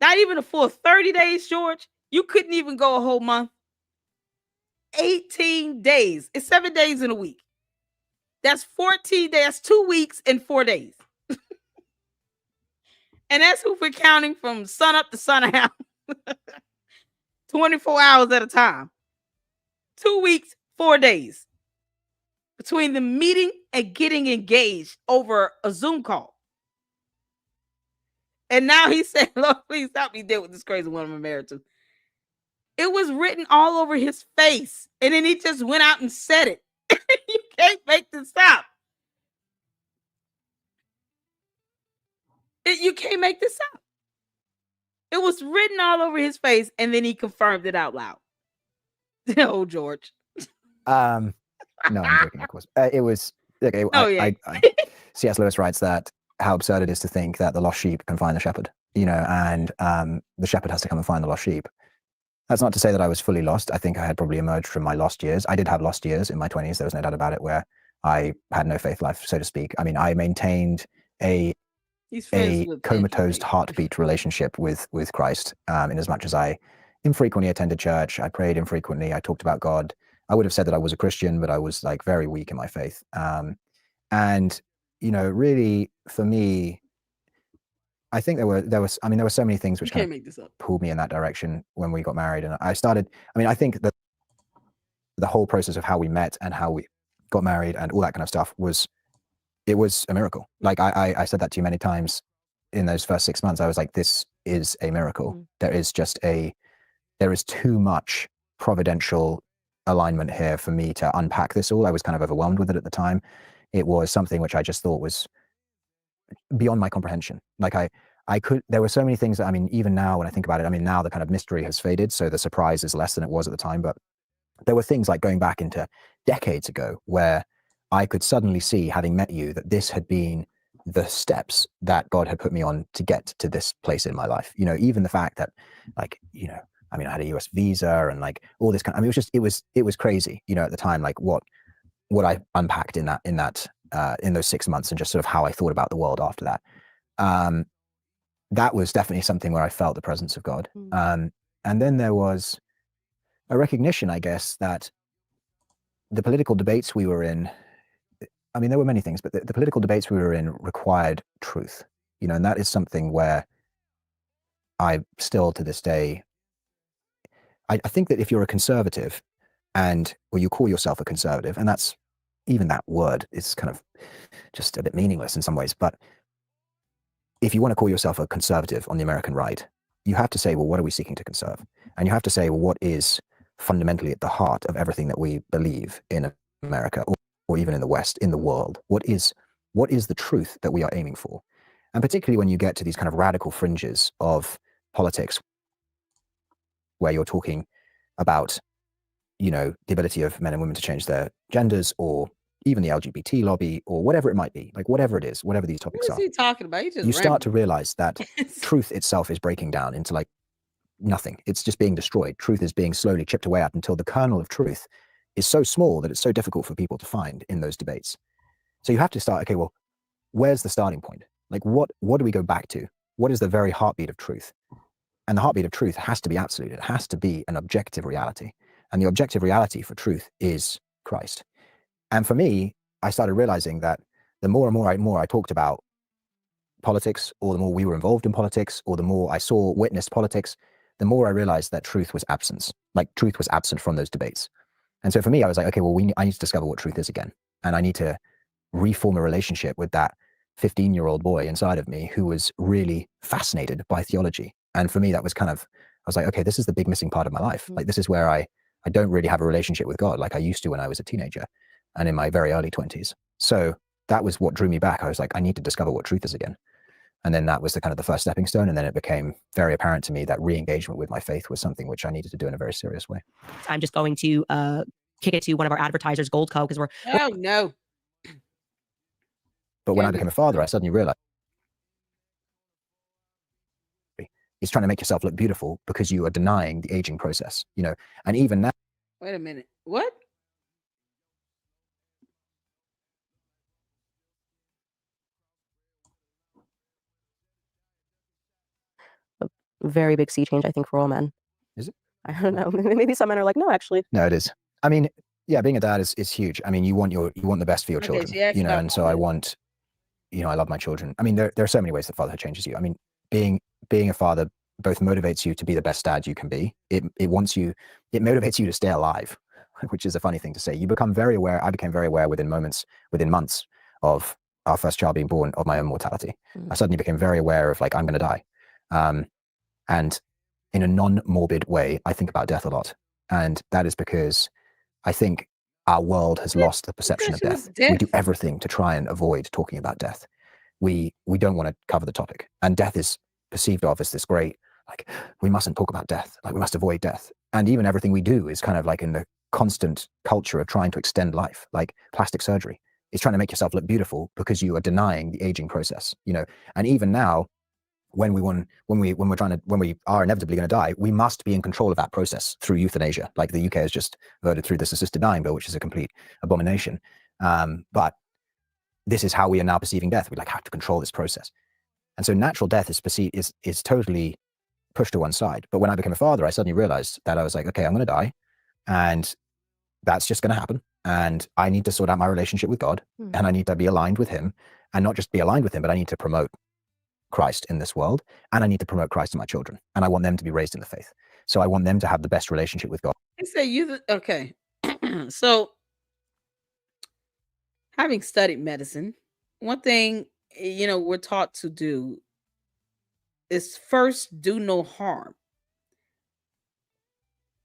Not even a full 30 days, George. You couldn't even go a whole month. 18 days. It's 7 days in a week. That's 14 days. That's 2 weeks and 4 days. And that's who we're counting from sun up to sun out. 24 hours at a time. 2 weeks, 4 days. Between the meeting and getting engaged over a Zoom call. And now he said, Lord, please help me deal with this crazy woman I'm married to. It was written all over his face. And then he just went out and said it. You can't make this up. You can't make this up. It was written all over his face, and then he confirmed it out loud. Oh, George. No, I'm joking, of course. It was okay. C.S. Lewis writes that how absurd it is to think that the lost sheep can find the shepherd, and the shepherd has to come and find the lost sheep. That's not to say that I was fully lost. I think I had probably emerged from my lost years. I did have lost years in my 20s. There was no doubt about it, where I had no faith life, so to speak. I mean, I maintained a comatose heartbeat relationship with Christ, in as much as I infrequently attended church. I prayed infrequently. I talked about God. I would have said that I was a Christian, but I was like very weak in my faith. And really for me, I think there were so many things which You can't kind make this up. of pulled me in that direction when we got married. And I think that the whole process of how we met and how we got married and all that kind of stuff was a miracle. Like I said that to you many times in those first 6 months. I was like, this is a miracle. There is too much providential alignment here for me to unpack this all. I was kind of overwhelmed with it at the time. It was something which I just thought was beyond my comprehension. Like there were so many things that, I mean, even now when I think about it, I mean, now the kind of mystery has faded, so the surprise is less than it was at the time. But there were things like going back into decades ago where I could suddenly see, having met you, that this had been the steps that God had put me on to get to this place in my life. Even the fact that, like, I mean, I had a US visa and like all this kind of, I mean, it was crazy, at the time, like what I unpacked in those 6 months and just sort of how I thought about the world after that. That was definitely something where I felt the presence of God. And then there was a recognition, I guess, that the political debates we were in, I mean, there were many things, but the political debates we were in required truth, and that is something where I still to this day, I think that if you're a conservative or you call yourself a conservative, and that's, even that word is kind of just a bit meaningless in some ways, but if you want to call yourself a conservative on the American right, you have to say, well, what are we seeking to conserve? And you have to say, well, what is fundamentally at the heart of everything that we believe in America or even in the West, in the world? What is the truth that we are aiming for? And particularly when you get to these kind of radical fringes of politics, where you're talking about, the ability of men and women to change their genders, or even the LGBT lobby, or whatever it might be, like whatever it is, whatever these topics What is are, he talking about? He just you start to rambling. realize that truth itself is breaking down into like nothing. It's just being destroyed. Truth is being slowly chipped away at until the kernel of truth is so small that it's so difficult for people to find in those debates. So you have to start, okay, well, where's the starting point? Like, what do we go back to? What is the very heartbeat of truth? And the heartbeat of truth has to be absolute. It has to be an objective reality. And the objective reality for truth is Christ. And for me, I started realizing that the more and more I talked about politics, or the more we were involved in politics, or the more I witnessed politics, the more I realized that truth was absent. Like, truth was absent from those debates. And so for me, I was like, okay, well, I need to discover what truth is again. And I need to reform a relationship with that 15-year-old boy inside of me who was really fascinated by theology. And for me, that was I was like, okay, this is the big missing part of my life. Like, this is where I don't really have a relationship with God like I used to when I was a teenager and in my very early 20s. So that was what drew me back. I was like, I need to discover what truth is again. And then that was the first stepping stone. And then it became very apparent to me that re-engagement with my faith was something which I needed to do in a very serious way. I'm just going to kick it to one of our advertisers, Goldco, because we're Oh no. But when I became a father, I suddenly realized it's trying to make yourself look beautiful because you are denying the aging process, and even now. Wait a minute. What? a very big sea change, I think, for all men. Is it? I don't know. Maybe some men are like, no, actually. No, it is. I mean, yeah, being a dad is huge. I mean, you want the best for your children, and so I want, I love my children. I mean, there are so many ways that fatherhood changes you. I mean, being a father both motivates you to be the best dad you can be. It motivates you to stay alive, which is a funny thing to say. You become very aware. I became very aware within months of our first child being born, of my own mortality. I suddenly became very aware of, like, I'm going to die. And in a non-morbid way, I think about death a lot. And that is because I think our world has lost the perception of death. We do everything to try and avoid talking about death. We don't want to cover the topic. And death is perceived of as this great, like, we mustn't talk about death. Like, we must avoid death. And even everything we do is kind of like in the constant culture of trying to extend life, like plastic surgery. It's trying to make yourself look beautiful because you are denying the aging process, And even now, when we are inevitably going to die, we must be in control of that process through euthanasia. Like, the UK has just voted through this assisted dying bill, which is a complete abomination. But this is how we are now perceiving death. We have to control this process. And so natural death is totally pushed to one side. But when I became a father, I suddenly realized that I was like, okay, I'm going to die, and that's just going to happen. And I need to sort out my relationship with God, and I need to be aligned with him. and not just be aligned with him, but I need to promote Christ in this world, and I need to promote Christ to my children, and I want them to be raised in the faith. So I want them to have the best relationship with God. I say okay. So, having studied medicine, one thing we're taught to do is first do no harm.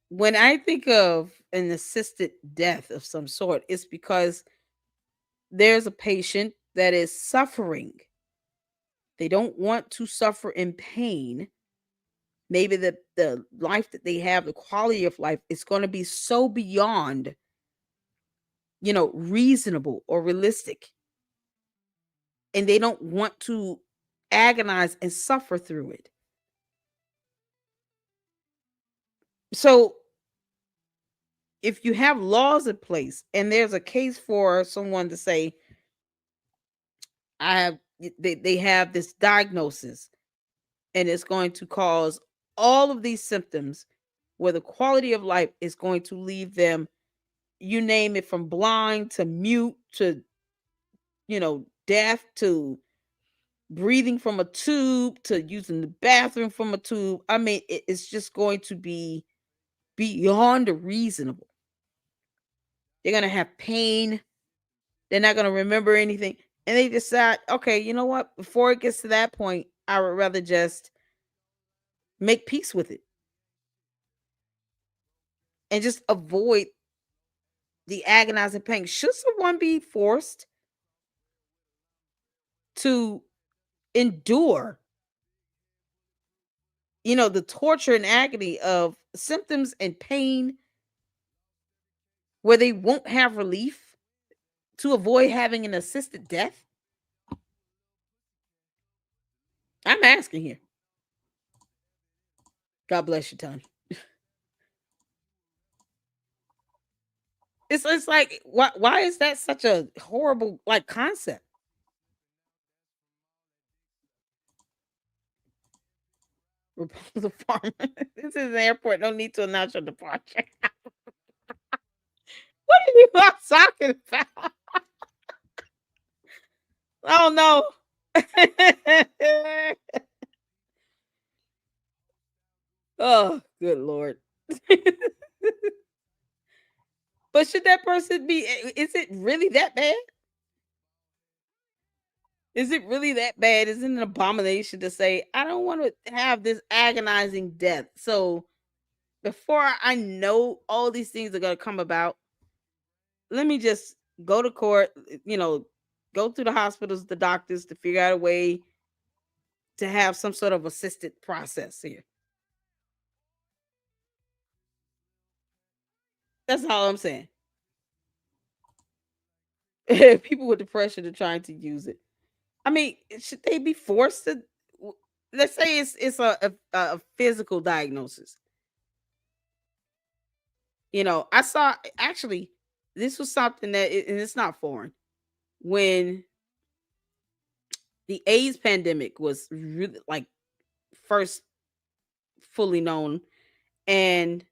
When I think of an assisted death of some sort, it's because there's a patient that is suffering. They don't want to suffer in pain. Maybe the life that they have, the quality of life, is going to be so beyond, reasonable or realistic. And they don't want to agonize and suffer through it. So if you have laws in place and there's a case for someone to say, they have this diagnosis and it's going to cause all of these symptoms where the quality of life is going to leave them, you name it, from blind to mute to, deaf to breathing from a tube to using the bathroom from a tube. I mean, it's just going to be beyond reasonable. They're going to have pain. They're not going to remember anything. And they decide, okay, you know what? Before it gets to that point, I would rather just make peace with it and just avoid the agonizing pain. Should someone be forced to endure, the torture and agony of symptoms and pain where they won't have relief to avoid having an assisted death? I'm asking here. God bless you, Tony. It's like, why is that such a horrible concept? Rapunzel Farmer. This is an airport. No need to announce your departure. What are you talking about? Oh no. Oh, good Lord. But should that person be, is it really that bad? Is it really that bad? Is it an abomination to say, I don't want to have this agonizing death? So before I know all these things are going to come about, let me just go to court, go to the hospitals, the doctors, to figure out a way to have some sort of assisted process here. That's all I'm saying. People with depression are trying to use it. I mean, should they be forced to? Let's say it's a physical diagnosis. I saw, actually, this was something that, and it's not foreign. When the AIDS pandemic was really first fully known, and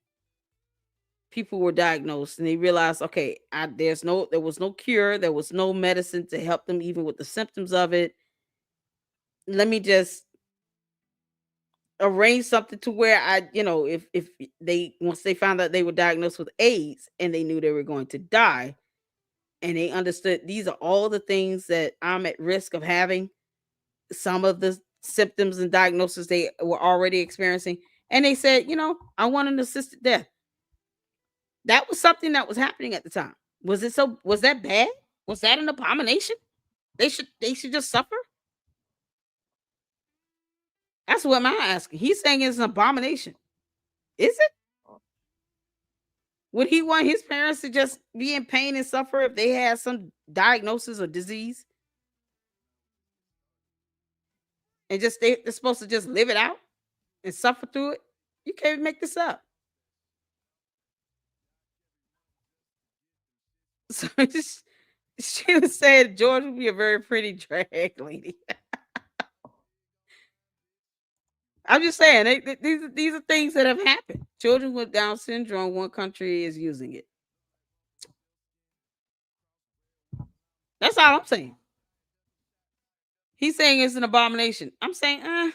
people were diagnosed, and they realized, okay, there was no cure, there was no medicine to help them even with the symptoms of it. Let me just arrange something to where if they, once they found out they were diagnosed with AIDS and they knew they were going to die, and they understood these are all the things that I'm at risk of having, some of the symptoms and diagnosis they were already experiencing, and they said, I want an assisted death. That was something that was happening at the time. Was that bad? Was that an abomination? They should just suffer? That's what I'm asking. He's saying it's an abomination. Is it? Would he want his parents to just be in pain and suffer if they had some diagnosis or disease? And just they're supposed to just live it out and suffer through it? You can't make this up. So she was saying George would be a very pretty drag lady. I'm just saying, these are things that have happened. Children with Down syndrome, one country is using it. That's all I'm saying. He's saying it's an abomination. I'm saying,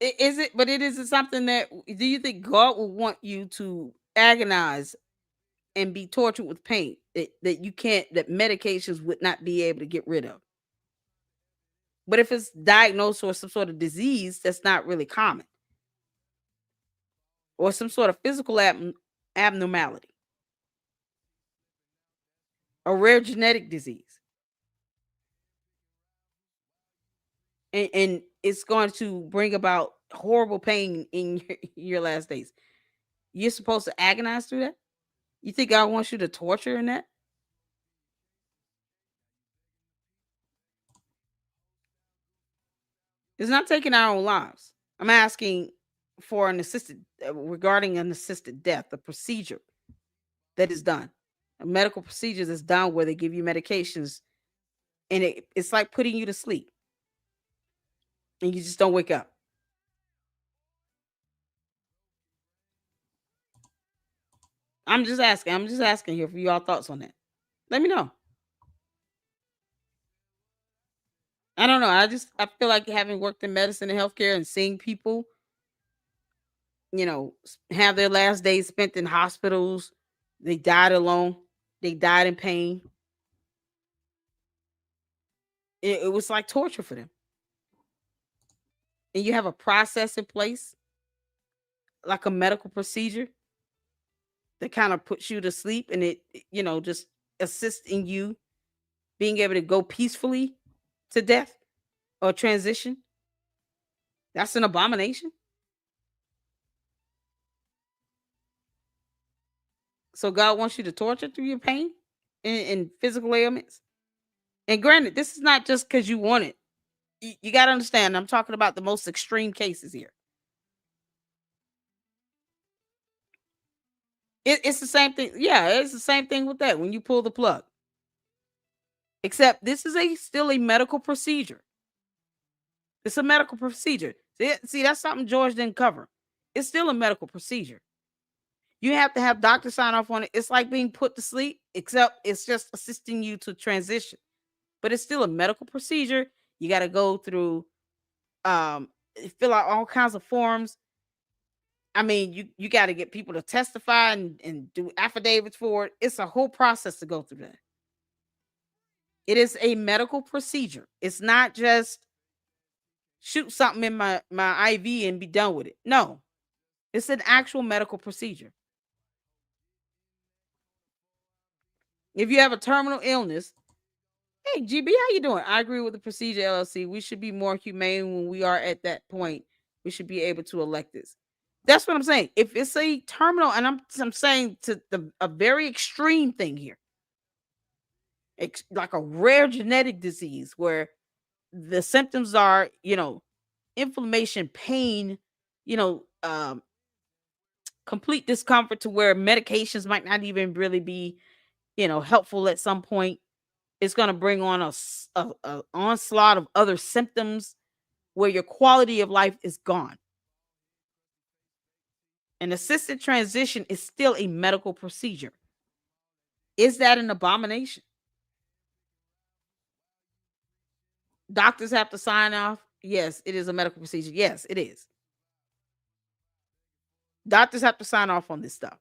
is it? But it isn't something that. Do you think God would want you to agonize and be tortured with pain that you can't, that medications would not be able to get rid of? But if it's diagnosed or some sort of disease that's not really common, or some sort of physical abnormality, a rare genetic disease, and it's going to bring about horrible pain in your last days, you're supposed to agonize through that? You think God wants you to torture in that? It's not taking our own lives. I'm asking for an assisted, regarding an assisted death, a procedure that is done, a medical procedure that's done where they give you medications, and it's like putting you to sleep and you just don't wake up. I'm just asking. I'm just asking here for y'all thoughts on that. Let me know. I don't know. I feel like having worked in medicine and healthcare and seeing people, have their last days spent in hospitals. They died alone. They died in pain. It was like torture for them. And you have a process in place, like a medical procedure that kind of puts you to sleep, and it, just assists in you being able to go peacefully to death or transition. That's an abomination. So God wants you to torture through your pain and physical ailments. And granted, this is not just because you want it. You got to understand, I'm talking about the most extreme cases here. It's the same thing. Yeah, it's the same thing with that when you pull the plug. Except this is still a medical procedure. It's a medical procedure. See, that's something George didn't cover. It's still a medical procedure. You have to have doctors sign off on it. It's like being put to sleep, except it's just assisting you to transition. But it's still a medical procedure. You got to go through, um, fill out all kinds of forms. I mean, you got to get people to testify and do affidavits for it. It's a whole process to go through that. It is a medical procedure. It's not just shoot something in my IV and be done with it. No, it's an actual medical procedure. If you have a terminal illness, hey GB, how you doing? I agree with the procedure LLC. We should be more humane when we are at that point. We should be able to elect this. That's what I'm saying. If it's a terminal, and I'm saying to a very extreme thing here, like a rare genetic disease where the symptoms are, inflammation, pain, you know, um, complete discomfort to where medications might not even really be, helpful at some point. It's going to bring on a onslaught of other symptoms where your quality of life is gone. An assisted transition is still a medical procedure. Is that an abomination? Doctors have to sign off. Yes, it is a medical procedure. Yes, it is. Doctors have to sign off on this stuff.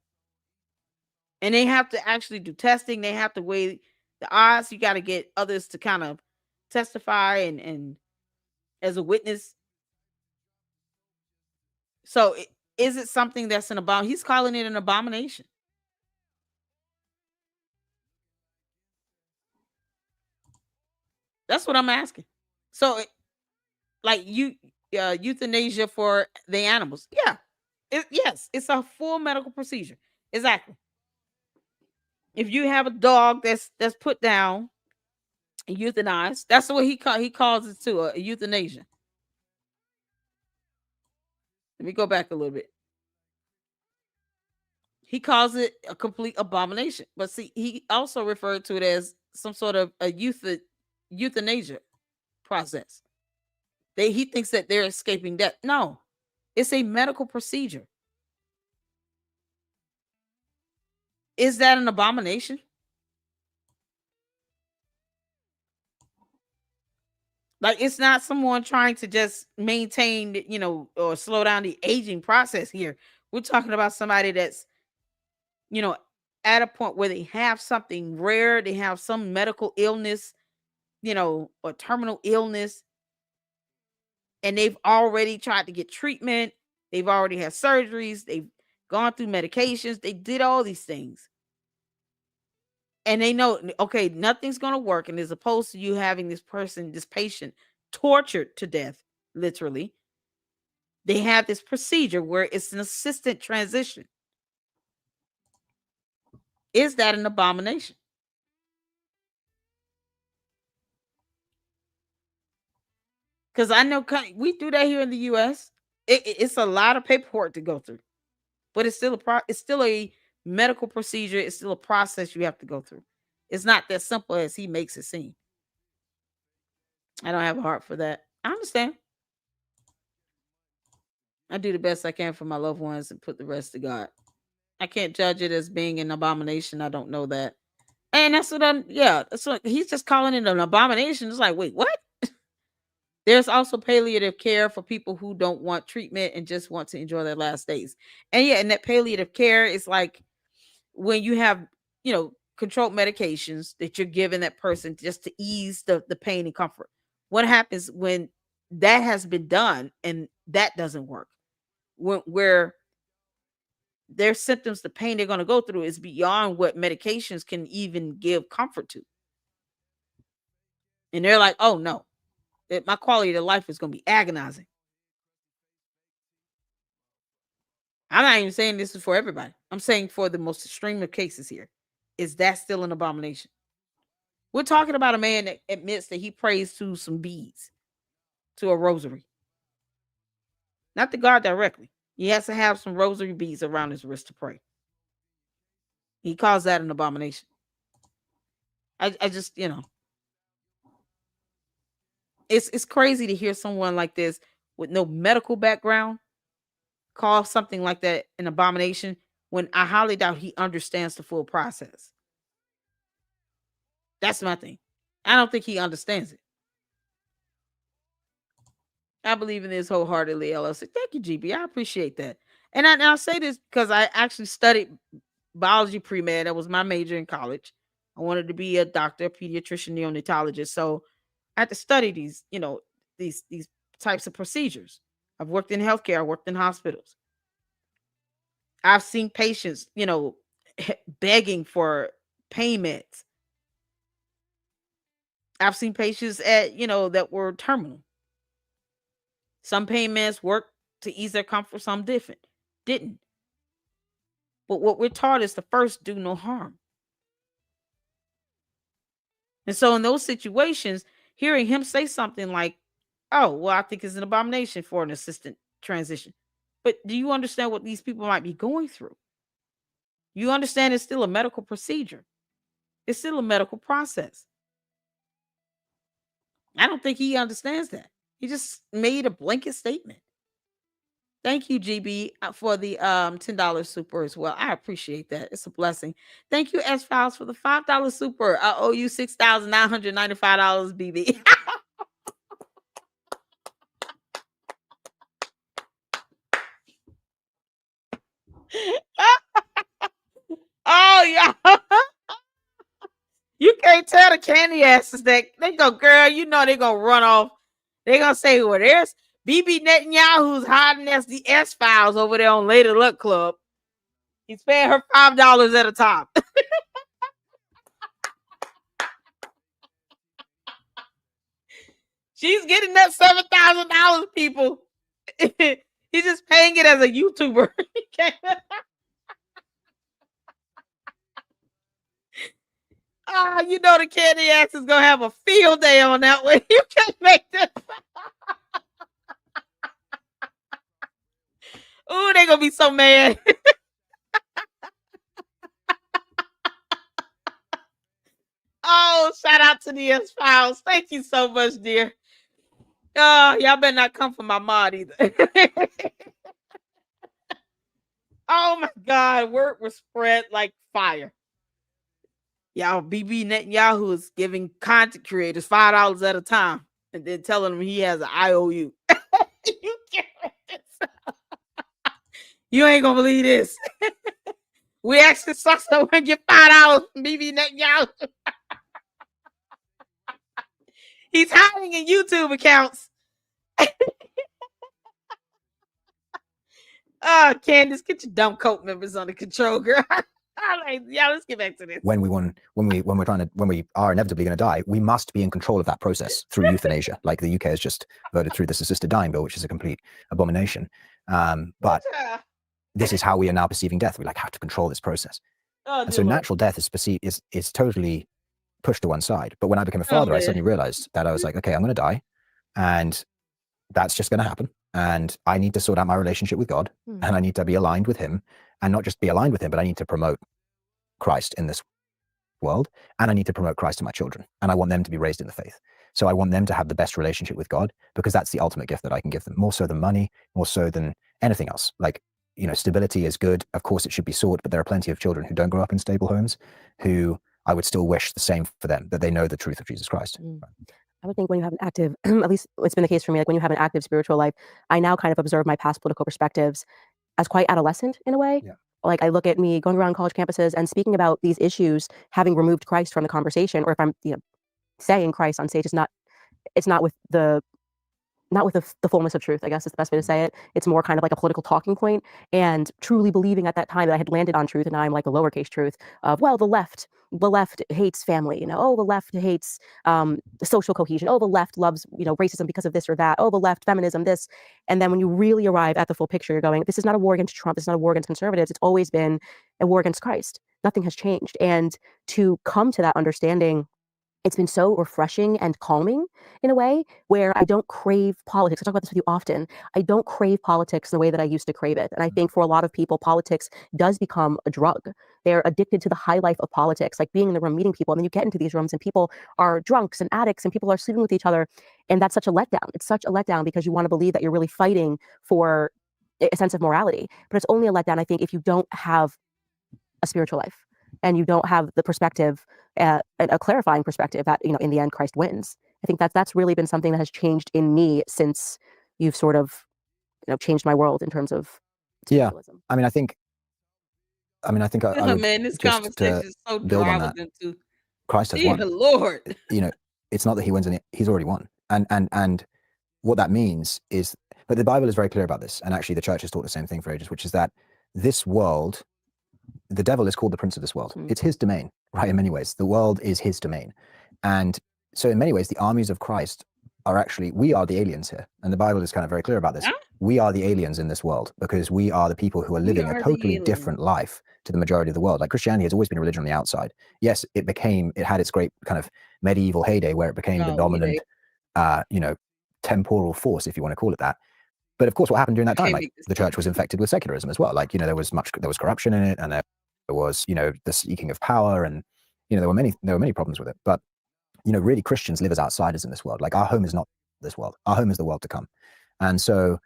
And they have to actually do testing. They have to weigh the odds. You got to get others to kind of testify and as a witness. So is it something that's an abomination? He's calling it an abomination. That's what I'm asking. So, like euthanasia for the animals. Yeah. Yes, it's a full medical procedure. Exactly. If you have a dog that's put down, euthanized, that's what he calls it too, a euthanasia. Let me go back a little bit. He calls it a complete abomination. But see, he also referred to it as some sort of a euthanasia process. He thinks that they're escaping death. No, it's a medical procedure. Is that an abomination? Like, it's not someone trying to just maintain, or slow down the aging process here. We're talking about somebody that's, you know, at a point where they have something rare, they have some medical illness, or terminal illness, and they've already tried to get treatment. They've already had surgeries. They've gone through medications. They did all these things. And they know, okay, nothing's going to work. And as opposed to you having this patient tortured to death, literally, they have this procedure where it's an assisted transition. Is that an abomination? Because I know we do that here in the U.S. It's a lot of paperwork to go through, but it's still it's still a medical procedure. It's still a process you have to go through. It's not that simple as he makes it seem. I don't have a heart for that. I understand. I do the best I can for my loved ones and put the rest to God. I can't judge it as being an abomination. I don't know that. And that's what that's what he's just calling it an abomination. It's like, wait, what? There's also palliative care for people who don't want treatment and just want to enjoy their last days. And yeah, and that palliative care is like when you have, controlled medications that you're giving that person just to ease the pain and comfort. What happens when that has been done and that doesn't work? Where their symptoms, the pain they're going to go through is beyond what medications can even give comfort to. And they're like, oh no, my quality of life is going to be agonizing. I'm not even saying this is for everybody. I'm saying for the most extreme of cases here. Is that still an abomination? We're talking about a man that admits that he prays to some beads, to a rosary. Not to God directly. He has to have some rosary beads around his wrist to pray. He calls that an abomination. I just, it's crazy to hear someone like this with no medical background call something like that an abomination when I highly doubt he understands the full process. That's my thing. I don't think he understands it. I believe in this wholeheartedly, LLC. Thank you, GB. I appreciate that. And I'll say this because I actually studied biology pre-med. That was my major in college. I wanted to be a doctor, pediatrician, neonatologist. So I had to study these, these types of procedures. I've worked in healthcare. I worked in hospitals. I've seen patients, begging for payments. I've seen patients that were terminal. Some payments worked to ease their comfort, some didn't. But what we're taught is to first do no harm. And so in those situations, hearing him say something like, oh, well, I think it's an abomination for an assistant transition. But do you understand what these people might be going through? You understand it's still a medical procedure. It's still a medical process. I don't think he understands that. He just made a blanket statement. Thank you, GB, for the $10 super as well. I appreciate that. It's a blessing. Thank you, S Files, for the $5 super. I owe you $6,995, BB. Oh yeah. You can't tell the candy asses that they go, girl, they gonna run off. They gonna say, well, there's BB Netanyahu's hiding as the S Files over there on Lady Luck Club. He's paying her $5 at a time. She's getting that $7,000, people. He's just paying it as a YouTuber. The candy ass is gonna have a field day on that one. You can't make this. Ooh, they gonna be so mad. Oh, shout out to the S Files. Thank you so much, dear. Oh, y'all better not come for my mod either. Oh my God, word was spread like fire. Y'all, BB Netanyahu is giving content creators $5 at a time. and then telling him he has an IOU. You can't let this. You ain't gonna believe this. We actually saw someone get $5 from BB Netanyahu. He's hiding in YouTube accounts. Oh, Candace, get your dumb cult members under control, girl. I'm like, yeah, let's get back to this. When we are inevitably going to die, we must be in control of that process through euthanasia. Like the UK has just voted through this assisted dying bill, which is a complete abomination. But this is how we are now perceiving death. We have to control this process. And so natural death is perceived is totally pushed to one side. But when I became a father, I suddenly realized that I was like, okay, I'm going to die, and that's just going to happen. And I need to sort out my relationship with God, and I need to be aligned with Him, and not just be aligned with Him, but I need to promote Christ in this world, and I need to promote Christ to my children, and I want them to be raised in the faith. So I want them to have the best relationship with God, because that's the ultimate gift that I can give them, more so than money, more so than anything else. Like, stability is good. Of course, it should be sought, but there are plenty of children who don't grow up in stable homes who I would still wish the same for them, that they know the truth of Jesus Christ. I would think when you have an active, at least it's been the case for me, like when you have an active spiritual life, I now kind of observe my past political perspectives as quite adolescent in a way. Yeah. Like I look at me going around college campuses and speaking about these issues, having removed Christ from the conversation, or if I'm, saying Christ on stage, it's not with the fullness of truth, I guess is the best way to say it. It's more kind of like a political talking point, and truly believing at that time that I had landed on truth, and now I'm like a lowercase truth of, well, the left hates family, oh, the left hates social cohesion, oh, the left loves, racism because of this or that, oh, the left, feminism, this. And then when you really arrive at the full picture, you're going, this is not a war against Trump, this is not a war against conservatives, it's always been a war against Christ. Nothing has changed. And to come to that understanding, it's been so refreshing and calming in a way where I don't crave politics. I talk about this with you often. I don't crave politics in the way that I used to crave it. And I think for a lot of people, politics does become a drug. They're addicted to the high life of politics, like being in the room, meeting people. And then you get into these rooms and people are drunks and addicts and people are sleeping with each other. And that's such a letdown. It's such a letdown because you want to believe that you're really fighting for a sense of morality. But it's only a letdown, I think, if you don't have a spiritual life and you don't have the perspective, a clarifying perspective that, in the end, Christ wins. I think that's really been something that has changed in me since you've sort of, changed my world in terms of spiritualism. I mean, I think I would Man, this just conversation is so build dry on with that. them two. Christ has Dear won. Lord. It's not that he wins, and he's already won. And what that means is, but the Bible is very clear about this, and actually the church has taught the same thing for ages, which is that this world, the devil is called the prince of this world. It's his domain, right? In many ways, the world is his domain. And so in many ways, the armies of Christ are actually, we are the aliens here. And the Bible is kind of very clear about this. Yeah? We are the aliens in this world because we are the people who are living a totally different life to the majority of the world. Like Christianity has always been a religion on the outside. Yes, it had its great kind of medieval heyday where it became the dominant, temporal force, if you want to call it that. But of course, what happened during that time, like the church was infected with secularism as well. Like, there was corruption in it, and there was, the seeking of power, and, there were many problems with it. But, really Christians live as outsiders in this world. Like our home is not this world. Our home is the world to come. And so,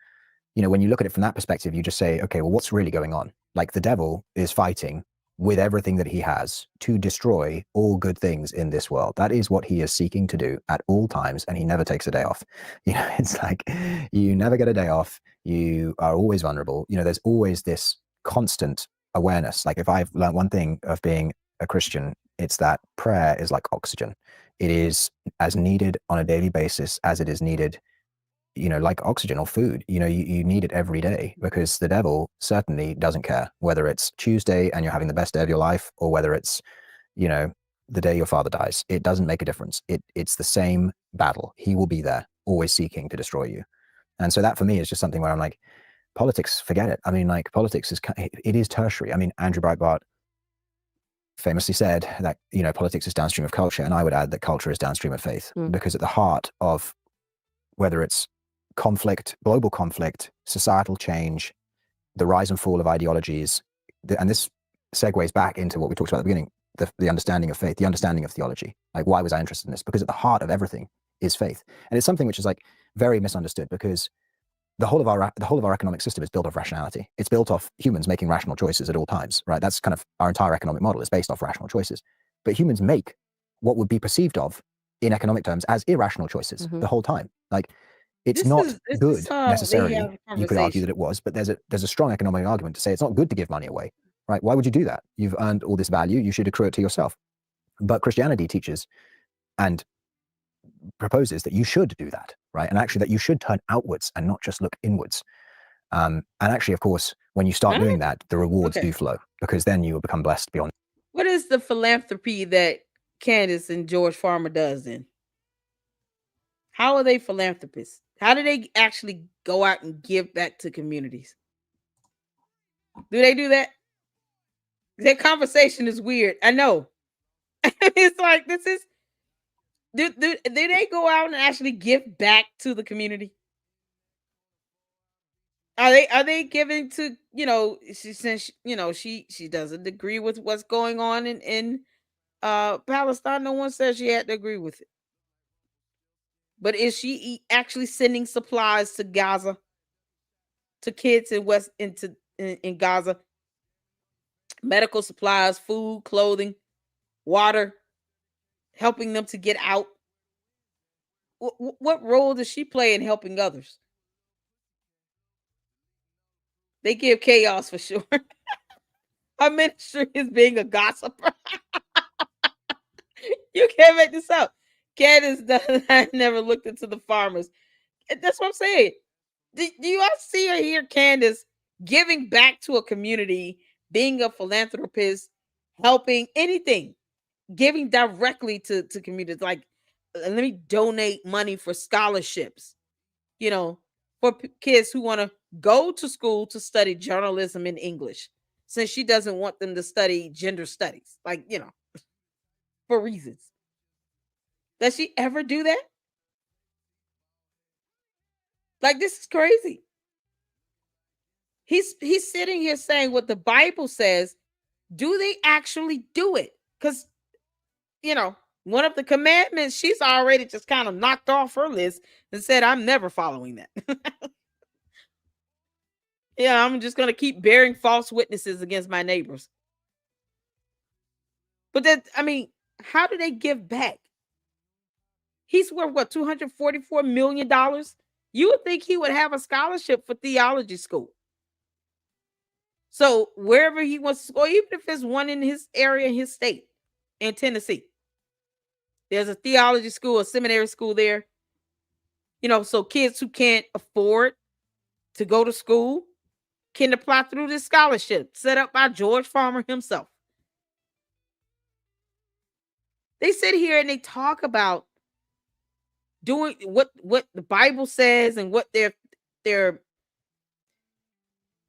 when you look at it from that perspective, you just say, okay, well, what's really going on? Like the devil is fighting with everything that he has to destroy all good things in this world. That is what he is seeking to do at all times, and he never takes a day off. It's like you never get a day off. You are always vulnerable. There's always this constant awareness. Like if I've learned one thing of being a Christian, it's that prayer is like oxygen. It is as needed on a daily basis as it is needed, like oxygen or food. You need it every day, because the devil certainly doesn't care whether it's Tuesday and you're having the best day of your life, or whether it's, the day your father dies. It doesn't make a difference. It's the same battle. He will be there, always seeking to destroy you. And so that for me is just something where I'm like, politics, forget it. I mean, like politics it is tertiary. I mean, Andrew Breitbart famously said that, politics is downstream of culture. And I would add that culture is downstream of faith, because at the heart of whether it's conflict, global conflict, societal change, the rise and fall of ideologies, and this segues back into what we talked about at the beginning, the understanding of faith, the understanding of theology. Like, why was I interested in this? Because at the heart of everything is faith. And it's something which is like very misunderstood, because the whole of our economic system is built off rationality. It's built off humans making rational choices at all times, right? That's kind of our entire economic model is based off rational choices. But humans make what would be perceived of in economic terms as irrational choices the whole time. Like, it's This not is good how they necessarily. have a You could argue that conversation. it was, but there's a strong economic argument to say it's not good to give money away, right? Why would you do that? You've earned all this value. You should accrue it to yourself. But Christianity teaches and proposes that you should do that, right? And actually that you should turn outwards and not just look inwards. And actually, of course, when you start Huh? doing that, the rewards Okay. do flow, because then you will become blessed beyond. What is the philanthropy that Candace and George Farmer does then? How are they philanthropists? How do they actually go out and give back to communities? Do they do that? That conversation is weird. I know. It's like this is do they go out and actually give back to the community? Are they giving to, since she doesn't agree with what's going on in Palestine. No one says she had to agree with it. But is she actually sending supplies to Gaza, to kids in Gaza? Medical supplies, food, clothing, water, helping them to get out. What role does she play in helping others? They give chaos for sure. Her ministry is being a gossiper. You can't make this up. Candace I never looked into the farmers. That's what I'm saying. Do you all see or hear Candace giving back to a community, being a philanthropist, helping anything, giving directly to communities? Like, let me donate money for scholarships, for kids who want to go to school to study journalism in English, since she doesn't want them to study gender studies, like, for reasons. Does she ever do that? Like, this is crazy. He's sitting here saying what the Bible says. Do they actually do it? Because, one of the commandments she's already just kind of knocked off her list and said, I'm never following that. Yeah, I'm just going to keep bearing false witnesses against my neighbors. But how do they give back? He's worth what, $244 million? You would think he would have a scholarship for theology school. So wherever he wants to go, even if there's one in his area, in his state, in Tennessee, there's a theology school, a seminary school there. So kids who can't afford to go to school can apply through this scholarship set up by George Farmer himself. They sit here and they talk about doing what the Bible says and what their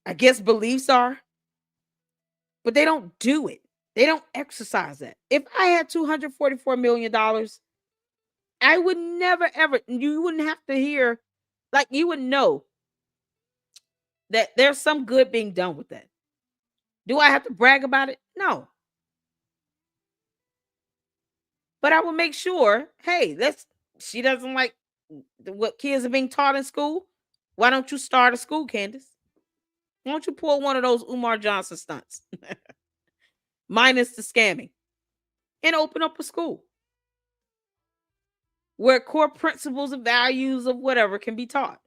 I guess beliefs are, but they don't do it. They don't exercise that. If I had $244 million, I would never ever, you wouldn't have to hear, like, you would know that there's some good being done with that. Do I have to brag about it? No. But I will make sure, hey, she doesn't like what kids are being taught in school. Why don't you start a school, Candace? Why don't you pull one of those Umar Johnson stunts? Minus the scamming. And open up a school where core principles and values of whatever can be taught.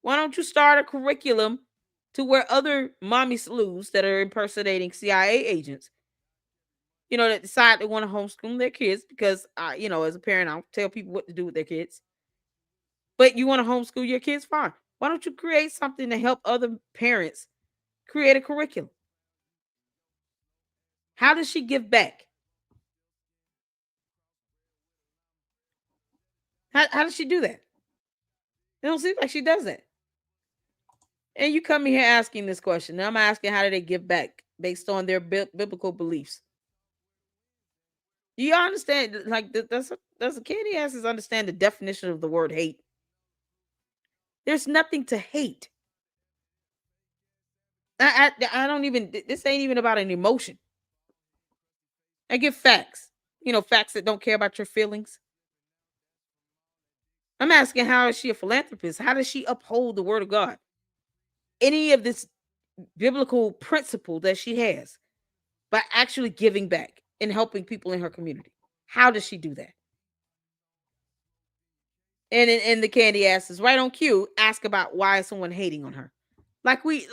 Why don't you start a curriculum to where other mommy slews that are impersonating CIA agents, that decide they want to homeschool their kids, because, as a parent, I don't tell people what to do with their kids. But you want to homeschool your kids, fine. Why don't you create something to help other parents create a curriculum? How does she give back? How does she do that? It don't seem like she does that. And you come here asking this question. Now I'm asking, how do they give back based on their biblical beliefs? Do you understand? Like, does a kid he has to understand the definition of the word hate? There's nothing to hate. I don't even. This ain't even about an emotion. I give facts. Facts that don't care about your feelings. I'm asking, how is she a philanthropist? How does she uphold the word of God? Any of this biblical principle that she has by actually giving back and helping people in her community? How does she do that? And the candy ass is right on cue. Ask about why is someone hating on her. Like we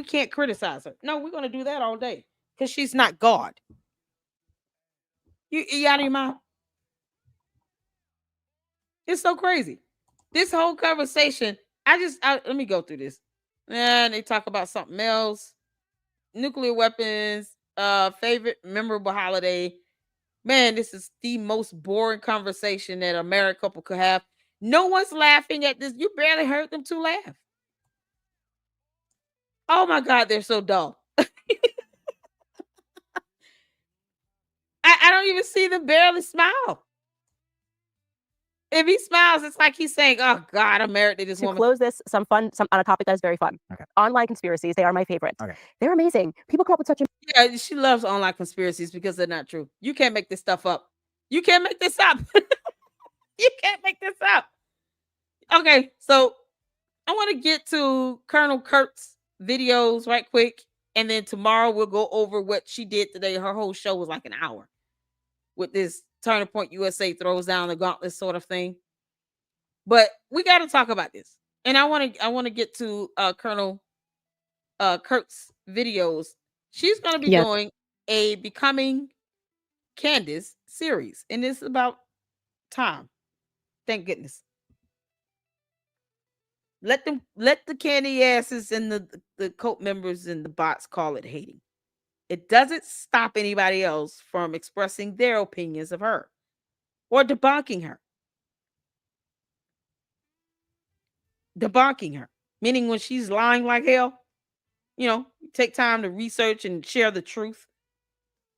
can't criticize her. No, we're gonna do that all day because she's not God. You out of your mind? It's so crazy. This whole conversation. Let me go through this. And they talk about something else. Nuclear weapons. Favorite memorable holiday. Man, this is the most boring conversation that a married couple could have. No one's laughing at this. You barely heard them two laugh. Oh my God, they're so dull. I don't even see them barely smile. If he smiles, it's like he's saying, "Oh God, I'm married to this To woman." close this, some on a topic that is very fun. Okay. Online conspiracies, they are my favorite. Okay. They're amazing. People come up with such Yeah, she loves online conspiracies because they're not true. You can't make this stuff up. You can't make this up. You can't make this up. Okay, so I want to get to Colonel Kurt's videos right quick, and then tomorrow we'll go over what she did today. Her whole show was like an hour with this Turning Point USA throws down the gauntlet sort of thing. But we got to talk about this, and I want to get to Colonel Kurt's videos. She's going to be Yes. doing a Becoming Candace series, and it's about time. Thank goodness. Let the candy asses and the cult members and the bots call it hating. It doesn't stop anybody else from expressing their opinions of her or debunking her. Debunking her, meaning when she's lying like hell, take time to research and share the truth.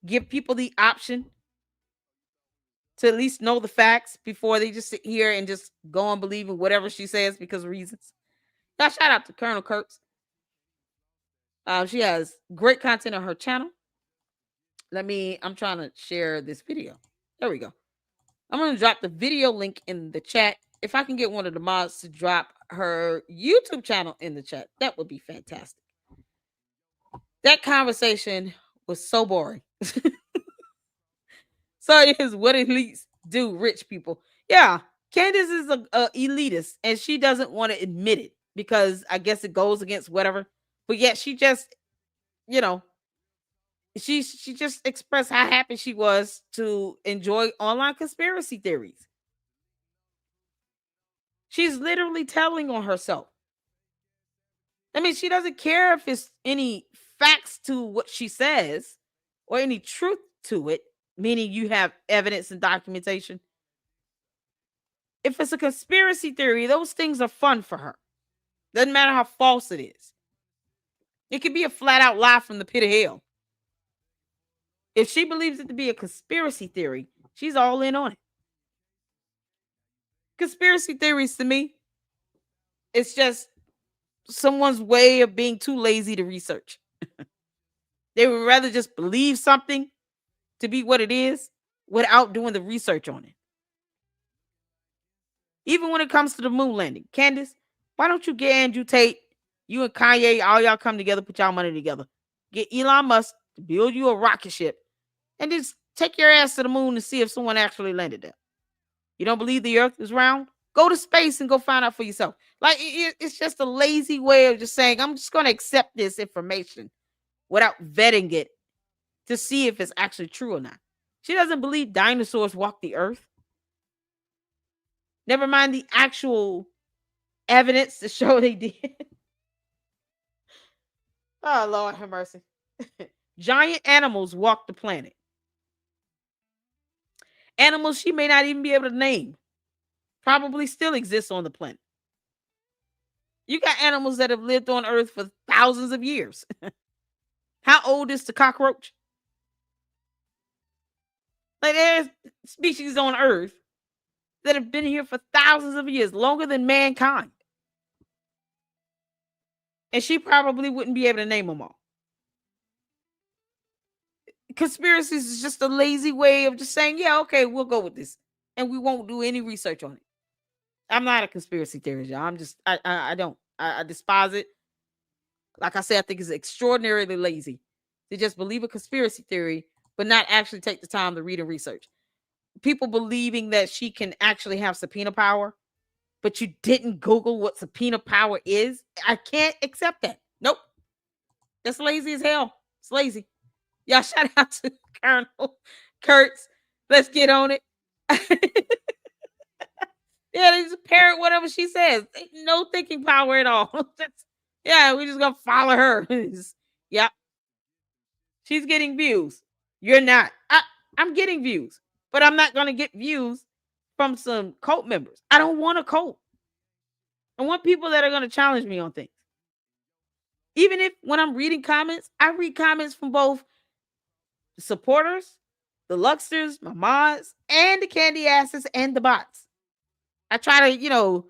Give people the option to at least know the facts before they just sit here and just go on believing whatever she says because of reasons. Now, shout out to Colonel Kurtz. She has great content on her channel. I'm trying to share this video. There we go. I'm going to drop the video link in the chat. If I can get one of the mods to drop her YouTube channel in the chat, that would be fantastic. That conversation was so boring. So it is what elites do, rich people. Yeah, Candace is a elitist, and she doesn't want to admit it because I guess it goes against whatever. But yet she just, she just expressed how happy she was to enjoy online conspiracy theories. She's literally telling on herself. I mean, she doesn't care if it's any facts to what she says or any truth to it, meaning you have evidence and documentation. If it's a conspiracy theory, those things are fun for her. Doesn't matter how false it is. It could be a flat out lie from the pit of hell. If she believes it to be a conspiracy theory, she's all in on it. Conspiracy theories to me, it's just someone's way of being too lazy to research. They would rather just believe something to be what it is without doing the research on it. Even when it comes to the moon landing, Candace, why don't you get Andrew Tate, you and Kanye, all y'all come together, put y'all money together, get Elon Musk to build you a rocket ship, and just take your ass to the moon and see if someone actually landed there. You don't believe the earth is round? Go to space and go find out for yourself. Like, it's just a lazy way of just saying, I'm just going to accept this information without vetting it to see if it's actually true or not. She doesn't believe dinosaurs walked the earth. Never mind the actual evidence to show they did. Oh, Lord have mercy. Giant animals walk the planet. Animals she may not even be able to name probably still exist on the planet. You got animals that have lived on Earth for thousands of years. How old is the cockroach? Like, there's species on Earth that have been here for thousands of years, longer than mankind. And she probably wouldn't be able to name them all. Conspiracies is just a lazy way of just saying, yeah, okay, we'll go with this. And we won't do any research on it. I'm not a conspiracy theorist, y'all. I despise it. Like I said, I think it's extraordinarily lazy to just believe a conspiracy theory, but not actually take the time to read and research. people believing that she can actually have subpoena power, but you didn't Google what subpoena power is. I can't accept that. Nope. That's lazy as hell. It's lazy. Y'all shout out to Colonel Kurtz. Let's get on it. Yeah, they just parrot whatever she says. No thinking power at all. Yeah, we're just gonna follow her. Yeah, she's getting views. You're not. I'm getting views, but I'm not gonna get views from some cult members. I don't want a cult. I want people that are gonna challenge me on things. Even if when I'm reading comments, I read comments from both the supporters, the Luxters, my mods, and the candy asses and the bots. I try to,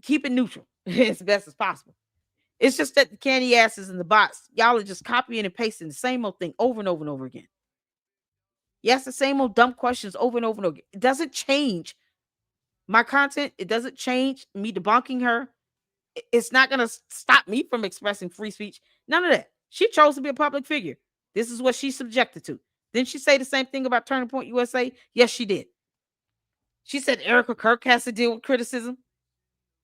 keep it neutral as best as possible. It's just that the candy asses and the bots, y'all are just copying and pasting the same old thing over and over and over again. Yes, the same old dumb questions over and over and over again. It doesn't change my content. It doesn't change me debunking her. It's not going to stop me from expressing free speech. None of that. She chose to be a public figure. This is what she's subjected to. Didn't she say the same thing about Turning Point USA? Yes, she did. She said Erica Kirk has to deal with criticism.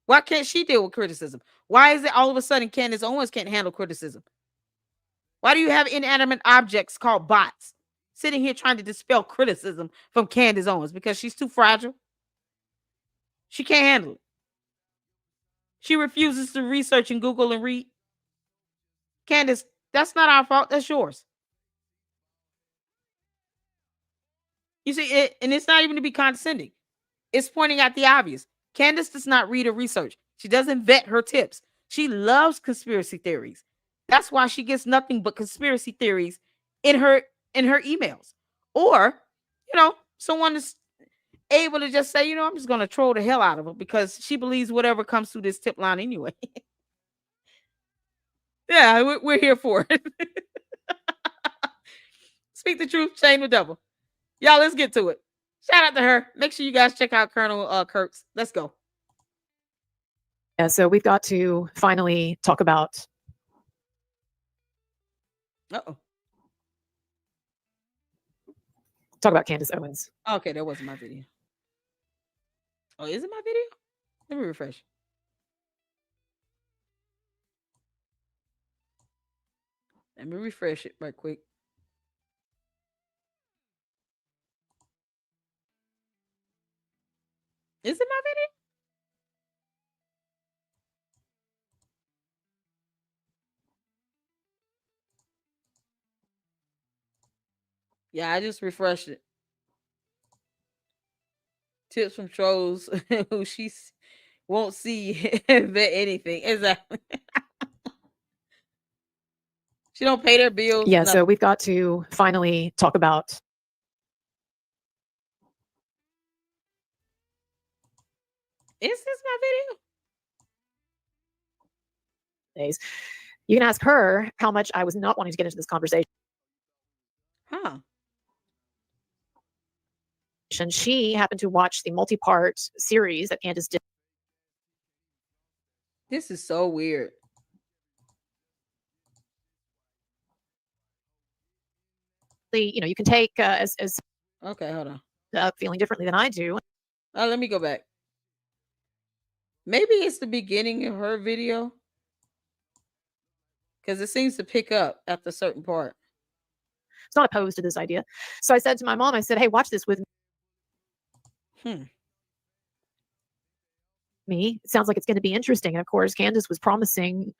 Why can't she deal with criticism? Why is it all of a sudden Candace Owens can't handle criticism? Why do you have inanimate objects called bots sitting here trying to dispel criticism from Candace Owens because she's too fragile? She can't handle it. She refuses to research and Google and read. Candace, that's not our fault. That's yours. You see, and it's not even to be condescending. It's pointing out the obvious. Candace does not read or research. She doesn't vet her tips. She loves conspiracy theories. That's why she gets nothing but conspiracy theories in her emails. Or, someone is able to just say, I'm just going to troll the hell out of her because she believes whatever comes through this tip line anyway. Yeah, we're here for it. Speak the truth, shame the devil. Y'all, let's get to it. Shout out to her. Make sure you guys check out Colonel Kurtz. Let's go. Yeah, so we've got to finally talk about. Uh-oh. Talk about Candace Owens. Okay, that wasn't my video. Oh, is it my video? Let me refresh. Let me refresh it right quick. Is it my video? Yeah, I just refreshed it. Tips from trolls who she won't see vet anything. Exactly. She don't pay their bills. Yeah, nothing. So we've got to finally talk about. Is this my video? Days. You can ask her how much I was not wanting to get into this conversation. Huh. She happened to watch the multi-part series that Candace did. This is so weird. You can take as Okay, hold on. Feeling differently than I do. Oh, let me go back. Maybe it's the beginning of her video because it seems to pick up after a certain part. It's not opposed to this idea. So I said to my mom, I said, hey, watch this with me. It sounds like it's going to be interesting. And of course, Candace was promising.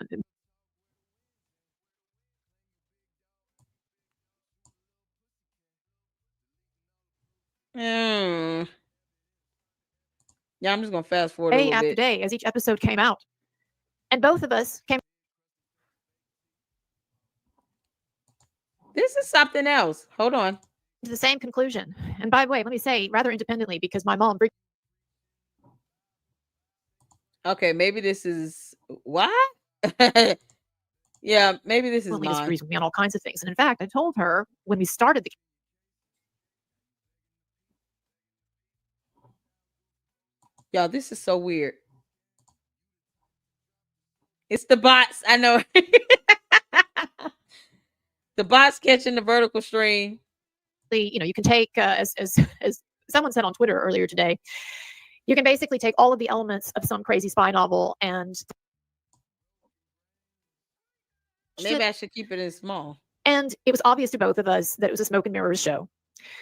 Yeah, I'm just going to fast forward a Day little after bit. day as each episode came out. And both of us came This is something else. Hold on. to the same conclusion. And by the way, let me say rather independently because my mom. Okay, maybe this is what? Yeah, maybe this is mine. Disagrees with me on all kinds of things. And in fact, I told her when we started the. Y'all, this is so weird. It's the bots. I know. The bots catching the vertical stream. You can take as someone said on Twitter earlier today, you can basically take all of the elements of some crazy spy novel and Maybe I should keep it in small. And it was obvious to both of us that it was a smoke and mirrors show.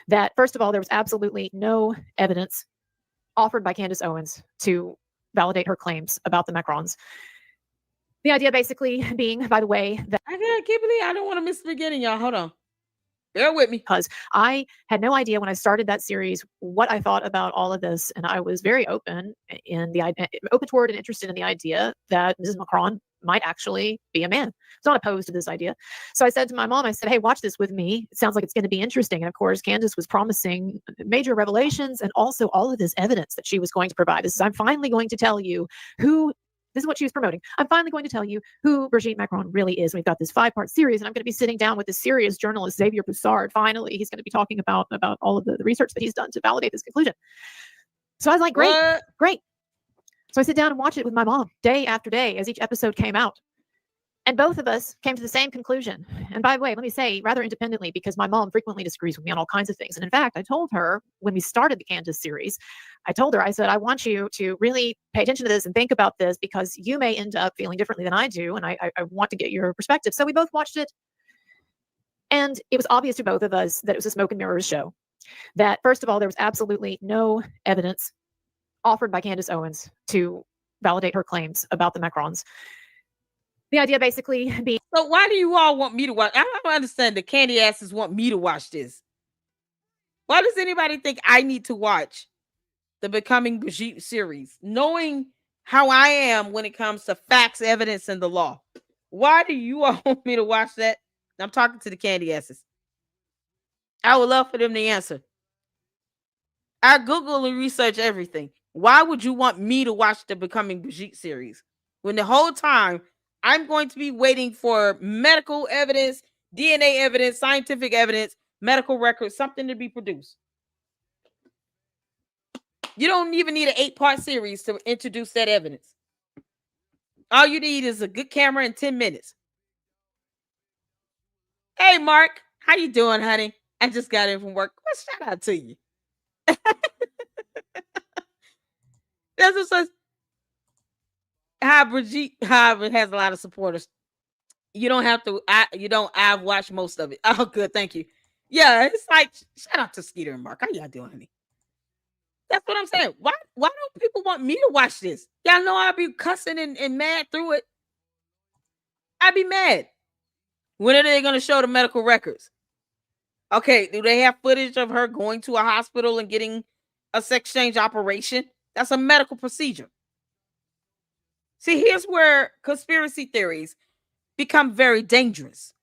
That, first of all, there was absolutely no evidence offered by Candace Owens to validate her claims about the Macrons. The idea basically being, by the way, that I can't believe I don't want to miss the beginning, y'all. Hold on. Bear with me. because I had no idea when I started that series what I thought about all of this, and I was very open toward and interested in the idea that Mrs. Macron might actually be a man. I was not opposed to this idea. So I said to my mom, I said, hey, watch this with me. It sounds like it's going to be interesting. And of course, Candace was promising major revelations and also all of this evidence that she was going to provide. I'm finally going to tell you who. This is what she was promoting. I'm finally going to tell you who Brigitte Macron really is. We've got this 5-part series, and I'm going to be sitting down with this serious journalist, Xavier Boussard. Finally, he's going to be talking about all of the research that he's done to validate this conclusion. So I was like, great. So I sit down and watch it with my mom day after day as each episode came out. And both of us came to the same conclusion. And by the way, let me say, rather independently, because my mom frequently disagrees with me on all kinds of things. And in fact, I told her when we started the Candace series, I said, I want you to really pay attention to this and think about this because you may end up feeling differently than I do. And I want to get your perspective. So we both watched it. And it was obvious to both of us that it was a smoke and mirrors show. That, first of all, there was absolutely no evidence offered by Candace Owens to validate her claims about the Macrons. The idea basically being... So why do you all want me to watch? I don't understand. The candy asses want me to watch this. Why does anybody think I need to watch the Becoming Brigitte series, knowing how I am when it comes to facts, evidence, and the law? Why do you all want me to watch that? I'm talking to the candy asses. I would love for them to answer. I Google and research everything. Why would you want me to watch the Becoming Brigitte series when the whole time I'm going to be waiting for medical evidence, DNA evidence, scientific evidence, medical records, something to be produced? You don't even need an 8-part series to introduce that evidence. All you need is a good camera in 10 minutes. Hey, Mark, how you doing, honey? I just got in from work. Well, shout out to you. That's what says. Brigitte has a lot of supporters. You don't have to. I've watched most of it. Oh, good, thank you. Yeah, it's like shout out to Skeeter and Mark. How y'all doing, honey? That's what I'm saying. Why don't people want me to watch this? Y'all know I'll be cussing and mad through it. I'd be mad. When are they going to show the medical records? Okay, do they have footage of her going to a hospital and getting a sex change operation? That's a medical procedure. See, here's where conspiracy theories become very dangerous.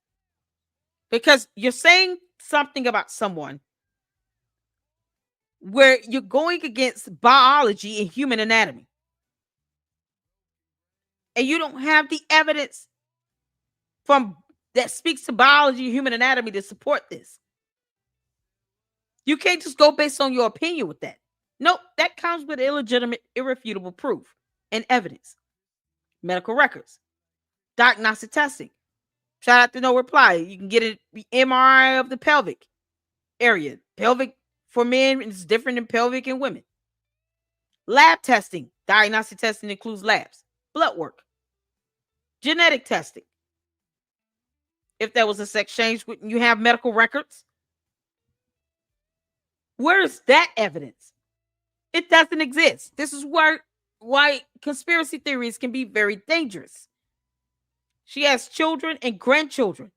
Because you're saying something about someone where you're going against biology and human anatomy. And you don't have the evidence that speaks to biology and human anatomy to support this. You can't just go based on your opinion with that. Nope, that comes with illegitimate, irrefutable proof and evidence. Medical records, diagnostic testing. Shout out to No Reply. You can get an MRI of the pelvic area. Pelvic for men is different than pelvic in women. Lab testing. Diagnostic testing includes labs. Blood work. Genetic testing. If there was a sex change, you have medical records. Where is that evidence? It doesn't exist. This is why conspiracy theories can be very dangerous. She has children and grandchildren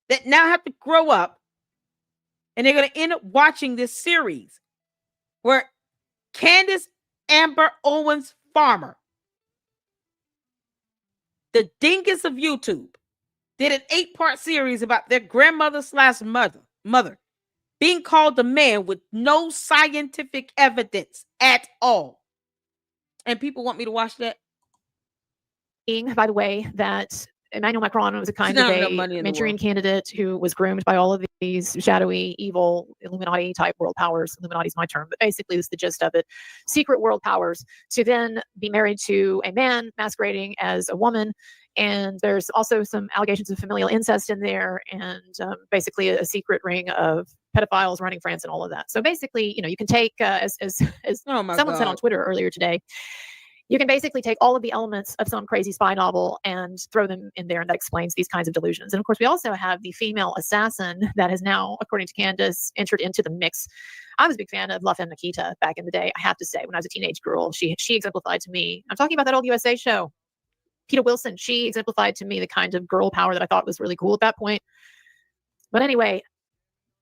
that now have to grow up, and they're going to end up watching this series where Candace Amber Owens Farmer, the dingus of YouTube, did an 8-part series about their grandmother/mother being called a man with no scientific evidence at all. And people want me to watch that? By the way, that Emmanuel Macron was a kind of a Manchurian candidate who was groomed by all of these shadowy, evil, Illuminati type world powers. Illuminati is my term, but basically this is the gist of it. Secret world powers to then be married to a man masquerading as a woman. And there's also some allegations of familial incest in there and basically a secret ring of pedophiles running France and all of that. So basically, you can take, as Oh my someone said on God. Twitter earlier today, you can basically take all of the elements of some crazy spy novel and throw them in there, and that explains these kinds of delusions. And of course, we also have the female assassin that has now, according to Candace, entered into the mix. I was a big fan of La Femme Nikita back in the day. I have to say, when I was a teenage girl, she exemplified to me. I'm talking about that old USA show, Peter Wilson. She exemplified to me the kind of girl power that I thought was really cool at that point. But anyway,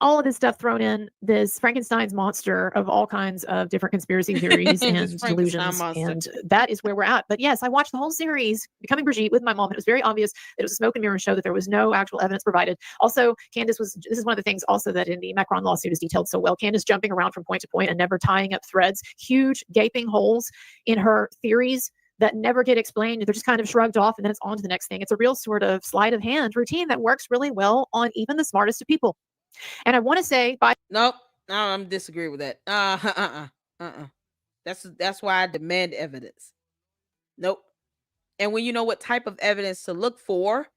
all of this stuff thrown in, this Frankenstein's monster of all kinds of different conspiracy theories and delusions. And that is where we're at. But yes, I watched the whole series, Becoming Brigitte, with my mom. And it was very obvious that it was a smoke and mirror show, that there was no actual evidence provided. Also, Candace this is one of the things also that in the Macron lawsuit is detailed so well. Candace jumping around from point to point and never tying up threads, huge gaping holes in her theories that never get explained. They're just kind of shrugged off, and then it's on to the next thing. It's a real sort of sleight of hand routine that works really well on even the smartest of people. And I want to say, nope, no, I'm disagree with that. That's why I demand evidence. Nope. And when you know what type of evidence to look for,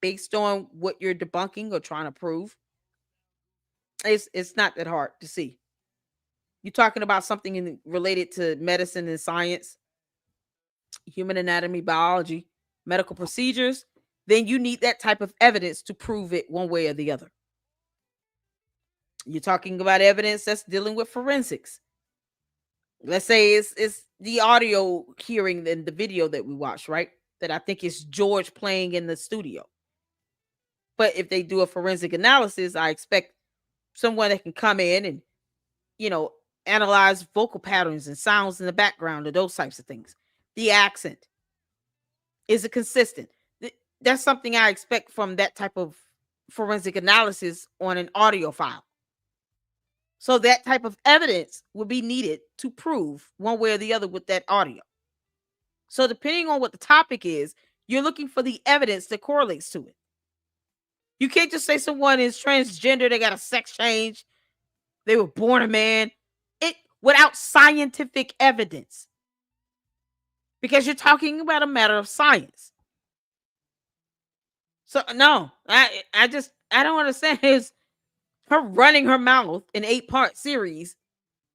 based on what you're debunking or trying to prove, it's not that hard to see. You're talking about something related to medicine and science, human anatomy, biology, medical procedures, then you need that type of evidence to prove it one way or the other. You're talking about evidence that's dealing with forensics. Let's say it's the audio hearing and the video that we watched, right? That I think is George playing in the studio. But if they do a forensic analysis, I expect someone that can come in and, analyze vocal patterns and sounds in the background or those types of things. The accent. Is it consistent? That's something I expect from that type of forensic analysis on an audio file. So that type of evidence would be needed to prove one way or the other with that audio. So depending on what the topic is, you're looking for the evidence that correlates to it. You can't just say someone is transgender, they got a sex change, they were born a man, without scientific evidence. Because you're talking about a matter of science. So no, I don't understand is her running her mouth in 8-part series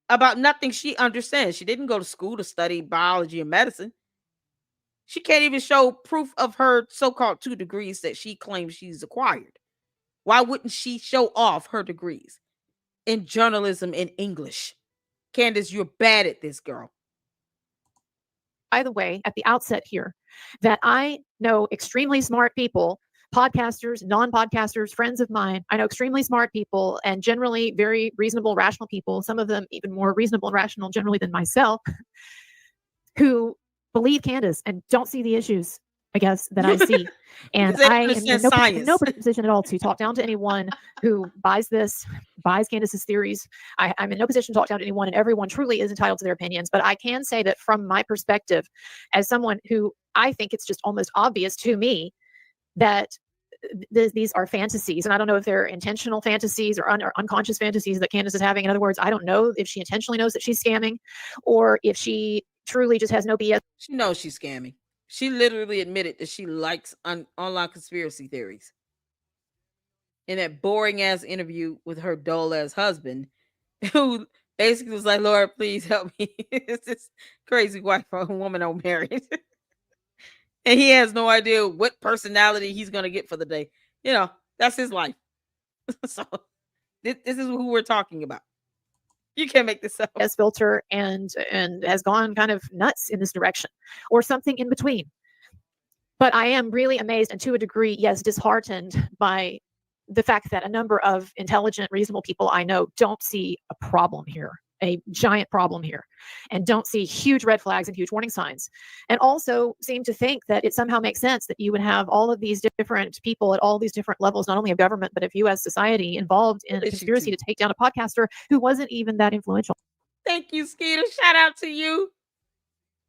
about nothing she understands. She didn't go to school to study biology and medicine. She can't even show proof of her so-called 2 degrees that she claims she's acquired. Why wouldn't she show off her degrees in journalism and English? Candace, you're bad at this, girl. By the way, at the outset here, that I know extremely smart people, podcasters, non-podcasters, friends of mine. I know extremely smart people and generally very reasonable, rational people, some of them even more reasonable and rational generally than myself, who believe Candace and don't see the issues, I guess, that I see. And I am in no position at all to talk down to anyone who buys Candace's theories. I'm in no position to talk down to anyone, and everyone truly is entitled to their opinions. But I can say that from my perspective, as someone who I think it's just almost obvious to me that these are fantasies, and I don't know if they're intentional fantasies or unconscious fantasies that Candace is having. In other words, I don't know if she intentionally knows that she's scamming or if she truly just has no BS. She knows she's scamming. She literally admitted that she likes online conspiracy theories. In that boring ass interview with her dull ass husband, who basically was like, "Lord, please help me." It's this crazy white woman I'm married. And he has no idea what personality he's going to get for the day. That's his life. So this is who we're talking about. You can't make this up. As filter and has gone kind of nuts in this direction or something in between. But I am really amazed and to a degree, yes, disheartened by the fact that a number of intelligent, reasonable people I know don't see a problem here, a giant problem here, and don't see huge red flags and huge warning signs, and also seem to think that it somehow makes sense that you would have all of these different people at all these different levels, not only of government, but of U.S. society involved in a conspiracy to take down a podcaster who wasn't even that influential. Thank you, Skeeter. Shout out to you.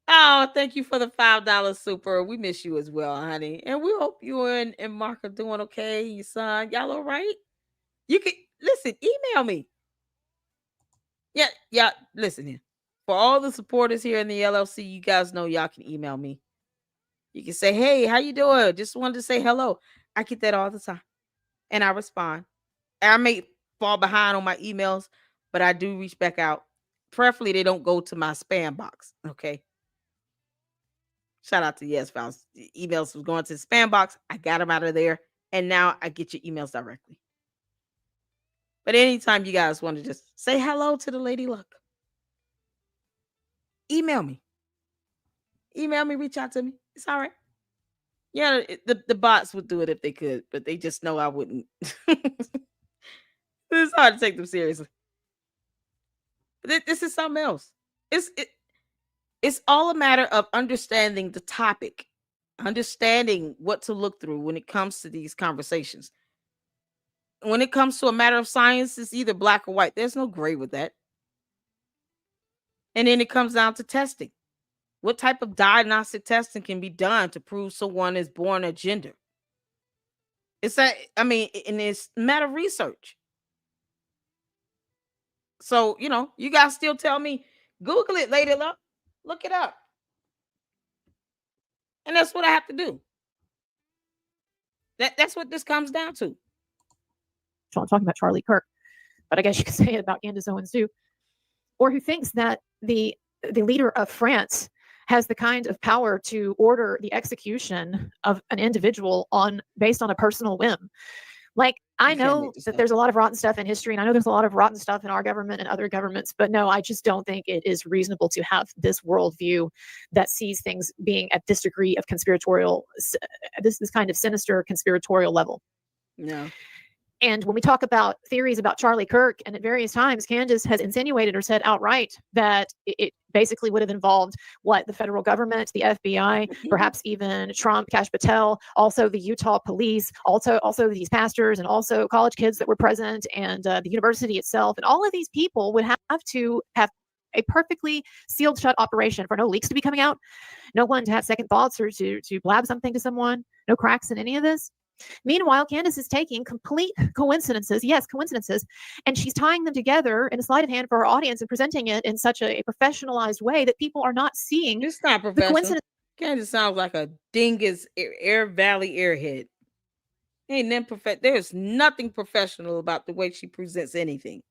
Oh, thank you for the $5 super. We miss you as well, honey. And we hope you and Mark are doing okay. Your son, y'all all right? You can listen, email me. Yeah, listen here. For all the supporters here in the LLC, you guys know y'all can email me. You can say, "Hey, how you doing? Just wanted to say hello." I get that all the time. And I respond. I may fall behind on my emails, but I do reach back out. Preferably, they don't go to my spam box. Okay. Shout out to Yes Files. Emails was going to the spam box. I got them out of there. And now I get your emails directly. But anytime you guys want to just say hello to the Lady Luck, email me. Email me, reach out to me. It's all right. Yeah, the bots would do it if they could, but they just know I wouldn't. It's hard to take them seriously. But this is something else. It's all a matter of understanding the topic, understanding what to look through when it comes to these conversations. When it comes to a matter of science, it's either black or white. There's no gray with that. And then it comes down to testing. What type of diagnostic testing can be done to prove someone is born a gender? It's that, I mean, and it's a matter of research. So, you guys still tell me, Google it, Lady Luck. Look it up. And that's what I have to do. That's what this comes down to. So I'm talking about Charlie Kirk, but I guess you could say it about Candace Owens too, or who thinks that the leader of France has the kind of power to order the execution of an individual based on a personal whim. Like, I know that there's a lot of rotten stuff in history, and I know there's a lot of rotten stuff in our government and other governments, but no, I just don't think it is reasonable to have this worldview that sees things being at this degree of conspiratorial, this kind of sinister conspiratorial level. No. And when we talk about theories about Charlie Kirk, and at various times, Candace has insinuated or said outright that it basically would have involved the federal government, the FBI, perhaps even Trump, Kash Patel, also the Utah police, also these pastors, and also college kids that were present, and the university itself. And all of these people would have to have a perfectly sealed shut operation for no leaks to be coming out, no one to have second thoughts or to blab something to someone, no cracks in any of this. Meanwhile, Candace is taking complete coincidences, and she's tying them together in a sleight of hand for her audience and presenting it in such a professionalized way that people are not seeing. It's not professional. Candace sounds like a dingus Air Valley airhead. Ain't them There's nothing professional about the way she presents anything.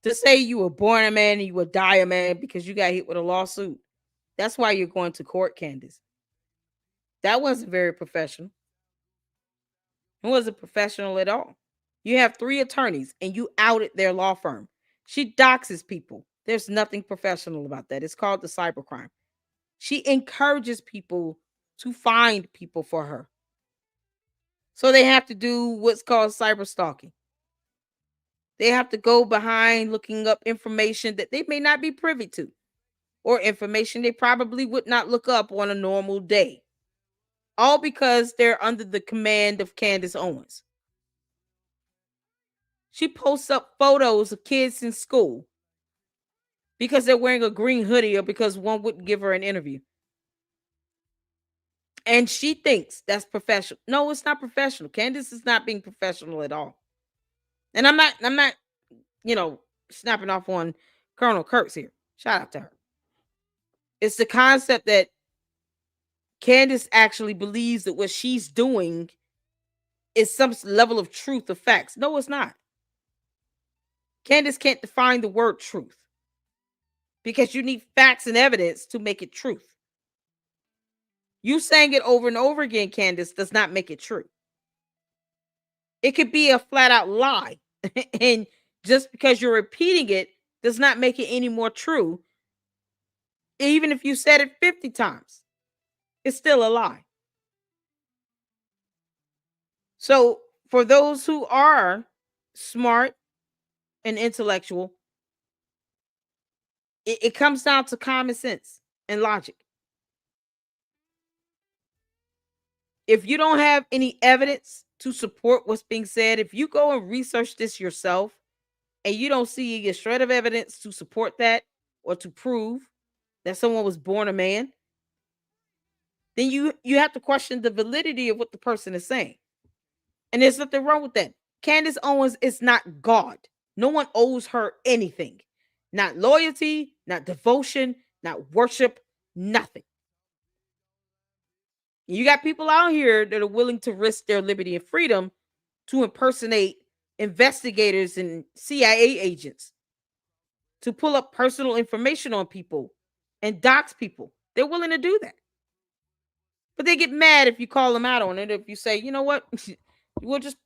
To say you were born a man and you would die a man because you got hit with a lawsuit. That's why you're going to court, Candace. That wasn't very professional. It wasn't professional at all. You have 3 attorneys and you outed their law firm. She doxes people. There's nothing professional about that. It's called the cybercrime. She encourages people to find people for her. So they have to do what's called cyber stalking. They have to go behind looking up information that they may not be privy to, or information they probably would not look up on a normal day. All because they're under the command of Candace Owens. She posts up photos of kids in school because they're wearing a green hoodie or because one wouldn't give her an interview. And she thinks that's professional. No, it's not professional. Candace is not being professional at all. And I'm not, snapping off on Colonel Kurtz here. Shout out to her. It's the concept that Candace actually believes that what she's doing is some level of truth of facts. No, it's not. Candace can't define the word truth because you need facts and evidence to make it truth. You saying it over and over again, Candace, does not make it true. It could be a flat out lie. And just because you're repeating it does not make it any more true. Even if you said it 50 times, it's still a lie. So for those who are smart and intellectual, it comes down to common sense and logic. If you don't have any evidence to support what's being said, if you go and research this yourself and you don't see a shred of evidence to support that or to prove that someone was born a man, then you have to question the validity of what the person is saying. And there's nothing wrong with that. Candace Owens is not God. No one owes her anything. Not loyalty, not devotion, not worship, nothing. You got people out here that are willing to risk their liberty and freedom to impersonate investigators and CIA agents to pull up personal information on people and dox people. They're willing to do that. But they get mad if you call them out on it. If you say, you know what, we'll just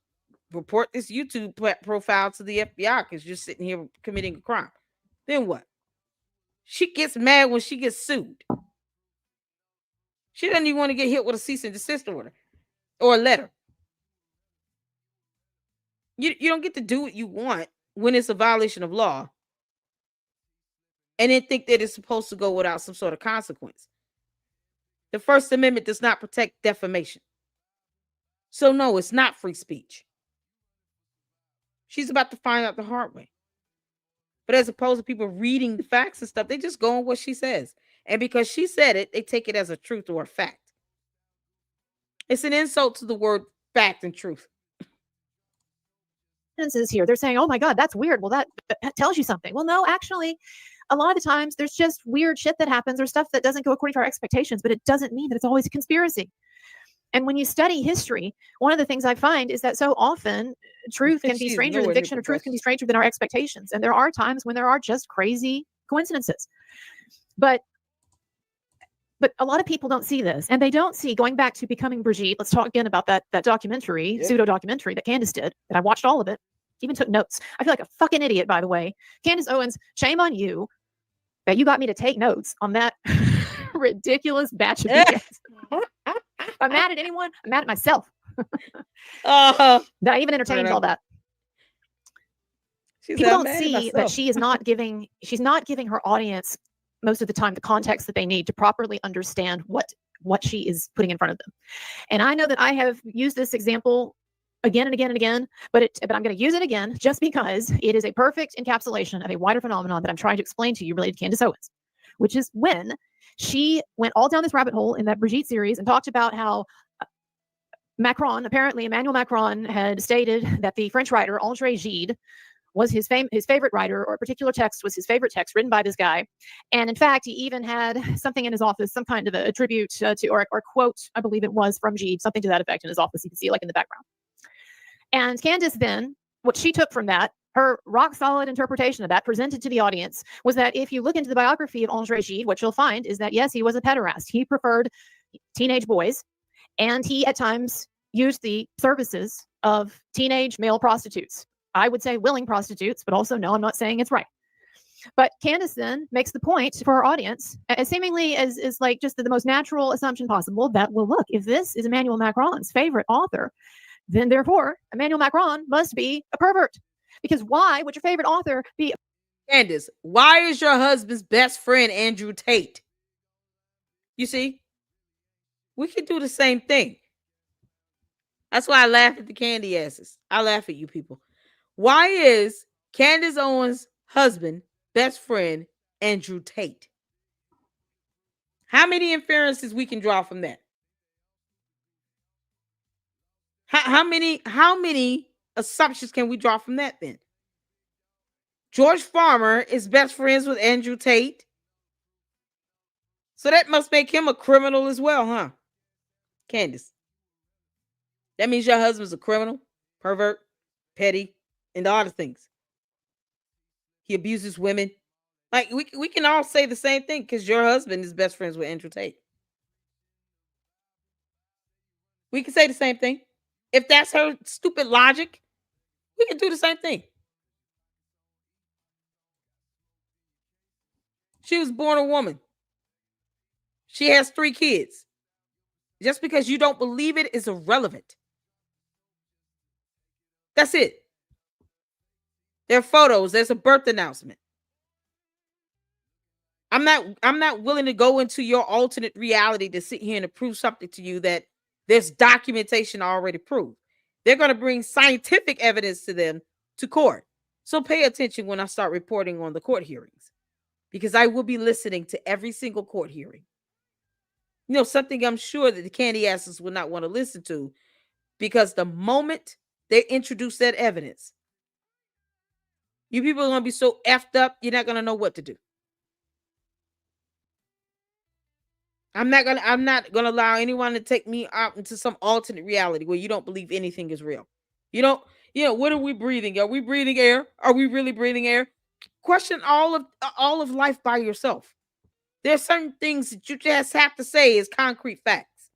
report this YouTube profile to the FBI because you're sitting here committing a crime. Then what? She gets mad when she gets sued. She doesn't even want to get hit with a cease and desist order or a letter. You don't get to do what you want when it's a violation of law and then think that it's supposed to go without some sort of consequence. The First Amendment does not protect defamation. So no, it's not free speech. She's about to find out the hard way. But as opposed to people reading the facts and stuff, they just go on what she says. And because she said it, they take it as a truth or a fact. It's an insult to the word fact and truth. Is here. They're saying, oh my God, that's weird. Well, that tells you something. Well, no, actually, a lot of the times there's just weird shit that happens or stuff that doesn't go according to our expectations, but it doesn't mean that it's always a conspiracy. And when you study history, one of the things I find is that so often truth can be stranger than fiction, or truth can be stranger than our expectations. And there are times when there are just crazy coincidences. But a lot of people don't see this, and they don't see, going back to Becoming Brigitte. Let's talk again about that documentary, pseudo documentary that Candace did, that I watched all of it, even took notes. I feel like a fucking idiot, by the way. Candace Owens, shame on you that you got me to take notes on that ridiculous batch of BS. If I'm mad at anyone, I'm mad at myself. That I even entertained all that. People don't see that she's not giving her audience most of the time the context that they need to properly understand what she is putting in front of them. And I know that I have used this example again and again and again, but I'm going to use it again just because it is a perfect encapsulation of a wider phenomenon that I'm trying to explain to you related to Candace Owens, which is when she went all down this rabbit hole in that Brigitte series and talked about how Emmanuel Macron had stated that the French writer André Gide was his favorite writer, or a particular text was his favorite text written by this guy. And in fact, he even had something in his office, some kind of a tribute to, or quote, I believe it was from Gide, something to that effect in his office. You can see it like in the background. And Candace then, what she took from that, her rock solid interpretation of that presented to the audience, was that if you look into the biography of André Gide, what you'll find is that, yes, he was a pederast. He preferred teenage boys, and he at times used the services of teenage male prostitutes. I would say willing prostitutes, but also no, I'm not saying it's right. But Candace then makes the point for her audience, as seemingly as like just the most natural assumption possible, that, well, look, if this is Emmanuel Macron's favorite author, then therefore Emmanuel Macron must be a pervert. Because why would your favorite author be? Candace, why is your husband's best friend Andrew Tate? You see, we can do the same thing. That's why I laugh at the candy asses. I laugh at you people. Why is Candace Owens' husband best friend Andrew Tate? How many inferences we can draw from that? How many assumptions can we draw from that then? George Farmer is best friends with Andrew Tate. So that must make him a criminal as well, huh? Candace. That means your husband's a criminal, pervert, petty, and all the things. He abuses women. Like, we can all say the same thing because your husband is best friends with Andrew Tate. We can say the same thing. If that's her stupid logic, we can do the same thing. She was born a woman. She has 3 kids. Just because you don't believe it is irrelevant. That's it. There are photos. There's a birth announcement. I'm not willing to go into your alternate reality to sit here and to prove something to you that there's documentation already proved. They're going to bring scientific evidence to them to court. So pay attention when I start reporting on the court hearings, because I will be listening to every single court hearing. You know, something I'm sure that the candy asses will not want to listen to, because the moment they introduce that evidence, you people are going to be so effed up, you're not going to know what to do. I'm not going to allow anyone to take me out into some alternate reality where you don't believe anything is real. You What are we breathing? Are we breathing air? Are we really breathing air? Question all of life by yourself. There's certain things that you just have to say as concrete facts.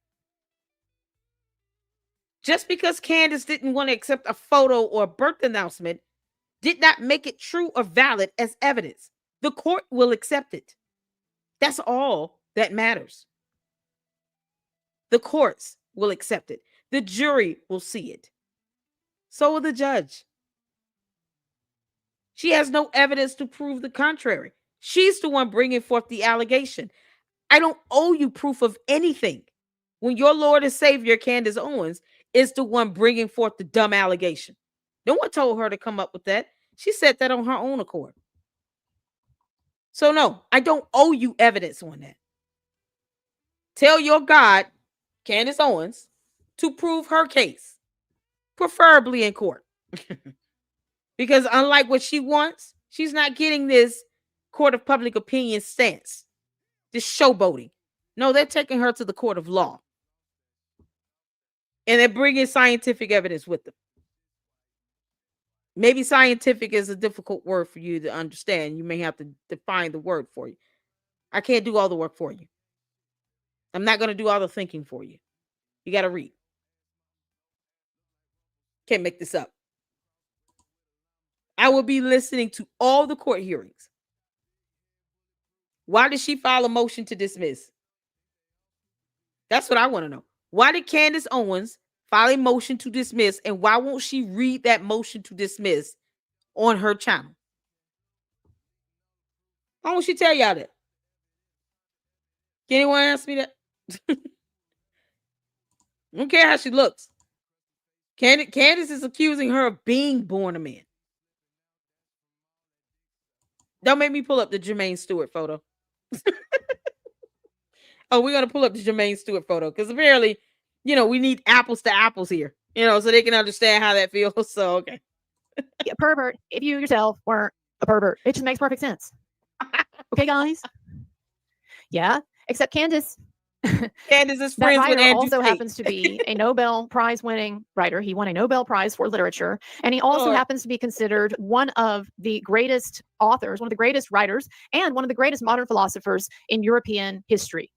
Just because Candace didn't want to accept a photo or a birth announcement did not make it true or valid as evidence. The court will accept it. That's all that matters. The courts will accept it. The jury will see it. So will the judge. She has no evidence to prove the contrary. She's the one bringing forth the allegation. I don't owe you proof of anything. When your Lord and Savior, Candace Owens, is the one bringing forth the dumb allegation. No one told her to come up with that. She said that on her own accord. So no, I don't owe you evidence on that. Tell your God, Candace Owens, to prove her case, preferably in court. Because unlike what she wants, she's not getting this court of public opinion stance, this showboating. No, they're taking her to the court of law. And they're bringing scientific evidence with them. Maybe scientific is a difficult word for you to understand. You may have to define the word for you. I can't do all the work for you. I'm not going to do all the thinking for you. You got to read. Can't make this up. I will be listening to all the court hearings. Why did she file a motion to dismiss? That's what I want to know. Why did Candace Owens file a motion to dismiss, and why won't she read that motion to dismiss on her channel? Why won't she tell y'all that? Can anyone ask me that? I don't care how she looks. Candace is accusing her of being born a man. Don't make me pull up the Jermaine Stewart photo. Oh, we're going to pull up the Jermaine Stewart photo because apparently, we need apples to apples here, so they can understand how that feels. So, okay. A pervert, if you yourself weren't a pervert. It just makes perfect sense. Okay, guys? Yeah, except Candace. Candace is That friends with writer Andrew also Tate. happens to be a Nobel Prize winning writer. He won a Nobel Prize for literature. And he also happens to be considered one of the greatest authors, one of the greatest writers, and one of the greatest modern philosophers in European history.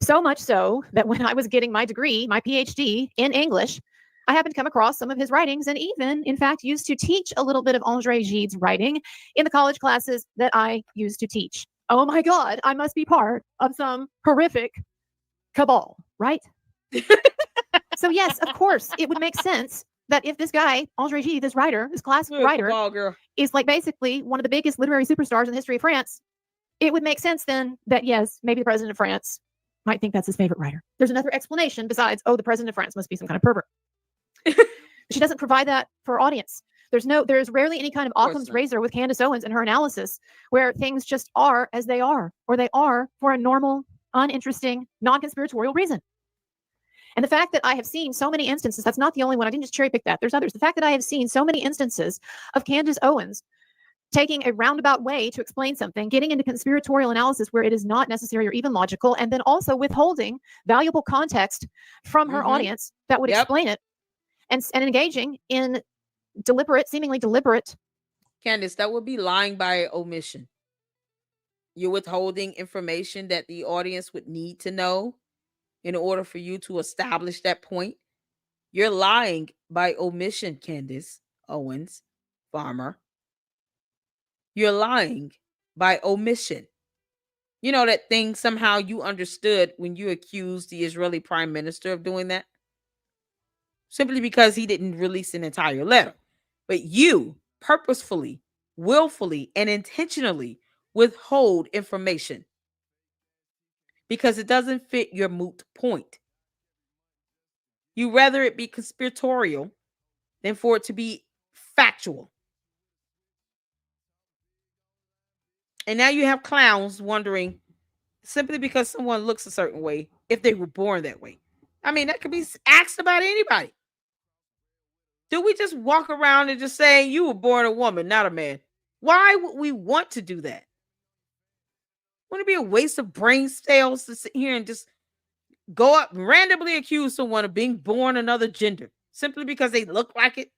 So much so that when I was getting my degree, my PhD in English, I happened to come across some of his writings and even, in fact, used to teach a little bit of André Gide's writing in the college classes that I used to teach. Oh my God, I must be part of some horrific cabal, right? So yes, of course, it would make sense that if this guy, André Gide, this writer, this classic writer, is like basically one of the biggest literary superstars in the history of France, it would make sense then that yes, maybe the president of France might think that's his favorite writer. There's another explanation besides, the president of France must be some kind of pervert. She doesn't provide that for her audience. There's rarely any kind of Occam's razor with Candace Owens and her analysis where things just are as they are, or they are for a normal, uninteresting, non-conspiratorial reason. And the fact that I have seen so many instances, that's not the only one. I didn't just cherry pick that. There's others. The fact that I have seen so many instances of Candace Owens taking a roundabout way to explain something, getting into conspiratorial analysis where it is not necessary or even logical, and then also withholding valuable context from her audience that would explain it, and engaging in seemingly deliberate. Candace, that would be lying by omission. You're withholding information that the audience would need to know in order for you to establish that point. You're lying by omission, Candace Owens, farmer. You're lying by omission. You know that thing somehow you understood when you accused the Israeli prime minister of doing that? Simply because he didn't release an entire letter. But you purposefully, willfully, and intentionally withhold information because it doesn't fit your moot point. You rather it be conspiratorial than for it to be factual. And now you have clowns wondering, simply because someone looks a certain way, if they were born that way. I mean, that could be asked about anybody. Do we just walk around and just say you were born a woman, not a man? Why would we want to do that? Wouldn't it be a waste of brain cells to sit here and just go up and randomly accuse someone of being born another gender simply because they look like it?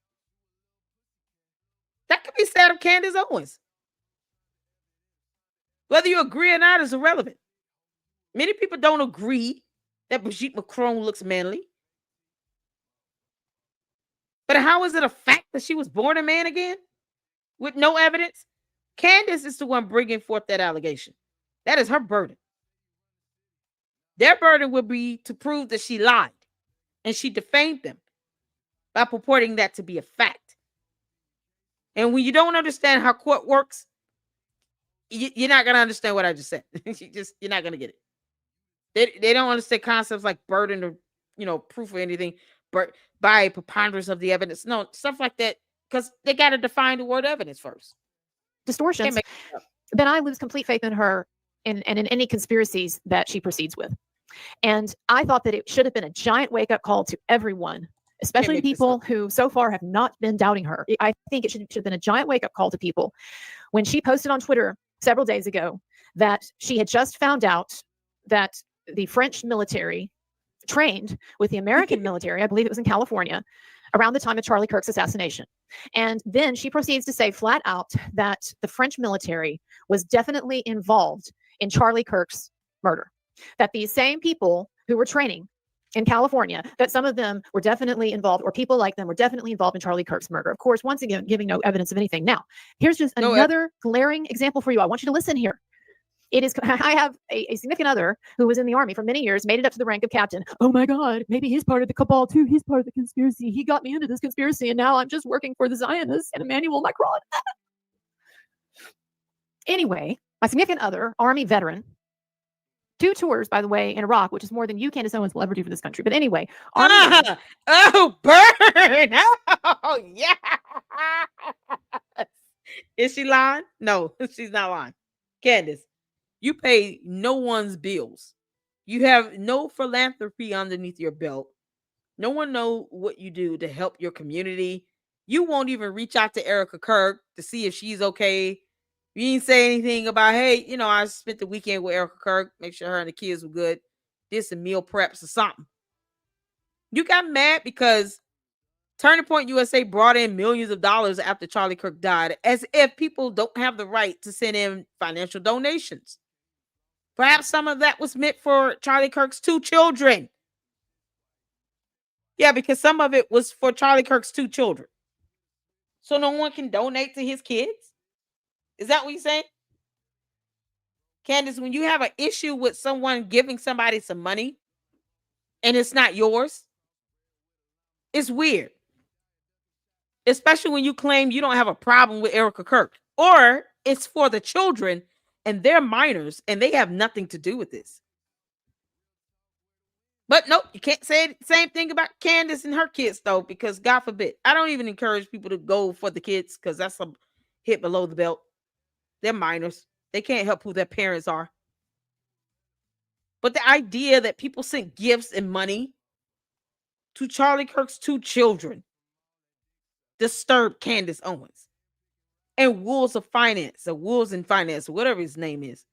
That could be said of Candace Owens. Whether you agree or not is irrelevant. Many people don't agree that Brigitte Macron looks manly. But how is it a fact that she was born a man again with no evidence? Candace is the one bringing forth that allegation. That is her burden. Their burden would be to prove that she lied and she defamed them by purporting that to be a fact. And when you don't understand how court works, you're not going to understand what I just said. You're not going to get it. They don't understand concepts like burden or, proof or anything, but by preponderance of the evidence. No, stuff like that, because they got to define the word evidence first. Distortions. Then I lose complete faith in her and in any conspiracies that she proceeds with. And I thought that it should have been a giant wake-up call to everyone, especially the people who so far have not been doubting her. I think it should have been a giant wake-up call to people when she posted on Twitter several days ago that she had just found out that the French military trained with the American military, I believe it was in California, around the time of Charlie Kirk's assassination. And then she proceeds to say flat out that the French military was definitely involved in Charlie Kirk's murder. That these same people who were training in California, that some of them were definitely involved, or people like them were definitely involved in Charlie Kirk's murder. Of course, once again, giving no evidence of anything. Now, here's just another glaring example for you. I want you to listen here. I have a significant other who was in the army for many years, made it up to the rank of captain. Oh my God, maybe he's part of the cabal too. He's part of the conspiracy. He got me into this conspiracy, and now I'm just working for the Zionists and Emmanuel Macron. Anyway, my significant other, army veteran, 2 tours, by the way, in Iraq, which is more than you, Candace Owens, will ever do for this country. But anyway, army. Oh, burn! Oh, yeah. Is she lying? No, she's not lying. Candace, you pay no one's bills. You have no philanthropy underneath your belt. No one knows what you do to help your community. You won't even reach out to Erica Kirk to see if she's okay. You didn't say anything about, hey, I spent the weekend with Erica Kirk, make sure her and the kids were good, did some meal preps or something. You got mad because Turning Point USA brought in millions of dollars after Charlie Kirk died, as if people don't have the right to send in financial donations. Perhaps some of that was meant for Charlie Kirk's 2 children. Yeah, because some of it was for Charlie Kirk's 2 children. So no one can donate to his kids? Is that what you're saying? Candace, when you have an issue with someone giving somebody some money and it's not yours, it's weird. Especially when you claim you don't have a problem with Erica Kirk, or it's for the children and they're minors and they have nothing to do with this. But nope, you can't say the same thing about Candace and her kids, though, because God forbid. I don't even encourage people to go for the kids because that's a hit below the belt. They're minors. They can't help who their parents are. But the idea that people sent gifts and money to Charlie Kirk's 2 children disturbed Candace Owens. And Wolves of Finance, or Wolves in Finance, or whatever his name is.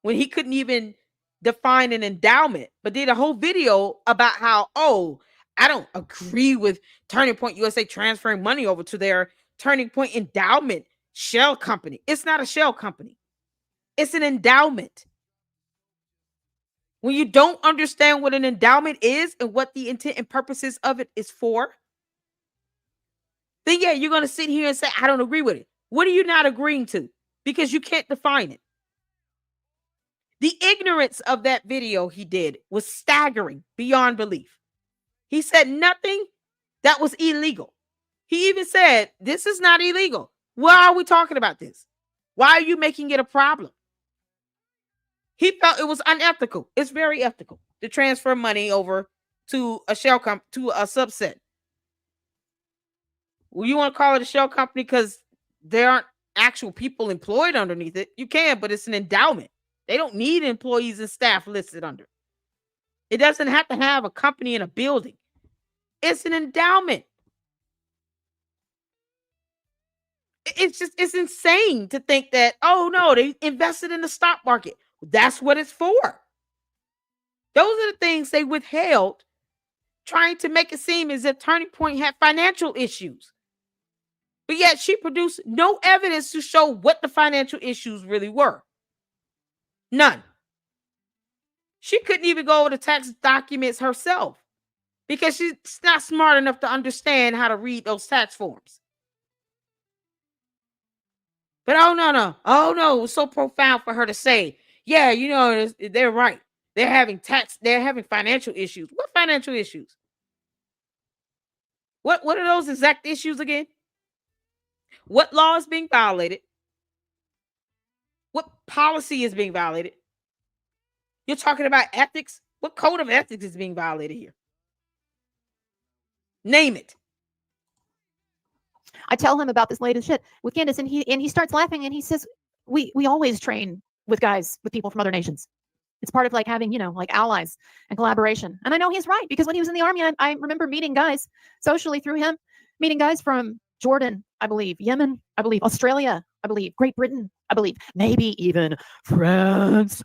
When he couldn't even define an endowment, but did a whole video about how, I don't agree with Turning Point USA transferring money over to their Turning Point endowment shell company. It's not a shell company. It's an endowment. When you don't understand what an endowment is and what the intent and purposes of it is for, then yeah, you're going to sit here and say, I don't agree with it. What are you not agreeing to? Because you can't define it. The ignorance of that video he did was staggering beyond belief. He said nothing that was illegal. He even said, this is not illegal. Why are we talking about this? Why are you making it a problem? He felt it was unethical. It's very ethical to transfer money over to a shell company, to a subset. Well, you want to call it a shell company because there aren't actual people employed underneath it? You can, but it's an endowment. They don't need employees and staff listed under. It doesn't have to have a company in a building. It's an endowment. It's insane to think that, oh no, they invested in the stock market. That's what it's for. Those are the things they withheld, trying to make it seem as if Turning Point had financial issues. But yet she produced no evidence to show what the financial issues really were. None. She couldn't even go over the tax documents herself because she's not smart enough to understand how to read those tax forms. But oh no, it was so profound for her to say, yeah, they're right. They're having financial issues. What financial issues? What are those exact issues again? What law is being violated? What policy is being violated? You're talking about ethics? What code of ethics is being violated here? Name it. I tell him about this latest shit with Candace, and he starts laughing, and he says, we always train with people from other nations. It's part of like having, like allies and collaboration. And I know he's right, because when he was in the army, I remember meeting guys socially through him, meeting guys from Jordan, I believe, Yemen, I believe, Australia, I believe, Great Britain, I believe, maybe even France.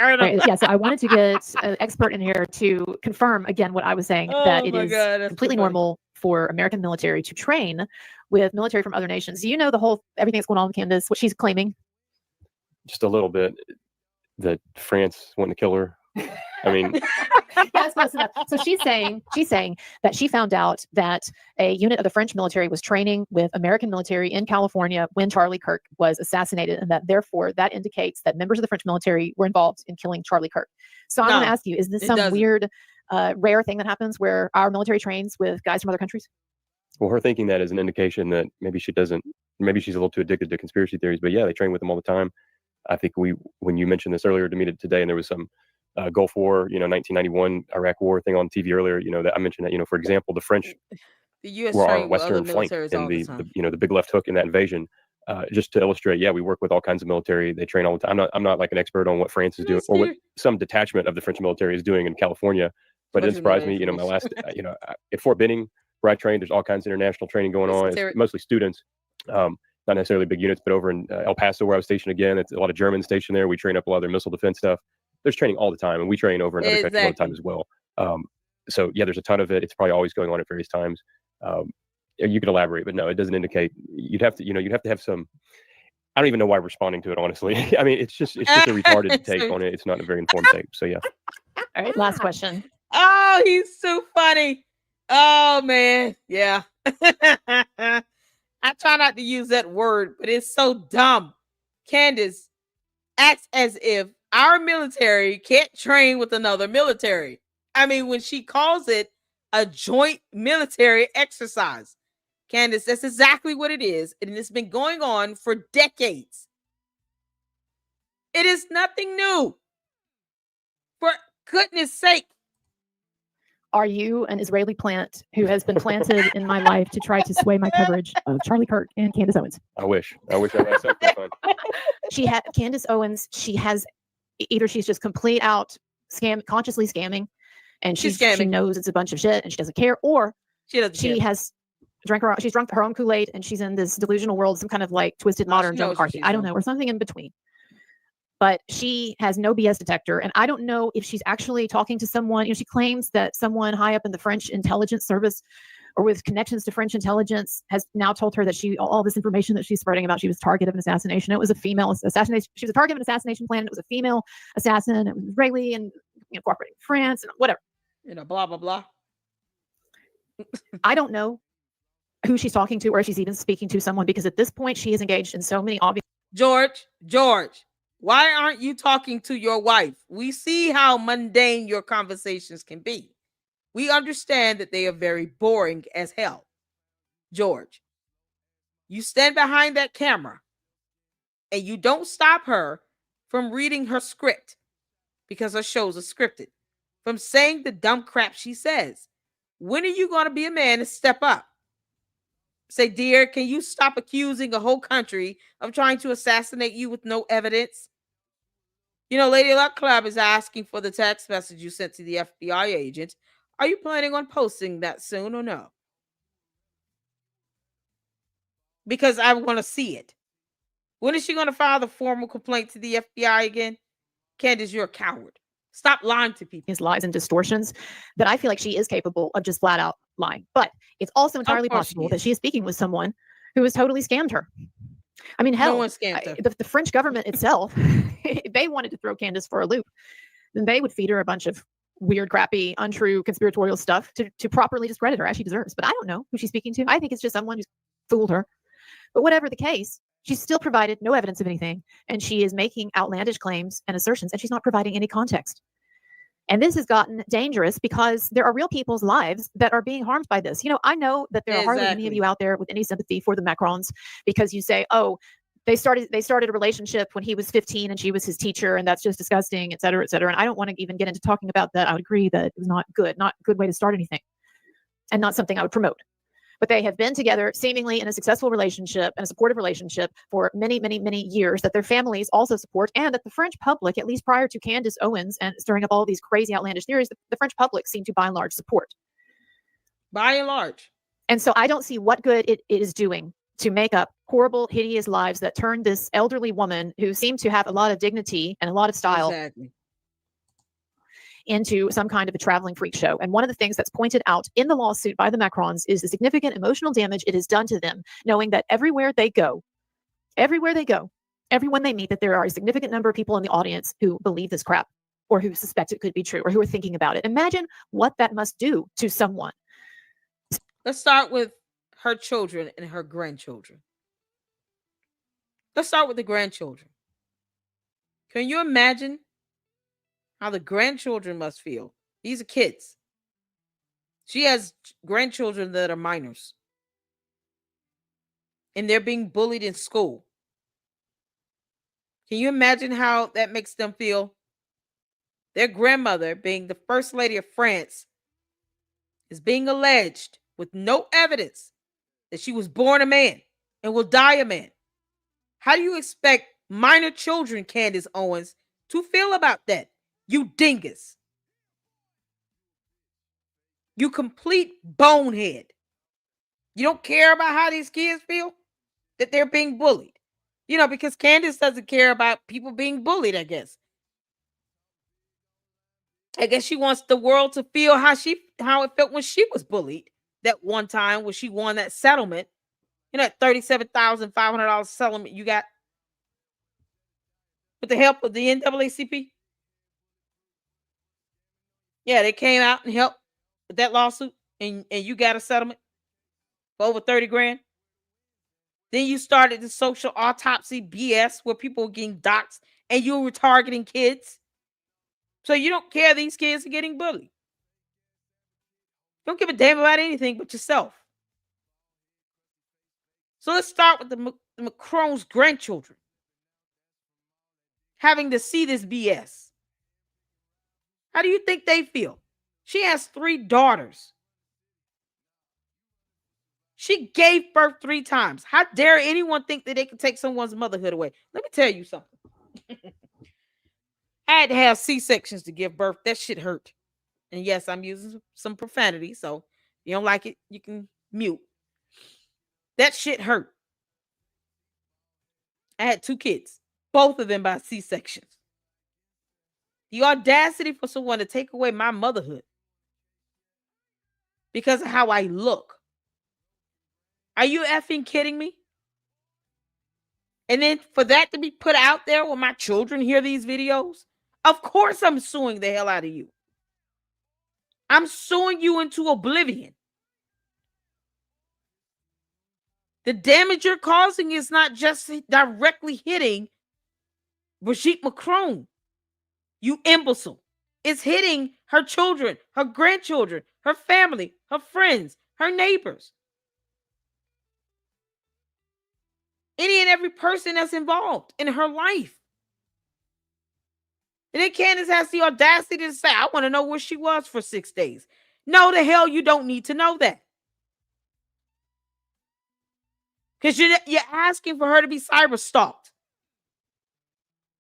Right. Yeah, so I wanted to get an expert in here to confirm again what I was saying, that it is completely normal for American military to train with military from other nations. Do you know everything that's going on with Candace, what she's claiming? Just a little bit that France wanted to kill her. I mean, that's close enough. So she's saying that she found out that a unit of the French military was training with American military in California when Charlie Kirk was assassinated, and that therefore that indicates that members of the French military were involved in killing Charlie Kirk. So I want to ask you, is this some weird, rare thing that happens where our military trains with guys from other countries? Well, her thinking that is an indication that maybe she's a little too addicted to conspiracy theories. But yeah, they train with them all the time. I think when you mentioned this earlier to me today, and there was some Gulf War, 1991 Iraq War thing on TV earlier, that I mentioned that, for example, the French the US were on western flank in the big left hook in that invasion. Just to illustrate, yeah, we work with all kinds of military. They train all the time. I'm not like an expert on what France is doing or what some detachment of the French military is doing in California, but it didn't surprise me. My last, at Fort Benning, where I trained, there's all kinds of international training going on. It's mostly students, not necessarily big units, but over in El Paso, where I was stationed again, it's a lot of Germans stationed there. We train up a lot of their missile defense stuff. There's training all the time, and we train over in other countries all the time as well. So yeah, there's a ton of it. It's probably always going on at various times. You could elaborate, but no, it doesn't indicate. You'd have to have some. I don't even know why I'm responding to it, honestly. I mean, it's just a retarded take on it. It's not a very informed take. So yeah. All right, last question. Oh, he's so funny. Oh man, yeah. I try not to use that word, but it's so dumb. Candace acts as if our military can't train with another military. I mean, when she calls it a joint military exercise, Candace, that's exactly what it is. And it's been going on for decades. It is nothing new. For goodness sake. Are you an Israeli plant who has been planted in my life to try to sway my coverage of Charlie Kirk and Candace Owens? I wish I had something fun. Candace Owens, she's just complete out consciously scamming, and she knows it's a bunch of shit and she doesn't care, or she's drunk her own Kool-Aid and she's in this delusional world, some kind of like twisted modern Joe McCarthy. I don't know, or something in between. But she has no BS detector, and I don't know if she's actually talking to someone. She claims that someone high up in the French intelligence service or with connections to French intelligence has now told her that all this information that she's spreading about, she was target of an assassination. It was a female assassination. She was a target of an assassination plan. It was a female assassin. It was Israeli and cooperating with France and whatever. Blah, blah, blah. I don't know who she's talking to or if she's even speaking to someone, because at this point she is engaged in so many obvious. George, why aren't you talking to your wife? We see how mundane your conversations can be. We understand that they are very boring as hell. George, you stand behind that camera and you don't stop her from reading her script, because her shows are scripted, from saying the dumb crap she says. When are you going to be a man and step up? Say, dear, can you stop accusing a whole country of trying to assassinate you with no evidence? Lady Luck Club is asking for the text message you sent to the FBI agent. Are you planning on posting that soon or no? Because I want to see it. When is she going to file the formal complaint to the FBI again? Candace, you're a coward. Stop lying to people. His lies and distortions that I feel like she is capable of just flat out lying. But it's also entirely possible that she is speaking with someone who has totally scammed her. I mean, hell, no one scammed her. The French government itself, if they wanted to throw Candace for a loop, then they would feed her a bunch of weird, crappy, untrue, conspiratorial stuff to properly discredit her as she deserves. But I don't know who she's speaking to. I think it's just someone who's fooled her. But whatever the case, she's still provided no evidence of anything, and she is making outlandish claims and assertions, and she's not providing any context. And this has gotten dangerous because there are real people's lives that are being harmed by this. You know, I know that there are hardly any of you out there with any sympathy for the Macrons because you say, oh, they started a relationship when he was 15 and she was his teacher, and that's just disgusting, et cetera, et cetera. And I don't want to even get into talking about that. I would agree that it was not a good way to start anything, and not something I would promote. But they have been together seemingly in a successful relationship and a supportive relationship for many, many, many years that their families also support, and that the French public, at least prior to Candace Owens and stirring up all these crazy outlandish theories, the French public seem to by and large support. By and large. And so I don't see what good it is doing to make up horrible, hideous lives that turn this elderly woman who seemed to have a lot of dignity and a lot of style into some kind of a traveling freak show. And one of the things that's pointed out in the lawsuit by the Macrons is the significant emotional damage it has done to them, knowing that everywhere they go, everyone they meet, that there are a significant number of people in the audience who believe this crap, or who suspect it could be true, or who are thinking about it. Imagine what that must do to someone. Let's start with her children and her grandchildren. Let's start with the grandchildren. Can you imagine how the grandchildren must feel? These are kids. She has grandchildren that are minors, and they're being bullied in school. Can you imagine how that makes them feel? Their grandmother, being the First Lady of France, is being alleged with no evidence that she was born a man and will die a man. How do you expect minor children, Candace Owens, to feel about that? You dingus. You complete bonehead. You don't care about how these kids feel? That they're being bullied. You know, because Candace doesn't care about people being bullied, I guess. I guess she wants the world to feel how it felt when she was bullied that one time when she won that settlement. You know, that $37,500 settlement you got with the help of the NAACP. Yeah, they came out and helped with that lawsuit, and you got a settlement for over 30 grand. Then you started the social autopsy BS where people were getting doxxed and you were targeting kids. So you don't care these kids are getting bullied. You don't give a damn about anything but yourself. So let's start with the Macron's grandchildren having to see this BS. How do you think they feel? She has 3 daughters. She gave birth 3 times. How dare anyone think that they can take someone's motherhood away? Let me tell you something. I had to have C-sections to give birth. That shit hurt. And yes, I'm using some profanity, so if you don't like it, you can mute. That shit hurt. I had 2 kids, both of them by C-sections. The audacity for someone to take away my motherhood because of how I look. Are you effing kidding me? And then for that to be put out there when my children hear these videos, of course I'm suing the hell out of you. I'm suing you into oblivion. The damage you're causing is not just directly hitting Brigitte Macron, you imbecile. It's hitting her children, her grandchildren, her family, her friends, her neighbors. Any and every person that's involved in her life. And then Candace has the audacity to say, I want to know where she was for 6 days. No, the hell you don't need to know that. Because you're asking for her to be cyber stalked.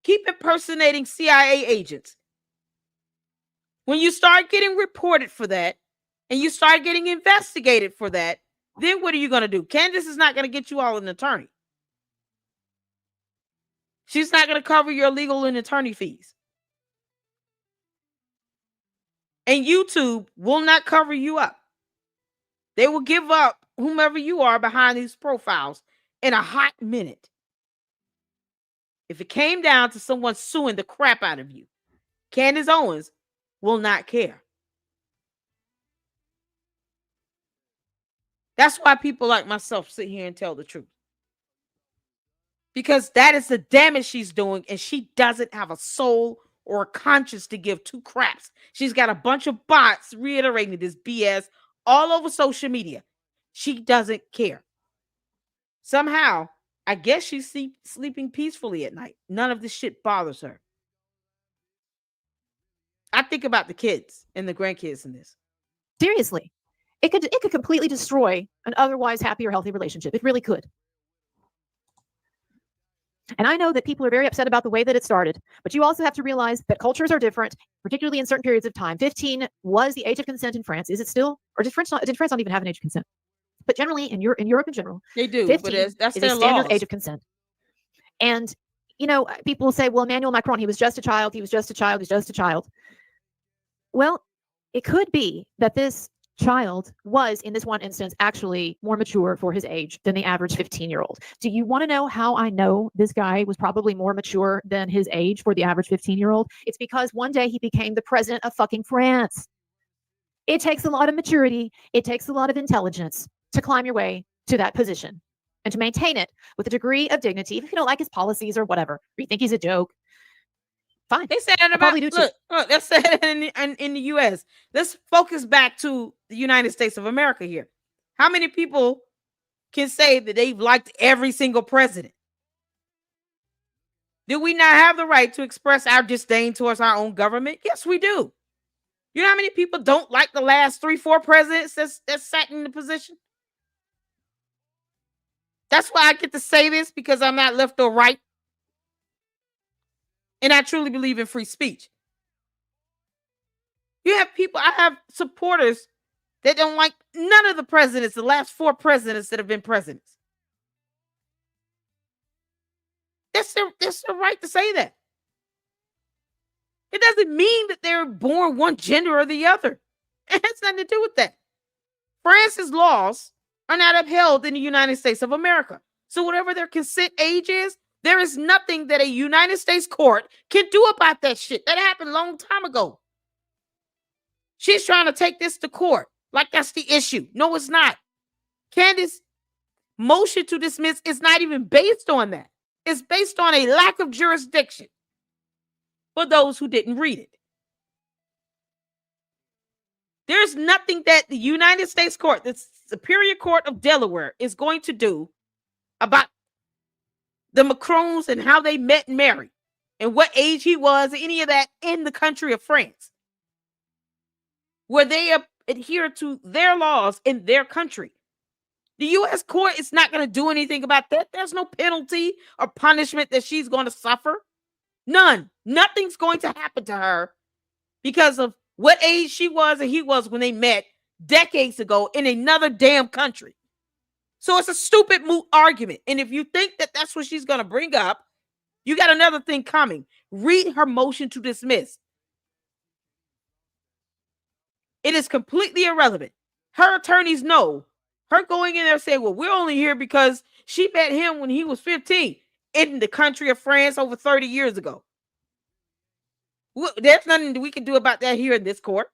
Keep impersonating CIA agents. When you start getting reported for that, and you start getting investigated for that, then what are you going to do? Candace is not going to get you all an attorney. She's not going to cover your legal and attorney fees. And YouTube will not cover you up. They will give up whomever you are behind these profiles in a hot minute. If it came down to someone suing the crap out of you, Candace Owens will not care. That's why people like myself sit here and tell the truth. Because that is the damage she's doing, and she doesn't have a soul or a conscience to give two craps. She's got a bunch of bots reiterating this BS all over social media. She doesn't care. Somehow, I guess she's sleeping peacefully at night. None of this shit bothers her. I think about the kids and the grandkids in this. Seriously. It could completely destroy an otherwise happy or healthy relationship. It really could. And I know that people are very upset about the way that it started, but you also have to realize that cultures are different, particularly in certain periods of time. 15 was the age of consent in France. Is it still? Or did France not even have an age of consent? But generally, in Europe in general, they do. 15 that's is their a standard laws. age of consent. And, people say, well, Emmanuel Macron, he was just a child. He was just a child. He's just a child. Well, it could be that this child was, in this one instance, actually more mature for his age than the average 15-year-old. Do you want to know how I know this guy was probably more mature than his age for the average 15-year-old? It's because one day he became the president of fucking France. It takes a lot of maturity. It takes a lot of intelligence to climb your way to that position and to maintain it with a degree of dignity. If you don't like his policies or whatever, or you think he's a joke, fine. They said that about, look, that's said in the U.S. Let's focus back to the United States of America here. How many people can say that they've liked every single president? Do we not have the right to express our disdain towards our own government? Yes, we do. You know how many people don't like the last 3-4 presidents that sat in the position? That's why I get to say this, because I'm not left or right. And I truly believe in free speech. You have people, I have supporters that don't like none of the presidents, the last 4 presidents that have been presidents. That's their right to say that. It doesn't mean that they're born one gender or the other. It has nothing to do with that. France's laws are not upheld in the United States of America. So whatever their consent age is, there is nothing that a United States court can do about that shit. That happened a long time ago. She's trying to take this to court like that's the issue. No, it's not. Candace's motion to dismiss is not even based on that. It's based on a lack of jurisdiction for those who didn't read it. There's nothing that the United States Court, the Superior Court of Delaware, is going to do about the Macrons and how they met and married and what age he was, any of that in the country of France, where they adhere to their laws in their country. The U.S. court is not going to do anything about that. There's no penalty or punishment that she's going to suffer. None. Nothing's going to happen to her because of what age she was and he was when they met decades ago in another damn country. So it's a stupid moot argument. And if you think that that's what she's going to bring up, you got another thing coming. Read her motion to dismiss. It is completely irrelevant. Her attorneys know. Her going in there saying, well, we're only here because she met him when he was 15 in the country of France over 30 years ago. Well, there's nothing that we can do about that here in this court.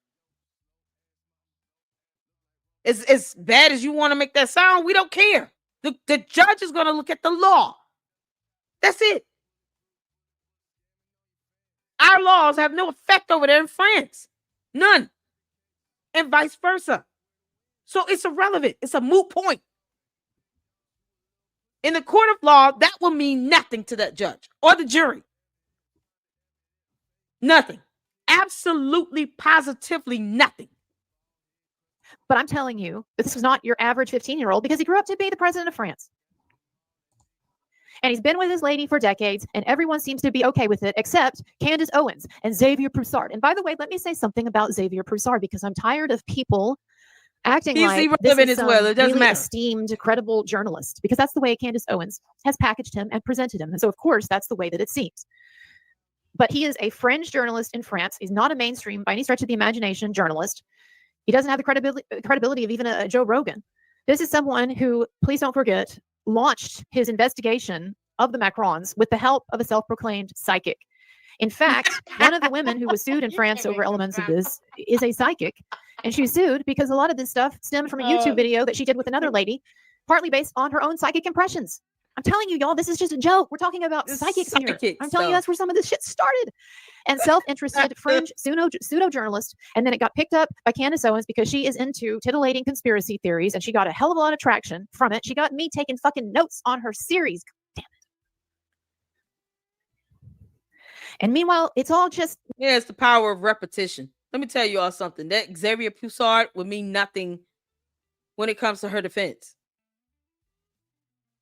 As bad as you want to make that sound, we don't care. The judge is going to look at the law. That's it. Our laws have no effect over there in France. None. And vice versa. So it's irrelevant. It's a moot point. In the court of law, that will mean nothing to that judge or the jury. Nothing. Absolutely, positively nothing. But I'm telling you that this was not your average 15-year-old because he grew up to be the president of France. And he's been with his lady for decades, and everyone seems to be okay with it, except Candace Owens and Xavier Broussard. And by the way, let me say something about Xavier Broussard, because I'm tired of people acting like this is some really esteemed, credible journalist, because that's the way Candace Owens has packaged him and presented him. And so, of course, that's the way that it seems. But he is a fringe journalist in France. He's not a mainstream, by any stretch of the imagination, journalist. He doesn't have the credibility of even a Joe Rogan. This is someone who, please don't forget, launched his investigation of the Macrons with the help of a self-proclaimed psychic. In fact, one of the women who was sued in France over elements of this is a psychic. And she was sued because a lot of this stuff stemmed from a YouTube video that she did with another lady, partly based on her own psychic impressions. I'm telling you, y'all, this is just a joke. We're talking about psychics here. I'm telling you, that's where some of this shit started. And self-interested fringe pseudo-journalist. And then it got picked up by Candace Owens because she is into titillating conspiracy theories, and she got a hell of a lot of traction from it. She got me taking fucking notes on her series. Damn it. And meanwhile, it's all just... Yeah, it's the power of repetition. Let me tell you all something. That Xavier Poussard would mean nothing when it comes to her defense.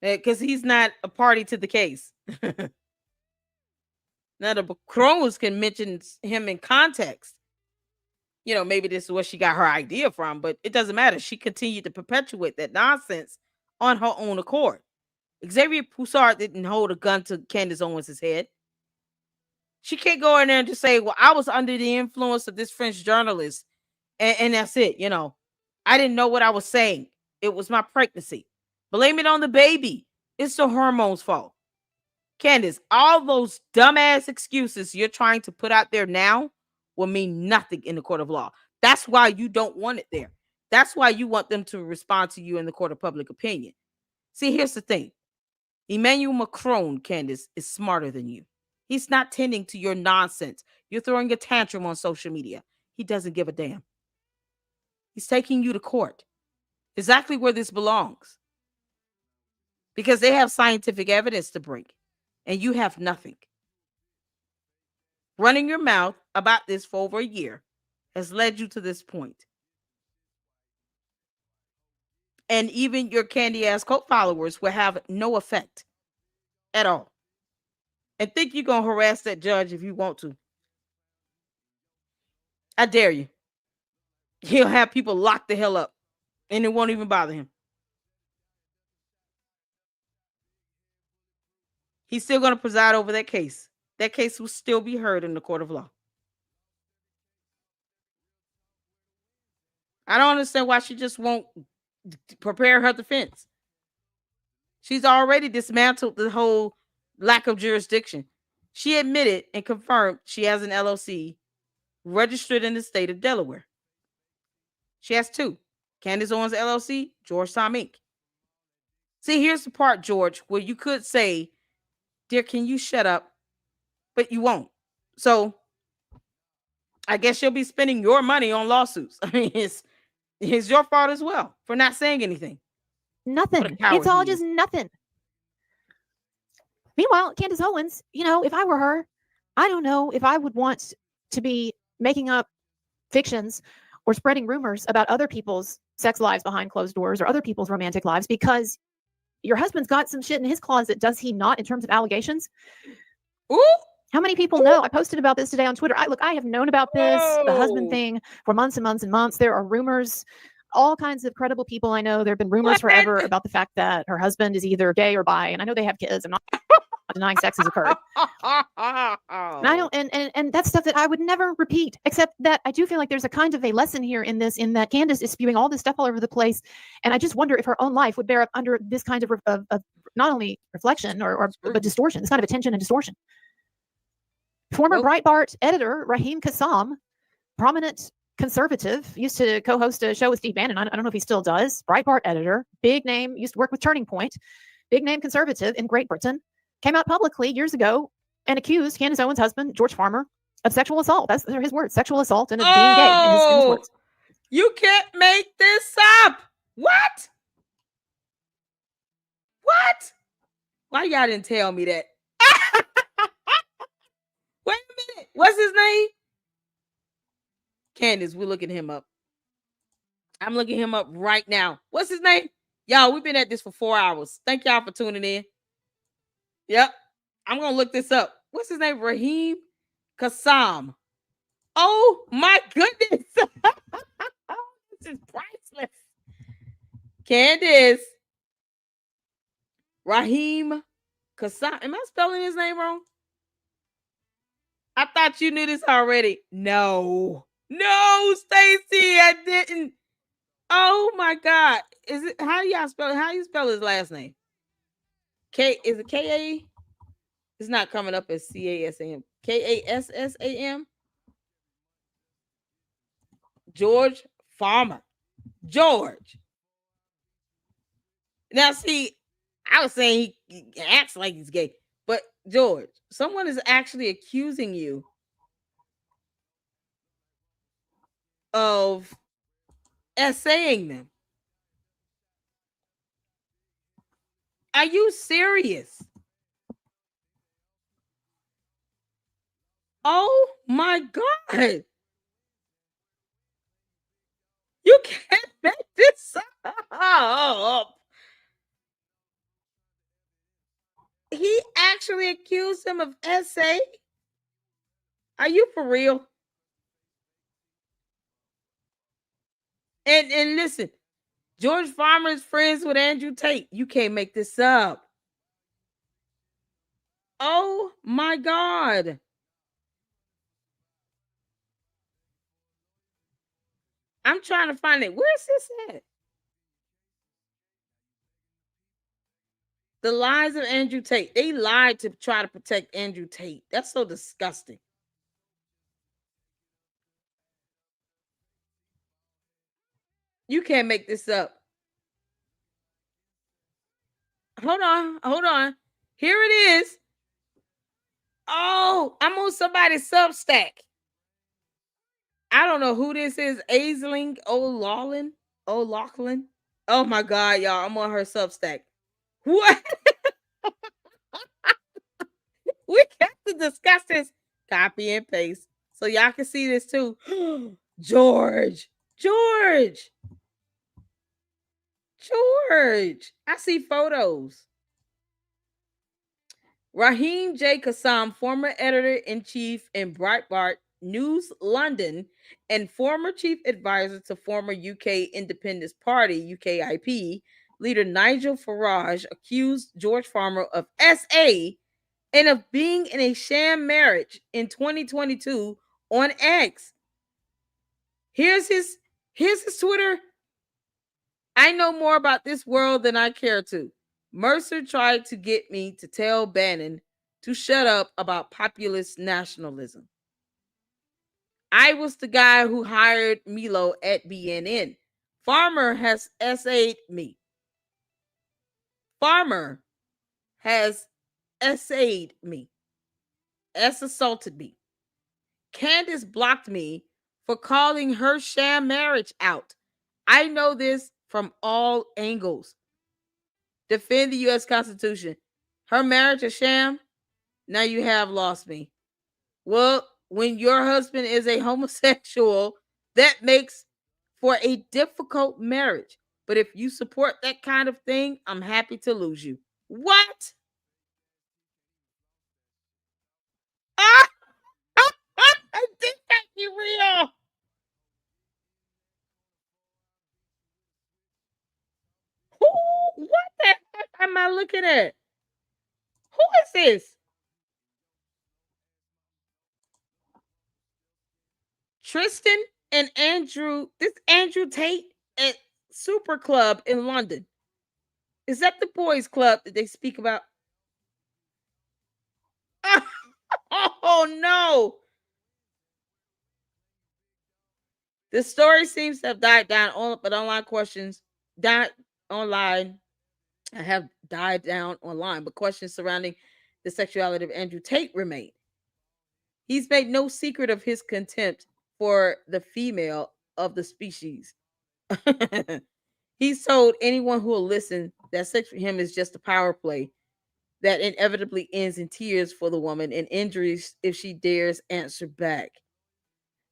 Because he's not a party to the case. Now, the Macrons can mention him in context. You know, maybe this is where she got her idea from, but it doesn't matter. She continued to perpetuate that nonsense on her own accord. Xavier Poussard didn't hold a gun to Candace Owens' head. She can't go in there and just say, well, I was under the influence of this French journalist, and that's it. You know, I didn't know what I was saying. It was my pregnancy. Blame it on the baby. It's the hormones' fault. Candace, all those dumbass excuses you're trying to put out there now will mean nothing in the court of law. That's why you don't want it there. That's why you want them to respond to you in the court of public opinion. See, here's the thing. Emmanuel Macron, Candace, is smarter than you. He's not tending to your nonsense. You're throwing a tantrum on social media. He doesn't give a damn. He's taking you to court. Exactly where this belongs. Because they have scientific evidence to bring. And you have nothing. Running your mouth about this for over a year has led you to this point. And even your candy-ass cult followers will have no effect at all. And think you're going to harass that judge if you want to. I dare you. He'll have people locked the hell up. And it won't even bother him. He's still going to preside over that case. That case will still be heard in the court of law. I don't understand why she just won't prepare her defense. She's already dismantled the whole lack of jurisdiction. She admitted and confirmed she has an LLC registered in the state of Delaware. She has two. Candace Owens LLC, George Tom Inc. See, here's the part, George, where you could say, dear, can you shut up? But you won't. So I guess you'll be spending your money on lawsuits. I mean, it's your fault as well for not saying anything. Nothing. It's all just nothing. Meanwhile, Candace Owens, you know, if I were her, I don't know if I would want to be making up fictions or spreading rumors about other people's sex lives behind closed doors or other people's romantic lives, because your husband's got some shit in his closet, does he not, in terms of allegations? Ooh. How many people know? I posted about this today on Twitter. I have known about this, the husband thing, for months and months and months. There are rumors. All kinds of credible people I know. There have been rumors forever about the fact that her husband is either gay or bi. And I know they have kids. I'm not denying sex has occurred. And I don't, and that's stuff that I would never repeat, except that I do feel like there's a kind of a lesson here in this, in that Candace is spewing all this stuff all over the place. And I just wonder if her own life would bear up under this kind of not only reflection but distortion, this kind of attention and distortion. Former Breitbart editor Raheem Kassam, prominent conservative, used to co-host a show with Steve Bannon. I don't know if he still does. Breitbart editor, big name, used to work with Turning Point, big name conservative in Great Britain, came out publicly years ago and accused Candace Owens' husband, George Farmer, of sexual assault. That's his words, sexual assault, and of being gay in his words. You can't make this up. What? Why y'all didn't tell me that? Wait a minute. What's his name? Candace, we're looking him up. I'm looking him up right now. What's his name? Y'all, we've been at this for 4 hours. Thank y'all for tuning in. Yep. I'm going to look this up. What's his name? Raheem Kassam. Oh, my goodness. This is priceless. Candace. Raheem Kassam. Am I spelling his name wrong? I thought you knew this already. No. No, Stacy, I didn't. Oh my God. Is it how y'all spell it? How you spell his last name? Is it K-A? It's not coming up as C-A-S-A-M. K-A-S-S-A-M? George Farmer. George. Now see, I was saying he acts like he's gay. But George, someone is actually accusing you of essaying them. Are you serious? Oh my God. You can't make this up. He actually accused him of essay. Are you for real? And listen, George Farmer is friends with Andrew Tate. You can't make this up. Oh my God. I'm trying to find it. Where's this at? The lies of Andrew Tate. They lied to try to protect Andrew Tate. That's so disgusting. You can't make this up. Hold on. Here it is. Oh, I'm on somebody's Substack. I don't know who this is. Aisling O'Loughlin. O'Loughlin. Oh my God, y'all. I'm on her Substack. What? We got to discuss this. Copy and paste. So y'all can see this too. George. George. I see photos. Raheem J. Kassam, former editor-in-chief in Breitbart News London and former chief advisor to former UK Independence Party, UKIP, leader Nigel Farage accused George Farmer of SA and of being in a sham marriage in 2022 on X. Here's his Twitter. I know more about this world than I care to. Mercer tried to get me to tell Bannon to shut up about populist nationalism. I was the guy who hired Milo at BNN. Farmer has essayed me. Farmer has essayed me. Assaulted me. Candace blocked me for calling her sham marriage out. I know this from all angles. Defend the U.S. Constitution. Her marriage a sham? Now you have lost me. Well, when your husband is a homosexual, that makes for a difficult marriage. But if you support that kind of thing, I'm happy to lose you. What? Ah! I think that be real. Who? What the heck am I looking at? Who is this? Tristan and Andrew. This Andrew Tate at Super Club in London. Is that the boys' club that they speak about? Oh no! The story seems to have died down, but online questions died online. Have died down online, but questions surrounding the sexuality of Andrew Tate remain. He's made no secret of his contempt for the female of the species. He's told anyone who will listen that sex for him is just a power play that inevitably ends in tears for the woman and injuries if she dares answer back.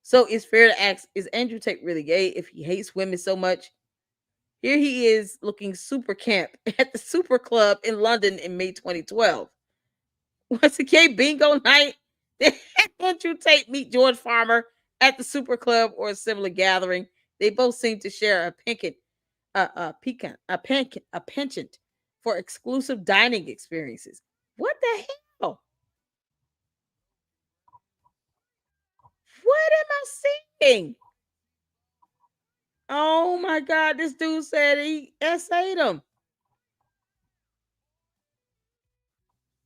So it's fair to ask, is Andrew Tate really gay if he hates women so much? Here he is looking super camp at the Super Club in London in May 2012. Once a gay bingo night, Andrew Tate meet George Farmer at the Super Club or a similar gathering. They both seem to share a penchant for exclusive dining experiences. What the hell? What am I seeing? Oh my God, this dude said he essayed him.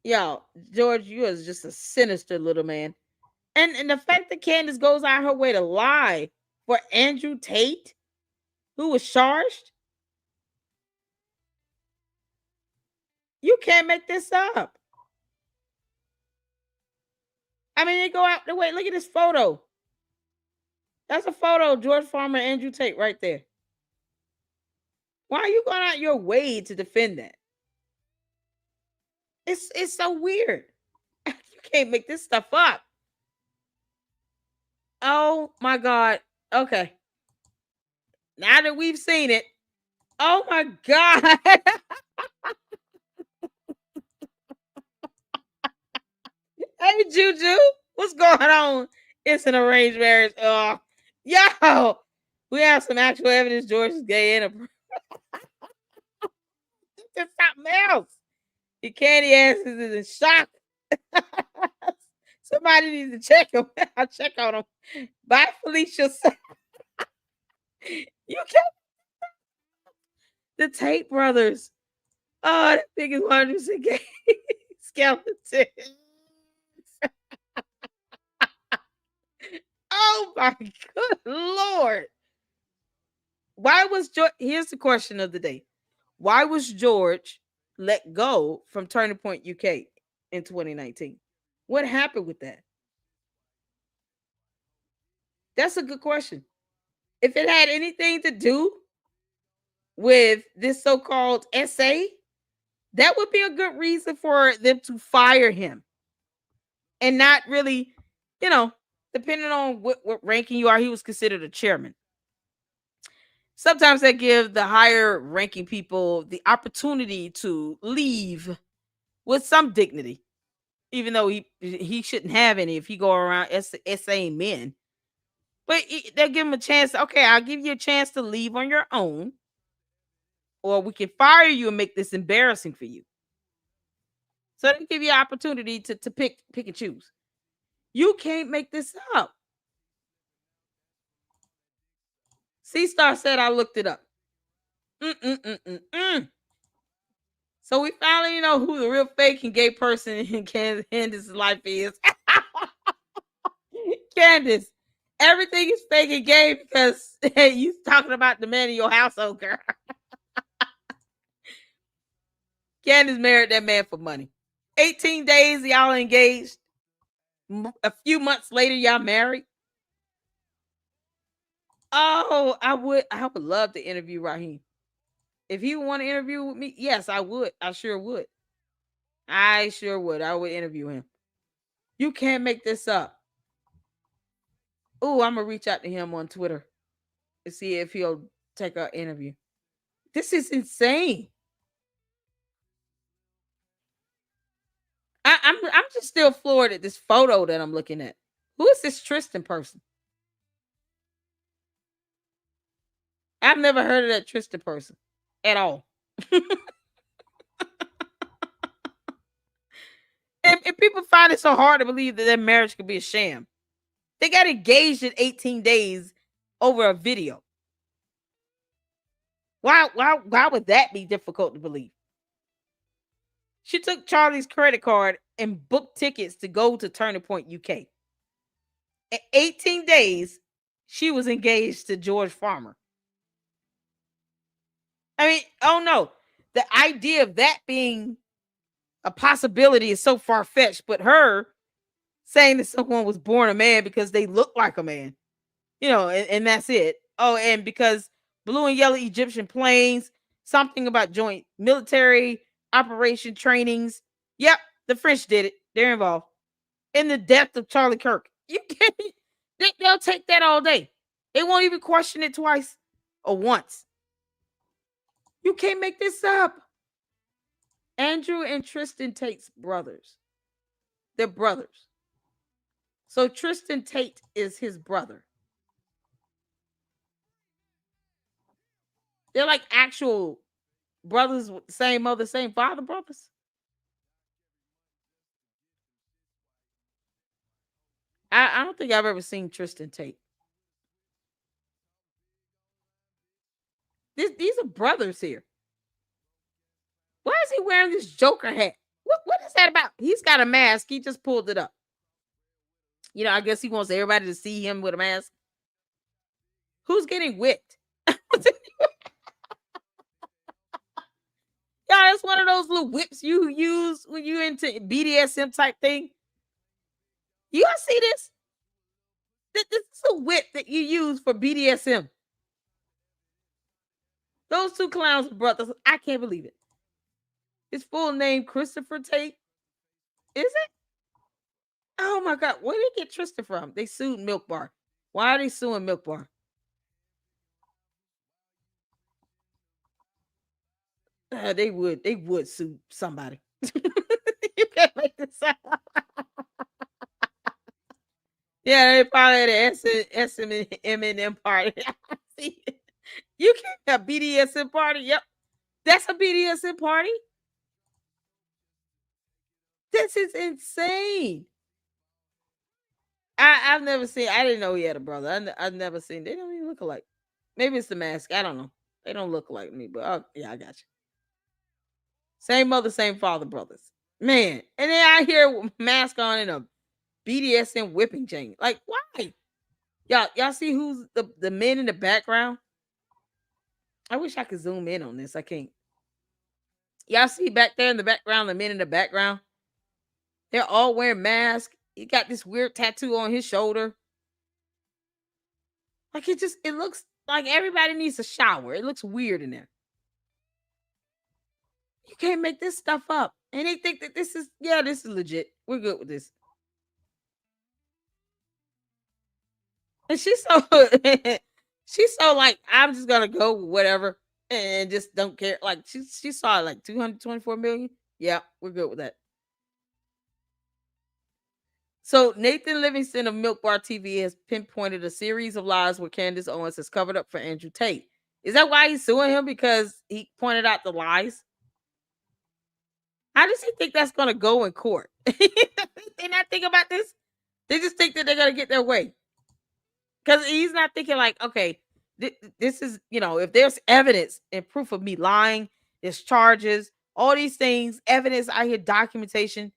Yo, George, you is just a sinister little man. And the fact that Candace goes out her way to lie for Andrew Tate, who was charged, you can't make this up. I mean, they go out the way. Look at this photo. That's a photo of George Farmer and Andrew Tate right there. Why are you going out your way to defend that? It's so weird. You can't make this stuff up. Oh my God. Okay. Now that we've seen it. Oh my God. Hey Juju, what's going on? It's an arranged marriage. Yo, we have some actual evidence George is gay and it's something else. Your candy ass is in shock. Somebody needs to check him. I'll check on him. Bye, Felicia. You can't. The Tate brothers. Oh, the biggest one who's a gay skeleton. Oh my good Lord. Why was George? Here's the question of the day. Why was George let go from Turning Point UK in 2019? What happened with that? That's a good question. If it had anything to do with this so-called essay, that would be a good reason for them to fire him. And not really, depending on what ranking you are, he was considered a chairman. Sometimes they give the higher ranking people the opportunity to leave with some dignity, even though he shouldn't have any if he go around essaying men. But they'll give him a chance. Okay, I'll give you a chance to leave on your own, or we can fire you and make this embarrassing for you. So they give you an opportunity to pick and choose. You can't make this up. C-Star said I looked it up. So we finally know who the real fake and gay person in Candace's life is. Candace, everything is fake and gay because you talking about the man in your household, girl. Candace married that man for money. 18 days, y'all engaged. A few months later, y'all married. Oh, I would love to interview Raheem. If he would want to interview with me, yes, I would. I sure would. I would interview him. You can't make this up. Oh, I'm gonna reach out to him on Twitter and see if he'll take an interview. This is insane. I'm just still floored at this photo that I'm looking at. Who is this Tristan person? I've never heard of that Tristan person at all. and people find it so hard to believe that their marriage could be a sham. They got engaged in 18 days over a video. Why would that be difficult to believe? She took Charlie's credit card and booked tickets to go to Turning Point UK. In 18 days, she was engaged to George Farmer. I mean, oh no. The idea of that being a possibility is so far-fetched, but her saying that someone was born a man because they look like a man, and that's it. Oh, and because blue and yellow Egyptian planes, something about joint military operation trainings. Yep, the French did it. They're involved in the death of Charlie Kirk. You can't. They'll take that all day. They won't even question it twice or once. You can't make this up. Andrew and Tristan Tate's brothers. They're brothers. So Tristan Tate is his brother. They're like actual brothers with the same mother, same father brothers. I don't think I've ever seen Tristan Tate. These are brothers here. Why is he wearing this Joker hat? What is that about? He's got a mask. He just pulled it up. I guess he wants everybody to see him with a mask. Who's getting whipped? Yeah, it's one of those little whips you use when you into BDSM type thing. You guys see this? This is a whip that you use for BDSM. Those two clowns are brothers. I can't believe it. His full name, Christopher Tate. Is it? Oh my God. Where did they get Tristan from? They sued Milk Bar. Why are they suing Milk Bar? They would sue somebody. You can't make this up. Yeah, they probably had an S&M party. You can't have BDSM party. Yep. That's a BDSM party. This is insane. I've never seen. I didn't know he had a brother. I've never seen. They don't even look alike. Maybe it's the mask. I don't know. They don't look like me, but yeah, I got you. Same mother, same father, brothers. Man, and then I hear mask on and a BDSM whipping chain. Like, why? Y'all see who's the men in the background? I wish I could zoom in on this. I can't. Y'all see back there in the background, the men in the background? They're all wearing masks. He got this weird tattoo on his shoulder. Like it looks like everybody needs a shower. It looks weird in there. You can't make this stuff up. And they think that this is legit. We're good with this. And she's so like, I'm just gonna go with whatever and just don't care. Like she saw like 224 million. Yeah, we're good with that. So Nathan Livingston of Milk Bar TV has pinpointed a series of lies where Candace Owens has covered up for Andrew Tate. Is that why he's suing him? Because he pointed out the lies? How does he think that's going to go in court? They not think about this? They just think that they're going to get their way. Because he's not thinking like, okay, this is, if there's evidence and proof of me lying, there's charges, all these things, evidence, I hear documentation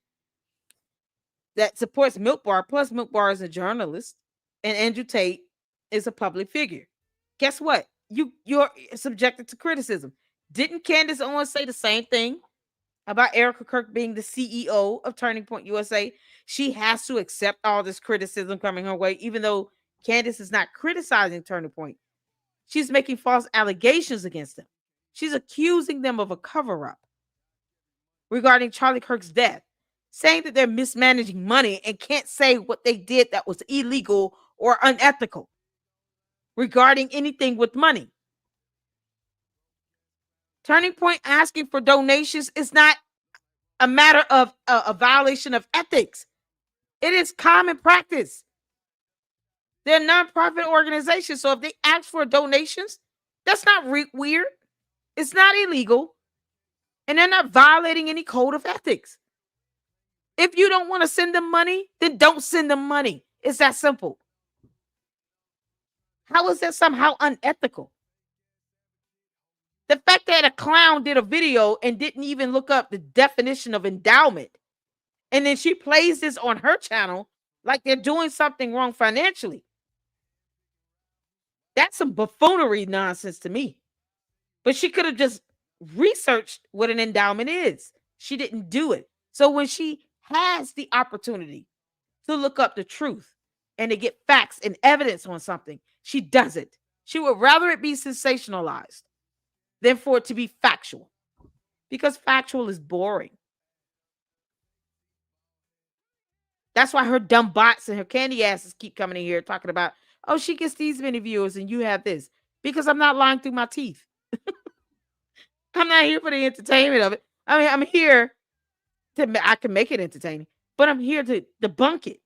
that supports Milk Bar, plus Milk Bar is a journalist, and Andrew Tate is a public figure. Guess what? You're subjected to criticism. Didn't Candace Owens say the same thing about Erica Kirk being the CEO of Turning Point USA? She has to accept all this criticism coming her way, even though Candace is not criticizing Turning Point. She's making false allegations against them. She's accusing them of a cover-up regarding Charlie Kirk's death, saying that they're mismanaging money and can't say what they did that was illegal or unethical regarding anything with money. Turning Point asking for donations is not a matter of a violation of ethics. It is common practice. They're a nonprofit organization, so if they ask for donations, that's not weird. It's not illegal, and they're not violating any code of ethics. If you don't want to send them money, then don't send them money. It's that simple. How is that somehow unethical? The fact that a clown did a video and didn't even look up the definition of endowment, and then she plays this on her channel like they're doing something wrong financially. That's some buffoonery nonsense to me. But she could have just researched what an endowment is. She didn't do it. So when she has the opportunity to look up the truth and to get facts and evidence on something, she doesn't. She would rather it be sensationalized than for it to be factual, because factual is boring. That's why her dumb bots and her candy asses keep coming in here talking about, oh, she gets these many viewers and you have this, because I'm not lying through my teeth. I'm not here for the entertainment of it. I mean, I'm here I can make it entertaining, but I'm here to debunk it.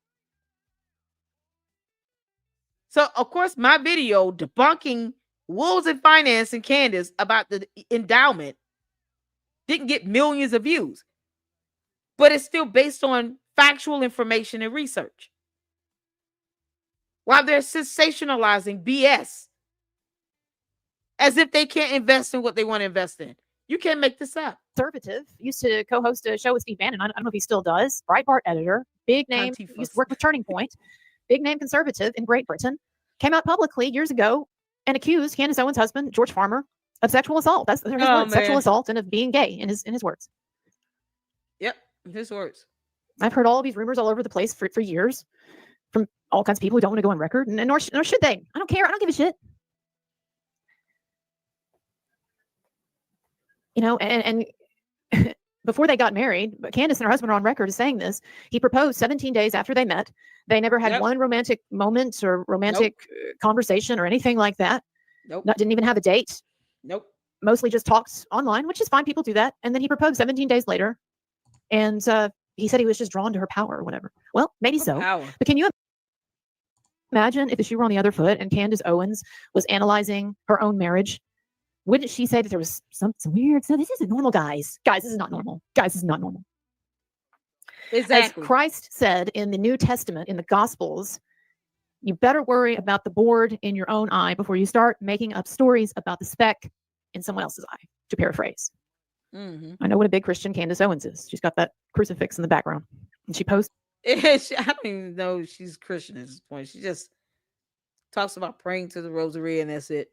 So, of course, my video debunking Wolves and Finance and Candace about the endowment didn't get millions of views, but it's still based on factual information and research. while they're sensationalizing BS as if they can't invest in what they want to invest in. You can't make this up. Conservative, used to co-host a show with Steve Bannon. I don't know if he still does. Breitbart editor, big name, used to work with Turning Point, big name conservative in Great Britain, came out publicly years ago and accused Candace Owens' husband, George Farmer, of sexual assault. That's his words, sexual assault, and of being gay in his words. Yep, his words. I've heard all of these rumors all over the place for years from all kinds of people who don't want to go on record, and nor should they. I don't care. I don't give a shit. You know, and before they got married, Candace and her husband are on record as saying this. He proposed 17 days after they met. They never had one romantic moment or romantic conversation or anything like that. Didn't even have a date. Mostly just talked online, which is fine. People do that. And then he proposed 17 days later. And he said he was just drawn to her power or whatever. Well, maybe so. But can you imagine if the shoe were on the other foot and Candace Owens was analyzing her own marriage? Wouldn't she say that there was some weird stuff? This isn't normal, guys. Guys, this is not normal. Guys, this is not normal. Exactly. As Christ said in the New Testament, in the Gospels, you better worry about the board in your own eye before you start making up stories about the speck in someone else's eye, to paraphrase. Mm-hmm. I know what a big Christian Candace Owens is. She's got that crucifix in the background. And she posts. I don't even know she's Christian at this point. She just talks about praying to the rosary and that's it.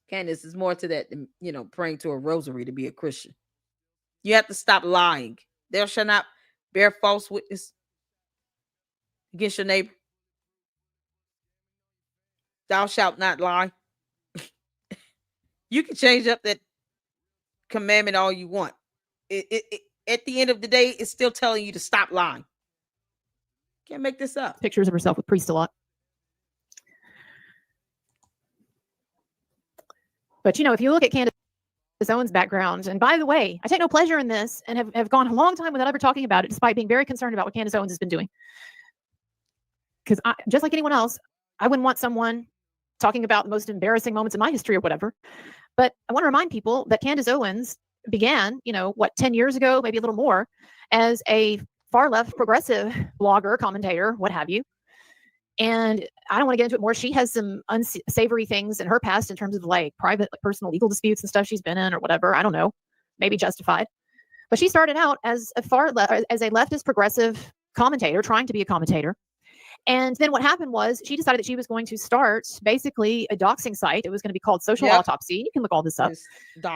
Candace is more to that than, praying to a rosary to be a Christian. You have to stop lying. Thou shalt not bear false witness against your neighbor. Thou shalt not lie. You can change up that commandment all you want. At the end of the day, it's still telling you to stop lying. Can't make this up. Pictures of herself with priests a lot. But, if you look at Candace Owens' background, and by the way, I take no pleasure in this and have gone a long time without ever talking about it, despite being very concerned about what Candace Owens has been doing. Because just like anyone else, I wouldn't want someone talking about the most embarrassing moments in my history or whatever. But I want to remind people that Candace Owens began, 10 years ago, maybe a little more, as a far left progressive blogger, commentator, what have you. And I don't want to get into it more. She has some unsavory things in her past in terms of private, personal legal disputes and stuff she's been in or whatever. I don't know, maybe justified. But she started out as a leftist progressive commentator, trying to be a commentator. And then what happened was she decided that she was going to start basically a doxing site. It was going to be called Social Autopsy. You can look all this up.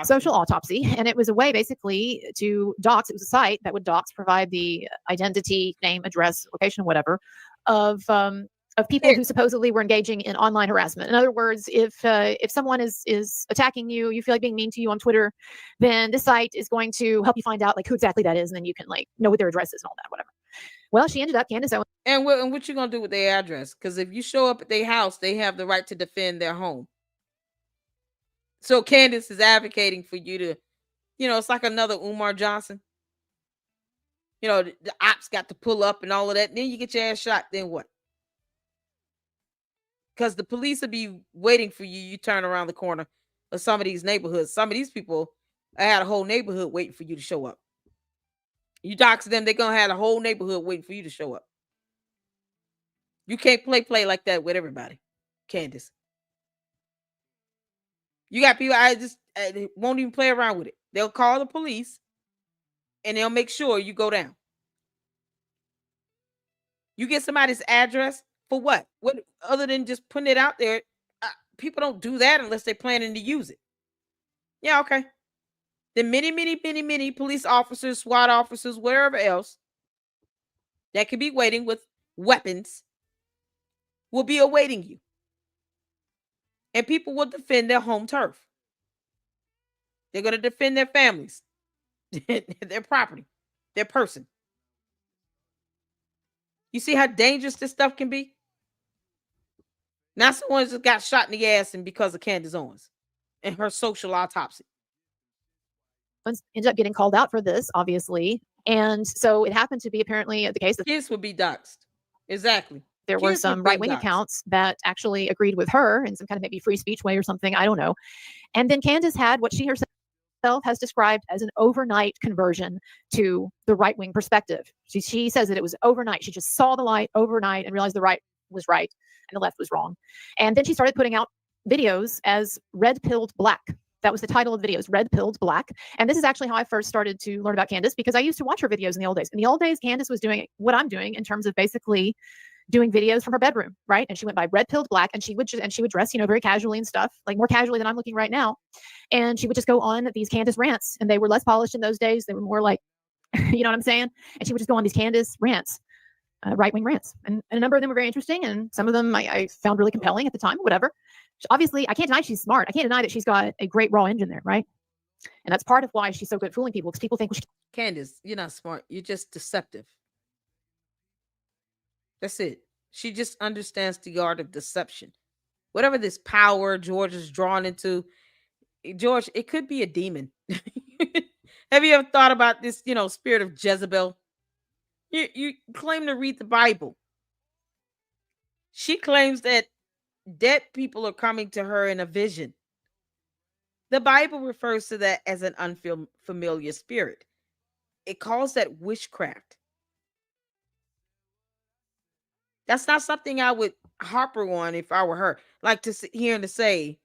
Social Autopsy. And it was a way basically to dox. It was a site that would dox, provide the identity, name, address, location, whatever, of people who supposedly were engaging in online harassment. In other words, if someone is attacking you, you feel like being mean to you on Twitter, then this site is going to help you find out who exactly that is, and then you can know what their address is and all that, whatever. Well, she ended up Candace Owens. And what you gonna do with their address? Because if you show up at their house, they have the right to defend their home. So Candace is advocating for you to, it's like another Umar Johnson. The ops got to pull up and all of that. And then you get your ass shot. Then what? Because the police will be waiting for you. You turn around the corner of some of these neighborhoods. Some of these people had a whole neighborhood waiting for you to show up. You dox them, they're going to have a whole neighborhood waiting for you to show up. You can't play like that with everybody, Candace. You got people, I won't even play around with it. They'll call the police and they'll make sure you go down. You get somebody's address for what? What other than just putting it out there? People don't do that unless they're planning to use it. Yeah, okay. The many police officers, SWAT officers, wherever else that could be waiting with weapons will be awaiting you. And people will defend their home turf. They're going to defend their families, their property, their person. You see how dangerous this stuff can be? Now someone just got shot in the ass and because of Candace Owens and her social autopsy. Ended up getting called out for this, obviously. And so it happened to be apparently the case that kids would be doxxed. Exactly. There were some right-wing accounts that actually agreed with her in some kind of maybe free speech way or something. I don't know. And then Candace had what she herself has described as an overnight conversion to the right-wing perspective. She says that it was overnight. She just saw the light overnight and realized the was right and the left was wrong. And then she started putting out videos as Red Pilled Black. That was the title of the videos, Red Pilled Black. And this is actually how I first started to learn about Candace, because I used to watch her videos in the old days. In the old days, Candace was doing what I'm doing in terms of basically doing videos from her bedroom, right? And she went by Red Pilled Black, and she would dress, very casually and stuff, like more casually than I'm looking right now. And she would just go on these Candace rants, and they were less polished in those days. They were more like, you know what I'm saying? And she would just go on these Candace rants. Right-wing rants. And a number of them were very interesting, and some of them I found really compelling at the time, whatever. Obviously, I can't deny she's smart. I can't deny that she's got a great raw engine there, right? And that's part of why she's so good at fooling people, because people think, Candace, you're not smart. You're just deceptive. That's it. She just understands the art of deception. Whatever this power George is drawn into, George, it could be a demon. Have you ever thought about this, spirit of Jezebel? You claim to read the Bible. She claims that dead people are coming to her in a vision. The Bible refers to that as an unfamiliar spirit. It calls that witchcraft. That's not something I would harper on if I were her. Like to sit here and to say,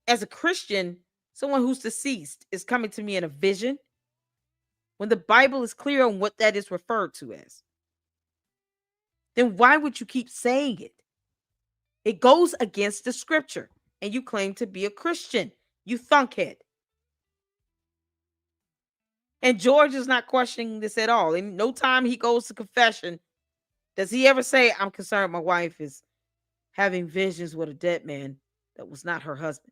as a Christian, someone who's deceased is coming to me in a vision, when the Bible is clear on what that is referred to as. Then why would you keep saying it? It goes against the scripture, and you claim to be a Christian. You thunkhead. And George is not questioning this at all. In no time he goes to confession does he ever say, I'm concerned my wife is having visions with a dead man that was not her husband.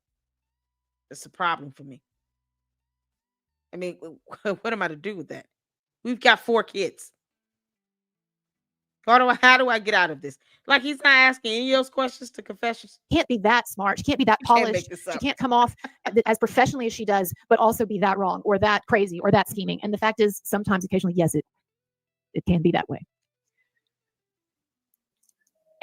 That's a problem for me. I mean, what am I to do with that? We've got 4 kids. How do I get out of this? Like, he's not asking any of those questions to confessions. Can't be that smart. She can't be that polished. She can't come off as professionally as she does, but also be that wrong or that crazy or that scheming. And the fact is, sometimes, occasionally, yes, it can be that way.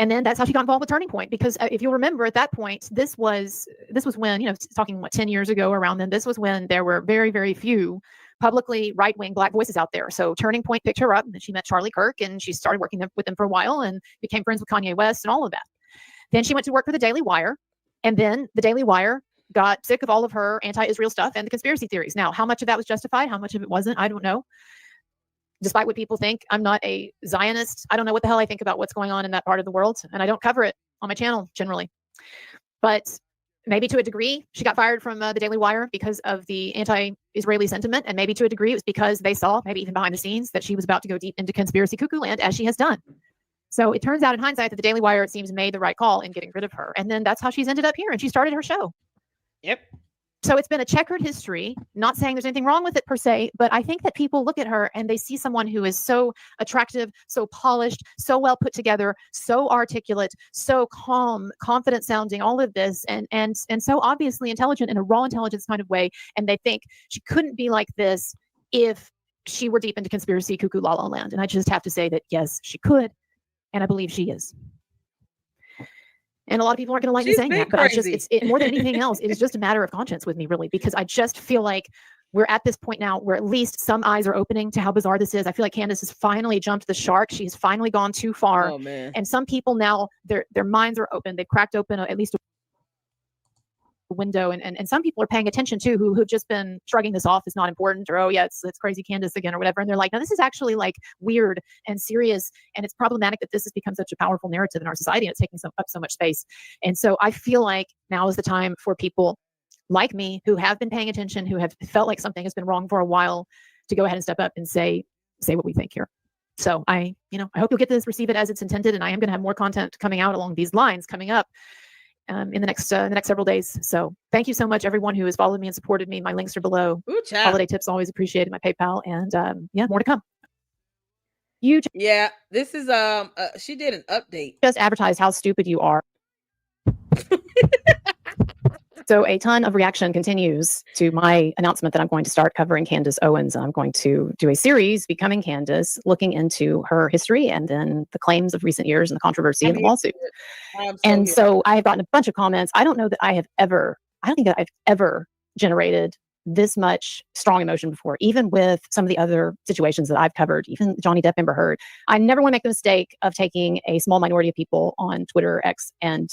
And then that's how she got involved with Turning Point, because if you'll remember at that point, this was when, talking 10 years ago around then, this was when there were very, very few publicly right-wing Black voices out there. So Turning Point picked her up, and she met Charlie Kirk, and she started working with them for a while and became friends with Kanye West and all of that. Then she went to work for the Daily Wire, and then the Daily Wire got sick of all of her anti-Israel stuff and the conspiracy theories. Now, how much of that was justified, how much of it wasn't, I don't know. Despite what people think, I'm not a Zionist. I don't know what the hell I think about what's going on in that part of the world, and I don't cover it on my channel generally. But maybe to a degree, she got fired from the Daily Wire because of the anti-Israeli sentiment, and maybe to a degree it was because they saw, maybe even behind the scenes, that she was about to go deep into conspiracy cuckoo land, as she has done. So it turns out in hindsight that the Daily Wire, it seems, made the right call in getting rid of her. And then that's how she's ended up here, and she started her show. Yep. So it's been a checkered history, not saying there's anything wrong with it per se, but I think that people look at her and they see someone who is so attractive, so polished, so well put together, so articulate, so calm, confident sounding, all of this, and so obviously intelligent in a raw intelligence kind of way. And they think she couldn't be like this if she were deep into conspiracy cuckoo la la land. And I just have to say that, yes, she could. And I believe she is. And a lot of people aren't going to like me saying that, but it's more than anything else, it is just a matter of conscience with me, really, because I just feel like we're at this point now where at least some eyes are opening to how bizarre this is. I feel like Candace has finally jumped the shark. She's finally gone too far. Oh, man. And some people now, their minds are open. They've cracked open at least a window, and some people are paying attention too, who've just been shrugging this off as not important, or oh yeah, it's crazy Candace again, or whatever. And they're like, no, this is actually like weird and serious, and it's problematic that this has become such a powerful narrative in our society, and it's taking up so much space. And so I feel like now is the time for people like me who have been paying attention, who have felt like something has been wrong for a while, to go ahead and step up and say what we think here. So I hope you'll get this, receive it as it's intended, and I am going to have more content coming out along these lines coming up in the next several days. So thank you so much, everyone who has followed me and supported me. My links are below. Ooh, Holiday tips always appreciated. My PayPal, and more to come. Yeah, this is she did an update. Just advertised how stupid you are. So a ton of reaction continues to my announcement that I'm going to start covering Candace Owens. I'm going to do a series, Becoming Candace, looking into her history and then the claims of recent years and the controversy and the lawsuit. So I have gotten a bunch of comments. I don't think that I've ever generated this much strong emotion before, even with some of the other situations that I've covered, even Johnny Depp, Amber Heard. I never want to make the mistake of taking a small minority of people on Twitter or X and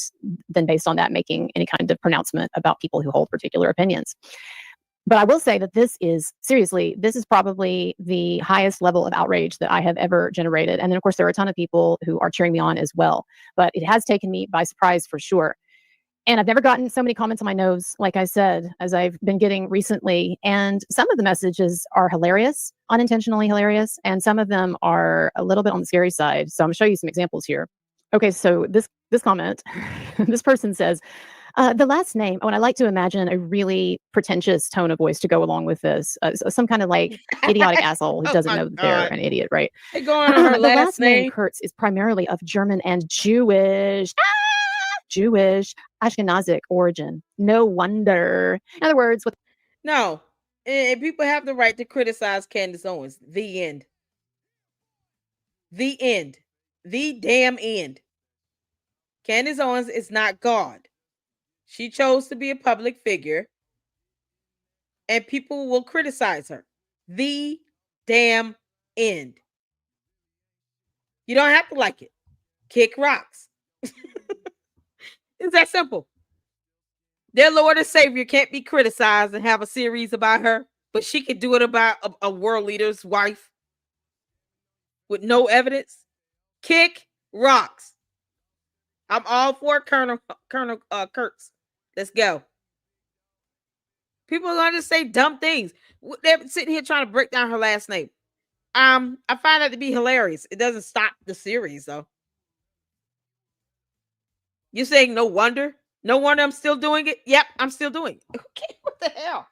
then based on that making any kind of pronouncement about people who hold particular opinions. But I will say that this is probably the highest level of outrage that I have ever generated. And then, of course, there are a ton of people who are cheering me on as well. But it has taken me by surprise for sure. And I've never gotten so many comments on my nose, like I said, as I've been getting recently. And some of the messages are hilarious, unintentionally hilarious. And some of them are a little bit on the scary side. So I'm going to show you some examples here. Okay, so this comment, this person says, the last name, and I like to imagine a really pretentious tone of voice to go along with this. Some kind of like idiotic asshole who doesn't know that they're an idiot, right? They going on her the last name Kurtz is primarily of German and Jewish Ashkenazic origin. No wonder. In other words, no, and people have the right to criticize Candace Owens. The end. The end. The damn end. Candace Owens is not God. She chose to be a public figure, and people will criticize her. The damn end. You don't have to like it. Kick rocks. It's that simple. Their Lord and Savior can't be criticized and have a series about her, but she could do it about a world leader's wife with no evidence. Kick rocks. I'm all for Colonel Kurtz. Let's go. People are going to say dumb things. They're sitting here trying to break down her last name. I find that to be hilarious. It doesn't stop the series, though. You're saying no wonder? No wonder I'm still doing it? Yep, I'm still doing it. Okay, what the hell?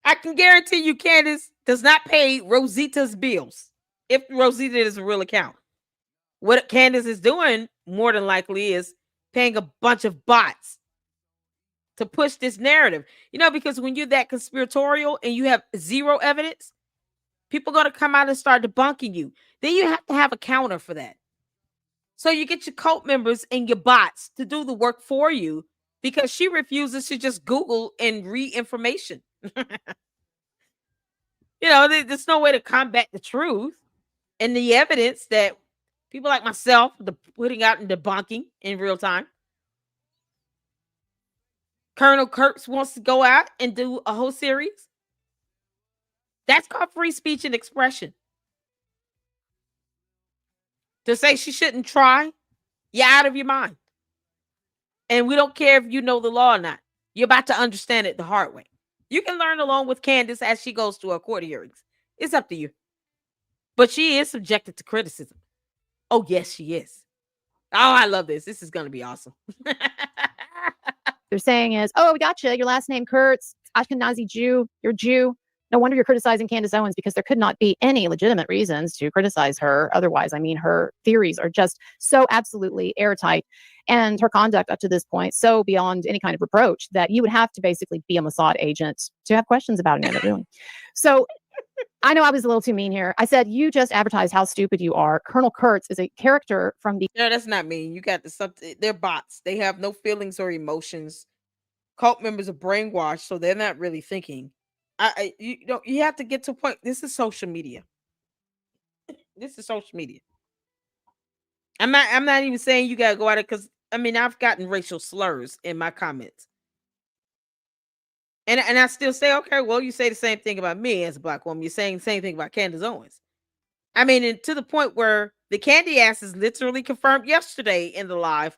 I can guarantee you Candace does not pay Rosita's bills. If Rosita is a real account. What Candace is doing, more than likely, is paying a bunch of bots to push this narrative. Because when you're that conspiratorial and you have zero evidence, people are going to come out and start debunking you. Then you have to have a counter for that. So you get your cult members and your bots to do the work for you because she refuses to just Google and read information. There's no way to combat the truth and the evidence that people like myself putting out and debunking in real time. Colonel Kurtz wants to go out and do a whole series. That's called free speech and expression. To say she shouldn't try, you're out of your mind. And we don't care if you know the law or not. You're about to understand it the hard way. You can learn along with Candace as she goes to her court hearings. It's up to you. But she is subjected to criticism. Oh, yes, she is. Oh, I love this. This is going to be awesome. They're saying is, oh, we got you. Your last name Kurtz, Ashkenazi Jew. You're Jew. No wonder you're criticizing Candace Owens, because there could not be any legitimate reasons to criticize her otherwise. I mean, her theories are just so absolutely airtight, and her conduct up to this point so beyond any kind of reproach that you would have to basically be a Mossad agent to have questions about Amanda Doing. So I know I was a little too mean here. I said, you just advertised how stupid you are. Colonel Kurtz is a character from the... No, that's not mean. You got they're bots. They have no feelings or emotions. Cult members are brainwashed, so they're not really thinking. You have to get to a point. This is social media. This is social media. I'm not even saying you gotta go at it, because I've gotten racial slurs in my comments. And I still say, okay, well, you say the same thing about me as a black woman. You're saying the same thing about Candace Owens. And to the point where the candy ass is literally confirmed yesterday in the live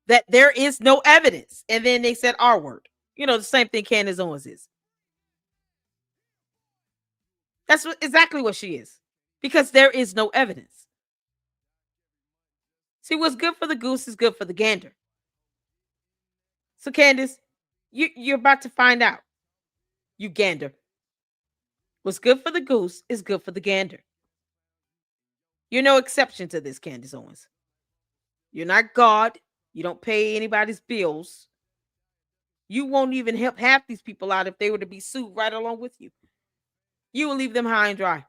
that there is no evidence. And then they said R word. The same thing Candace Owens is. That's exactly what she is. Because there is no evidence. See, what's good for the goose is good for the gander. So, Candace, you're about to find out. You gander. What's good for the goose is good for the gander. You're no exception to this, Candace Owens. You're not God. You don't pay anybody's bills. You won't even help half these people out if they were to be sued right along with you. You will leave them high and dry.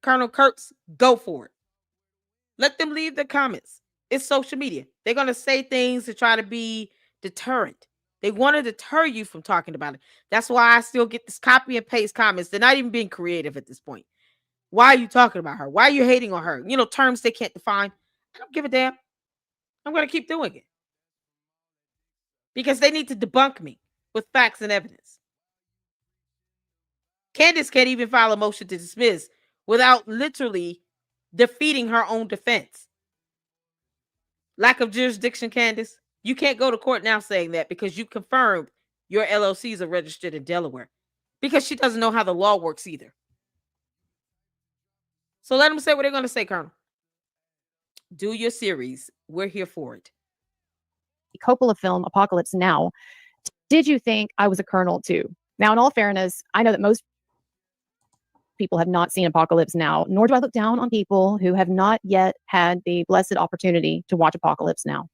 Colonel Kurtz, go for it. Let them leave their comments. It's social media. They're going to say things to try to be deterrent. They want to deter you from talking about it. That's why I still get this copy and paste comments. They're not even being creative at this point. Why are you talking about her? Why are you hating on her? Terms they can't define. I don't give a damn. I'm going to keep doing it. Because they need to debunk me with facts and evidence. Candace can't even file a motion to dismiss without literally defeating her own defense. Lack of jurisdiction, Candace. You can't go to court now saying that because you confirmed your LLCs are registered in Delaware. Because she doesn't know how the law works either. So let them say what they're going to say, Colonel. Do your series. We're here for it. Coppola film, Apocalypse Now. Did you think I was a colonel too? Now, in all fairness, I know that most people have not seen Apocalypse Now, nor do I look down on people who have not yet had the blessed opportunity to watch Apocalypse Now.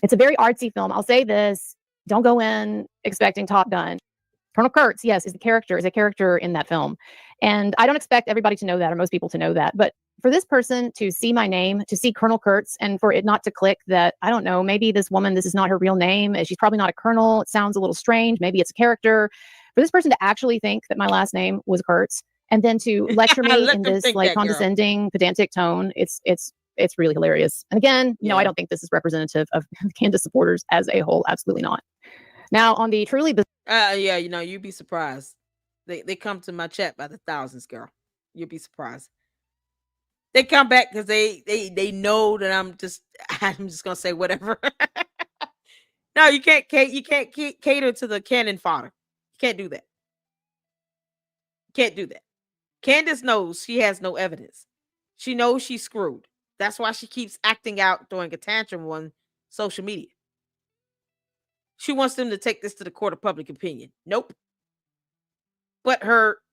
It's a very artsy film. I'll say this. Don't go in expecting Top Gun. Colonel Kurtz, yes, is a character in that film. And I don't expect everybody to know that or most people to know that. But for this person to see my name, to see Colonel Kurtz, and for it not to click that, I don't know, maybe this woman, this is not her real name. She's probably not a colonel. It sounds a little strange. Maybe it's a character. For this person to actually think that my last name was Kurtz and then to lecture me in this condescending, pedantic tone, it's really hilarious. And again, no, I don't think this is representative of Candace supporters as a whole. Absolutely not. Now, on the truly you'd be surprised. They come to my chat by the thousands, girl. You'd be surprised. They come back because they know that I'm just gonna say whatever. No, you can't cater to the cannon fodder. You can't do that. Can't do that. Candace knows she has no evidence. She knows she's screwed. That's why she keeps acting out, throwing a tantrum on social media. She wants them to take this to the court of public opinion. Nope. But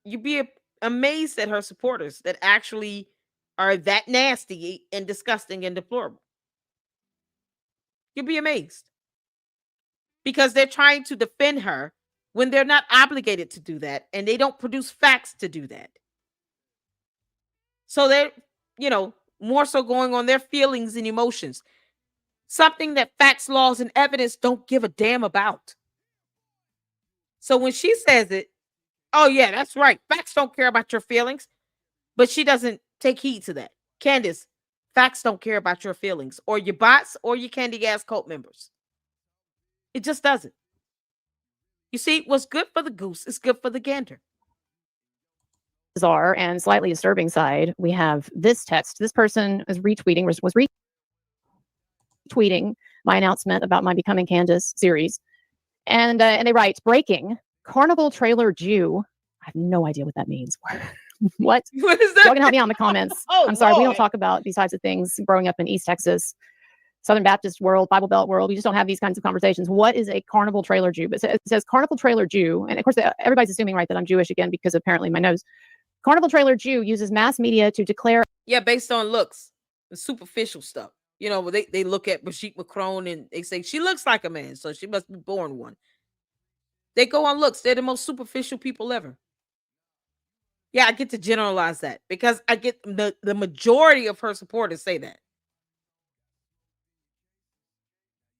you'd be amazed at her supporters that actually are that nasty and disgusting and deplorable. You'd be amazed. Because they're trying to defend her when they're not obligated to do that, and they don't produce facts to do that. So they're, more so going on their feelings and emotions. Something that facts, laws, and evidence don't give a damn about. So when she says it, oh yeah, that's right. Facts don't care about your feelings. But she doesn't take heed to that. Candace, facts don't care about your feelings or your bots or your candy gas cult members. It just doesn't. You see, what's good for the goose is good for the gander. Bizarre and slightly disturbing side, we have this text. This person was retweeting my announcement about my Becoming Candace series. And they write, breaking, Carnival Trailer Jew. I have no idea what that means. What? What is that? Y'all can help me out in the comments. I'm sorry, we don't talk about these types of things growing up in East Texas, Southern Baptist world, Bible Belt world. We just don't have these kinds of conversations. What is a Carnival Trailer Jew? But it says Carnival Trailer Jew. And of course, everybody's assuming, right, that I'm Jewish again because apparently my nose. Carnival Trailer Jew uses mass media to declare. Yeah, based on looks and superficial stuff. They look at Brigitte Macron and they say she looks like a man, so she must be born one. They go on looks. They're the most superficial people ever. Yeah, I get to generalize that because I get the majority of her supporters say that.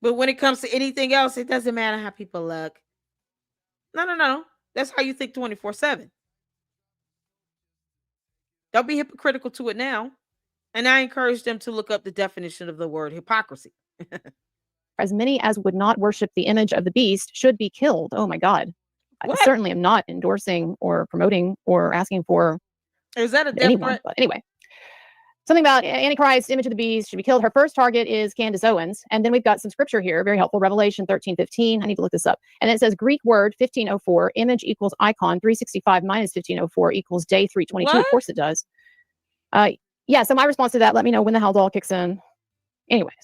But when it comes to anything else, it doesn't matter how people look. No. That's how you think 24/7. Don't be hypocritical to it now. And I encourage them to look up the definition of the word hypocrisy. As many as would not worship the image of the beast should be killed. Oh my God. What? I certainly am not endorsing or promoting or asking for Is that a death anyone. threat? But anyway, something about Antichrist, image of the beast should be killed. Her first target is Candace Owens. And then we've got some scripture here, very helpful. Revelation 13:15. I need to look this up. And it says Greek word 1504, image equals icon 365 minus 1504 equals day 322. Of course it does. Yeah, so my response to that, let me know when the hell doll kicks in. Anyways.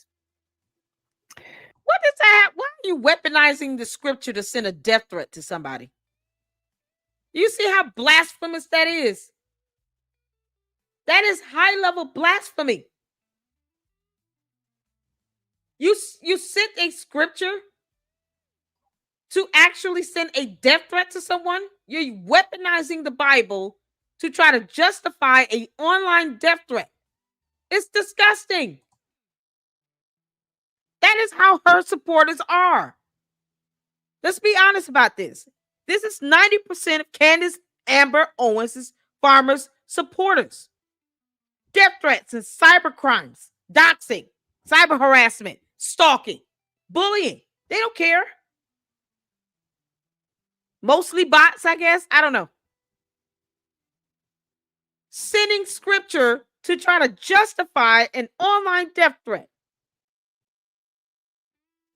What is that? Why are you weaponizing the scripture to send a death threat to somebody? You see how blasphemous that is? That is high-level blasphemy. You sent a scripture to actually send a death threat to someone? You're weaponizing the Bible to try to justify an online death threat. It's disgusting. That is how her supporters are. Let's be honest about this. This is 90% of Candace Amber Owens' farmers' supporters. Death threats and cyber crimes, doxing, cyber harassment, stalking, bullying. They don't care. Mostly bots, I guess. I don't know. Sending scripture to try to justify an online death threat.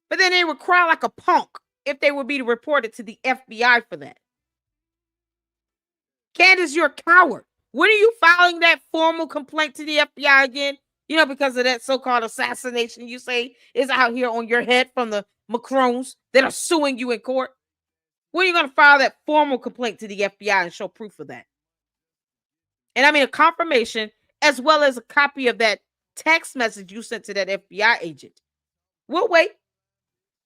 But then they would cry like a punk if they would be reported to the FBI for that. Candace, you're a coward. When are you filing that formal complaint to the FBI again? You know, because of that so-called assassination you say is out here on your head from the Macrons that are suing you in court. When are you going to file that formal complaint to the FBI and show proof of that? And I mean a confirmation as well as a copy of that text message you sent to that FBI agent. We'll wait.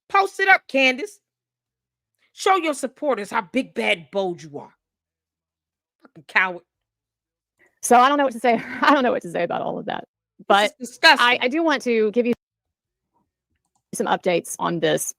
Post it up, Candace. Show your supporters how big, bad, bold you are. Fucking coward. So I don't know what to say. I don't know what to say about all of that. But I do want to give you some updates on this.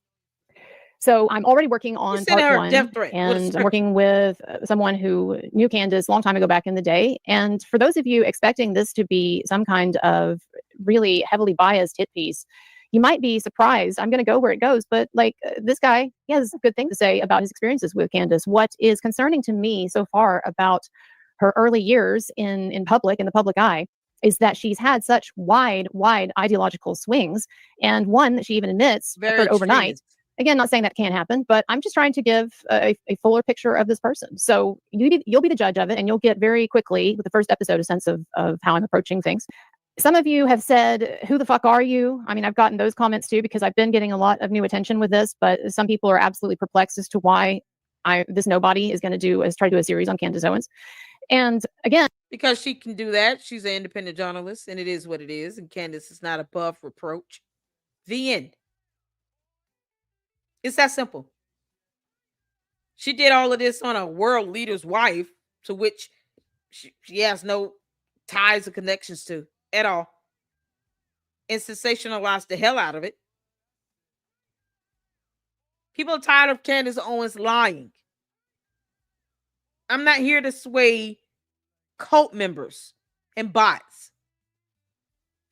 So I'm already working on part 1, and I'm working with someone who knew Candace a long time ago back in the day. And for those of you expecting this to be some kind of really heavily biased hit piece, you might be surprised. I'm going to go where it goes. But like this guy, he has a good thing to say about his experiences with Candace. What is concerning to me so far about her early years in public, in the public eye, is that she's had such wide ideological swings. And one that she even admits occurred overnight. Again, not saying that can't happen, but I'm just trying to give a fuller picture of this person. So you'll be the judge of it, and you'll get very quickly, with the first episode, a sense of how I'm approaching things. Some of you have said, who the fuck are you? I mean, I've gotten those comments too, because I've been getting a lot of new attention with this, but some people are absolutely perplexed as to why this nobody is going to try to do a series on Candace Owens. And again, because she can do that. She's an independent journalist, and it is what it is. And Candace is not above reproach. The end. It's that simple. She did all of this on a world leader's wife, to which she has no ties or connections to at all, and sensationalized the hell out of it. People are tired of Candace Owens lying. I'm not here to sway cult members and bots.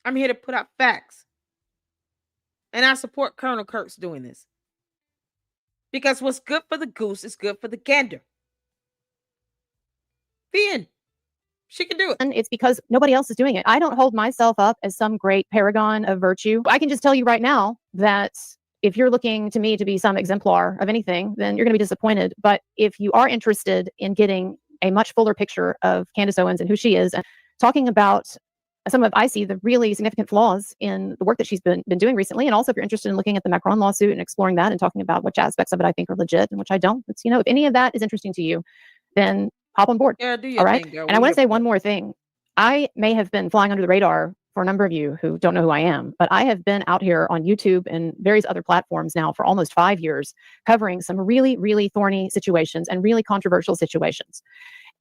I'm here to put out facts. And I support Colonel Kurtz doing this. Because what's good for the goose is good for the gander. The end. She can do it. And it's because nobody else is doing it. I don't hold myself up as some great paragon of virtue. I can just tell you right now that if you're looking to me to be some exemplar of anything, then you're going to be disappointed. But if you are interested in getting a much fuller picture of Candace Owens and who she is, and talking about some of, I see, the really significant flaws in the work that she's been doing recently. And also, if you're interested in looking at the Macron lawsuit and exploring that and talking about which aspects of it I think are legit and which I don't, it's, if any of that is interesting to you, then hop on board. Yeah, do your all right. thing, girl. And I want to say one more thing. I may have been flying under the radar for a number of you who don't know who I am, but I have been out here on YouTube and various other platforms now for almost 5 years, covering some really, really thorny situations and really controversial situations.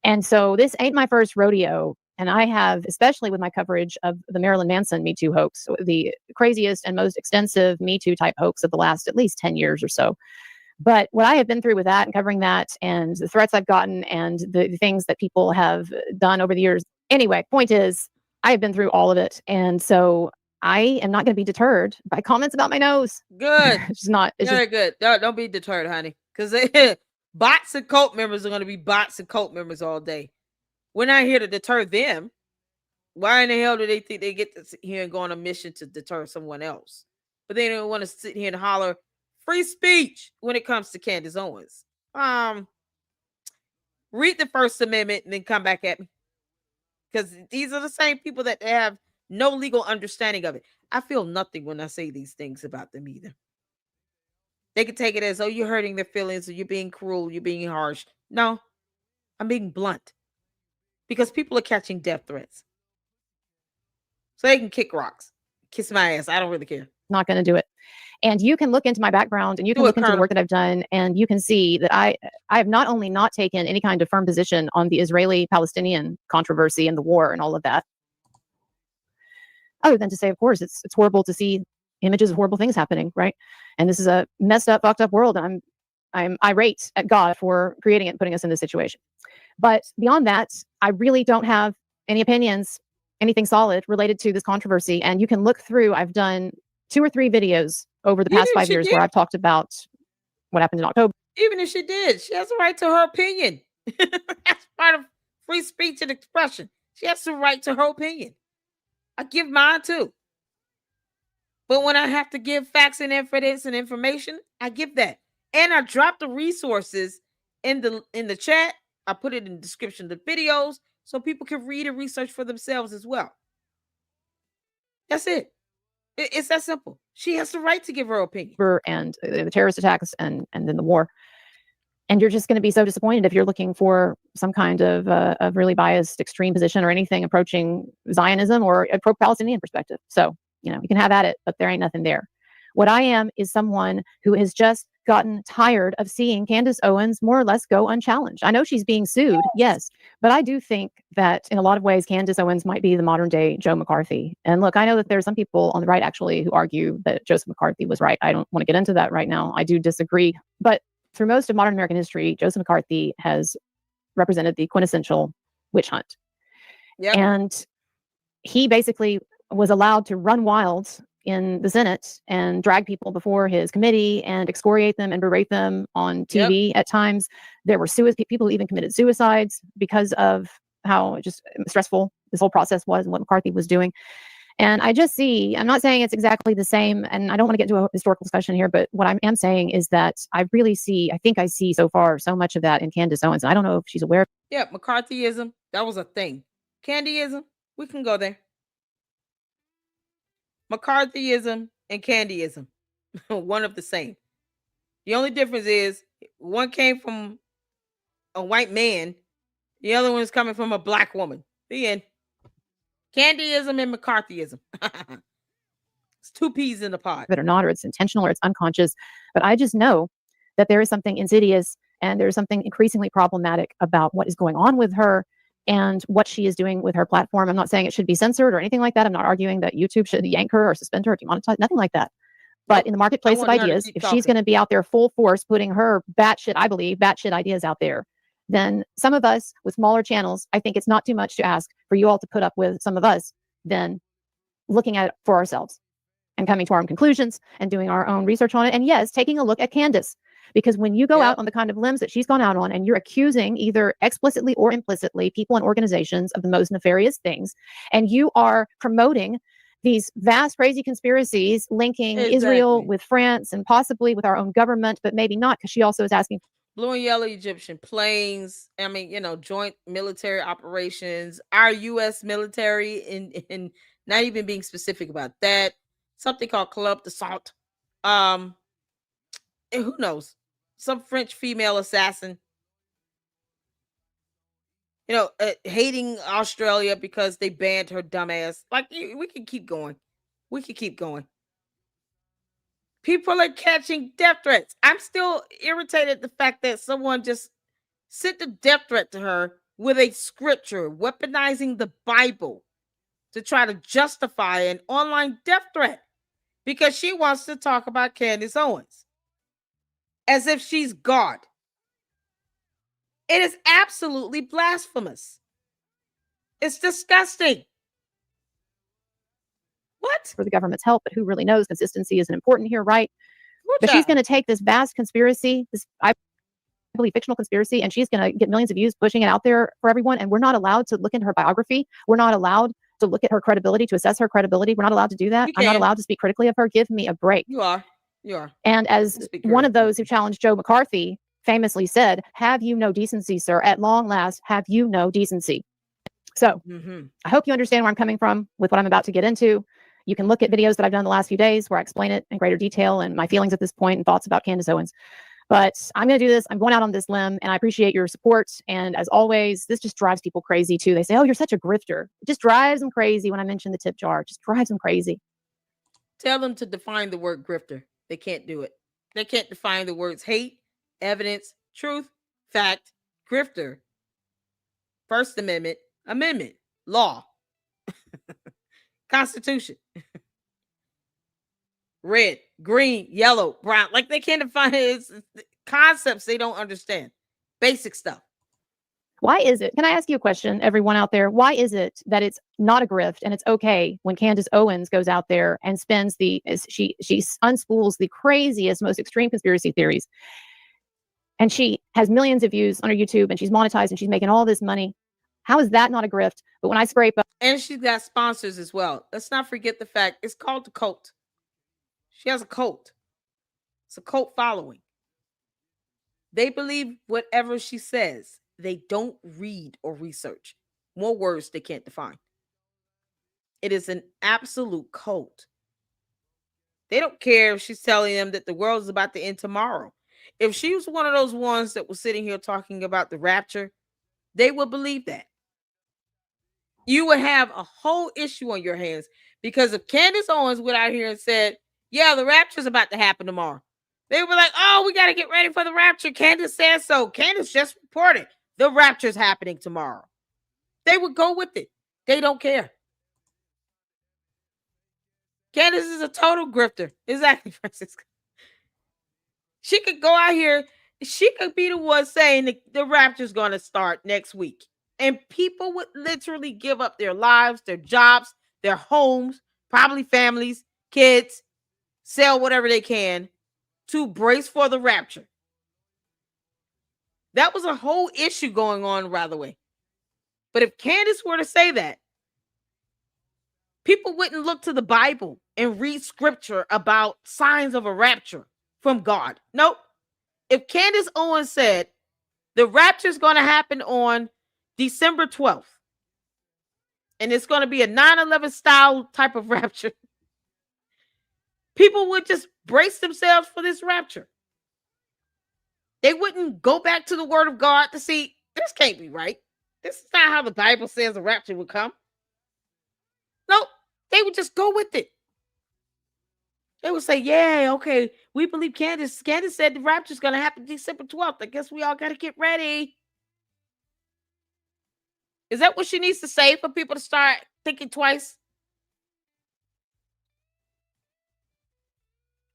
And so this ain't my first rodeo. And I have, especially with my coverage of the Marilyn Manson Me Too hoax, the craziest and most extensive Me Too type hoax of the last at least 10 years or so. But what I have been through with that and covering that, and the threats I've gotten, and the things that people have done over the years. Anyway, point is, I have been through all of it. And so I am not going to be deterred by comments about my nose. Good. It's not. It's very good. Don't be deterred, honey. Because bots and cult members are going to be bots and cult members all day. We're not here to deter them. Why in the hell do they think they get to sit here and go on a mission to deter someone else? But they don't want to sit here and holler free speech when it comes to Candace Owens. Read the First Amendment and then come back at me. Because these are the same people that have no legal understanding of it. I feel nothing when I say these things about them either. They can take it as, oh, you're hurting their feelings, or you're being cruel, you're being harsh. No, I'm being blunt. Because people are catching death threats. So they can kick rocks. Kiss my ass. I don't really care. Not going to do it. And you can look into my background, and you can look into the work that I've done, and you can see that I have not only not taken any kind of firm position on the Israeli-Palestinian controversy and the war and all of that, other than to say, of course, it's horrible to see images of horrible things happening, right? And this is a messed up, fucked up world, and I'm I'm irate at God for creating it and putting us in this situation. But beyond that, I really don't have any opinions, anything solid related to this controversy. And you can look through, I've done 2 or 3 videos over the past 5 years where I've talked about what happened in October. Even if she did, she has a right to her opinion. That's part of free speech and expression. She has the right to her opinion. I give mine too. But when I have to give facts and evidence and information, I give that. And I drop the resources in the chat. I put it in the description of the videos so people can read and research for themselves as well. That's it. It's that simple. She has the right to give her opinion. And the terrorist attacks and then the war. And you're just going to be so disappointed if you're looking for some kind of really biased extreme position or anything approaching Zionism or a pro-Palestinian perspective. So, you can have at it, but there ain't nothing there. What I am is someone who has just gotten tired of seeing Candace Owens more or less go unchallenged. I know she's being sued, yes, but I do think that in a lot of ways, Candace Owens might be the modern day Joe McCarthy. And look, I know that there's some people on the right actually who argue that Joseph McCarthy was right. I don't want to get into that right now. I do disagree. But through most of modern American history, Joseph McCarthy has represented the quintessential witch hunt. Yep. And he basically was allowed to run wild in the Senate and drag people before his committee and excoriate them and berate them on TV at times. There were people who even committed suicides because of how just stressful this whole process was and what McCarthy was doing. And I just see, I'm not saying it's exactly the same, and I don't want to get into a historical discussion here, but what I am saying is that I think I see so far so much of that in Candace Owens. And I don't know if she's aware. Yeah, McCarthyism, that was a thing. Candyism, we can go there. McCarthyism and Candyism, one of the same. The only difference is one came from a white man, the other one is coming from a black woman. The end. Candyism and McCarthyism. It's 2 peas in a pod. Or not, or it's intentional, or it's unconscious. But I just know that there is something insidious and there's something increasingly problematic about what is going on with her and what she is doing with her platform. I'm not saying it should be censored or anything like that. I'm not arguing that YouTube should yank her or suspend her or demonetize, nothing like that. But in the marketplace of ideas, if she's going to be out there full force putting her batshit ideas out there, then some of us with smaller channels, I think it's not too much to ask for you all to put up with some of us then looking at it for ourselves and coming to our own conclusions and doing our own research on it. And yes, taking a look at Candace. Because when you go out on the kind of limbs that she's gone out on and you're accusing either explicitly or implicitly people and organizations of the most nefarious things, and you are promoting these vast, crazy conspiracies linking Israel with France and possibly with our own government, but maybe not, because she also is asking blue and yellow Egyptian planes. I mean, joint military operations, our U.S. military, in not even being specific about that. Something called Club d'Assault. Who knows? Some French female assassin. Hating Australia because they banned her dumbass. Like, we can keep going. We can keep going. People are catching death threats. I'm still irritated at the fact that someone just sent a death threat to her with a scripture, weaponizing the Bible to try to justify an online death threat because she wants to talk about Candace Owens as if she's God. It is absolutely blasphemous. It's disgusting. What? For the government's help, but who really knows? Consistency isn't important here, right? But she's going to take this vast conspiracy, this, I believe, fictional conspiracy, and she's going to get millions of views pushing it out there for everyone. And we're not allowed to look into her biography. We're not allowed to look at her credibility, to assess her credibility. We're not allowed to do that. I'm not allowed to speak critically of her. Give me a break. You are. You are. And as one of those who challenged Joe McCarthy famously said, have you no decency, sir? At long last, have you no decency? So I hope you understand where I'm coming from with what I'm about to get into. You can look at videos that I've done the last few days where I explain it in greater detail and my feelings at this point and thoughts about Candace Owens. But I'm going to do this. I'm going out on this limb, and I appreciate your support. And as always, this just drives people crazy too. They say, oh, you're such a grifter. It just drives them crazy when I mention the tip jar. It just drives them crazy. Tell them to define the word grifter. They can't do it. They can't define the words hate, evidence, truth, fact, grifter, First Amendment, law, Constitution, red, green, yellow, brown. Like, they can't define it. concepts they don't understand. Basic stuff. Why is it? Can I ask you a question, everyone out there? Why is it that it's not a grift and it's okay when Candace Owens goes out there and spins she unspools the craziest, most extreme conspiracy theories, and she has millions of views on her YouTube and she's monetized and she's making all this money? How is that not a grift? But when I scrape up, and she's got sponsors as well. Let's not forget the fact it's called the cult. She has a cult. It's a cult following. They believe whatever she says. They don't read or research. More words they can't define. It is an absolute cult. They don't care if she's telling them that the world is about to end tomorrow. If she was one of those ones that was sitting here talking about the rapture, they would believe that. You would have a whole issue on your hands, because if Candace Owens went out here and said, yeah, the rapture is about to happen tomorrow, they were like, oh, we got to get ready for the rapture. Candace said so. Candace just reported the rapture is happening tomorrow. They would go with it. They don't care. Candace is a total grifter. Exactly, Francisco. She could go out here. She could be the one saying the rapture is going to start next week. And people would literally give up their lives, their jobs, their homes, probably families, kids, sell whatever they can to brace for the rapture. That was a whole issue going on, by the way. But if Candace were to say that, people wouldn't look to the Bible and read scripture about signs of a rapture from God. Nope. If Candace Owens said the rapture is going to happen on December 12th, and it's going to be a 9/11 style type of rapture, people would just brace themselves for this rapture. They wouldn't go back to the word of God to see, this can't be right. This is not how the Bible says the rapture would come. Nope. They would just go with it. They would say, yeah, okay, we believe Candace. Candace said the rapture is going to happen December 12th. I guess we all got to get ready. Is that what she needs to say for people to start thinking twice?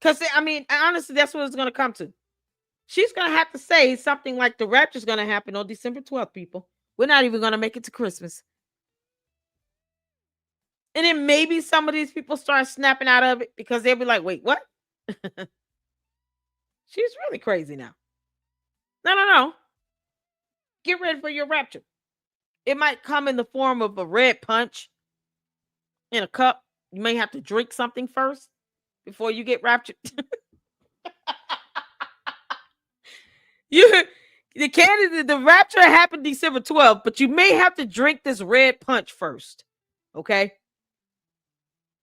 Because, I mean, honestly, that's what it's going to come to. She's going to have to say something like the rapture is going to happen on December 12th, people. We're not even going to make it to Christmas. And then maybe some of these people start snapping out of it because they'll be like, wait, what? She's really crazy now. No. Get ready for your rapture. It might come in the form of a red punch in a cup. You may have to drink something first before you get raptured. The rapture happened December 12th, but you may have to drink this red punch first. Okay?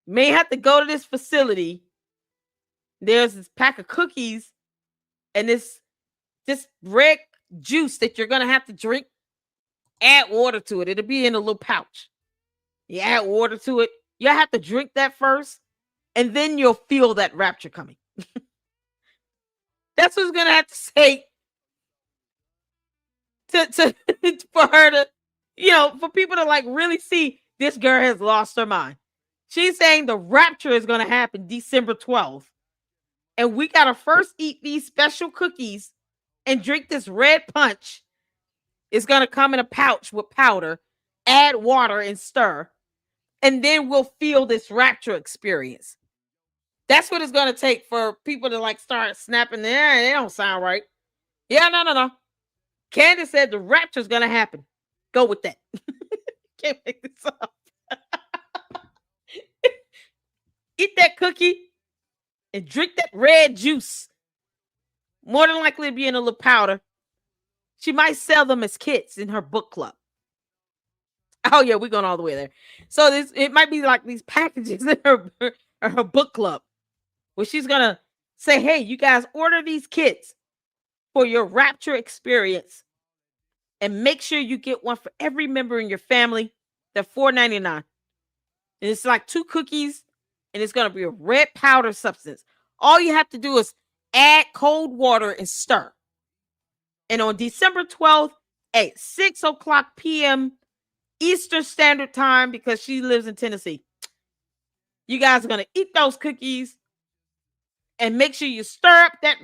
You may have to go to this facility. There's this pack of cookies and this red juice that you're gonna have to drink. Add water to it. It'll be in a little pouch. You add water to it. You have to drink that first, and then you'll feel that rapture coming. That's what's gonna have to say to for her to, for people to like really see this girl has lost her mind. She's saying the rapture is gonna happen December 12th, and we gotta first eat these special cookies and drink this red punch. It's gonna come in a pouch with powder, add water and stir, and then we'll feel this rapture experience. That's what it's gonna take for people to like start snapping. They don't sound right. Yeah, no. Candace said the rapture is gonna happen. Go with that. Can't make this up. Eat that cookie and drink that red juice. More than likely to be in a little powder. She might sell them as kits in her book club. Oh yeah, we're going all the way there. So it might be like these packages in her book club, where she's gonna say, "Hey, you guys order these kits for your rapture experience, and make sure you get one for every member in your family. They're $4.99, and it's like 2 cookies, and it's gonna be a red powder substance. All you have to do is add cold water and stir. And on December 12th at 6:00 p.m. Eastern Standard Time, because she lives in Tennessee, you guys are going to eat those cookies and make sure you stir up that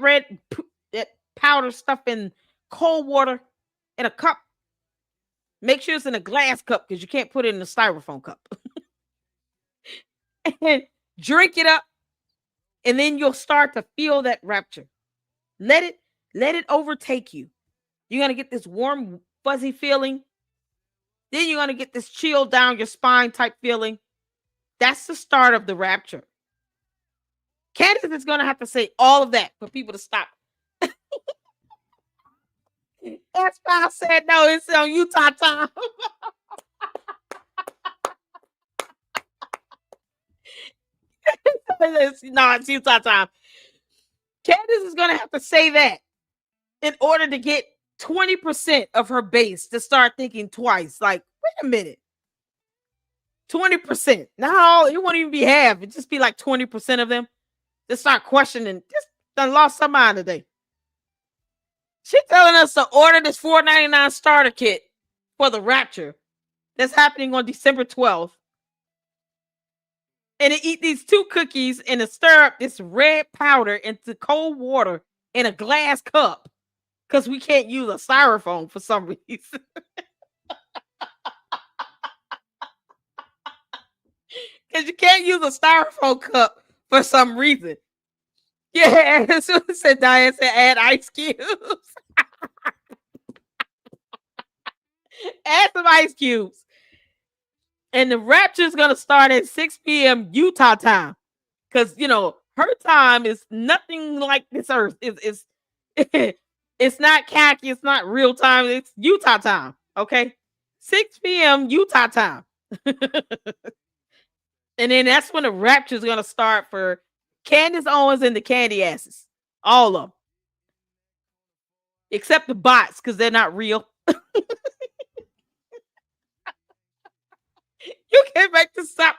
powder stuff in cold water in a cup. Make sure it's in a glass cup because you can't put it in a styrofoam cup. And drink it up, and then you'll start to feel that rapture. Let it overtake you. You're going to get this warm, fuzzy feeling. Then you're going to get this chill down your spine type feeling. That's the start of the rapture. Candace is going to have to say all of that for people to stop. That's why I said no, it's on Utah time. No, it's Utah time. Candace is going to have to say that in order to get 20% of her base to start thinking twice. Like, wait a minute. 20%. No, it won't even be half. It'd just be like 20% of them to start questioning. Just done lost some mind today. She's telling us to order this $4.99 starter kit for the rapture that's happening on December 12th. And to eat these 2 cookies and to stir up this red powder into cold water in a glass cup because we can't use a styrofoam for some reason. Because you can't use a styrofoam cup for some reason. Yeah, that's what it said. Diane said add ice cubes. Add some ice cubes. And the rapture is going to start at 6 p.m. Utah time. Because, her time is nothing like this earth. It's not khaki. It's not real time. It's Utah time. Okay? 6 p.m. Utah time. And then that's when the rapture is going to start for Candace Owens and the Candy Asses. All of them. Except the bots, because they're not real. You can't make this stop.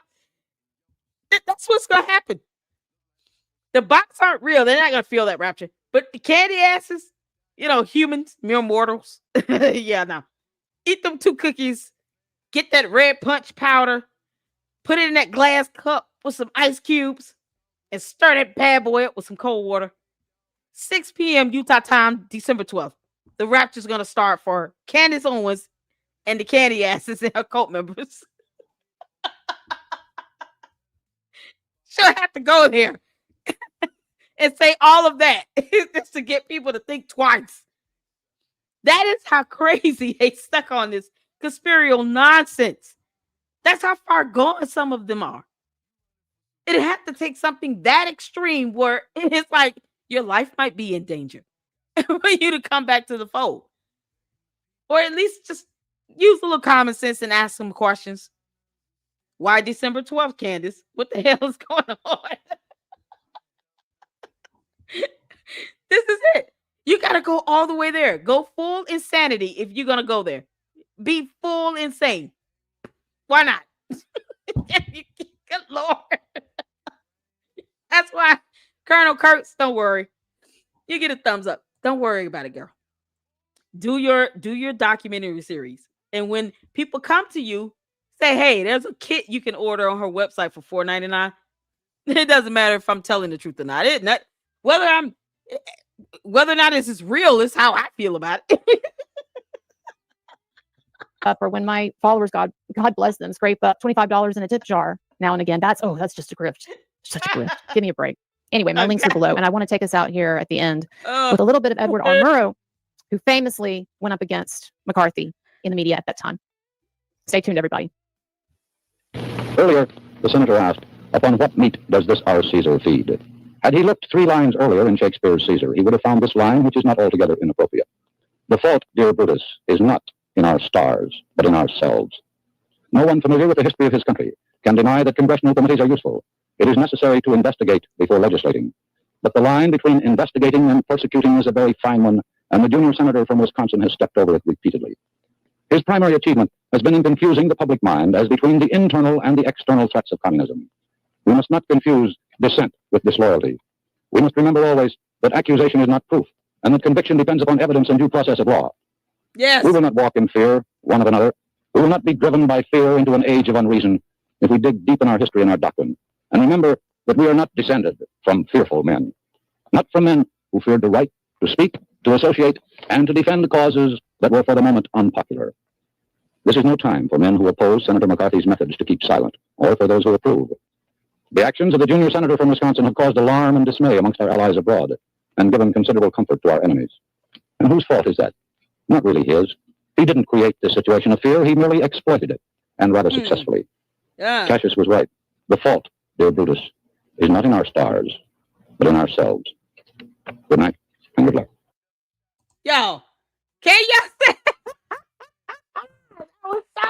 That's what's going to happen. The bots aren't real. They're not going to feel that rapture. But the Candy Asses, humans, mere mortals. Yeah, no. Eat them 2 cookies. Get that red punch powder. Put it in that glass cup with some ice cubes and stir that bad boy up with some cold water. 6 p.m. Utah time, December 12th. The rapture is going to start for Candace Owens and the Candy Asses and her cult members. She'll have to go there and say all of that just to get people to think twice. That is how crazy they stuck on this conspiratorial nonsense. That's how far gone some of them are. It had to take something that extreme where it's like your life might be in danger for you to come back to the fold. Or at least just use a little common sense and ask some questions. Why December 12th, Candace? What the hell is going on? This is it. You got to go all the way there. Go full insanity if you're going to go there. Be full insane. Why not? Good Lord. That's why Colonel Kurtz, don't worry. You get a thumbs up. Don't worry about it, girl. Do your documentary series. And when people come to you, say, hey, there's a kit you can order on her website for $4.99. It doesn't matter if I'm telling the truth or not. Whether or not this is real is how I feel about it. For when my followers, God bless them, scrape up $25 in a tip jar now and again. That's just a grift. Such a grift. Give me a break. Anyway, my links are below. And I want to take us out here at the end with a little bit of Edward R. Murrow, who famously went up against McCarthy in the media at that time. Stay tuned, everybody. Earlier, the senator asked, upon what meat does this our Caesar feed? Had he looked 3 lines earlier in Shakespeare's Caesar, he would have found this line, which is not altogether inappropriate. The fault, dear Brutus, is not in our stars, but in ourselves. No one familiar with the history of his country can deny that congressional committees are useful. It is necessary to investigate before legislating. But the line between investigating and persecuting is a very fine one, and the junior senator from Wisconsin has stepped over it repeatedly. His primary achievement has been in confusing the public mind as between the internal and the external threats of communism. We must not confuse dissent with disloyalty. We must remember always that accusation is not proof, and that conviction depends upon evidence and due process of law. Yes. We will not walk in fear one of another. We will not be driven by fear into an age of unreason if we dig deep in our history and our doctrine. And remember that we are not descended from fearful men, not from men who feared the right to speak to associate, and to defend causes that were for the moment unpopular. This is no time for men who oppose Senator McCarthy's methods to keep silent, or for those who approve. The actions of the junior senator from Wisconsin have caused alarm and dismay amongst our allies abroad, and given considerable comfort to our enemies. And whose fault is that? Not really his. He didn't create this situation of fear, he merely exploited it, and rather successfully. Yeah. Cassius was right. The fault, dear Brutus, is not in our stars, but in ourselves. Good night, and good luck. Yo, can y'all say that was so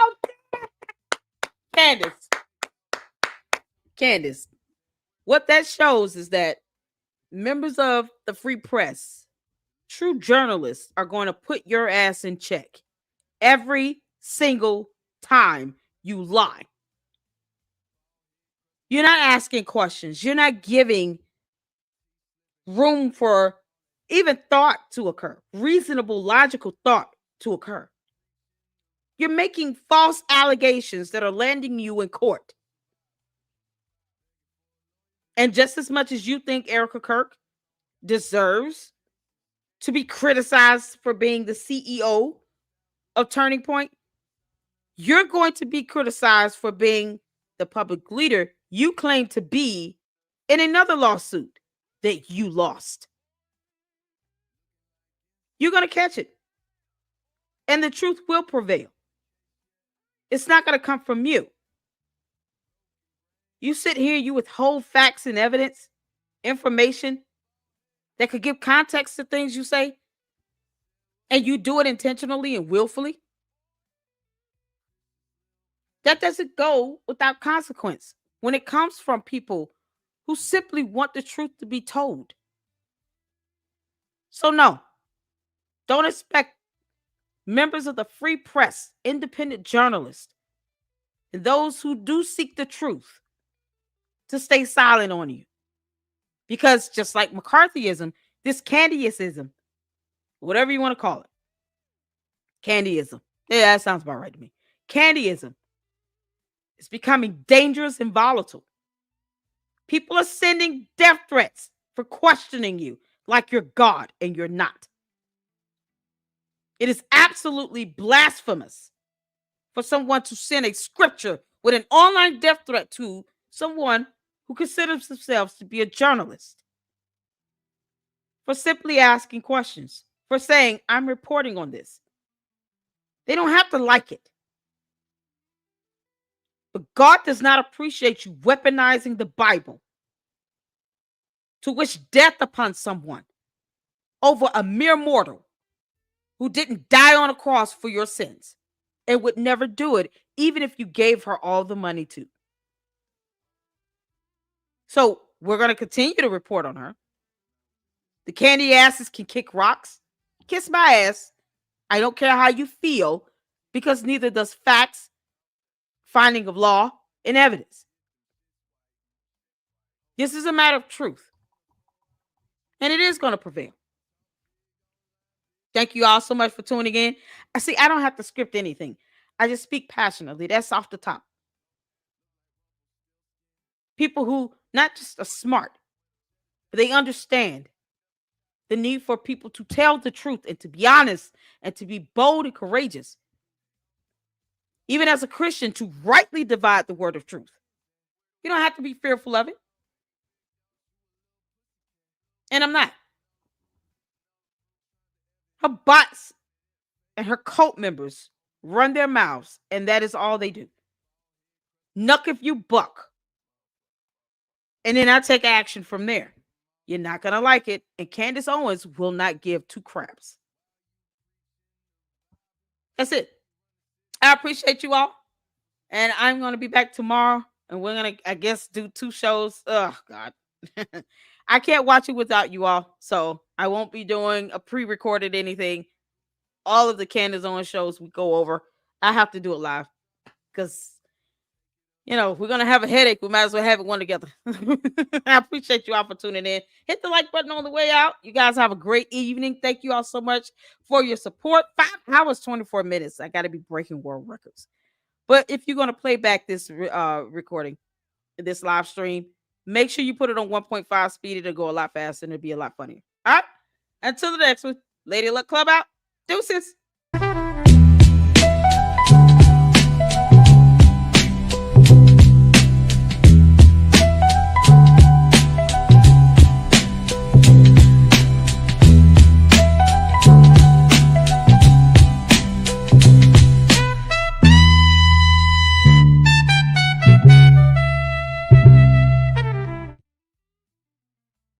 good? Candace, what that shows is that members of the free press, true journalists, are going to put your ass in check every single time you lie. You're not asking questions. You're not giving room for even thought to occur, reasonable, logical thought to occur. You're making false allegations that are landing you in court. And just as much as you think Erica Kirk deserves to be criticized for being the CEO of Turning Point, you're going to be criticized for being the public leader you claim to be in another lawsuit that you lost. You're going to catch it. And the truth will prevail. It's not going to come from you. You sit here, you withhold facts and evidence, information that could give context to things you say, and you do it intentionally and willfully. That doesn't go without consequence when it comes from people who simply want the truth to be told. So no, don't expect members of the free press, independent journalists, and those who do seek the truth to stay silent on you. Because just like McCarthyism, this Candaceism, whatever you want to call it, Candyism. Yeah, that sounds about right to me. Candyism is becoming dangerous and volatile. People are sending death threats for questioning you like you're God and you're not. It is absolutely blasphemous for someone to send a scripture with an online death threat to someone who considers themselves to be a journalist, for simply asking questions, for saying, I'm reporting on this. They don't have to like it. But God does not appreciate you weaponizing the Bible to wish death upon someone over a mere mortal who didn't die on a cross for your sins and would never do it, even if you gave her all the money to. So we're going to continue to report on her. The candy asses can kick rocks. Kiss my ass. I don't care how you feel, because neither does facts, finding of law, and evidence. This is a matter of truth. And it is going to prevail. Thank you all so much for tuning in. I don't have to script anything. I just speak passionately. That's off the top. People who not just are smart, but they understand the need for people to tell the truth and to be honest and to be bold and courageous. Even as a Christian, to rightly divide the word of truth. You don't have to be fearful of it. And I'm not. Her bots and her cult members run their mouths, and that is all they do. Knuck if you buck. And then I take action from there. You're not going to like it, and Candace Owens will not give two craps. That's it. I appreciate you all, and I'm going to be back tomorrow, and we're going to, I guess, do 2 shows. Oh, God. I can't watch it without you all, so I won't be doing a pre-recorded anything. All of the Candace Owens shows we go over, I have to do it live, because, you know, we're going to have a headache. We might as well have it one together. I appreciate you all for tuning in. Hit the like button on the way out. You guys have a great evening. Thank you all so much for your support. 5 hours, 24 minutes. I got to be breaking world records. But if you're going to play back this recording, this live stream, make sure you put it on 1.5 speed. It'll go a lot faster and it'll be a lot funnier. All right. Until the next one. Lady Luck Club out. Deuces.